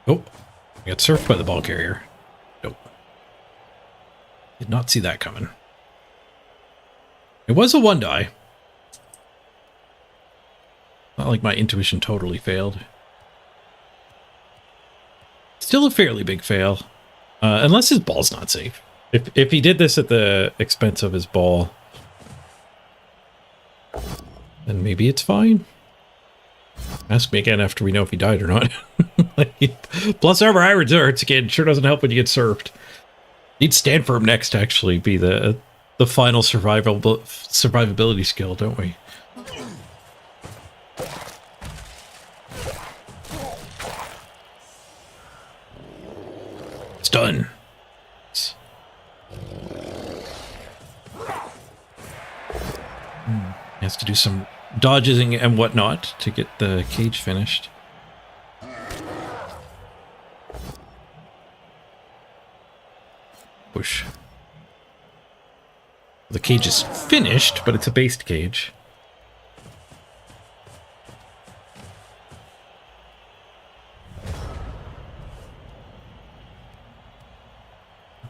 Oh, I got surfed by the ball carrier. Nope. Did not see that coming. It was a 1-die. Not like my intuition totally failed. Still a fairly big fail. Unless his ball's not safe. If he did this at the expense of his ball, then maybe it's fine. Ask me again after we know if he died or not. Plus armor Iron Hearts again sure doesn't help when you get served. Need stand firm next to actually be the final survivability skill, don't we? It's done. He has to do some dodges and whatnot to get the cage finished. Push. The cage is finished, but it's a based cage.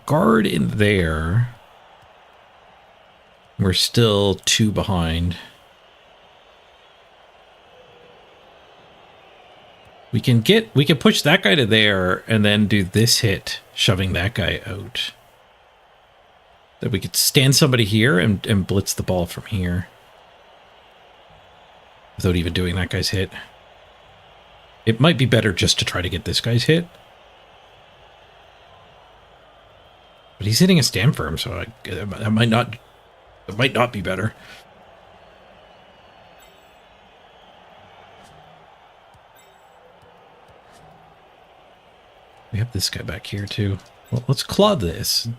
Guard in there. We're still 2 behind. We can push that guy to there and then do this hit, shoving that guy out. That we could stand somebody here and blitz the ball from here. Without even doing that guy's hit. It might be better just to try to get this guy's hit. But he's hitting a stand firm, so that might not be better. We have this guy back here too. Well, let's claw this.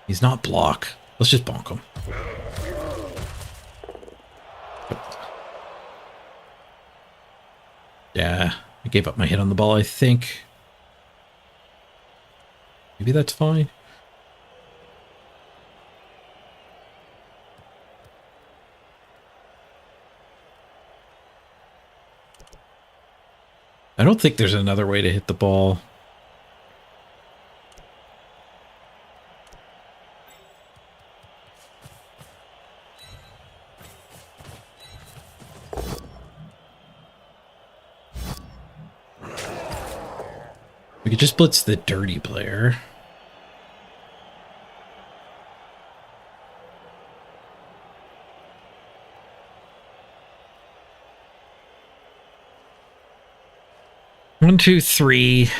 He's not block. Let's just bonk him. Yeah, I gave up my hit on the ball, I think. Maybe that's fine. I don't think there's another way to hit the ball. We could just blitz the dirty player. One, two, three.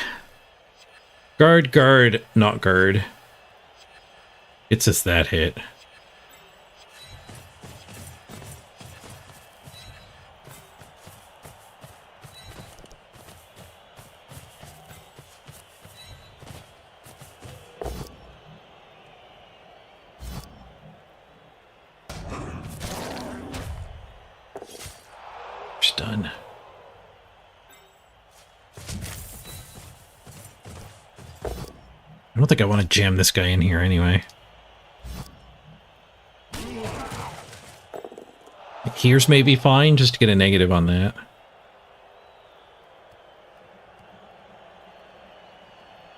Guard, guard, not guard. It's us that hit. almost done. I don't think I want to jam this guy in here anyway. Here's maybe fine, just to get a negative on that.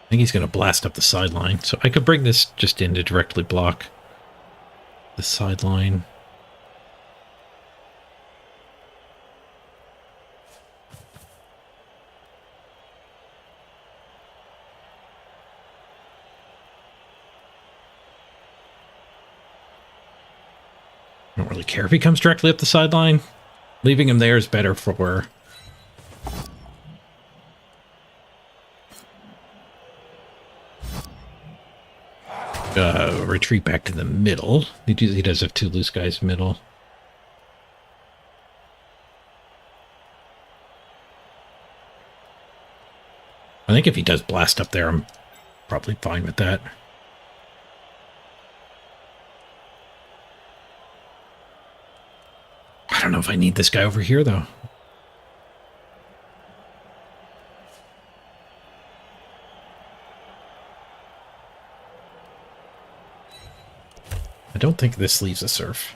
I think he's going to blast up the sideline, so I could bring this just in to directly block the sideline. I don't really care if he comes directly up the sideline. Leaving him there is better for... retreat back to the middle. He does have 2 loose guys middle. I think if he does blast up there, I'm probably fine with that. I don't know if I need this guy over here, though. I don't think this leaves a surf.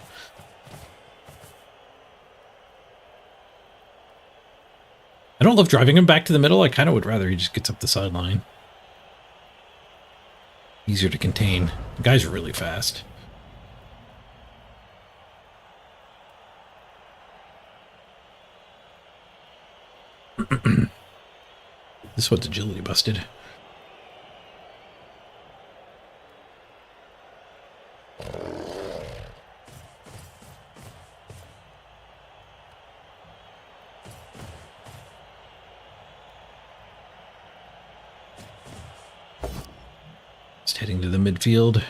I don't love driving him back to the middle. I kind of would rather he just gets up the sideline. Easier to contain. The guys are really fast. This one's agility busted. Just heading to the midfield.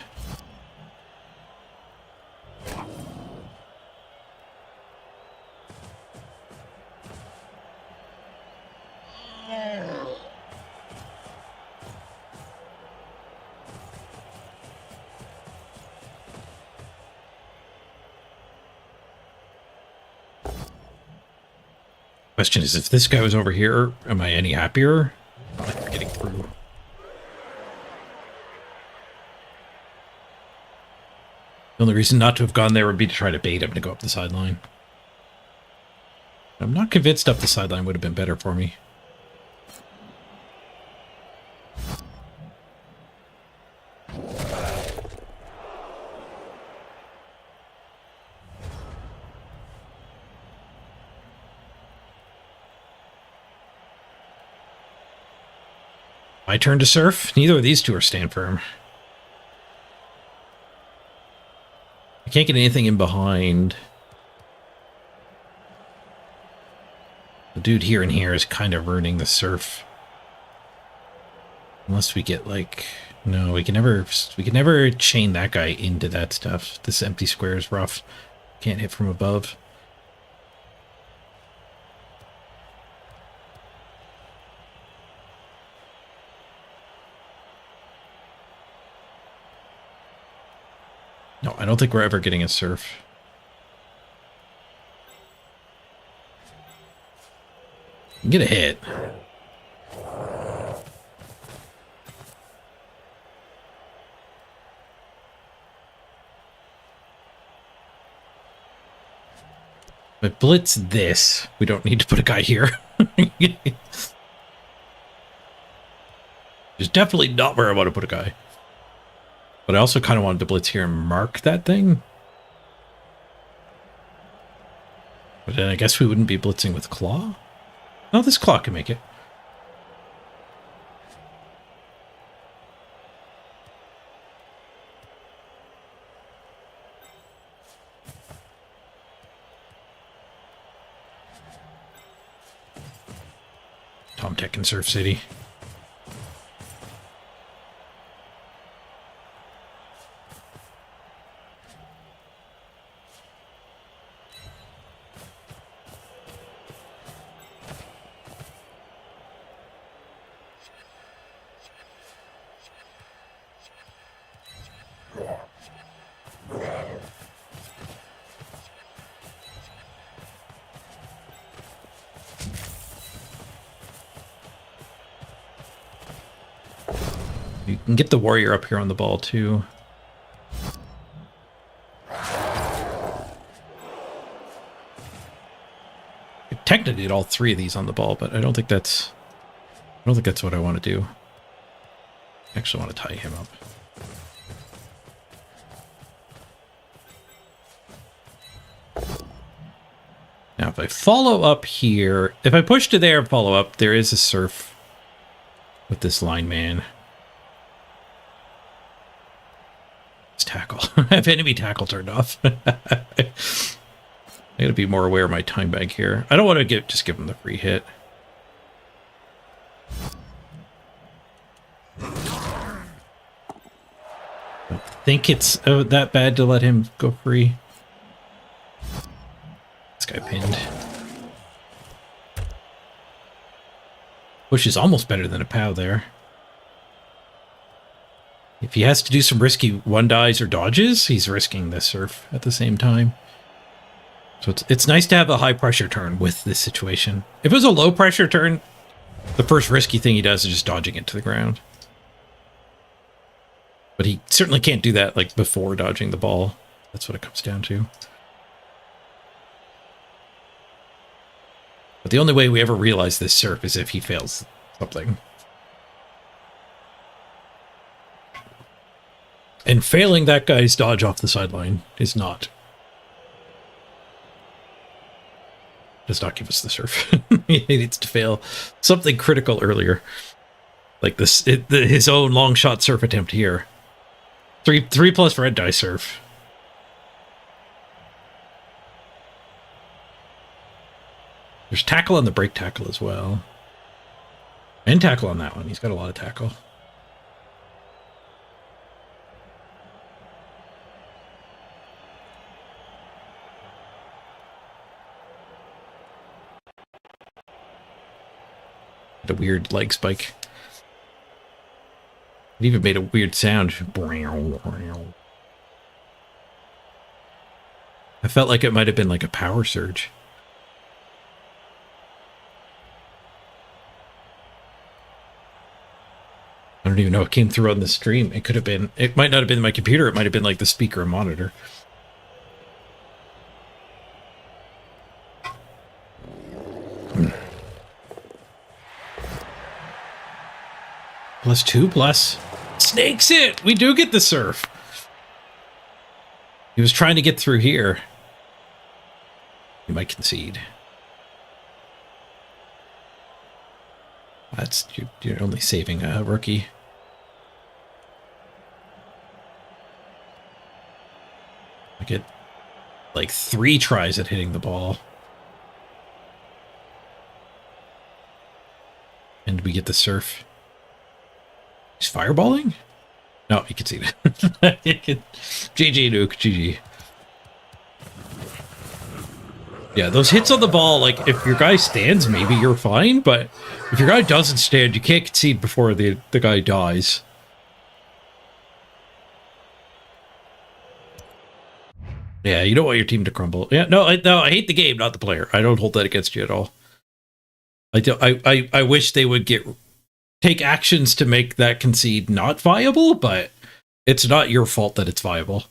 Question is, if this guy was over here, am I any happier? I like getting through. The only reason not to have gone there would be to try to bait him to go up the sideline. I'm not convinced up the sideline would have been better for me. My turn to surf? Neither of these two are staying firm. I can't get anything in behind. The dude here and here is kind of ruining the surf. Unless we get like... No, we can never chain that guy into that stuff. This empty square is rough. Can't hit from above. No, I don't think we're ever getting a surf. Get a hit. But blitz this. We don't need to put a guy here. It's definitely not where I want to put a guy. But I also kind of wanted to blitz here and mark that thing. But then I guess we wouldn't be blitzing with claw. No, this claw can make it. Tom Tech and Surf City. You can get the warrior up here on the ball too. I technically did all 3 of these on the ball, but I don't think that's what I want to do. I actually want to tie him up. Now, if I follow up here, if I push to there and follow up, there is a surf with this line man. Let's tackle. I have enemy tackle turned off. I gotta be more aware of my time bank here. I don't want to just give him the free hit. I don't think it's that bad to let him go free. This guy pinned. Which is almost better than a POW there. If he has to do some risky 1-dies or dodges, he's risking this surf at the same time. So it's nice to have a high pressure turn with this situation. If it was a low pressure turn, the first risky thing he does is just dodging it to the ground. But he certainly can't do that like before dodging the ball. That's what it comes down to. But the only way we ever realize this surf is if he fails something. And failing that guy's dodge off the sideline is not. Does not give us the surf. He needs to fail something critical earlier. Like this, his own long shot surf attempt here. 3+ red die surf. There's tackle on the break tackle as well. And tackle on that one. He's got a lot of tackle. The weird leg spike. It even made a weird sound. I felt like it might have been like a power surge. I don't even know it came through on the stream. It could have been, it might not have been my computer. It might have been like the speaker or monitor. +2+. Snakes it! We do get the surf. He was trying to get through here. He might concede. That's, you're only saving a rookie. I get like 3 tries at hitting the ball. And we get the surf. He's fireballing? No, he conceded. GG, Nuke, GG. Yeah, those hits on the ball, like, if your guy stands, maybe you're fine, but if your guy doesn't stand, you can't concede before the guy dies. Yeah, you don't want your team to crumble. Yeah, no, I hate the game, not the player. I don't hold that against you at all. I wish they would take actions to make that concede not viable, but it's not your fault that it's viable.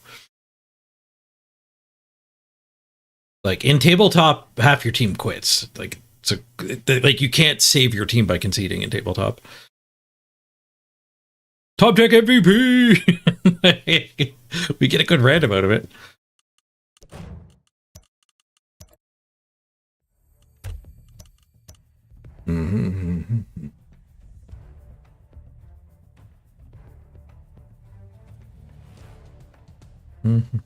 Like in tabletop, half your team quits. Like so, like you can't save your team by conceding in tabletop. Top Tech MVP. We get a good random out of it. Mm-hmm. Mm-hmm.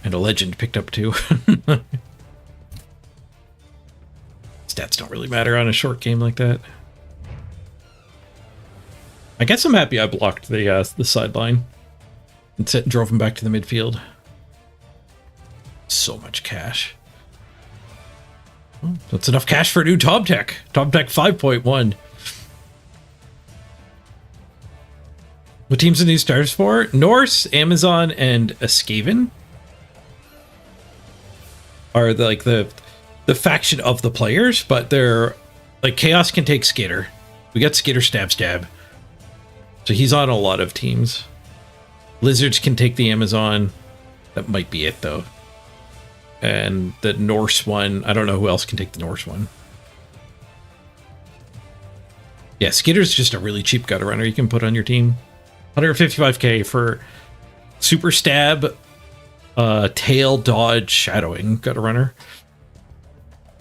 And a legend picked up too. Stats don't really matter on a short game like that. I guess I'm happy I blocked the sideline and drove him back to the midfield. So much cash. Well, that's enough cash for a new Tom Tech. Tom Tech 5.1. What teams are these starters for? Norse, Amazon, and Skaven are the faction of the players, but they're like Chaos can take Skitter, We got Skitter, Stab, Stab. So he's on a lot of teams. Lizards can take the Amazon. That might be it, though. And the Norse one, I don't know who else can take the Norse one. Yeah, Skitter's just a really cheap gutter runner you can put on your team. 155k for super stab, tail, dodge, shadowing gutter runner.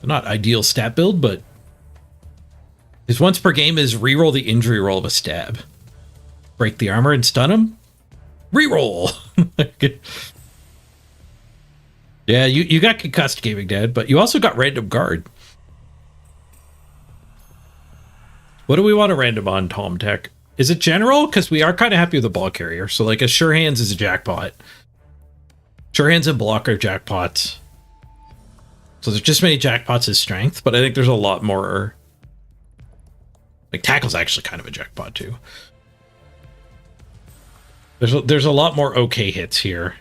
Not ideal stat build, but his once per game is reroll the injury roll of a stab. Break the armor and stun him. Reroll. Yeah, you got concussed, Gaming Dad, but you also got random guard. What do we want to random on, Tom Tech? Is it general? Because we are kind of happy with the ball carrier. So like a sure hands is a jackpot. Sure hands and block are jackpots. So there's just many jackpots as strength, but I think there's a lot more. Like tackle's actually kind of a jackpot too. There's a lot more okay hits here.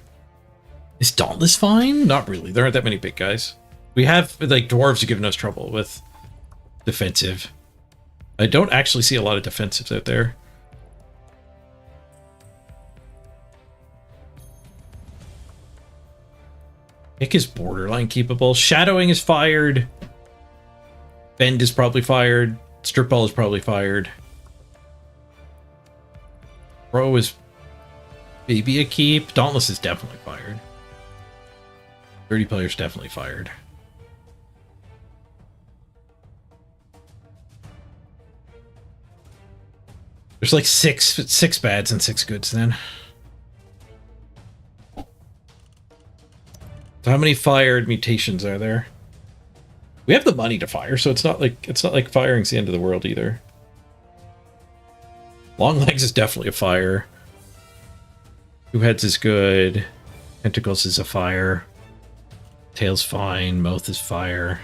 Is Dauntless fine? Not really. There aren't that many big guys. We have like dwarves who giving us trouble with defensive. I don't actually see a lot of defensives out there. Pick is borderline keepable. Shadowing is fired. Bend is probably fired. Strip ball is probably fired. Pro is maybe a keep. Dauntless is definitely fired. 30 players definitely fired. There's like six bads and 6 goods then. So how many fired mutations are there? We have the money to fire, so it's not like firing's the end of the world either. Long legs is definitely a fire. 2 heads is good. Tentacles is a fire. Tail's fine. Mouth is fire.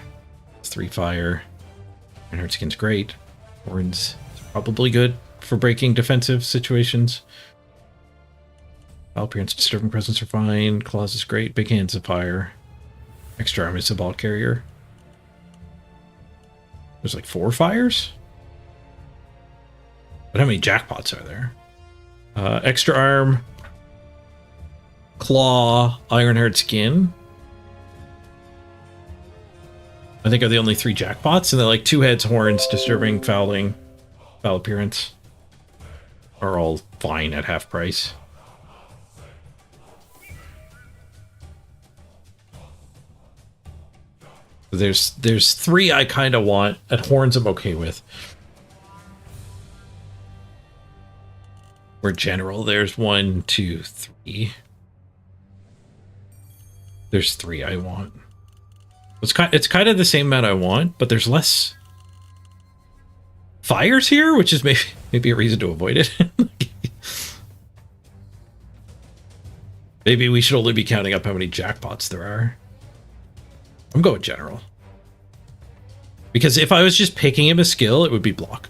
3 fire. And her skin's great. Horns is probably good for breaking defensive situations. Foul appearance, disturbing presence are fine. Claws is great. Big hands is a fire. Extra arm is a ball carrier. There's like 4 fires? But how many jackpots are there? Extra arm, claw, iron-haired skin. I think are the only 3 jackpots, and they're like 2 heads, horns, disturbing, fouling, foul appearance are all fine at half price. There's 3 I kind of want. At horns I'm okay with. We're general. There's 1, 2, 3. There's 3 I want. It's kind of the same amount I want, but there's less fires here, which is maybe a reason to avoid it. Maybe we should only be counting up how many jackpots there are. I'm going general. Because if I was just picking him a skill, it would be block.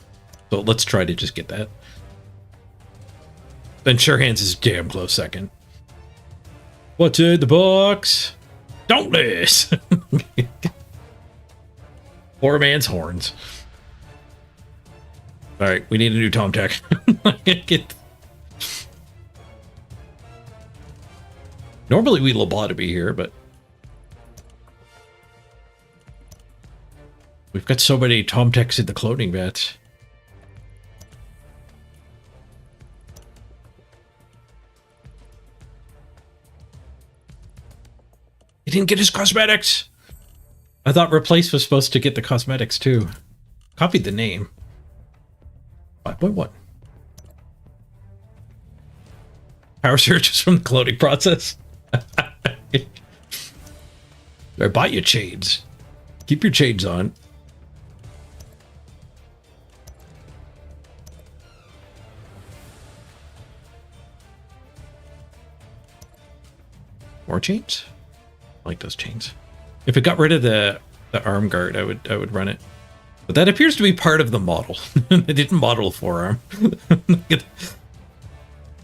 So let's try to just get that. Then sure hands is damn close second. What's in the box? Dauntless! 4 man's horns. Alright, we need a new Tom Tech. Normally we lobotomy here, but we've got so many Tom Techs in the cloning bats. He didn't get his cosmetics! I thought Replace was supposed to get the cosmetics too. Copied the name. 5.1. Power surges from the cloning process. I bought you chains. Keep your chains on. More chains? I like those chains. If it got rid of the arm guard, I would run it. But that appears to be part of the model. It didn't model a forearm.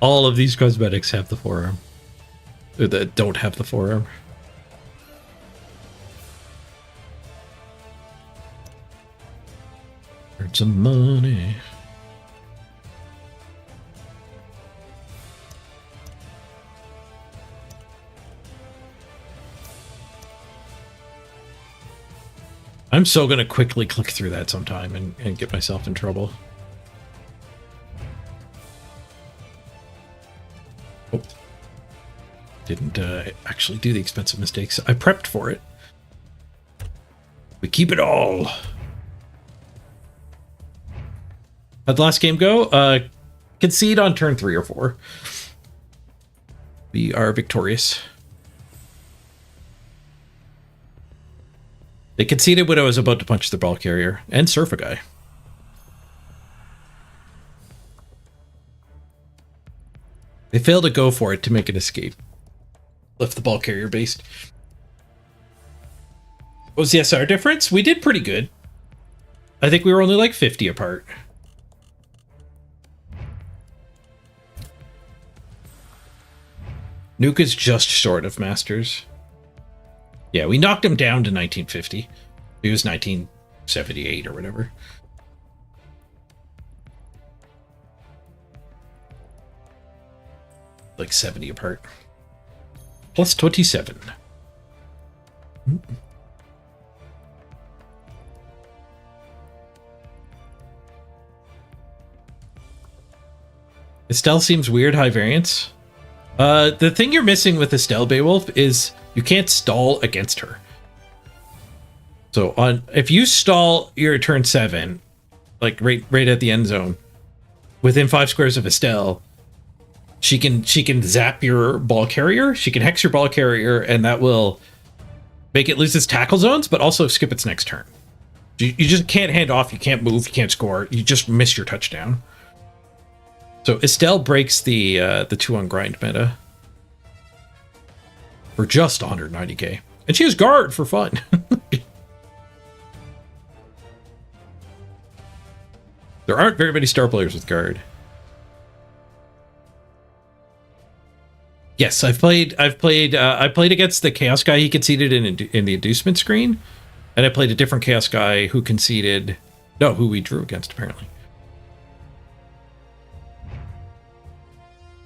All of these cosmetics have the forearm. Or that don't have the forearm. Earn some money. I'm so gonna quickly click through that sometime and get myself in trouble. Oh. Didn't actually do the expensive mistakes. I prepped for it. We keep it all. How'd the last game go? Concede on turn 3 or 4. We are victorious. They conceded when I was about to punch the ball carrier and surf a guy. They failed to go for it to make an escape. Left the ball carrier based. What was the SR difference? We did pretty good. I think we were only like 50 apart. Nuke is just short of Masters. Yeah, we knocked him down to 1950. He was 1978 or whatever. Like 70 apart. Plus 27. Estelle seems weird, high variance. The thing you're missing with Estelle Beowulf is you can't stall against her. So if you stall your turn 7, like right at the end zone, within 5 squares of Estelle, she can zap your ball carrier, she can hex your ball carrier, and that will make it lose its tackle zones, but also skip its next turn. You just can't hand off, you can't move, you can't score, you just miss your touchdown. So Estelle breaks the 2 on grind meta for just 190k. And she has guard for fun. There aren't very many star players with guard. Yes, I played against the Chaos guy he conceded in the inducement screen, and I played a different Chaos guy who conceded, no, who we drew against apparently.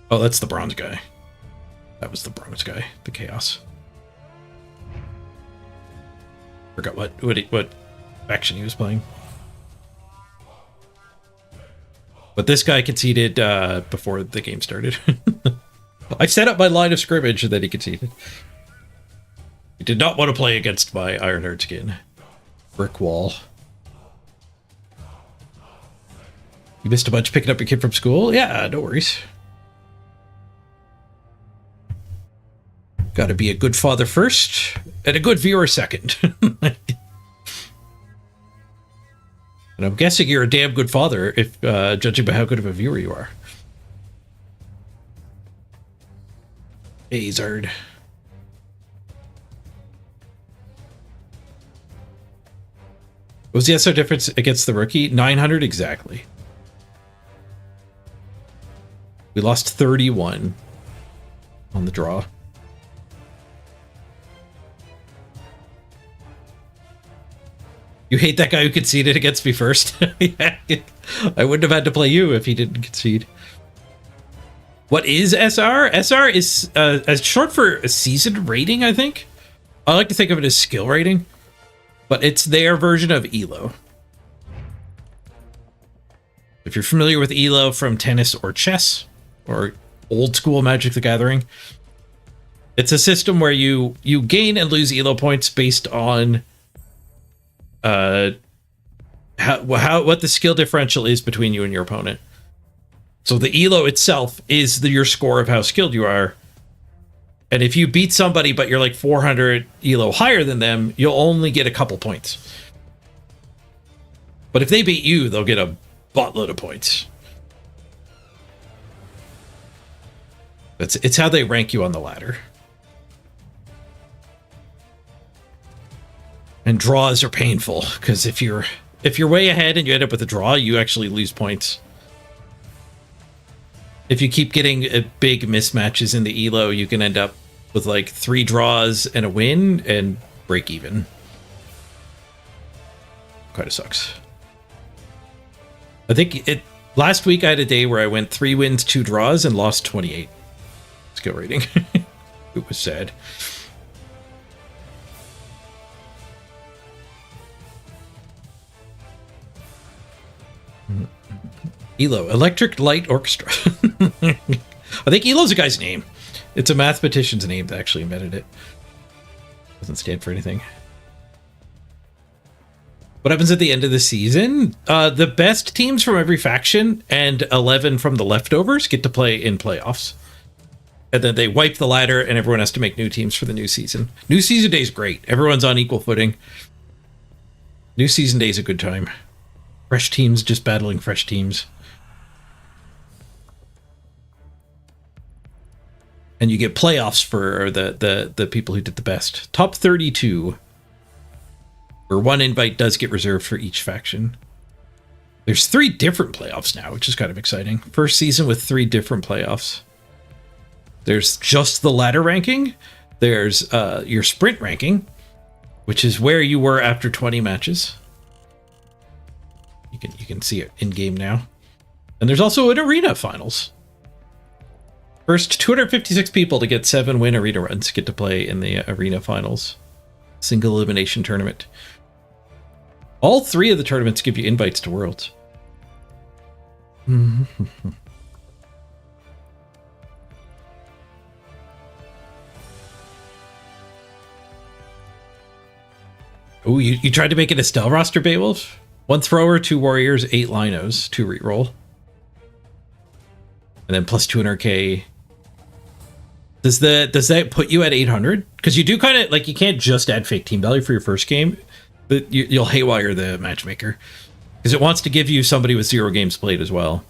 Oh, that's the bronze guy. That was the bronze guy, the Chaos. Forgot what faction he was playing. But this guy conceded before the game started. I set up my line of scrimmage and then he conceded. He did not want to play against my Ironheart skin. Brick wall. You missed a bunch picking up your kid from school? Yeah, no worries. Gotta be a good father first, and a good viewer second. And I'm guessing you're a damn good father, if judging by how good of a viewer you are. Hey, Zard. What was the SO difference against the rookie? 900 exactly. We lost 31 on the draw. You hate that guy who conceded against me first? Yeah, I wouldn't have had to play you if he didn't concede. What is SR? SR is as short for a seasoned rating, I think. I like to think of it as skill rating, but it's their version of ELO. If you're familiar with ELO from tennis or chess or old school Magic the Gathering, it's a system where you gain and lose ELO points based on what the skill differential is between you and your opponent. So the ELO itself is your score of how skilled you are. And if you beat somebody but you're like 400 ELO higher than them, you'll only get a couple points. But if they beat you, they'll get a buttload of points. It's how they rank you on the ladder. And draws are painful, because if you're way ahead and you end up with a draw, you actually lose points. If you keep getting big mismatches in the ELO, you can end up with like 3 draws and a win and break even. Kind of sucks. I think last week I had a day where I went 3 wins, 2 draws, and lost 28 skill rating. It was sad. ELO, Electric Light Orchestra. I think ELO's a guy's name. It's a mathematician's name that actually invented it. Doesn't stand for anything. What happens at the end of the season? The best teams from every faction and 11 from the leftovers get to play in playoffs. And then they wipe the ladder and everyone has to make new teams for the new season. New season day is great. Everyone's on equal footing. New season day is a good time. Fresh teams just battling fresh teams. And you get playoffs for the people who did the best. Top 32. Where 1 invite does get reserved for each faction. There's 3 different playoffs now, which is kind of exciting. First season with 3 different playoffs. There's just the ladder ranking. There's your sprint ranking, which is where you were after 20 matches. You can see it in game now. And there's also an arena finals. First 256 people to get 7 win arena runs get to play in the arena finals. Single elimination tournament. All 3 of the tournaments give you invites to Worlds. Oh, you tried to make it Estelle roster, Beowulf? 1 thrower, 2 warriors, 8 linos, 2 reroll. And then plus 200k. Does that put you at 800? Because you do kind of, like, you can't just add fake team value for your first game, but you'll haywire the matchmaker. Because it wants to give you somebody with 0 games played as well.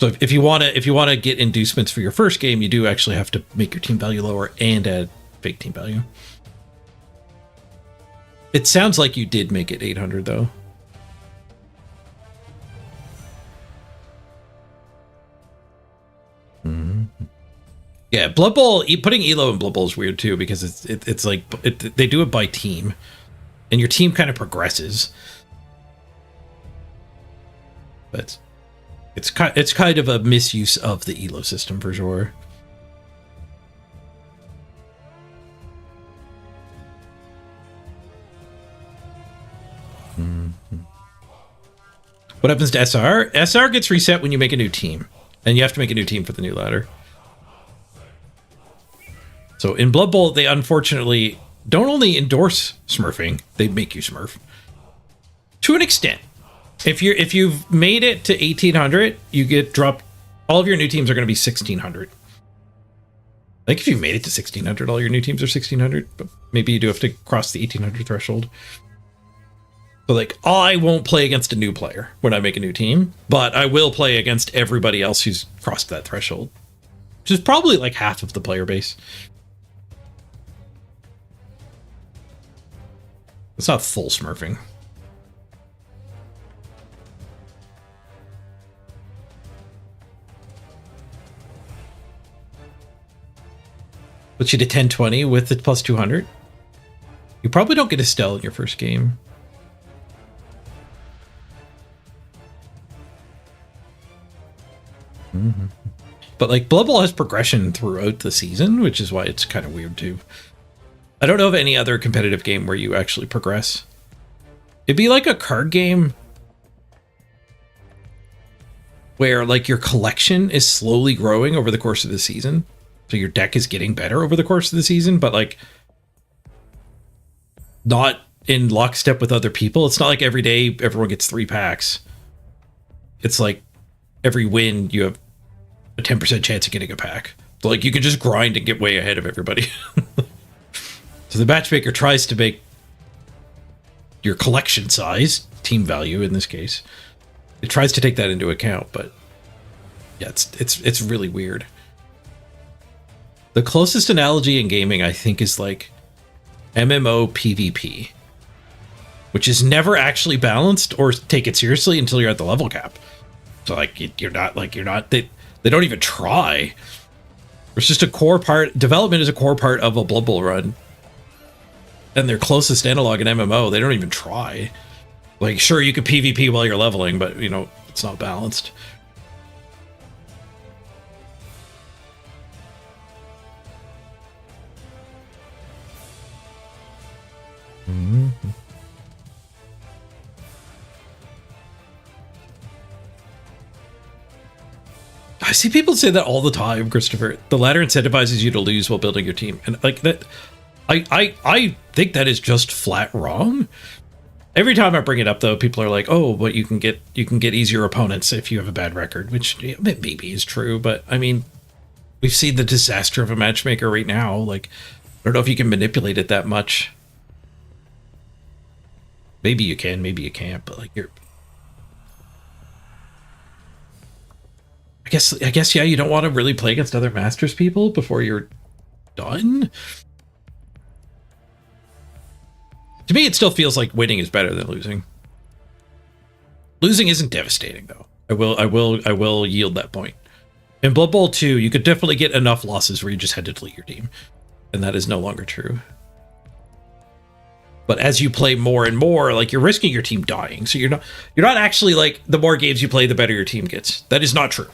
So if you want to get inducements for your first game, you do actually have to make your team value lower and add fake team value. It sounds like you did make it 800 though. Yeah, Blood Bowl, putting Elo in Blood Bowl is weird too, because it's like they do it by team, and your team kind of progresses. But it's kind of a misuse of the Elo system for sure. What happens to SR? SR gets reset when you make a new team, and you have to make a new team for the new ladder. So in Blood Bowl, they unfortunately don't only endorse smurfing, they make you smurf. To an extent. If you've made it to 1800, you get dropped. All of your new teams are going to be 1600. I think if you made it to 1600, all your new teams are 1600, but maybe you do have to cross the 1800 threshold. So like, I won't play against a new player when I make a new team, but I will play against everybody else who's crossed that threshold, which is probably like half of the player base. It's not full smurfing. Puts you to 1020 with the plus 200. You probably don't get Estelle in your first game. But like Blood Bowl has progression throughout the season, which is why it's kind of weird too. I don't know of any other competitive game where you actually progress. It'd be like a card game where like your collection is slowly growing over the course of the season. So your deck is getting better over the course of the season, but like not in lockstep with other people. It's not like every day everyone gets 3 packs. It's like every win you have a 10% chance of getting a pack. So like you can just grind and get way ahead of everybody. So the matchmaker tries to make your collection size, team value in this case, it tries to take that into account, but yeah, it's really weird. The closest analogy in gaming, I think, is like MMO PvP, which is never actually balanced or take it seriously until you're at the level cap. So like they don't even try. It's just a core part. Development is a core part of a Blood Bowl run. And their closest analog in MMO, they don't even try. Like, sure, you could PvP while you're leveling, but, you know, it's not balanced. I see people say that all the time, Christopher. The ladder incentivizes you to lose while building your team. And like that, I think that is just flat wrong. Every time I bring it up, though, people are like, "Oh, but you can get easier opponents if you have a bad record," which maybe is true. But I mean, we've seen the disaster of a matchmaker right now. Like, I don't know if you can manipulate it that much. Maybe you can, maybe you can't. But like, I guess, yeah. You don't want to really play against other Masters people before you're done. To me, it still feels like winning is better than losing. Losing isn't devastating, though. I will yield that point. In Blood Bowl 2, you could definitely get enough losses where you just had to delete your team, and that is no longer true. But as you play more and more, like, you're risking your team dying, so you're not actually, like, the more games you play, the better your team gets. That is not true.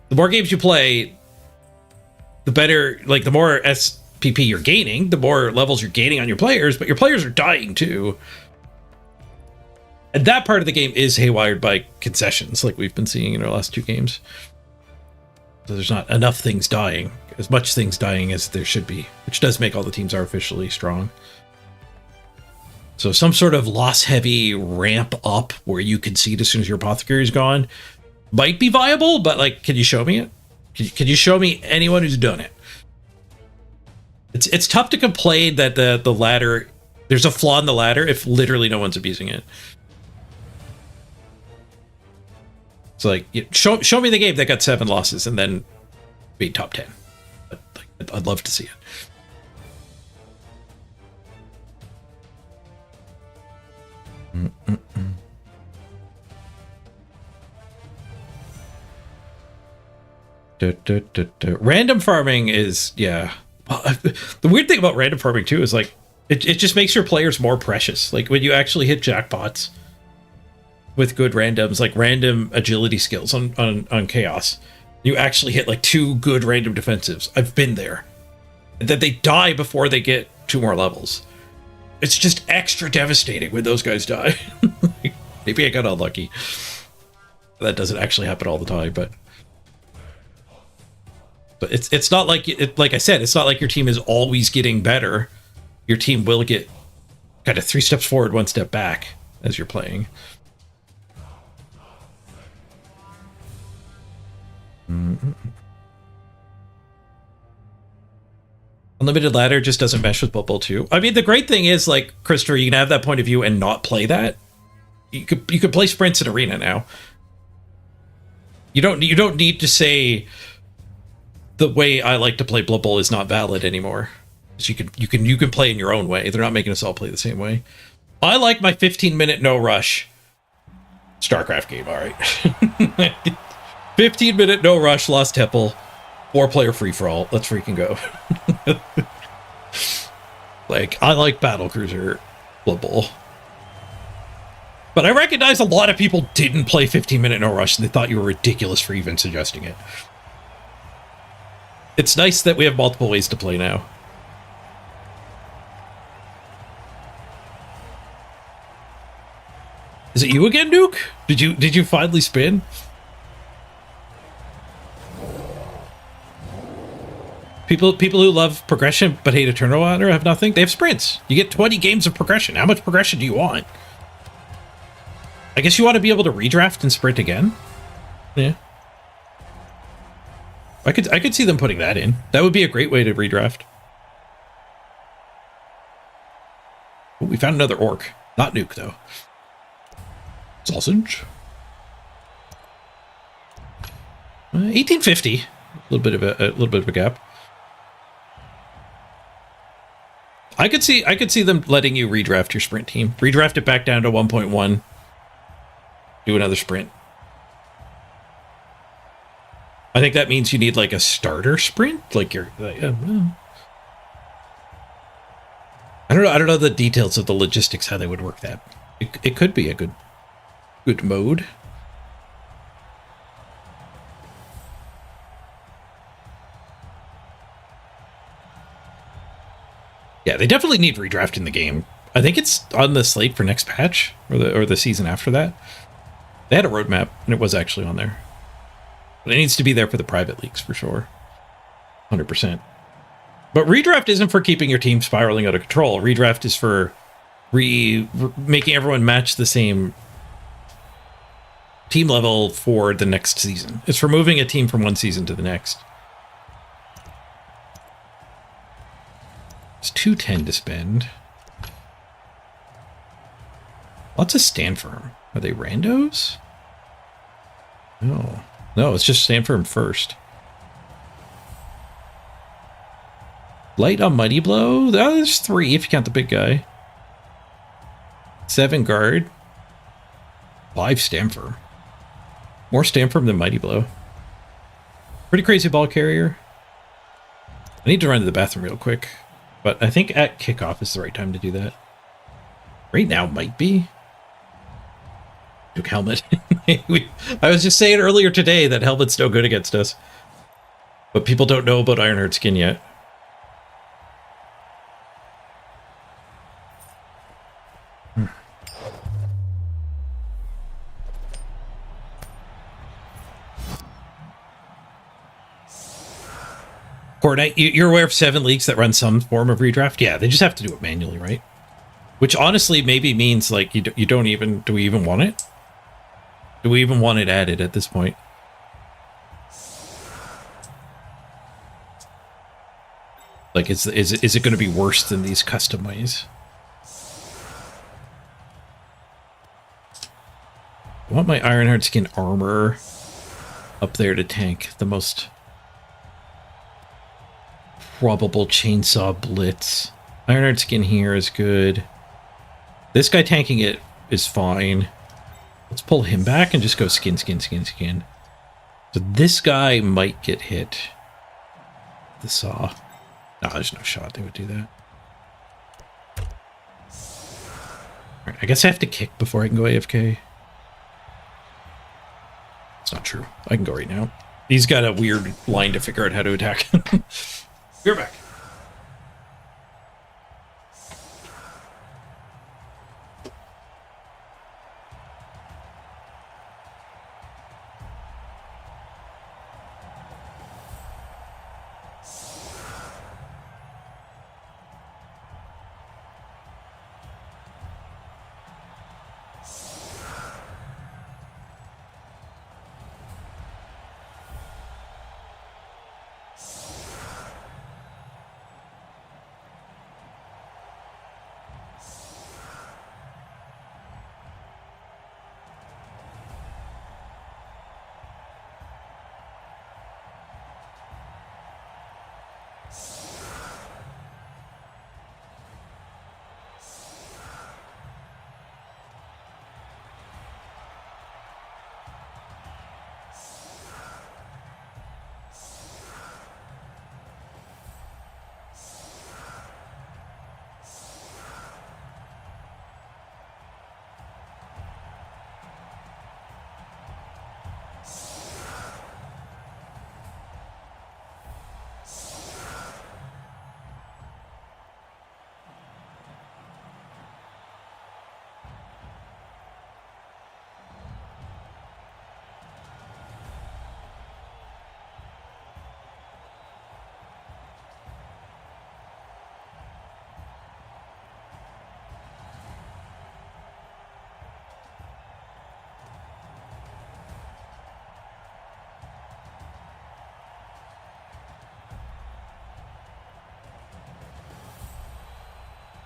The more games you play, the better, like, the more PP you're gaining, the more levels you're gaining on your players, but your players are dying too. And that part of the game is haywired by concessions, like we've been seeing in our last 2 games. So there's not enough things dying, as much things dying as there should be, which does make all the teams artificially strong. So some sort of loss-heavy ramp up where you concede as soon as your apothecary is gone might be viable, but like, can you show me it? Can you show me anyone who's done it? It's tough to complain that the ladder, there's a flaw in the ladder if literally no one's abusing it. It's like, show me the game that got 7 losses and then be top 10. I'd love to see it. Random farming is, yeah. The weird thing about random farming too is like it just makes your players more precious. Like when you actually hit jackpots with good randoms, like random agility skills on chaos, you actually hit like 2 good random defensives. I've been there. That they die before they get 2 more levels. It's just extra devastating when those guys die. Maybe I got unlucky. That doesn't actually happen all the time, but it's not like like I said, it's not like your team is always getting better. Your team will get kind of 3 steps forward, 1 step back as you're playing. Unlimited ladder just doesn't mesh with Blood Bowl 2. I mean, the great thing is, like, Christopher, you can have that point of view and not play that. You could play sprints in arena now. You don't need to say the way I like to play Blood Bowl is not valid anymore. You can play in your own way. They're not making us all play the same way. I like my 15-minute no rush StarCraft game. All right, 15-minute no rush Lost Temple, 4-player free for all. Let's freaking go. Like, I like Battlecruiser Blood Bowl, but I recognize a lot of people didn't play 15-minute no rush and they thought you were ridiculous for even suggesting it. It's nice that we have multiple ways to play now. Is it you again, Nuke? Did you finally spin? People who love progression but hate Eternal Honor have nothing. They have sprints. You get 20 games of progression. How much progression do you want? I guess you want to be able to redraft and sprint again. Yeah. I could see them putting that in. That would be a great way to redraft. Ooh, we found another orc. Not Nuke though. Sausage. 1850. A little bit of a gap. I could see them letting you redraft your sprint team. Redraft it back down to 1.1. Do another sprint. I think that means you need like a starter sprint, like you're. I don't know the details of the logistics how they would work that. It could be a good Good mode. Yeah, they definitely need redrafting the game. I think it's on the slate for next patch or the season after that. They had a roadmap and it was actually on there. But it needs to be there for the private leagues for sure. 100%. But redraft isn't for keeping your team spiraling out of control. Redraft is for making everyone match the same team level for the next season. It's for moving a team from one season to the next. It's 210 to spend. Lots of stand firm. Are they randos? No. No, it's just stand firm first. Light on Mighty Blow? Oh, there's 3 if you count the big guy. 7 guard. 5 stand firm. More stand firm than Mighty Blow. Pretty crazy ball carrier. I need to run to the bathroom real quick. But I think at kickoff is the right time to do that. Right now might be. Duke helmet. I was just saying earlier today that helmet's no good against us. But people don't know about Ironheart skin yet. Coordinate, you're aware of 7 leagues that run some form of redraft? Yeah, they just have to do it manually, right? Which honestly maybe means like you don't even, do we even want it? Do we even want it added at this point? Like, is it going to be worse than these custom ways? I want my Ironheart skin armor up there to tank the most probable chainsaw blitz. Ironheart skin here is good. This guy tanking it is fine. Let's pull him back and just go skin, skin, skin, skin. So this guy might get hit. The saw. No, there's no shot they would do that. Alright, I guess I have to kick before I can go AFK. It's not true. I can go right now. He's got a weird line to figure out how to attack. You're back.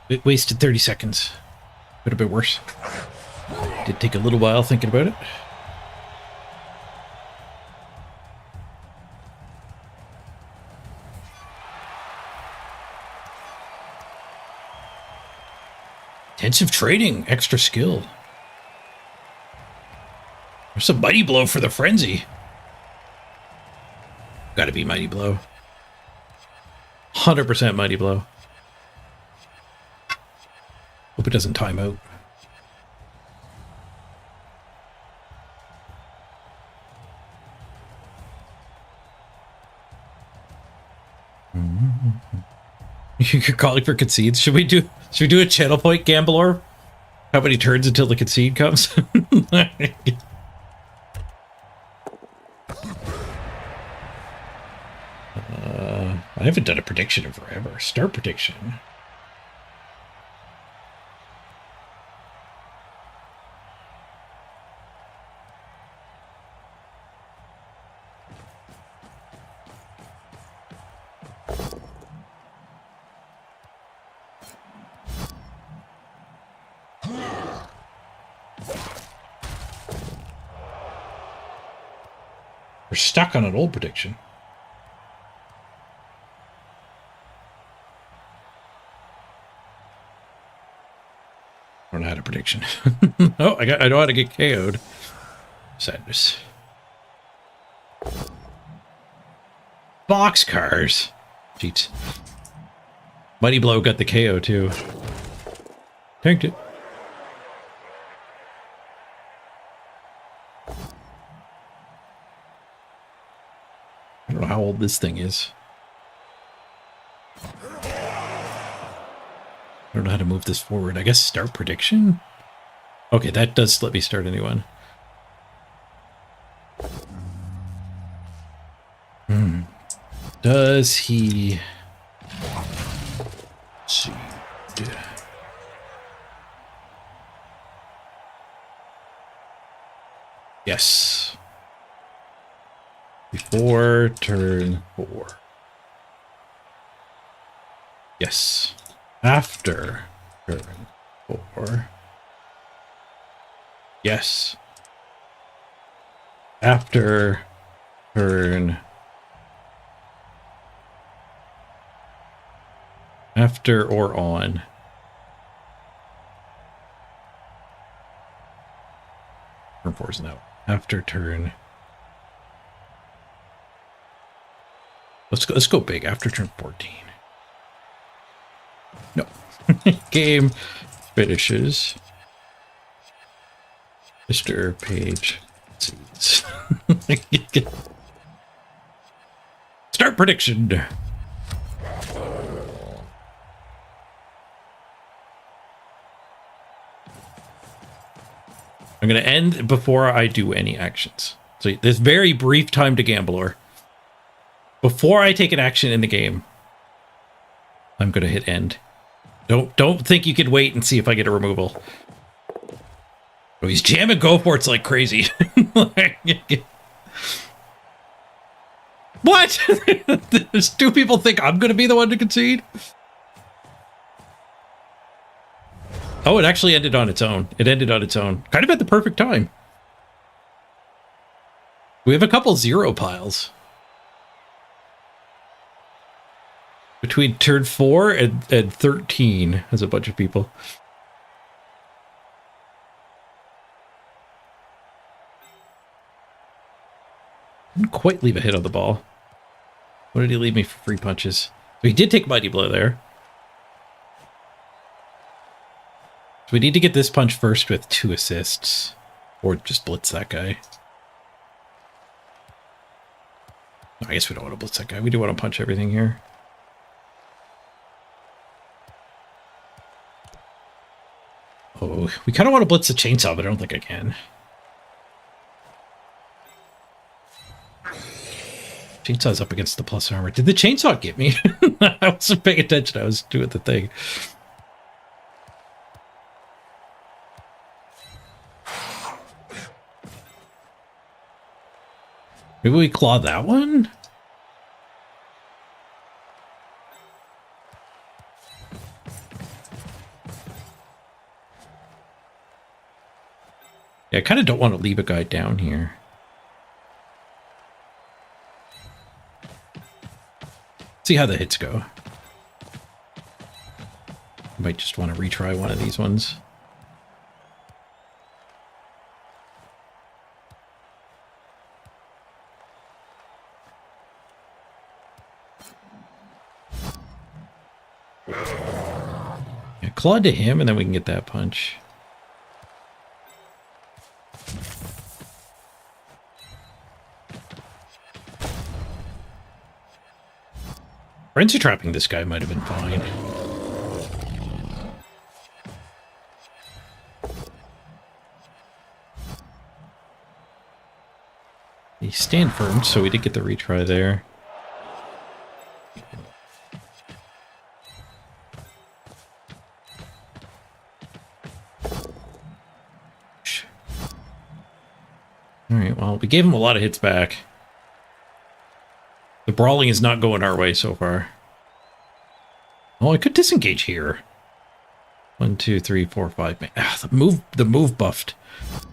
It wasted 30 seconds. Could have been worse. Did take a little while thinking about it. Intensive trading, extra skill. There's some Mighty Blow for the frenzy. Gotta be Mighty Blow. 100% Mighty Blow. Hope it doesn't time out. You're calling for concedes. Should we do a channel point gambler? How many turns until the concede comes? I haven't done a prediction in forever. Start prediction. We're stuck on an old prediction. I don't know how to prediction. Oh, I know how to get KO'd. Sadness. Boxcars. Cheats. Mighty Blow got the KO too. Tanked it. I don't know how old this thing is. I don't know how to move this forward. I guess start prediction? Okay, that does let me start a new one. Does he... Let's see. Yes. Before turn 4. Yes. After turn 4. Yes. After turn... After or on. Turn 4 is now. After turn... Let's go big. After turn 14. No. Game finishes. Mr. Page sees. Start prediction. I'm going to end before I do any actions. So this very brief time to gambler. Before I take an action in the game, I'm going to hit end. Don't think you could wait and see if I get a removal. Oh, he's jamming go for it's like crazy. What? There's 2 people think I'm going to be the one to concede? Oh, it actually ended on its own. It ended on its own. Kind of at the perfect time. We have a couple 0 piles. Between turn 4 and 13 has a bunch of people. Didn't quite leave a hit on the ball. What did he leave me for free punches? So he did take Mighty Blow there. So we need to get this punch first with 2 assists. Or just blitz that guy. I guess we don't want to blitz that guy. We do want to punch everything here. Oh, we kind of want to blitz the chainsaw, but I don't think I can. Chainsaw's up against the plus armor. Did the chainsaw get me? I wasn't paying attention. I was doing the thing. Maybe we claw that one? Yeah, I kind of don't want to leave a guy down here. See how the hits go. Might just want to retry one of these ones. Yeah, claw to him and then we can get that punch. Frenzy trapping this guy might have been fine. He stand firm, so we did get the retry there. Alright, well, we gave him a lot of hits back. The brawling is not going our way so far. Oh, I could disengage here. 1, 2, 3, 4, 5. Man, the move buffed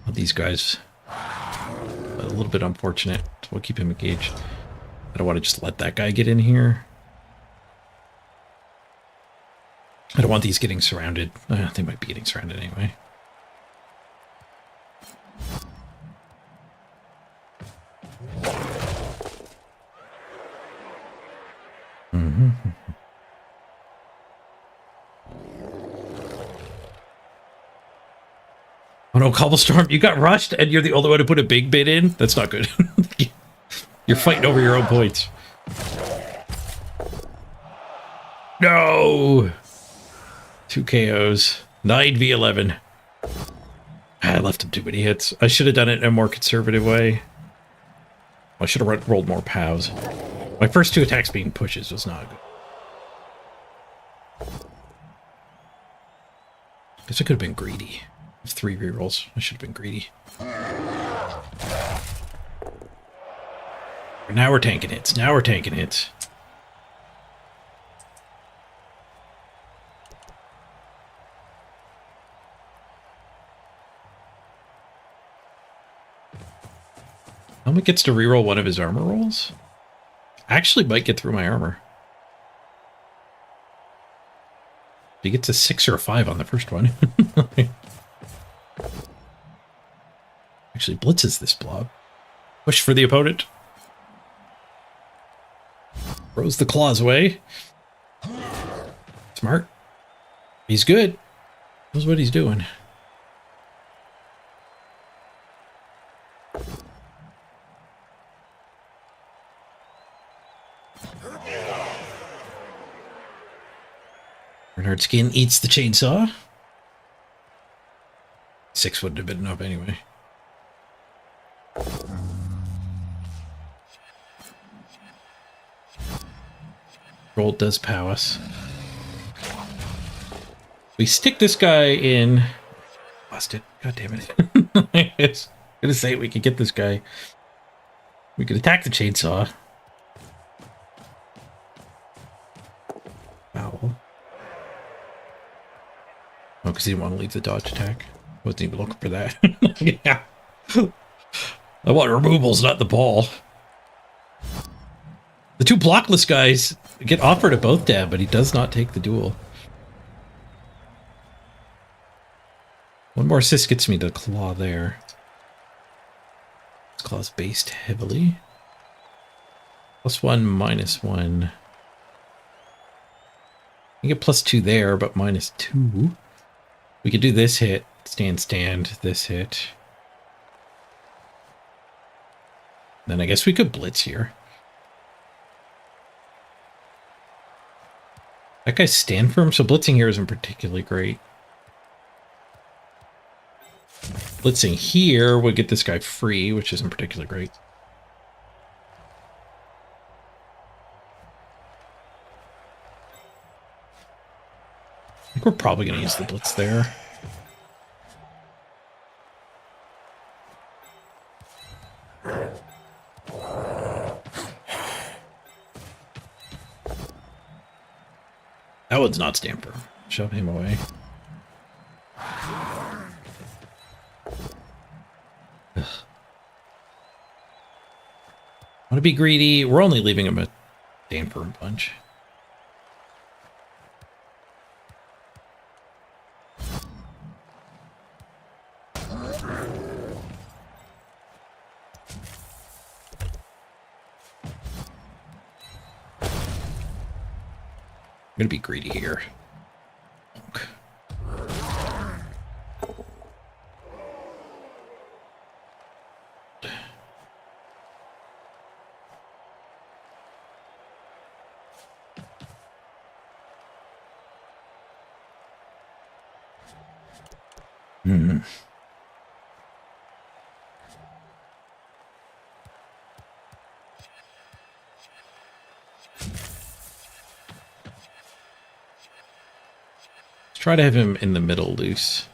of these guys. A little bit unfortunate. So we'll keep him engaged. I don't want to just let that guy get in here. I don't want these getting surrounded. They might be getting surrounded anyway. Oh no, Cobblestorm, you got rushed and you're the only one to put a big bit in? That's not good. You're fighting over your own points. No! 2 KOs. 9v11. I left him too many hits. I should have done it in a more conservative way. I should have rolled more POWs. My first 2 attacks being pushes was not good. Guess I could have been greedy. 3 rerolls. I should have been greedy. Now we're tanking hits. Now we're tanking hits. Helmet gets to reroll one of his armor rolls. Actually might get through my armor. He gets a 6 or a 5 on the first one. Actually blitzes this blob. Push for the opponent. Throws the claws away. Smart. He's good. Knows what he's doing. Bernard Skin eats the chainsaw. 6 wouldn't have been enough anyway. Roll does pow us. We stick this guy in. Lost it. God damn it. I was gonna say we could get this guy. We could attack the chainsaw. Ow. Oh, because he didn't want to leave the dodge attack. Wasn't even looking for that. Yeah. I want removals, not the ball. The 2 blockless guys get offered a both dab, but he does not take the duel. One more assist gets me to claw there. This claw's based heavily. +1, -1. You get +2 there, but -2. We could do this hit, stand, this hit. Then I guess we could blitz here. That guy's stand firm, so blitzing here isn't particularly great. Blitzing here would get this guy free, which isn't particularly great. I think we're probably going to use the blitz there. That one's not Stamper. Shove him away. Want to be greedy. We're only leaving him a Stamper punch. I'm gonna be greedy here. Okay. Let's try to have him in the middle loose.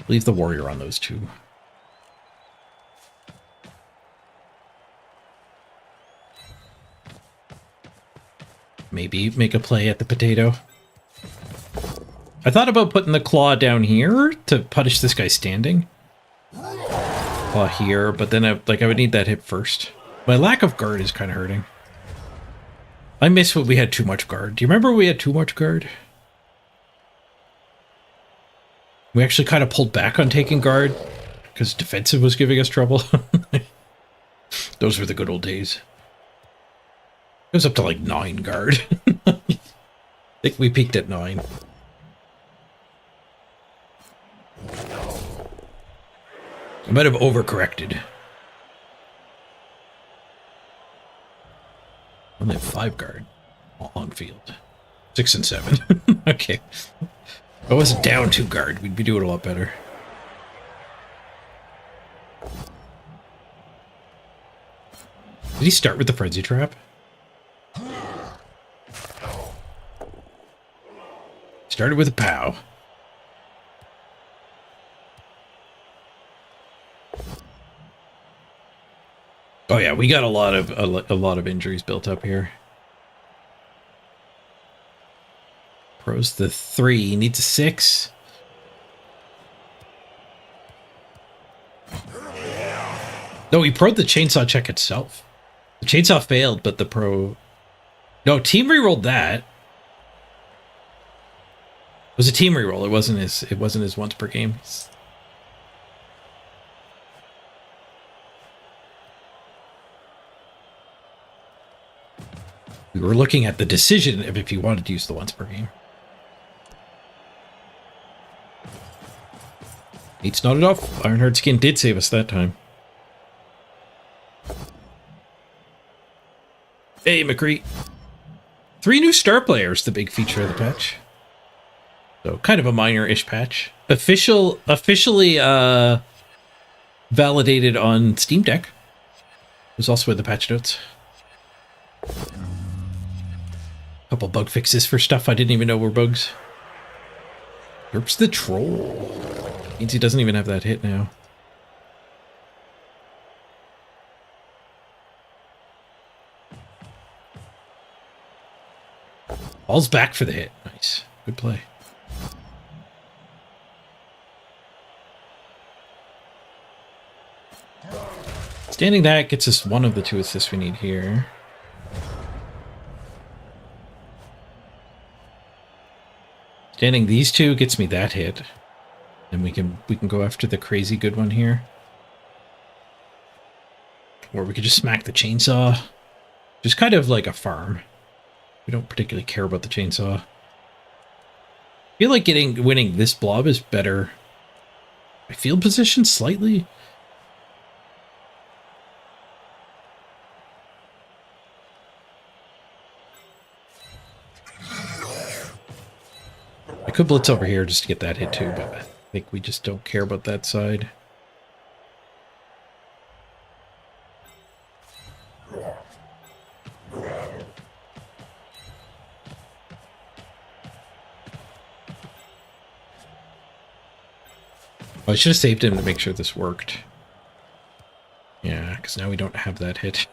Leave the warrior on those two. Maybe make a play at the potato. I thought about putting the claw down here to punish this guy standing. Claw here, but then I would need that hit first. My lack of guard is kind of hurting. I miss when we had too much guard. Do you remember when we had too much guard? We actually kind of pulled back on taking guard because defensive was giving us trouble. Those were the good old days. It was up to like 9 guard. I think we peaked at 9. I might have overcorrected. Only have 5 guard on field. 6 and 7. Okay. If I wasn't down 2 guard, we'd be doing a lot better. Did he start with the frenzy trap? Started with a pow. Oh yeah, we got a lot of injuries built up here. Pro's the 3, needs a 6. No, he pro'd the chainsaw check itself. The chainsaw failed, but the pro... No, team rerolled that. It was a team reroll. It wasn't his once per game. We were looking at the decision of if you wanted to use the once per game. It's not enough. Ironheart Skin did save us that time. Hey, McCree. 3 new star players, the big feature of the patch. So kind of a minor-ish patch. Officially validated on Steam Deck. There's also in the patch notes. Couple bug fixes for stuff I didn't even know were bugs. Derp's the troll. Means he doesn't even have that hit now. Ball's back for the hit. Nice. Good play. Standing that gets us one of the 2 assists we need here. Standing these 2 gets me that hit. And we can go after the crazy good one here. Or we could just smack the chainsaw. Just kind of like a farm. We don't particularly care about the chainsaw. I feel like winning this blob is better. My field position slightly. I could blitz over here just to get that hit too, but I think we just don't care about that side. I should have saved him to make sure this worked. Yeah, because now we don't have that hit.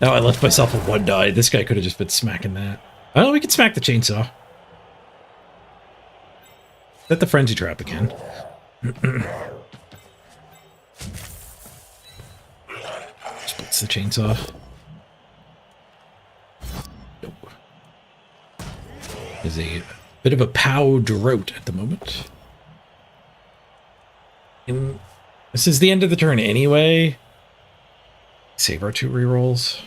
Now I left myself with 1 die. This guy could have just been smacking that. Oh, we can smack the chainsaw. Set the frenzy trap again. Splits the chainsaw. Nope. There's a bit of a pow drought at the moment. And this is the end of the turn anyway. Save our 2 rerolls.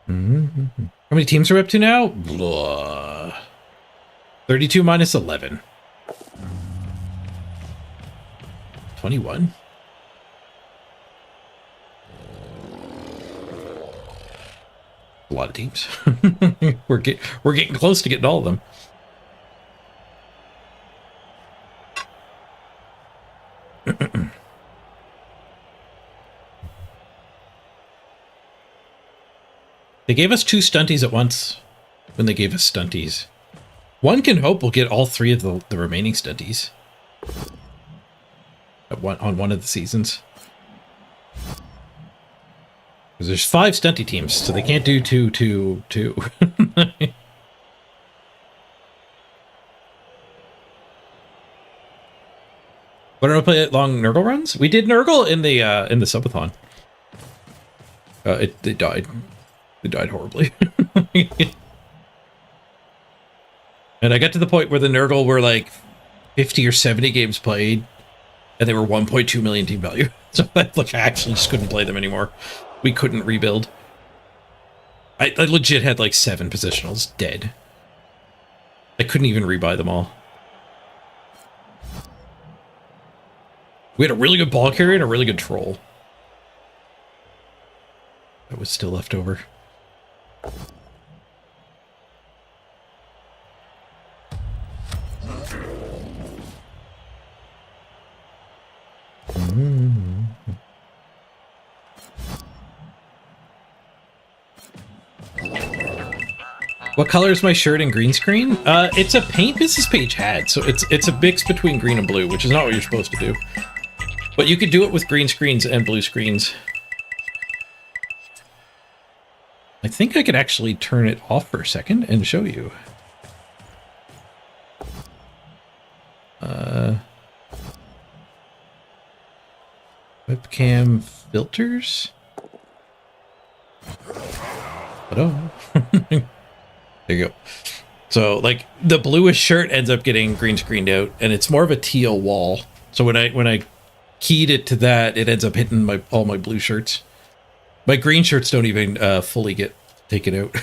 How many teams are we up to now? Blah. 32 minus 11. 21. A lot of teams. we're getting close to getting all of them. They gave us 2 stunties at once when they gave us stunties. One can hope we'll get all 3 of the remaining stunties on one of the seasons. Because there's 5 stunty teams, so they can't do 2, 2, 2. What did I play long Nurgle runs? We did Nurgle in the subathon. They died. They died horribly. And I got to the point where the Nurgle were like 50 or 70 games played, and they were 1.2 million team value. So I actually just couldn't play them anymore. We couldn't rebuild. I legit had like 7 positionals dead. I couldn't even rebuy them all. We had a really good ball carrier and a really good troll. That was still left over. What color is my shirt in green screen? It's a paint business page hat, so it's a mix between green and blue, which is not what you're supposed to do. But you could do it with green screens and blue screens. I think I could actually turn it off for a second and show you. Webcam filters? Hello. There you go. So, like, the bluish shirt ends up getting green screened out, and it's more of a teal wall. So when I keyed it to that, it ends up hitting all my blue shirts. My green shirts don't even fully get taken out.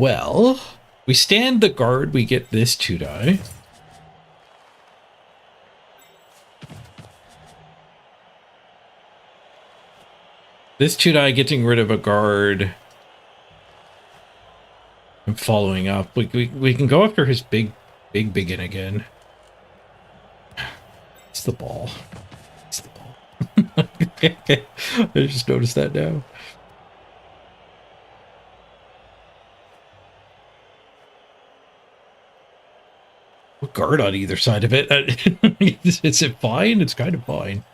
Well, we stand the guard, we get this 2 die. This 2 die getting rid of a guard and following up. We can go after his big biggin again. It's the ball. It's the ball. I just noticed that now. Guard on either side of it. Is it fine? It's kind of fine.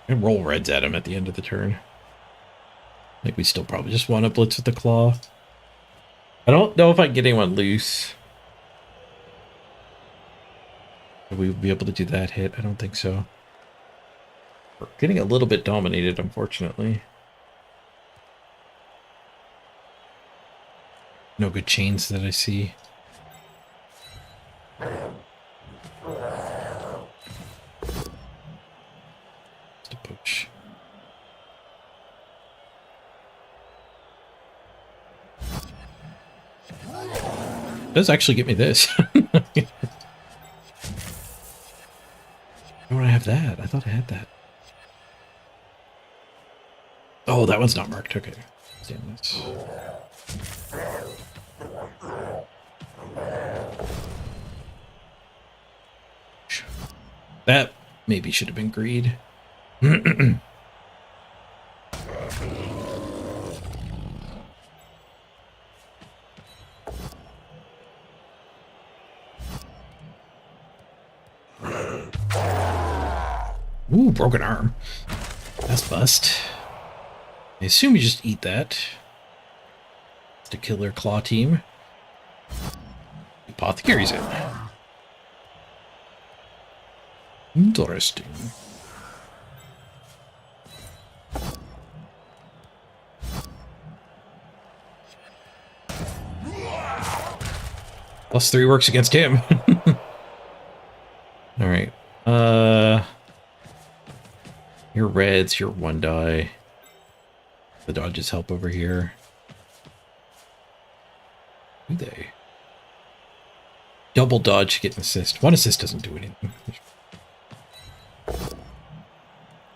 And roll reds at him at the end of the turn. I think we still probably just want to blitz with the claw. I don't know if I can get anyone loose. Will we be able to do that hit? I don't think so. We're getting a little bit dominated, unfortunately. No good chains that I see. Just a push. Does actually get me this. Why don't I have that? I thought I had that. Oh, that one's not marked. Okay. Damn this. That maybe should have been greed. Ooh, broken arm. That's bust. I assume you just eat that. It's a killer claw team. Apothecary's in. Interesting. +3 works against him. All right. Your reds, your 1 die. The dodges help over here. Do they? Double dodge to get an assist. 1 assist doesn't do anything.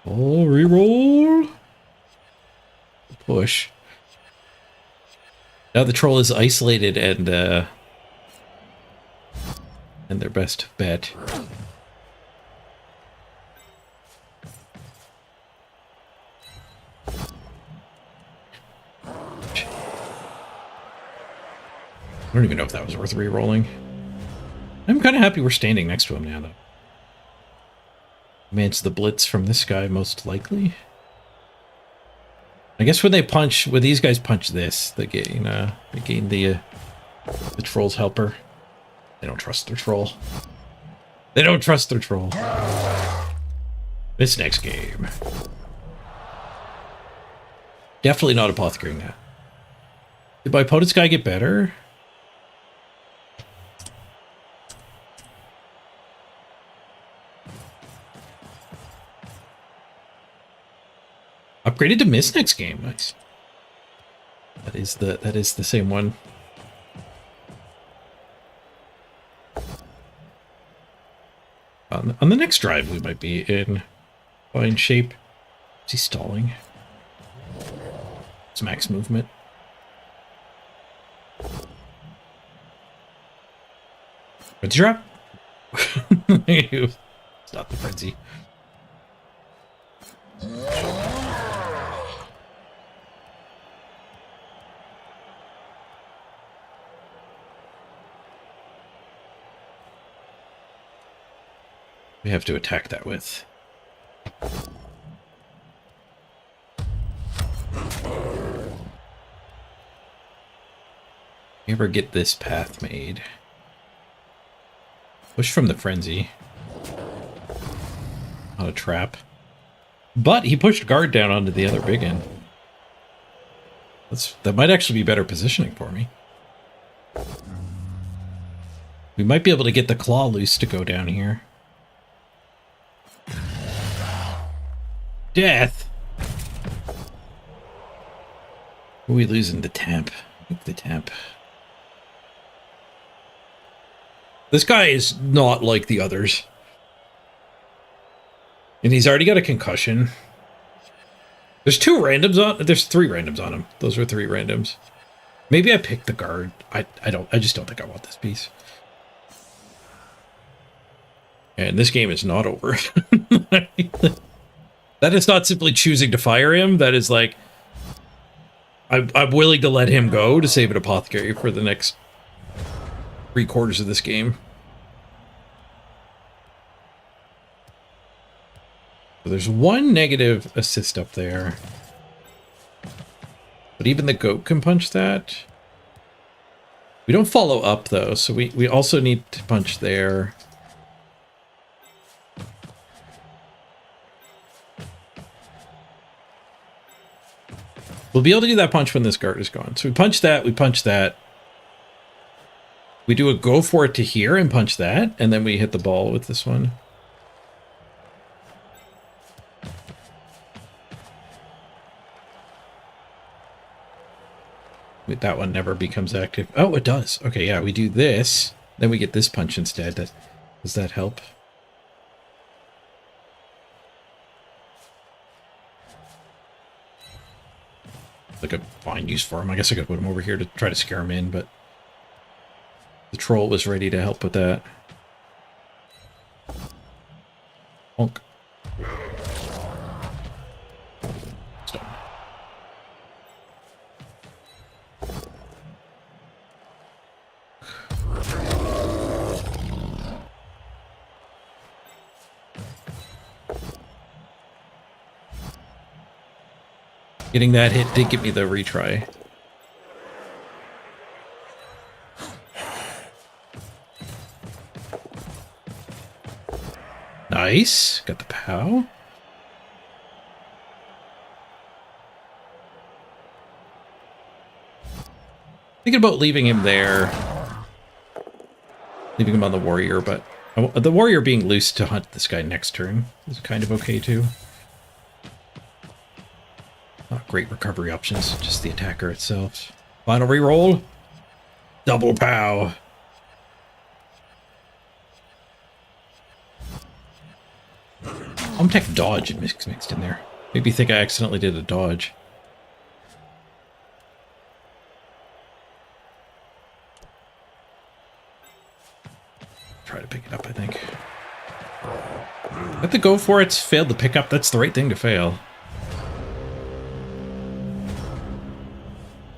Oh, reroll. Push. Now the troll is isolated and their best bet. I don't even know if that was worth re-rolling. I'm kind of happy we're standing next to him now, though. Manage the blitz from this guy, most likely. I guess when they punch, when these guys punch this, they gain the troll's helper. They don't trust their troll. They don't trust their troll. This next game. Definitely not apothecaring that. Did my opponent's guy get better? Upgraded to miss next game. Nice. That is the same one. On the next drive, we might be in fine shape. Is he stalling? It's max movement. Frenzy trap? It's not the frenzy. We have to attack that with. You ever get this path made? Push from the frenzy. Not a trap. But he pushed guard down onto the other big end. That might actually be better positioning for me. We might be able to get the claw loose to go down here. Death! Are we losing the temp? I think the temp. This guy is not like the others. And he's already got a concussion. There's 2 randoms on... There's 3 randoms on him. Those are 3 randoms. Maybe I picked the guard. I just don't think I want this piece. And this game is not over. That is not simply choosing to fire him. That is like... I'm willing to let him go to save an apothecary for the next 3/4 of this game. So there's 1 negative assist up there. But even the goat can punch that. We don't follow up though, so we also need to punch there. We'll be able to do that punch when this guard is gone. So we punch that, we punch that. We do a go for it to here and punch that, and then we hit the ball with this one. Wait, that one never becomes active. Oh, it does. Okay, yeah, we do this. Then we get this punch instead. Does that help? Like a fine use for him. I guess I could put him over here to try to scare him in, but the troll was ready to help with that. Honk. Stone. Getting that hit did give me the retry. Nice. Got the POW. Thinking about leaving him there. leaving him on the warrior, but the warrior being loose to hunt this guy next turn is kind of okay too. Not great recovery options, just the attacker itself. Final reroll. Double pow. Tech dodge mixed in there. Maybe think I accidentally did a dodge. Try to pick it up, I think. Have to go for it. Failed the pickup. That's the right thing to fail.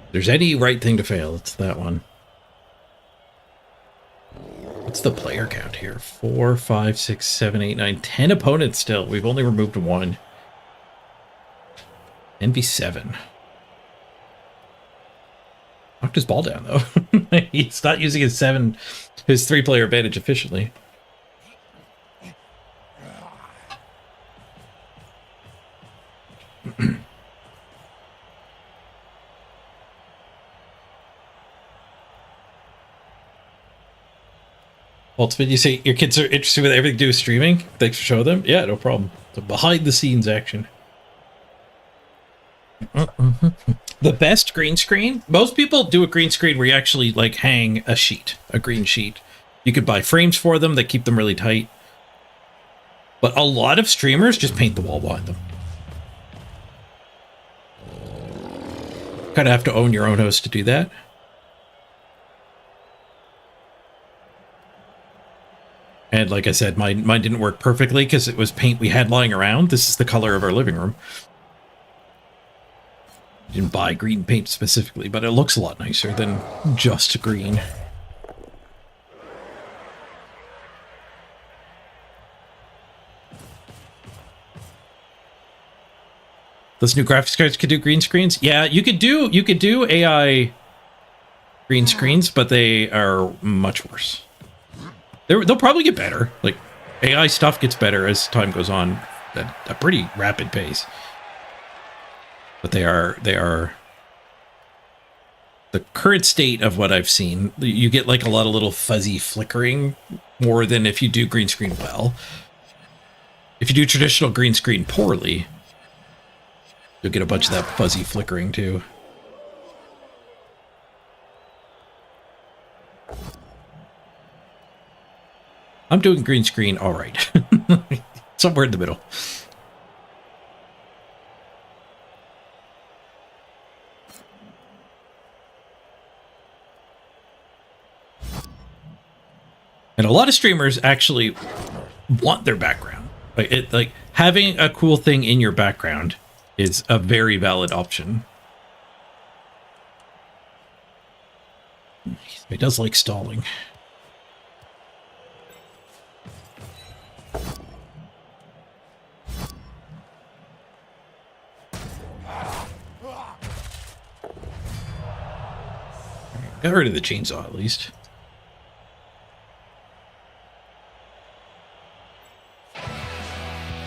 If there's any right thing to fail, it's that one. What's the player count here? 4, 5, 6, 7, 8, 9, 10 opponents still. We've only removed 1. NV7. Knocked his ball down, though. He's not using his 3-player advantage efficiently. Ultimate, you say your kids are interested with everything to do with streaming? Thanks for showing them. Yeah, no problem. So behind the scenes action. The best green screen? Most people do a green screen where you actually like hang a green sheet. You could buy frames for them that keep them really tight. But a lot of streamers just paint the wall behind them. Kind of have to own your own house to do that. And like I said, mine didn't work perfectly because it was paint we had lying around. This is the color of our living room. Didn't buy green paint specifically, but it looks a lot nicer than just green. Those new graphics cards could do green screens? Yeah, you could do AI green screens, but they are much worse. They'll probably get better. Like, AI stuff gets better as time goes on at a pretty rapid pace. But they are the current state of what I've seen. You get like a lot of little fuzzy flickering more than if you do green screen well. If you do traditional green screen poorly, you'll get a bunch of that fuzzy flickering too. I'm doing green screen all right. Somewhere in the middle. And a lot of streamers actually want their background. Like having a cool thing in your background is a very valid option. He does like stalling. Got rid of the chainsaw at least.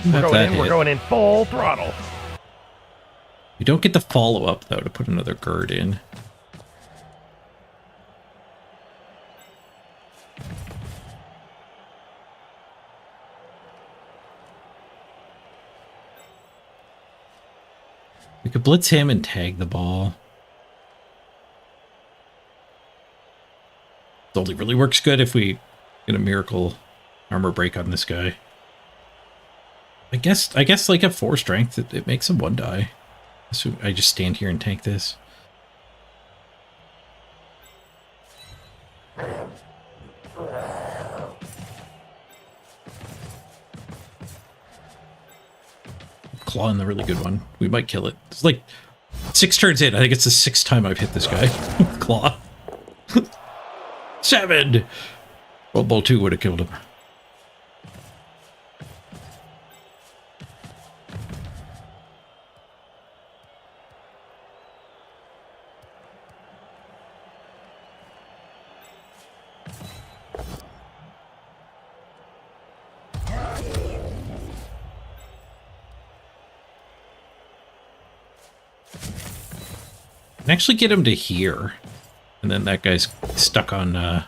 We're going in full throttle. You don't get the follow-up, though, to put another gird in. We could blitz him and tag the ball. It only really works good if we get a miracle armor break on this guy. I guess like at 4 strength, it makes him 1 die. So I just stand here and tank this. Claw in the really good one. We might kill it. It's like 6 turns in. I think it's the 6th time I've hit this guy. Claw. 7! World Bowl 2 would have killed him. And actually get him to here. And then that guy's stuck on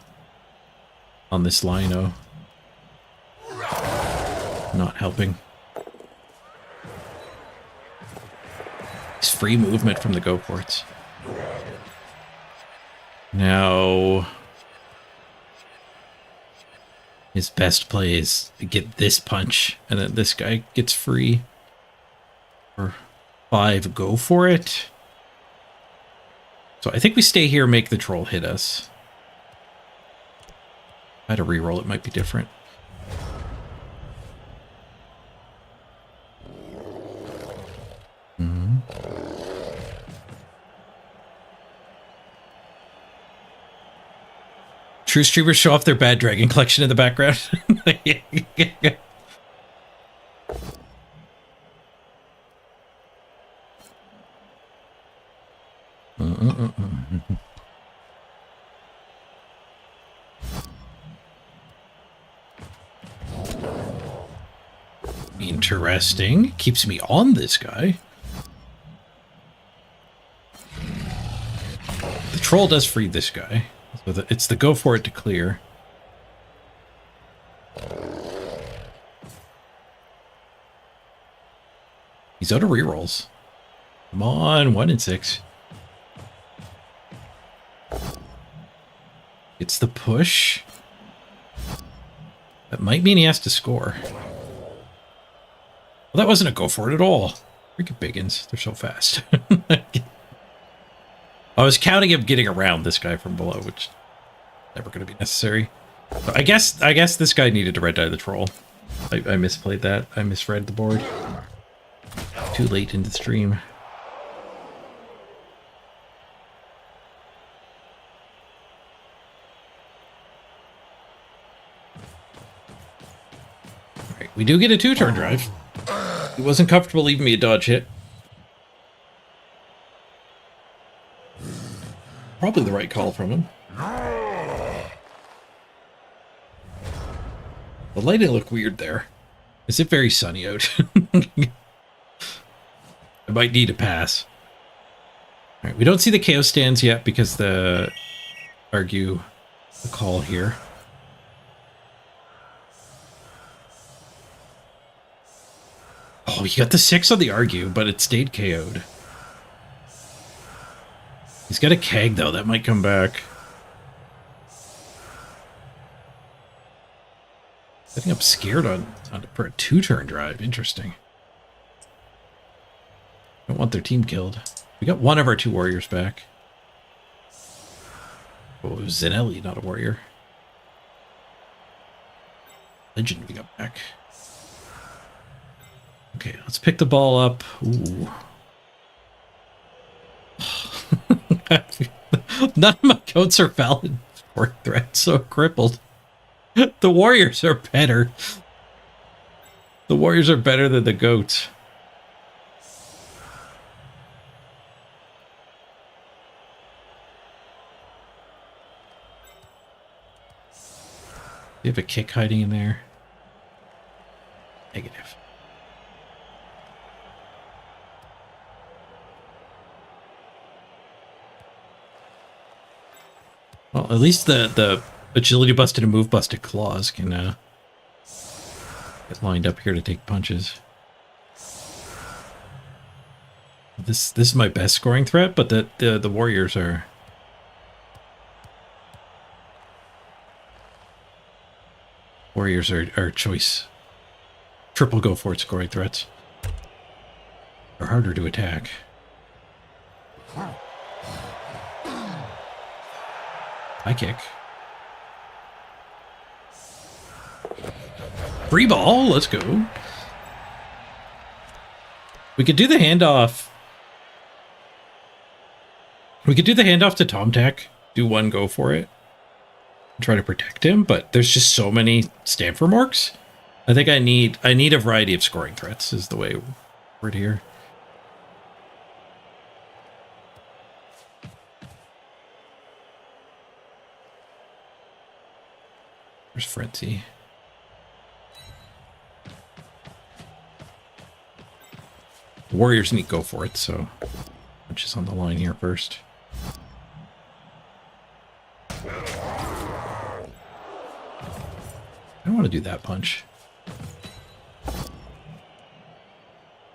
on this lino. Not helping. It's free movement from the go-forts. Now, his best play is to get this punch, and then this guy gets free. Or 5, go for it. So I think we stay here, make the troll hit us. If I had to reroll, it might be different. True streamers show off their bad dragon collection in the background. Interesting. Keeps me on this guy. The troll does free this guy. So it's the go for it to clear. He's out of rerolls. Come on, 1 and 6. It's the push. That might mean he has to score. Well, that wasn't a go for it at all. Freaking biggins. They're so fast. I was counting him getting around this guy from below, which is never going to be necessary. So I guess this guy needed to red die the troll. I misplayed that. I misread the board. Too late in the stream. Alright, we do get a 2-turn drive. He wasn't comfortable leaving me a dodge hit. Probably the right call from him. The lighting looked weird there. Is it very sunny out? I might need a pass. Alright, we don't see the KO stands yet because the argue the call here. Oh, he got the 6 on the argue, but it stayed KO'd. He's got a keg, though. That might come back. I think I'm scared for a 2-turn drive. Interesting. Don't want their team killed. We got one of our 2 warriors back. Oh, it was Zanelli, not a warrior. Legend we got back. Okay, let's pick the ball up. Ooh. None of my goats are valid for threat, so crippled. The warriors are better. The warriors are better than the goats. Do you have a kick hiding in there? Negative. Well, at least the agility busted and move busted claws can get lined up here to take punches. This is my best scoring threat, but the warriors are choice. Triple go for it scoring threats. They're harder to attack. High kick. Free ball, let's go. We could do the handoff. We could do the handoff to Tomtac. Do 1 go for it. Try to protect him, but there's just so many Stamford marks. I think I need a variety of scoring threats is the way we're here. There's Frenzy. The Warriors need to go for it, so which is on the line here first. don't want to do that punch.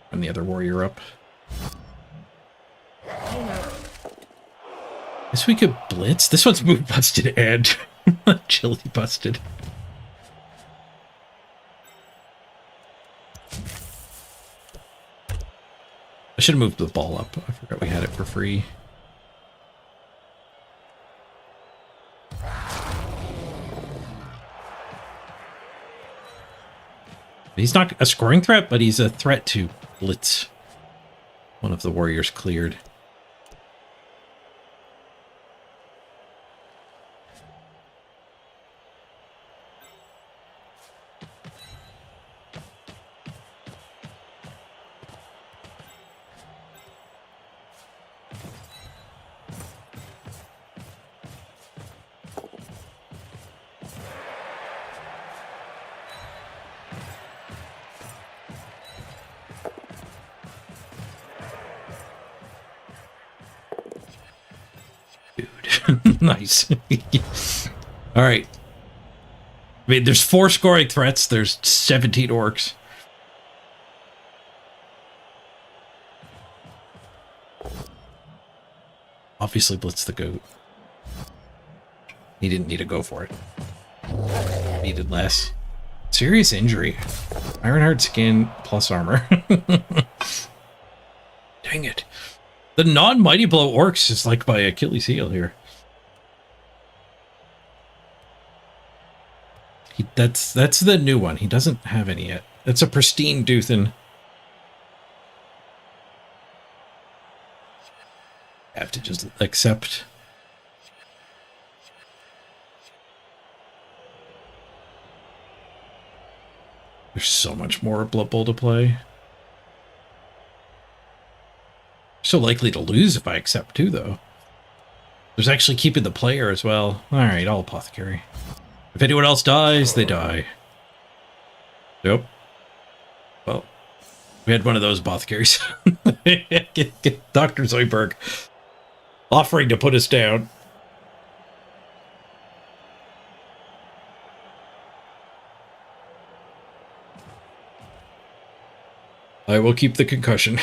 And the other warrior up. Guess we could blitz. This one's move busted and agility busted. I should have moved the ball up. I forgot we had it for free. He's not a scoring threat, but he's a threat to blitz. One of the warriors cleared. Nice. All right. I mean, there's 4 scoring threats. There's 17 orcs. Obviously, blitz the goat. He didn't need to go for it. Needed less. Serious injury. Ironheart skin plus armor. Dang it. The non-mighty blow orcs is like my Achilles heel here. That's the new one. He doesn't have any yet. That's a pristine Duthin. I have to just accept. There's so much more Blood Bowl to play. So likely to lose if I accept too, though. There's actually keeping the player as well. Alright, I'll apothecary. If anyone else dies, they die. Yep. Well, we had one of those apothecaries. Get Dr. Zoidberg offering to put us down. I will keep the concussion.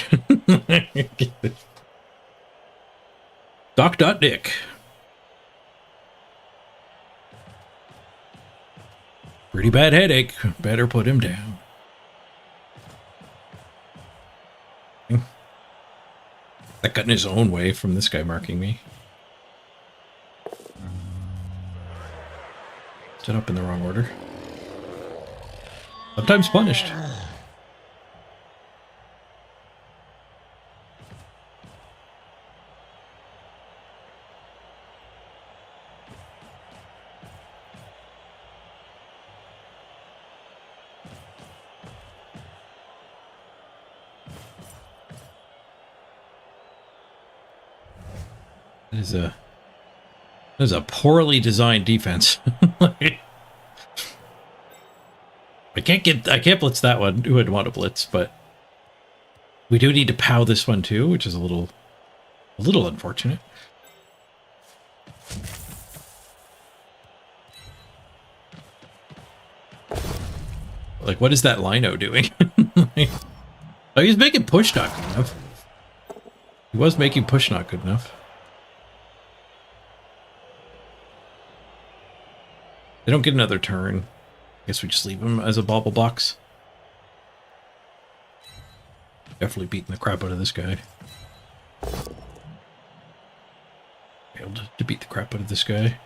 Doc.Nick. Pretty bad headache. Better put him down. That got in his own way from this guy marking me. Set up in the wrong order. Sometimes punished. That is a poorly designed defense. I can't blitz that one. Who would want to blitz? But we do need to POW this one too, which is a little unfortunate. Like, what is that Lino doing? Oh, he's making push not good enough. He was making push not good enough. They don't get another turn. I guess we just leave him as a bauble box. Definitely beating the crap out of this guy. Failed to beat the crap out of this guy.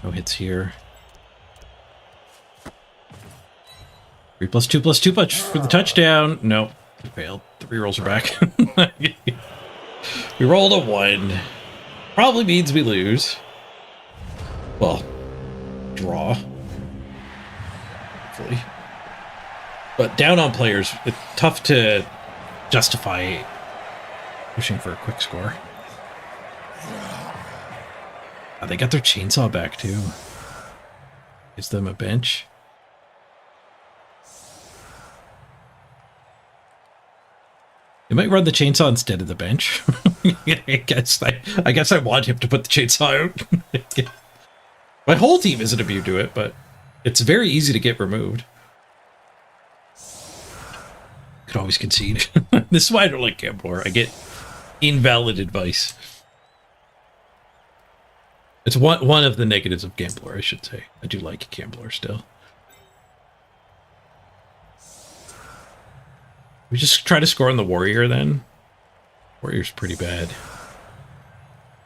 No hits here. 3+2+2 punch for the touchdown. Nope. Failed. The rerolls are back. We rolled a 1. Probably means we lose. Well, draw. Hopefully. But down on players, it's tough to justify pushing for a quick score. Oh, they got their chainsaw back too. Gives them a bench. They might run the chainsaw instead of the bench. I guess I want him to put the chainsaw out. My whole team isn't immune to it, but It's very easy to get removed. Could always concede. This is why I don't like Gambler. I get invalid advice. It's one of the negatives of Gambler, I should say. I do like Gambler still. We just try to score on the Warrior then. Warrior's pretty bad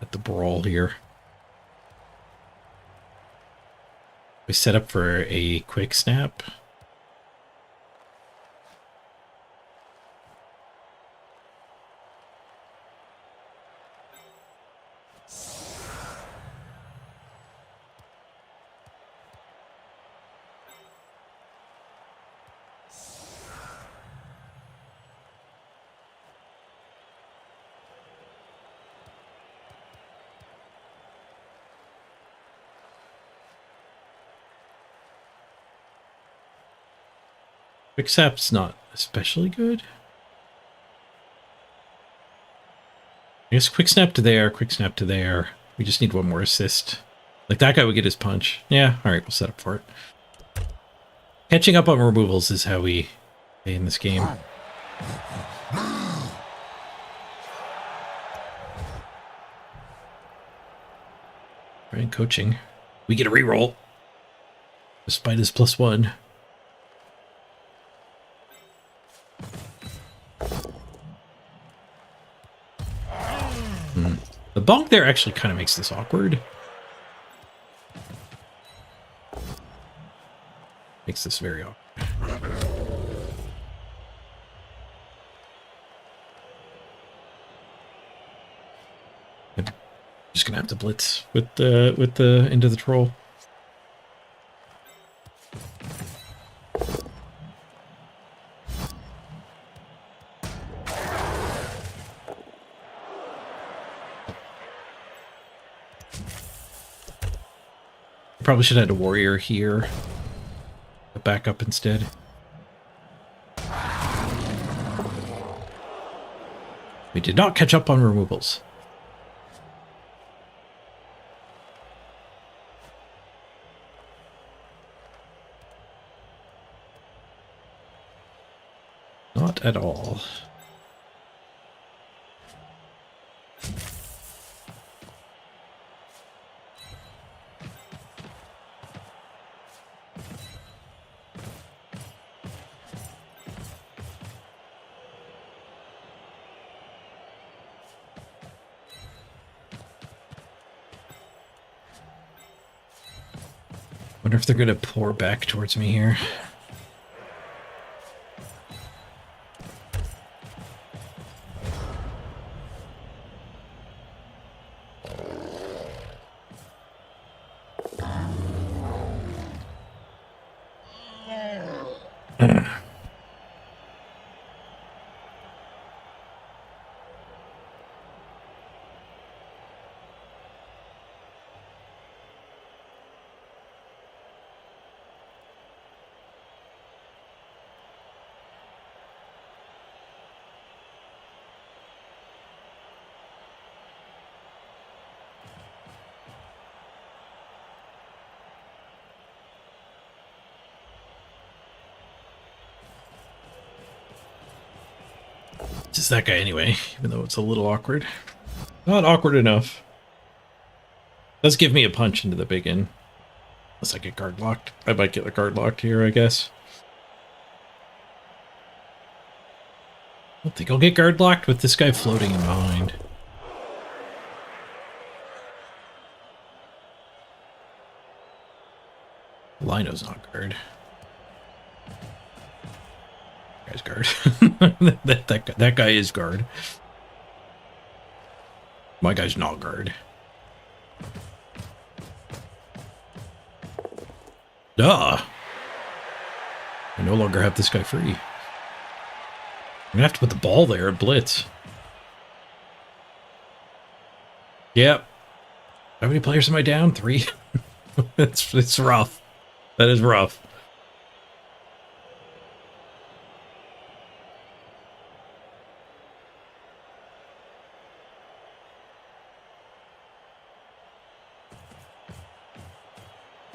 at the brawl here. We set up for a quick snap. Quick snap's not especially good. I guess quick snap to there, quick snap to there. We just need one more assist. Like that guy would get his punch. Yeah, alright, we'll set up for it. Catching up on removals is how we play in this game. Right, coaching. We get a reroll. Despite his +1. The bonk there actually kind of makes this awkward. Makes this very awkward. I'm just gonna have to blitz with the into the troll. Probably should have had a warrior here. A backup instead. We did not catch up on removals. Not at all. Wonder if they're going to pour back towards me here. Just that guy anyway, even though it's a little awkward. Not awkward enough. Does give me a punch into the big end. Unless I get guard locked. I might get the guard locked here, I guess. I don't think I'll get guard locked with this guy floating in behind. Lino's not guard. Guy's guard. that guy is guard. My guy's not guard. Duh. I no longer have this guy free. I'm gonna have to put the ball there and blitz. Yep. How many players am I down? 3? It's rough. That is rough.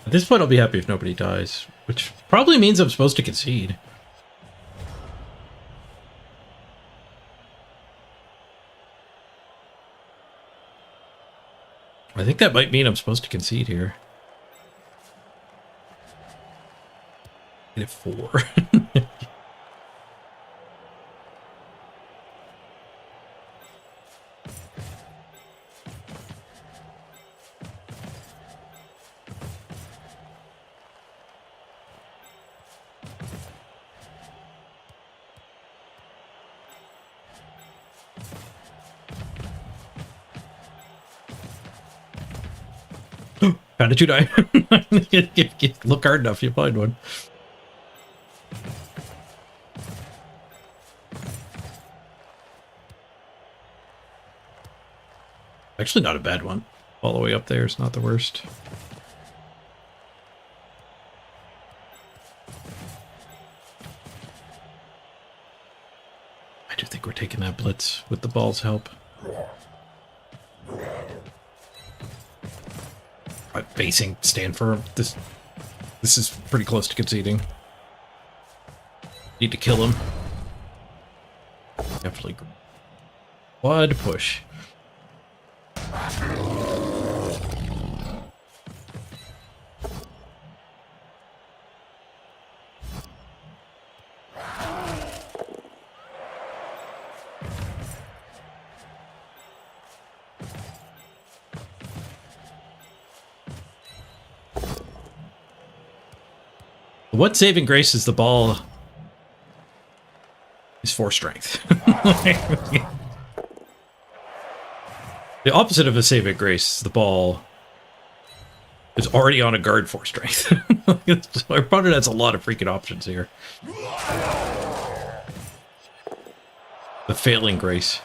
At this point, I'll be happy if nobody dies, which probably means I'm supposed to concede. I think that might mean I'm supposed to concede here. Get it 4. Found a 2-die. Look hard enough, you find one. Actually, not a bad one. All the way up there is not the worst. I do think we're taking that blitz with the ball's help. Facing, stand firm. This is pretty close to conceding. Need to kill him. Definitely. Quad push. What saving grace is the ball is 4 strength. The opposite of a saving grace, the ball is already on a guard 4 strength. Our opponent has a lot of freaking options here. The failing grace.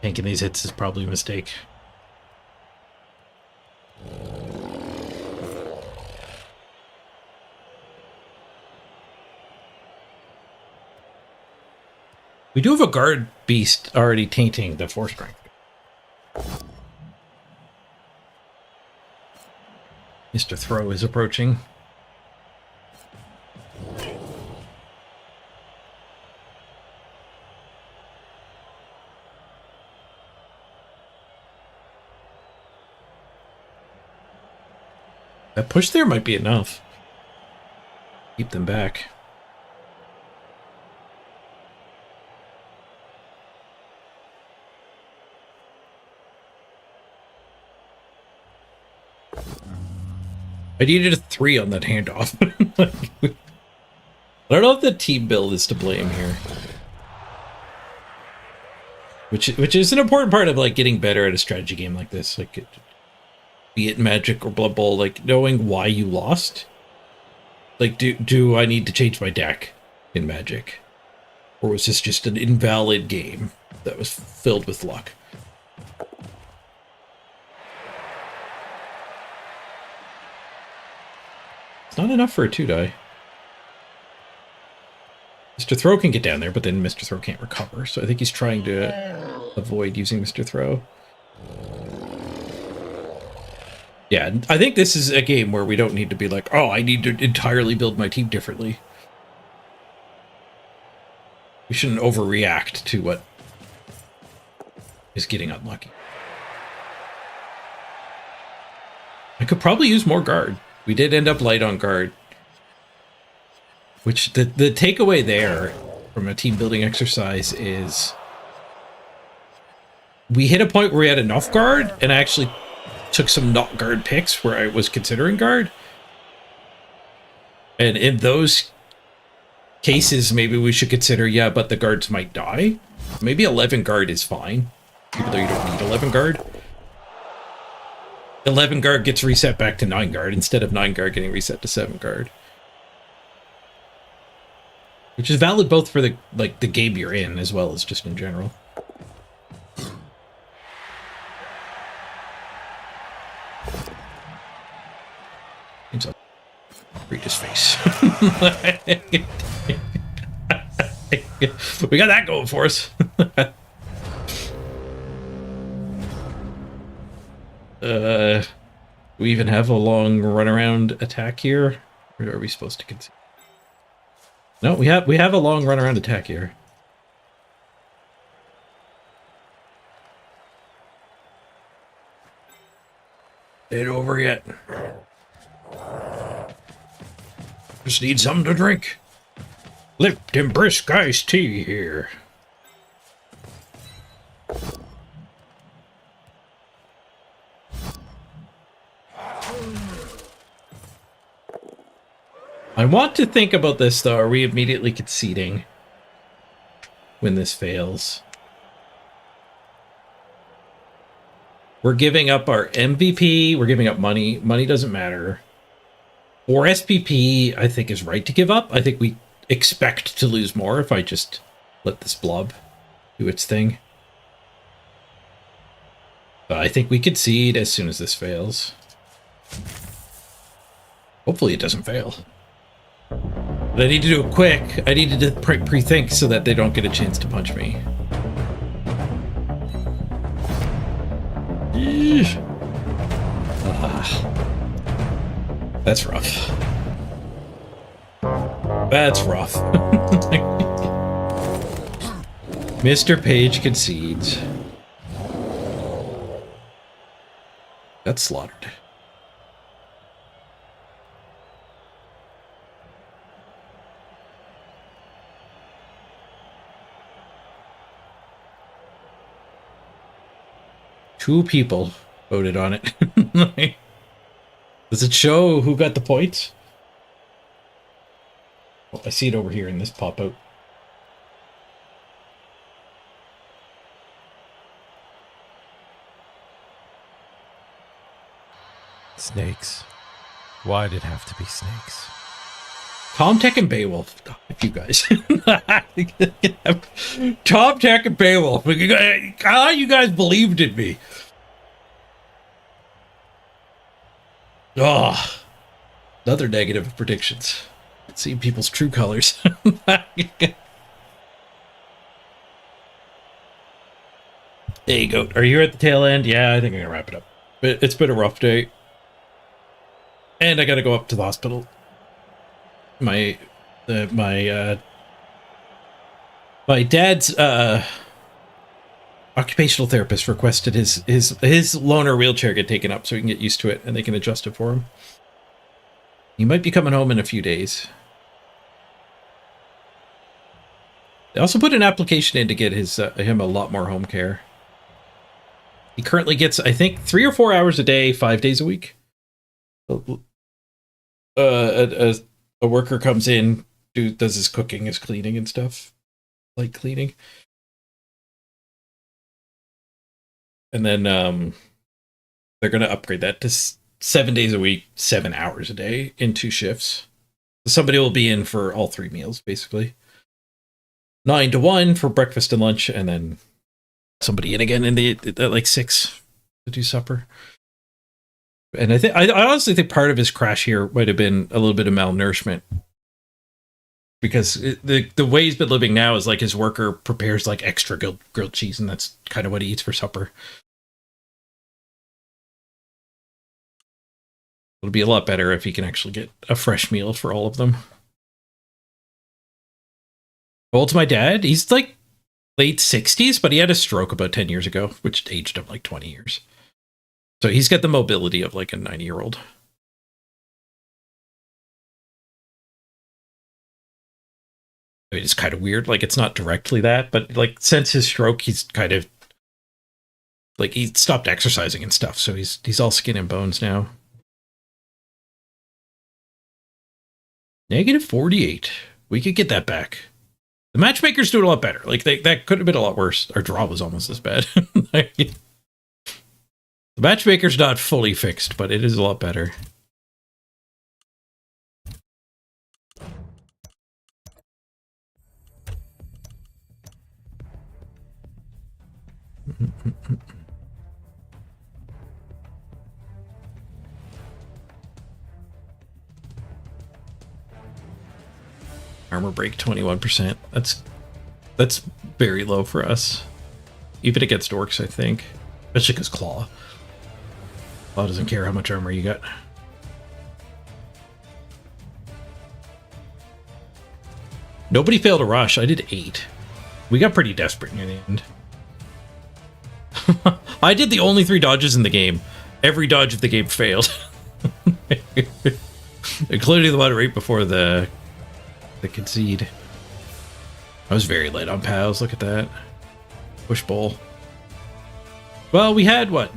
Tanking these hits is probably a mistake. We do have a guard beast already tainting the 4 strength. Mr. Throw is approaching. That push there might be enough. Keep them back. I needed a 3 on that handoff. I don't know if the team build is to blame here. Which is an important part of like getting better at a strategy game like this. Like be it Magic or Blood Bowl, like knowing why you lost. Like do I need to change my deck in Magic? Or was this just an invalid game that was filled with luck? It's not enough for a 2-die. Mr. Throw can get down there, but then Mr. Throw can't recover. So I think he's trying to avoid using Mr. Throw. Yeah, I think this is a game where we don't need to be like, oh, I need to entirely build my team differently. We shouldn't overreact to what is getting unlucky. I could probably use more guard. We did end up light on guard. Which, the takeaway there from a team building exercise is we hit a point where we had enough guard, and I actually took some not guard picks where I was considering guard. And in those cases, maybe we should consider, yeah, but the guards might die. Maybe 11 guard is fine, even though you don't need 11 guard. 11 guard gets reset back to 9 guard instead of 9 guard getting reset to 7 guard. Which is valid both for the game you're in as well as just in general. Seems like read his face. We got that going for us. We even have a long runaround attack here. Or are we supposed to concede? No, we have a long runaround attack here. Ain't over yet. Just need something to drink. Lipton brisk iced tea here. I want to think about this, though. Are we immediately conceding when this fails? We're giving up our MVP. We're giving up money. Money doesn't matter. Or SPP, I think, is right to give up. I think we expect to lose more if I just let this blob do its thing. But I think we concede as soon as this fails. Hopefully it doesn't fail. But I need to do it quick. I needed to pre-think so that they don't get a chance to punch me. That's rough. That's rough. Mr. Page concedes. Got slaughtered. Two people voted on it. Does it show who got the points? Oh, I see it over here in this pop-out. Snakes. Why did it have to be snakes? Tom, Tech, and Beowulf. God, you guys. Tom, Tech, and Beowulf. How you guys believed in me. Oh, another negative predictions. Seeing people's true colors. There you go. Are you at the tail end? Yeah, I think I'm gonna wrap it up. But it's been a rough day. And I gotta go up to the hospital. My dad's occupational therapist requested his loaner wheelchair get taken up so he can get used to it and they can adjust it for him. He might be coming home in a few days. They also put an application in to get him a lot more home care. He currently gets, I think, 3 or 4 hours a day, 5 days a week. A worker comes in, does his cooking, his cleaning and stuff. Like cleaning. And then they're going to upgrade that to 7 days a week, 7 hours a day in 2 shifts. Somebody will be in for all 3 meals, basically. 9 to 1 for breakfast and lunch, and then somebody in again at like 6 to do supper. And I honestly think part of his crash here might have been a little bit of malnourishment. Because the way he's been living now is like his worker prepares like extra grilled cheese, and that's kind of what he eats for supper. It'll be a lot better if he can actually get a fresh meal for all of them. How old's my dad? He's like late 60s, but he had a stroke about 10 years ago, which aged him like 20 years. So he's got the mobility of like a 90-year-old. I mean, it's kind of weird. Like, it's not directly that, but like since his stroke, he's kind of like he stopped exercising and stuff. So he's all skin and bones now. -48. We could get that back. The matchmakers do it a lot better. Like that could have been a lot worse. Our draw was almost as bad. The matchmaker's not fully fixed, but it is a lot better. Armor break 21%. That's very low for us. Even against orcs, I think. Especially because Claw. Claw doesn't care how much armor you got. Nobody failed a rush. I did 8. We got pretty desperate near the end. I did the only 3 dodges in the game. Every dodge of the game failed. Including the one right before the concede. I was very late on pals. Look at that. Push bowl. Well, we had what?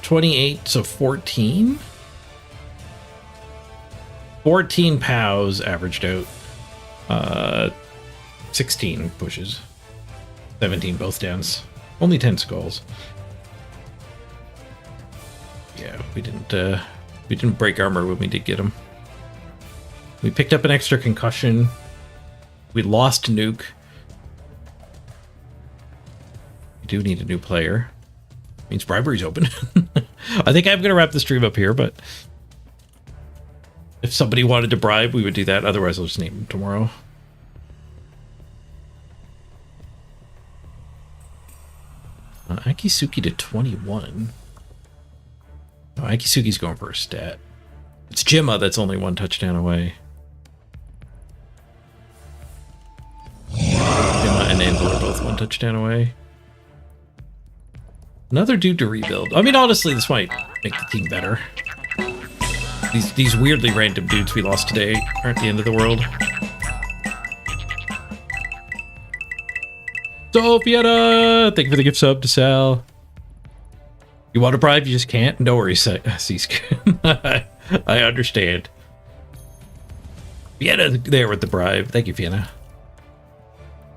28, so 14? 14 POWs averaged out. 16 pushes. 17 both downs. Only 10 skulls. Yeah, we didn't break armor when we did get them. We picked up an extra concussion. We lost Nuke. We do need a new player. Means bribery's open. I think I'm gonna wrap the stream up here, but if somebody wanted to bribe, we would do that. Otherwise, I'll just name them tomorrow. Akisuki to 21. Oh, Akisuki's going for a stat. It's Jimma that's only 1 touchdown away. Jimma and Anvil are both 1 touchdown away. Another dude to rebuild. I mean, honestly, this might make the team better. These weirdly random dudes we lost today aren't the end of the world. Sophia, thank you for the gift sub to Sal. You want to bribe, you just can't? No worries, Cease. I understand. Vienna there with the bribe. Thank you, Vienna.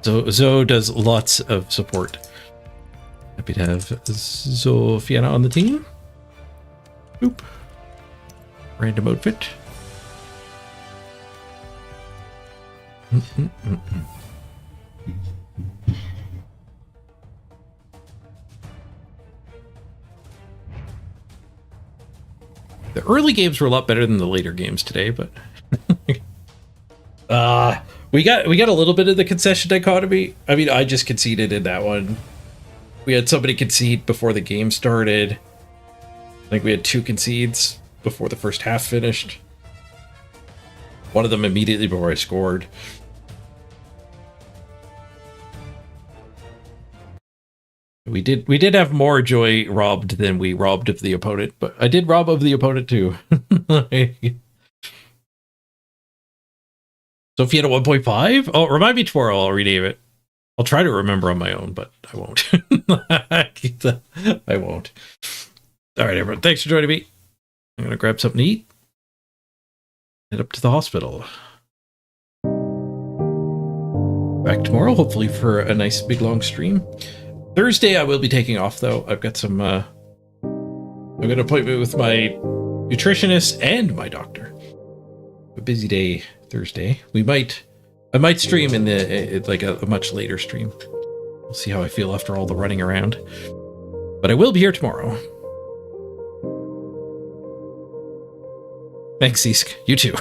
So Zoe does lots of support. Happy to have Zofiana on the team. Boop. Random outfit. The early games were a lot better than the later games today, but we got a little bit of the concession dichotomy. I mean, I just conceded in that one. We had somebody concede before the game started. I think we had 2 concedes before the first half finished. One of them immediately before I scored. We did have more joy robbed than we robbed of the opponent, but I did rob of the opponent too. So if you had a 1.5, oh, remind me tomorrow, I'll rename it. I'll try to remember on my own, but I won't. I won't. All right, everyone. Thanks for joining me. I'm going to grab something to eat. Head up to the hospital. Back tomorrow, hopefully for a nice big long stream. Thursday, I will be taking off, though. I've got some... I've got an appointment with my nutritionist and my doctor. A busy day Thursday. I might stream in like a much later stream. We'll see how I feel after all the running around. But I will be here tomorrow. Thanks, Isk. You too.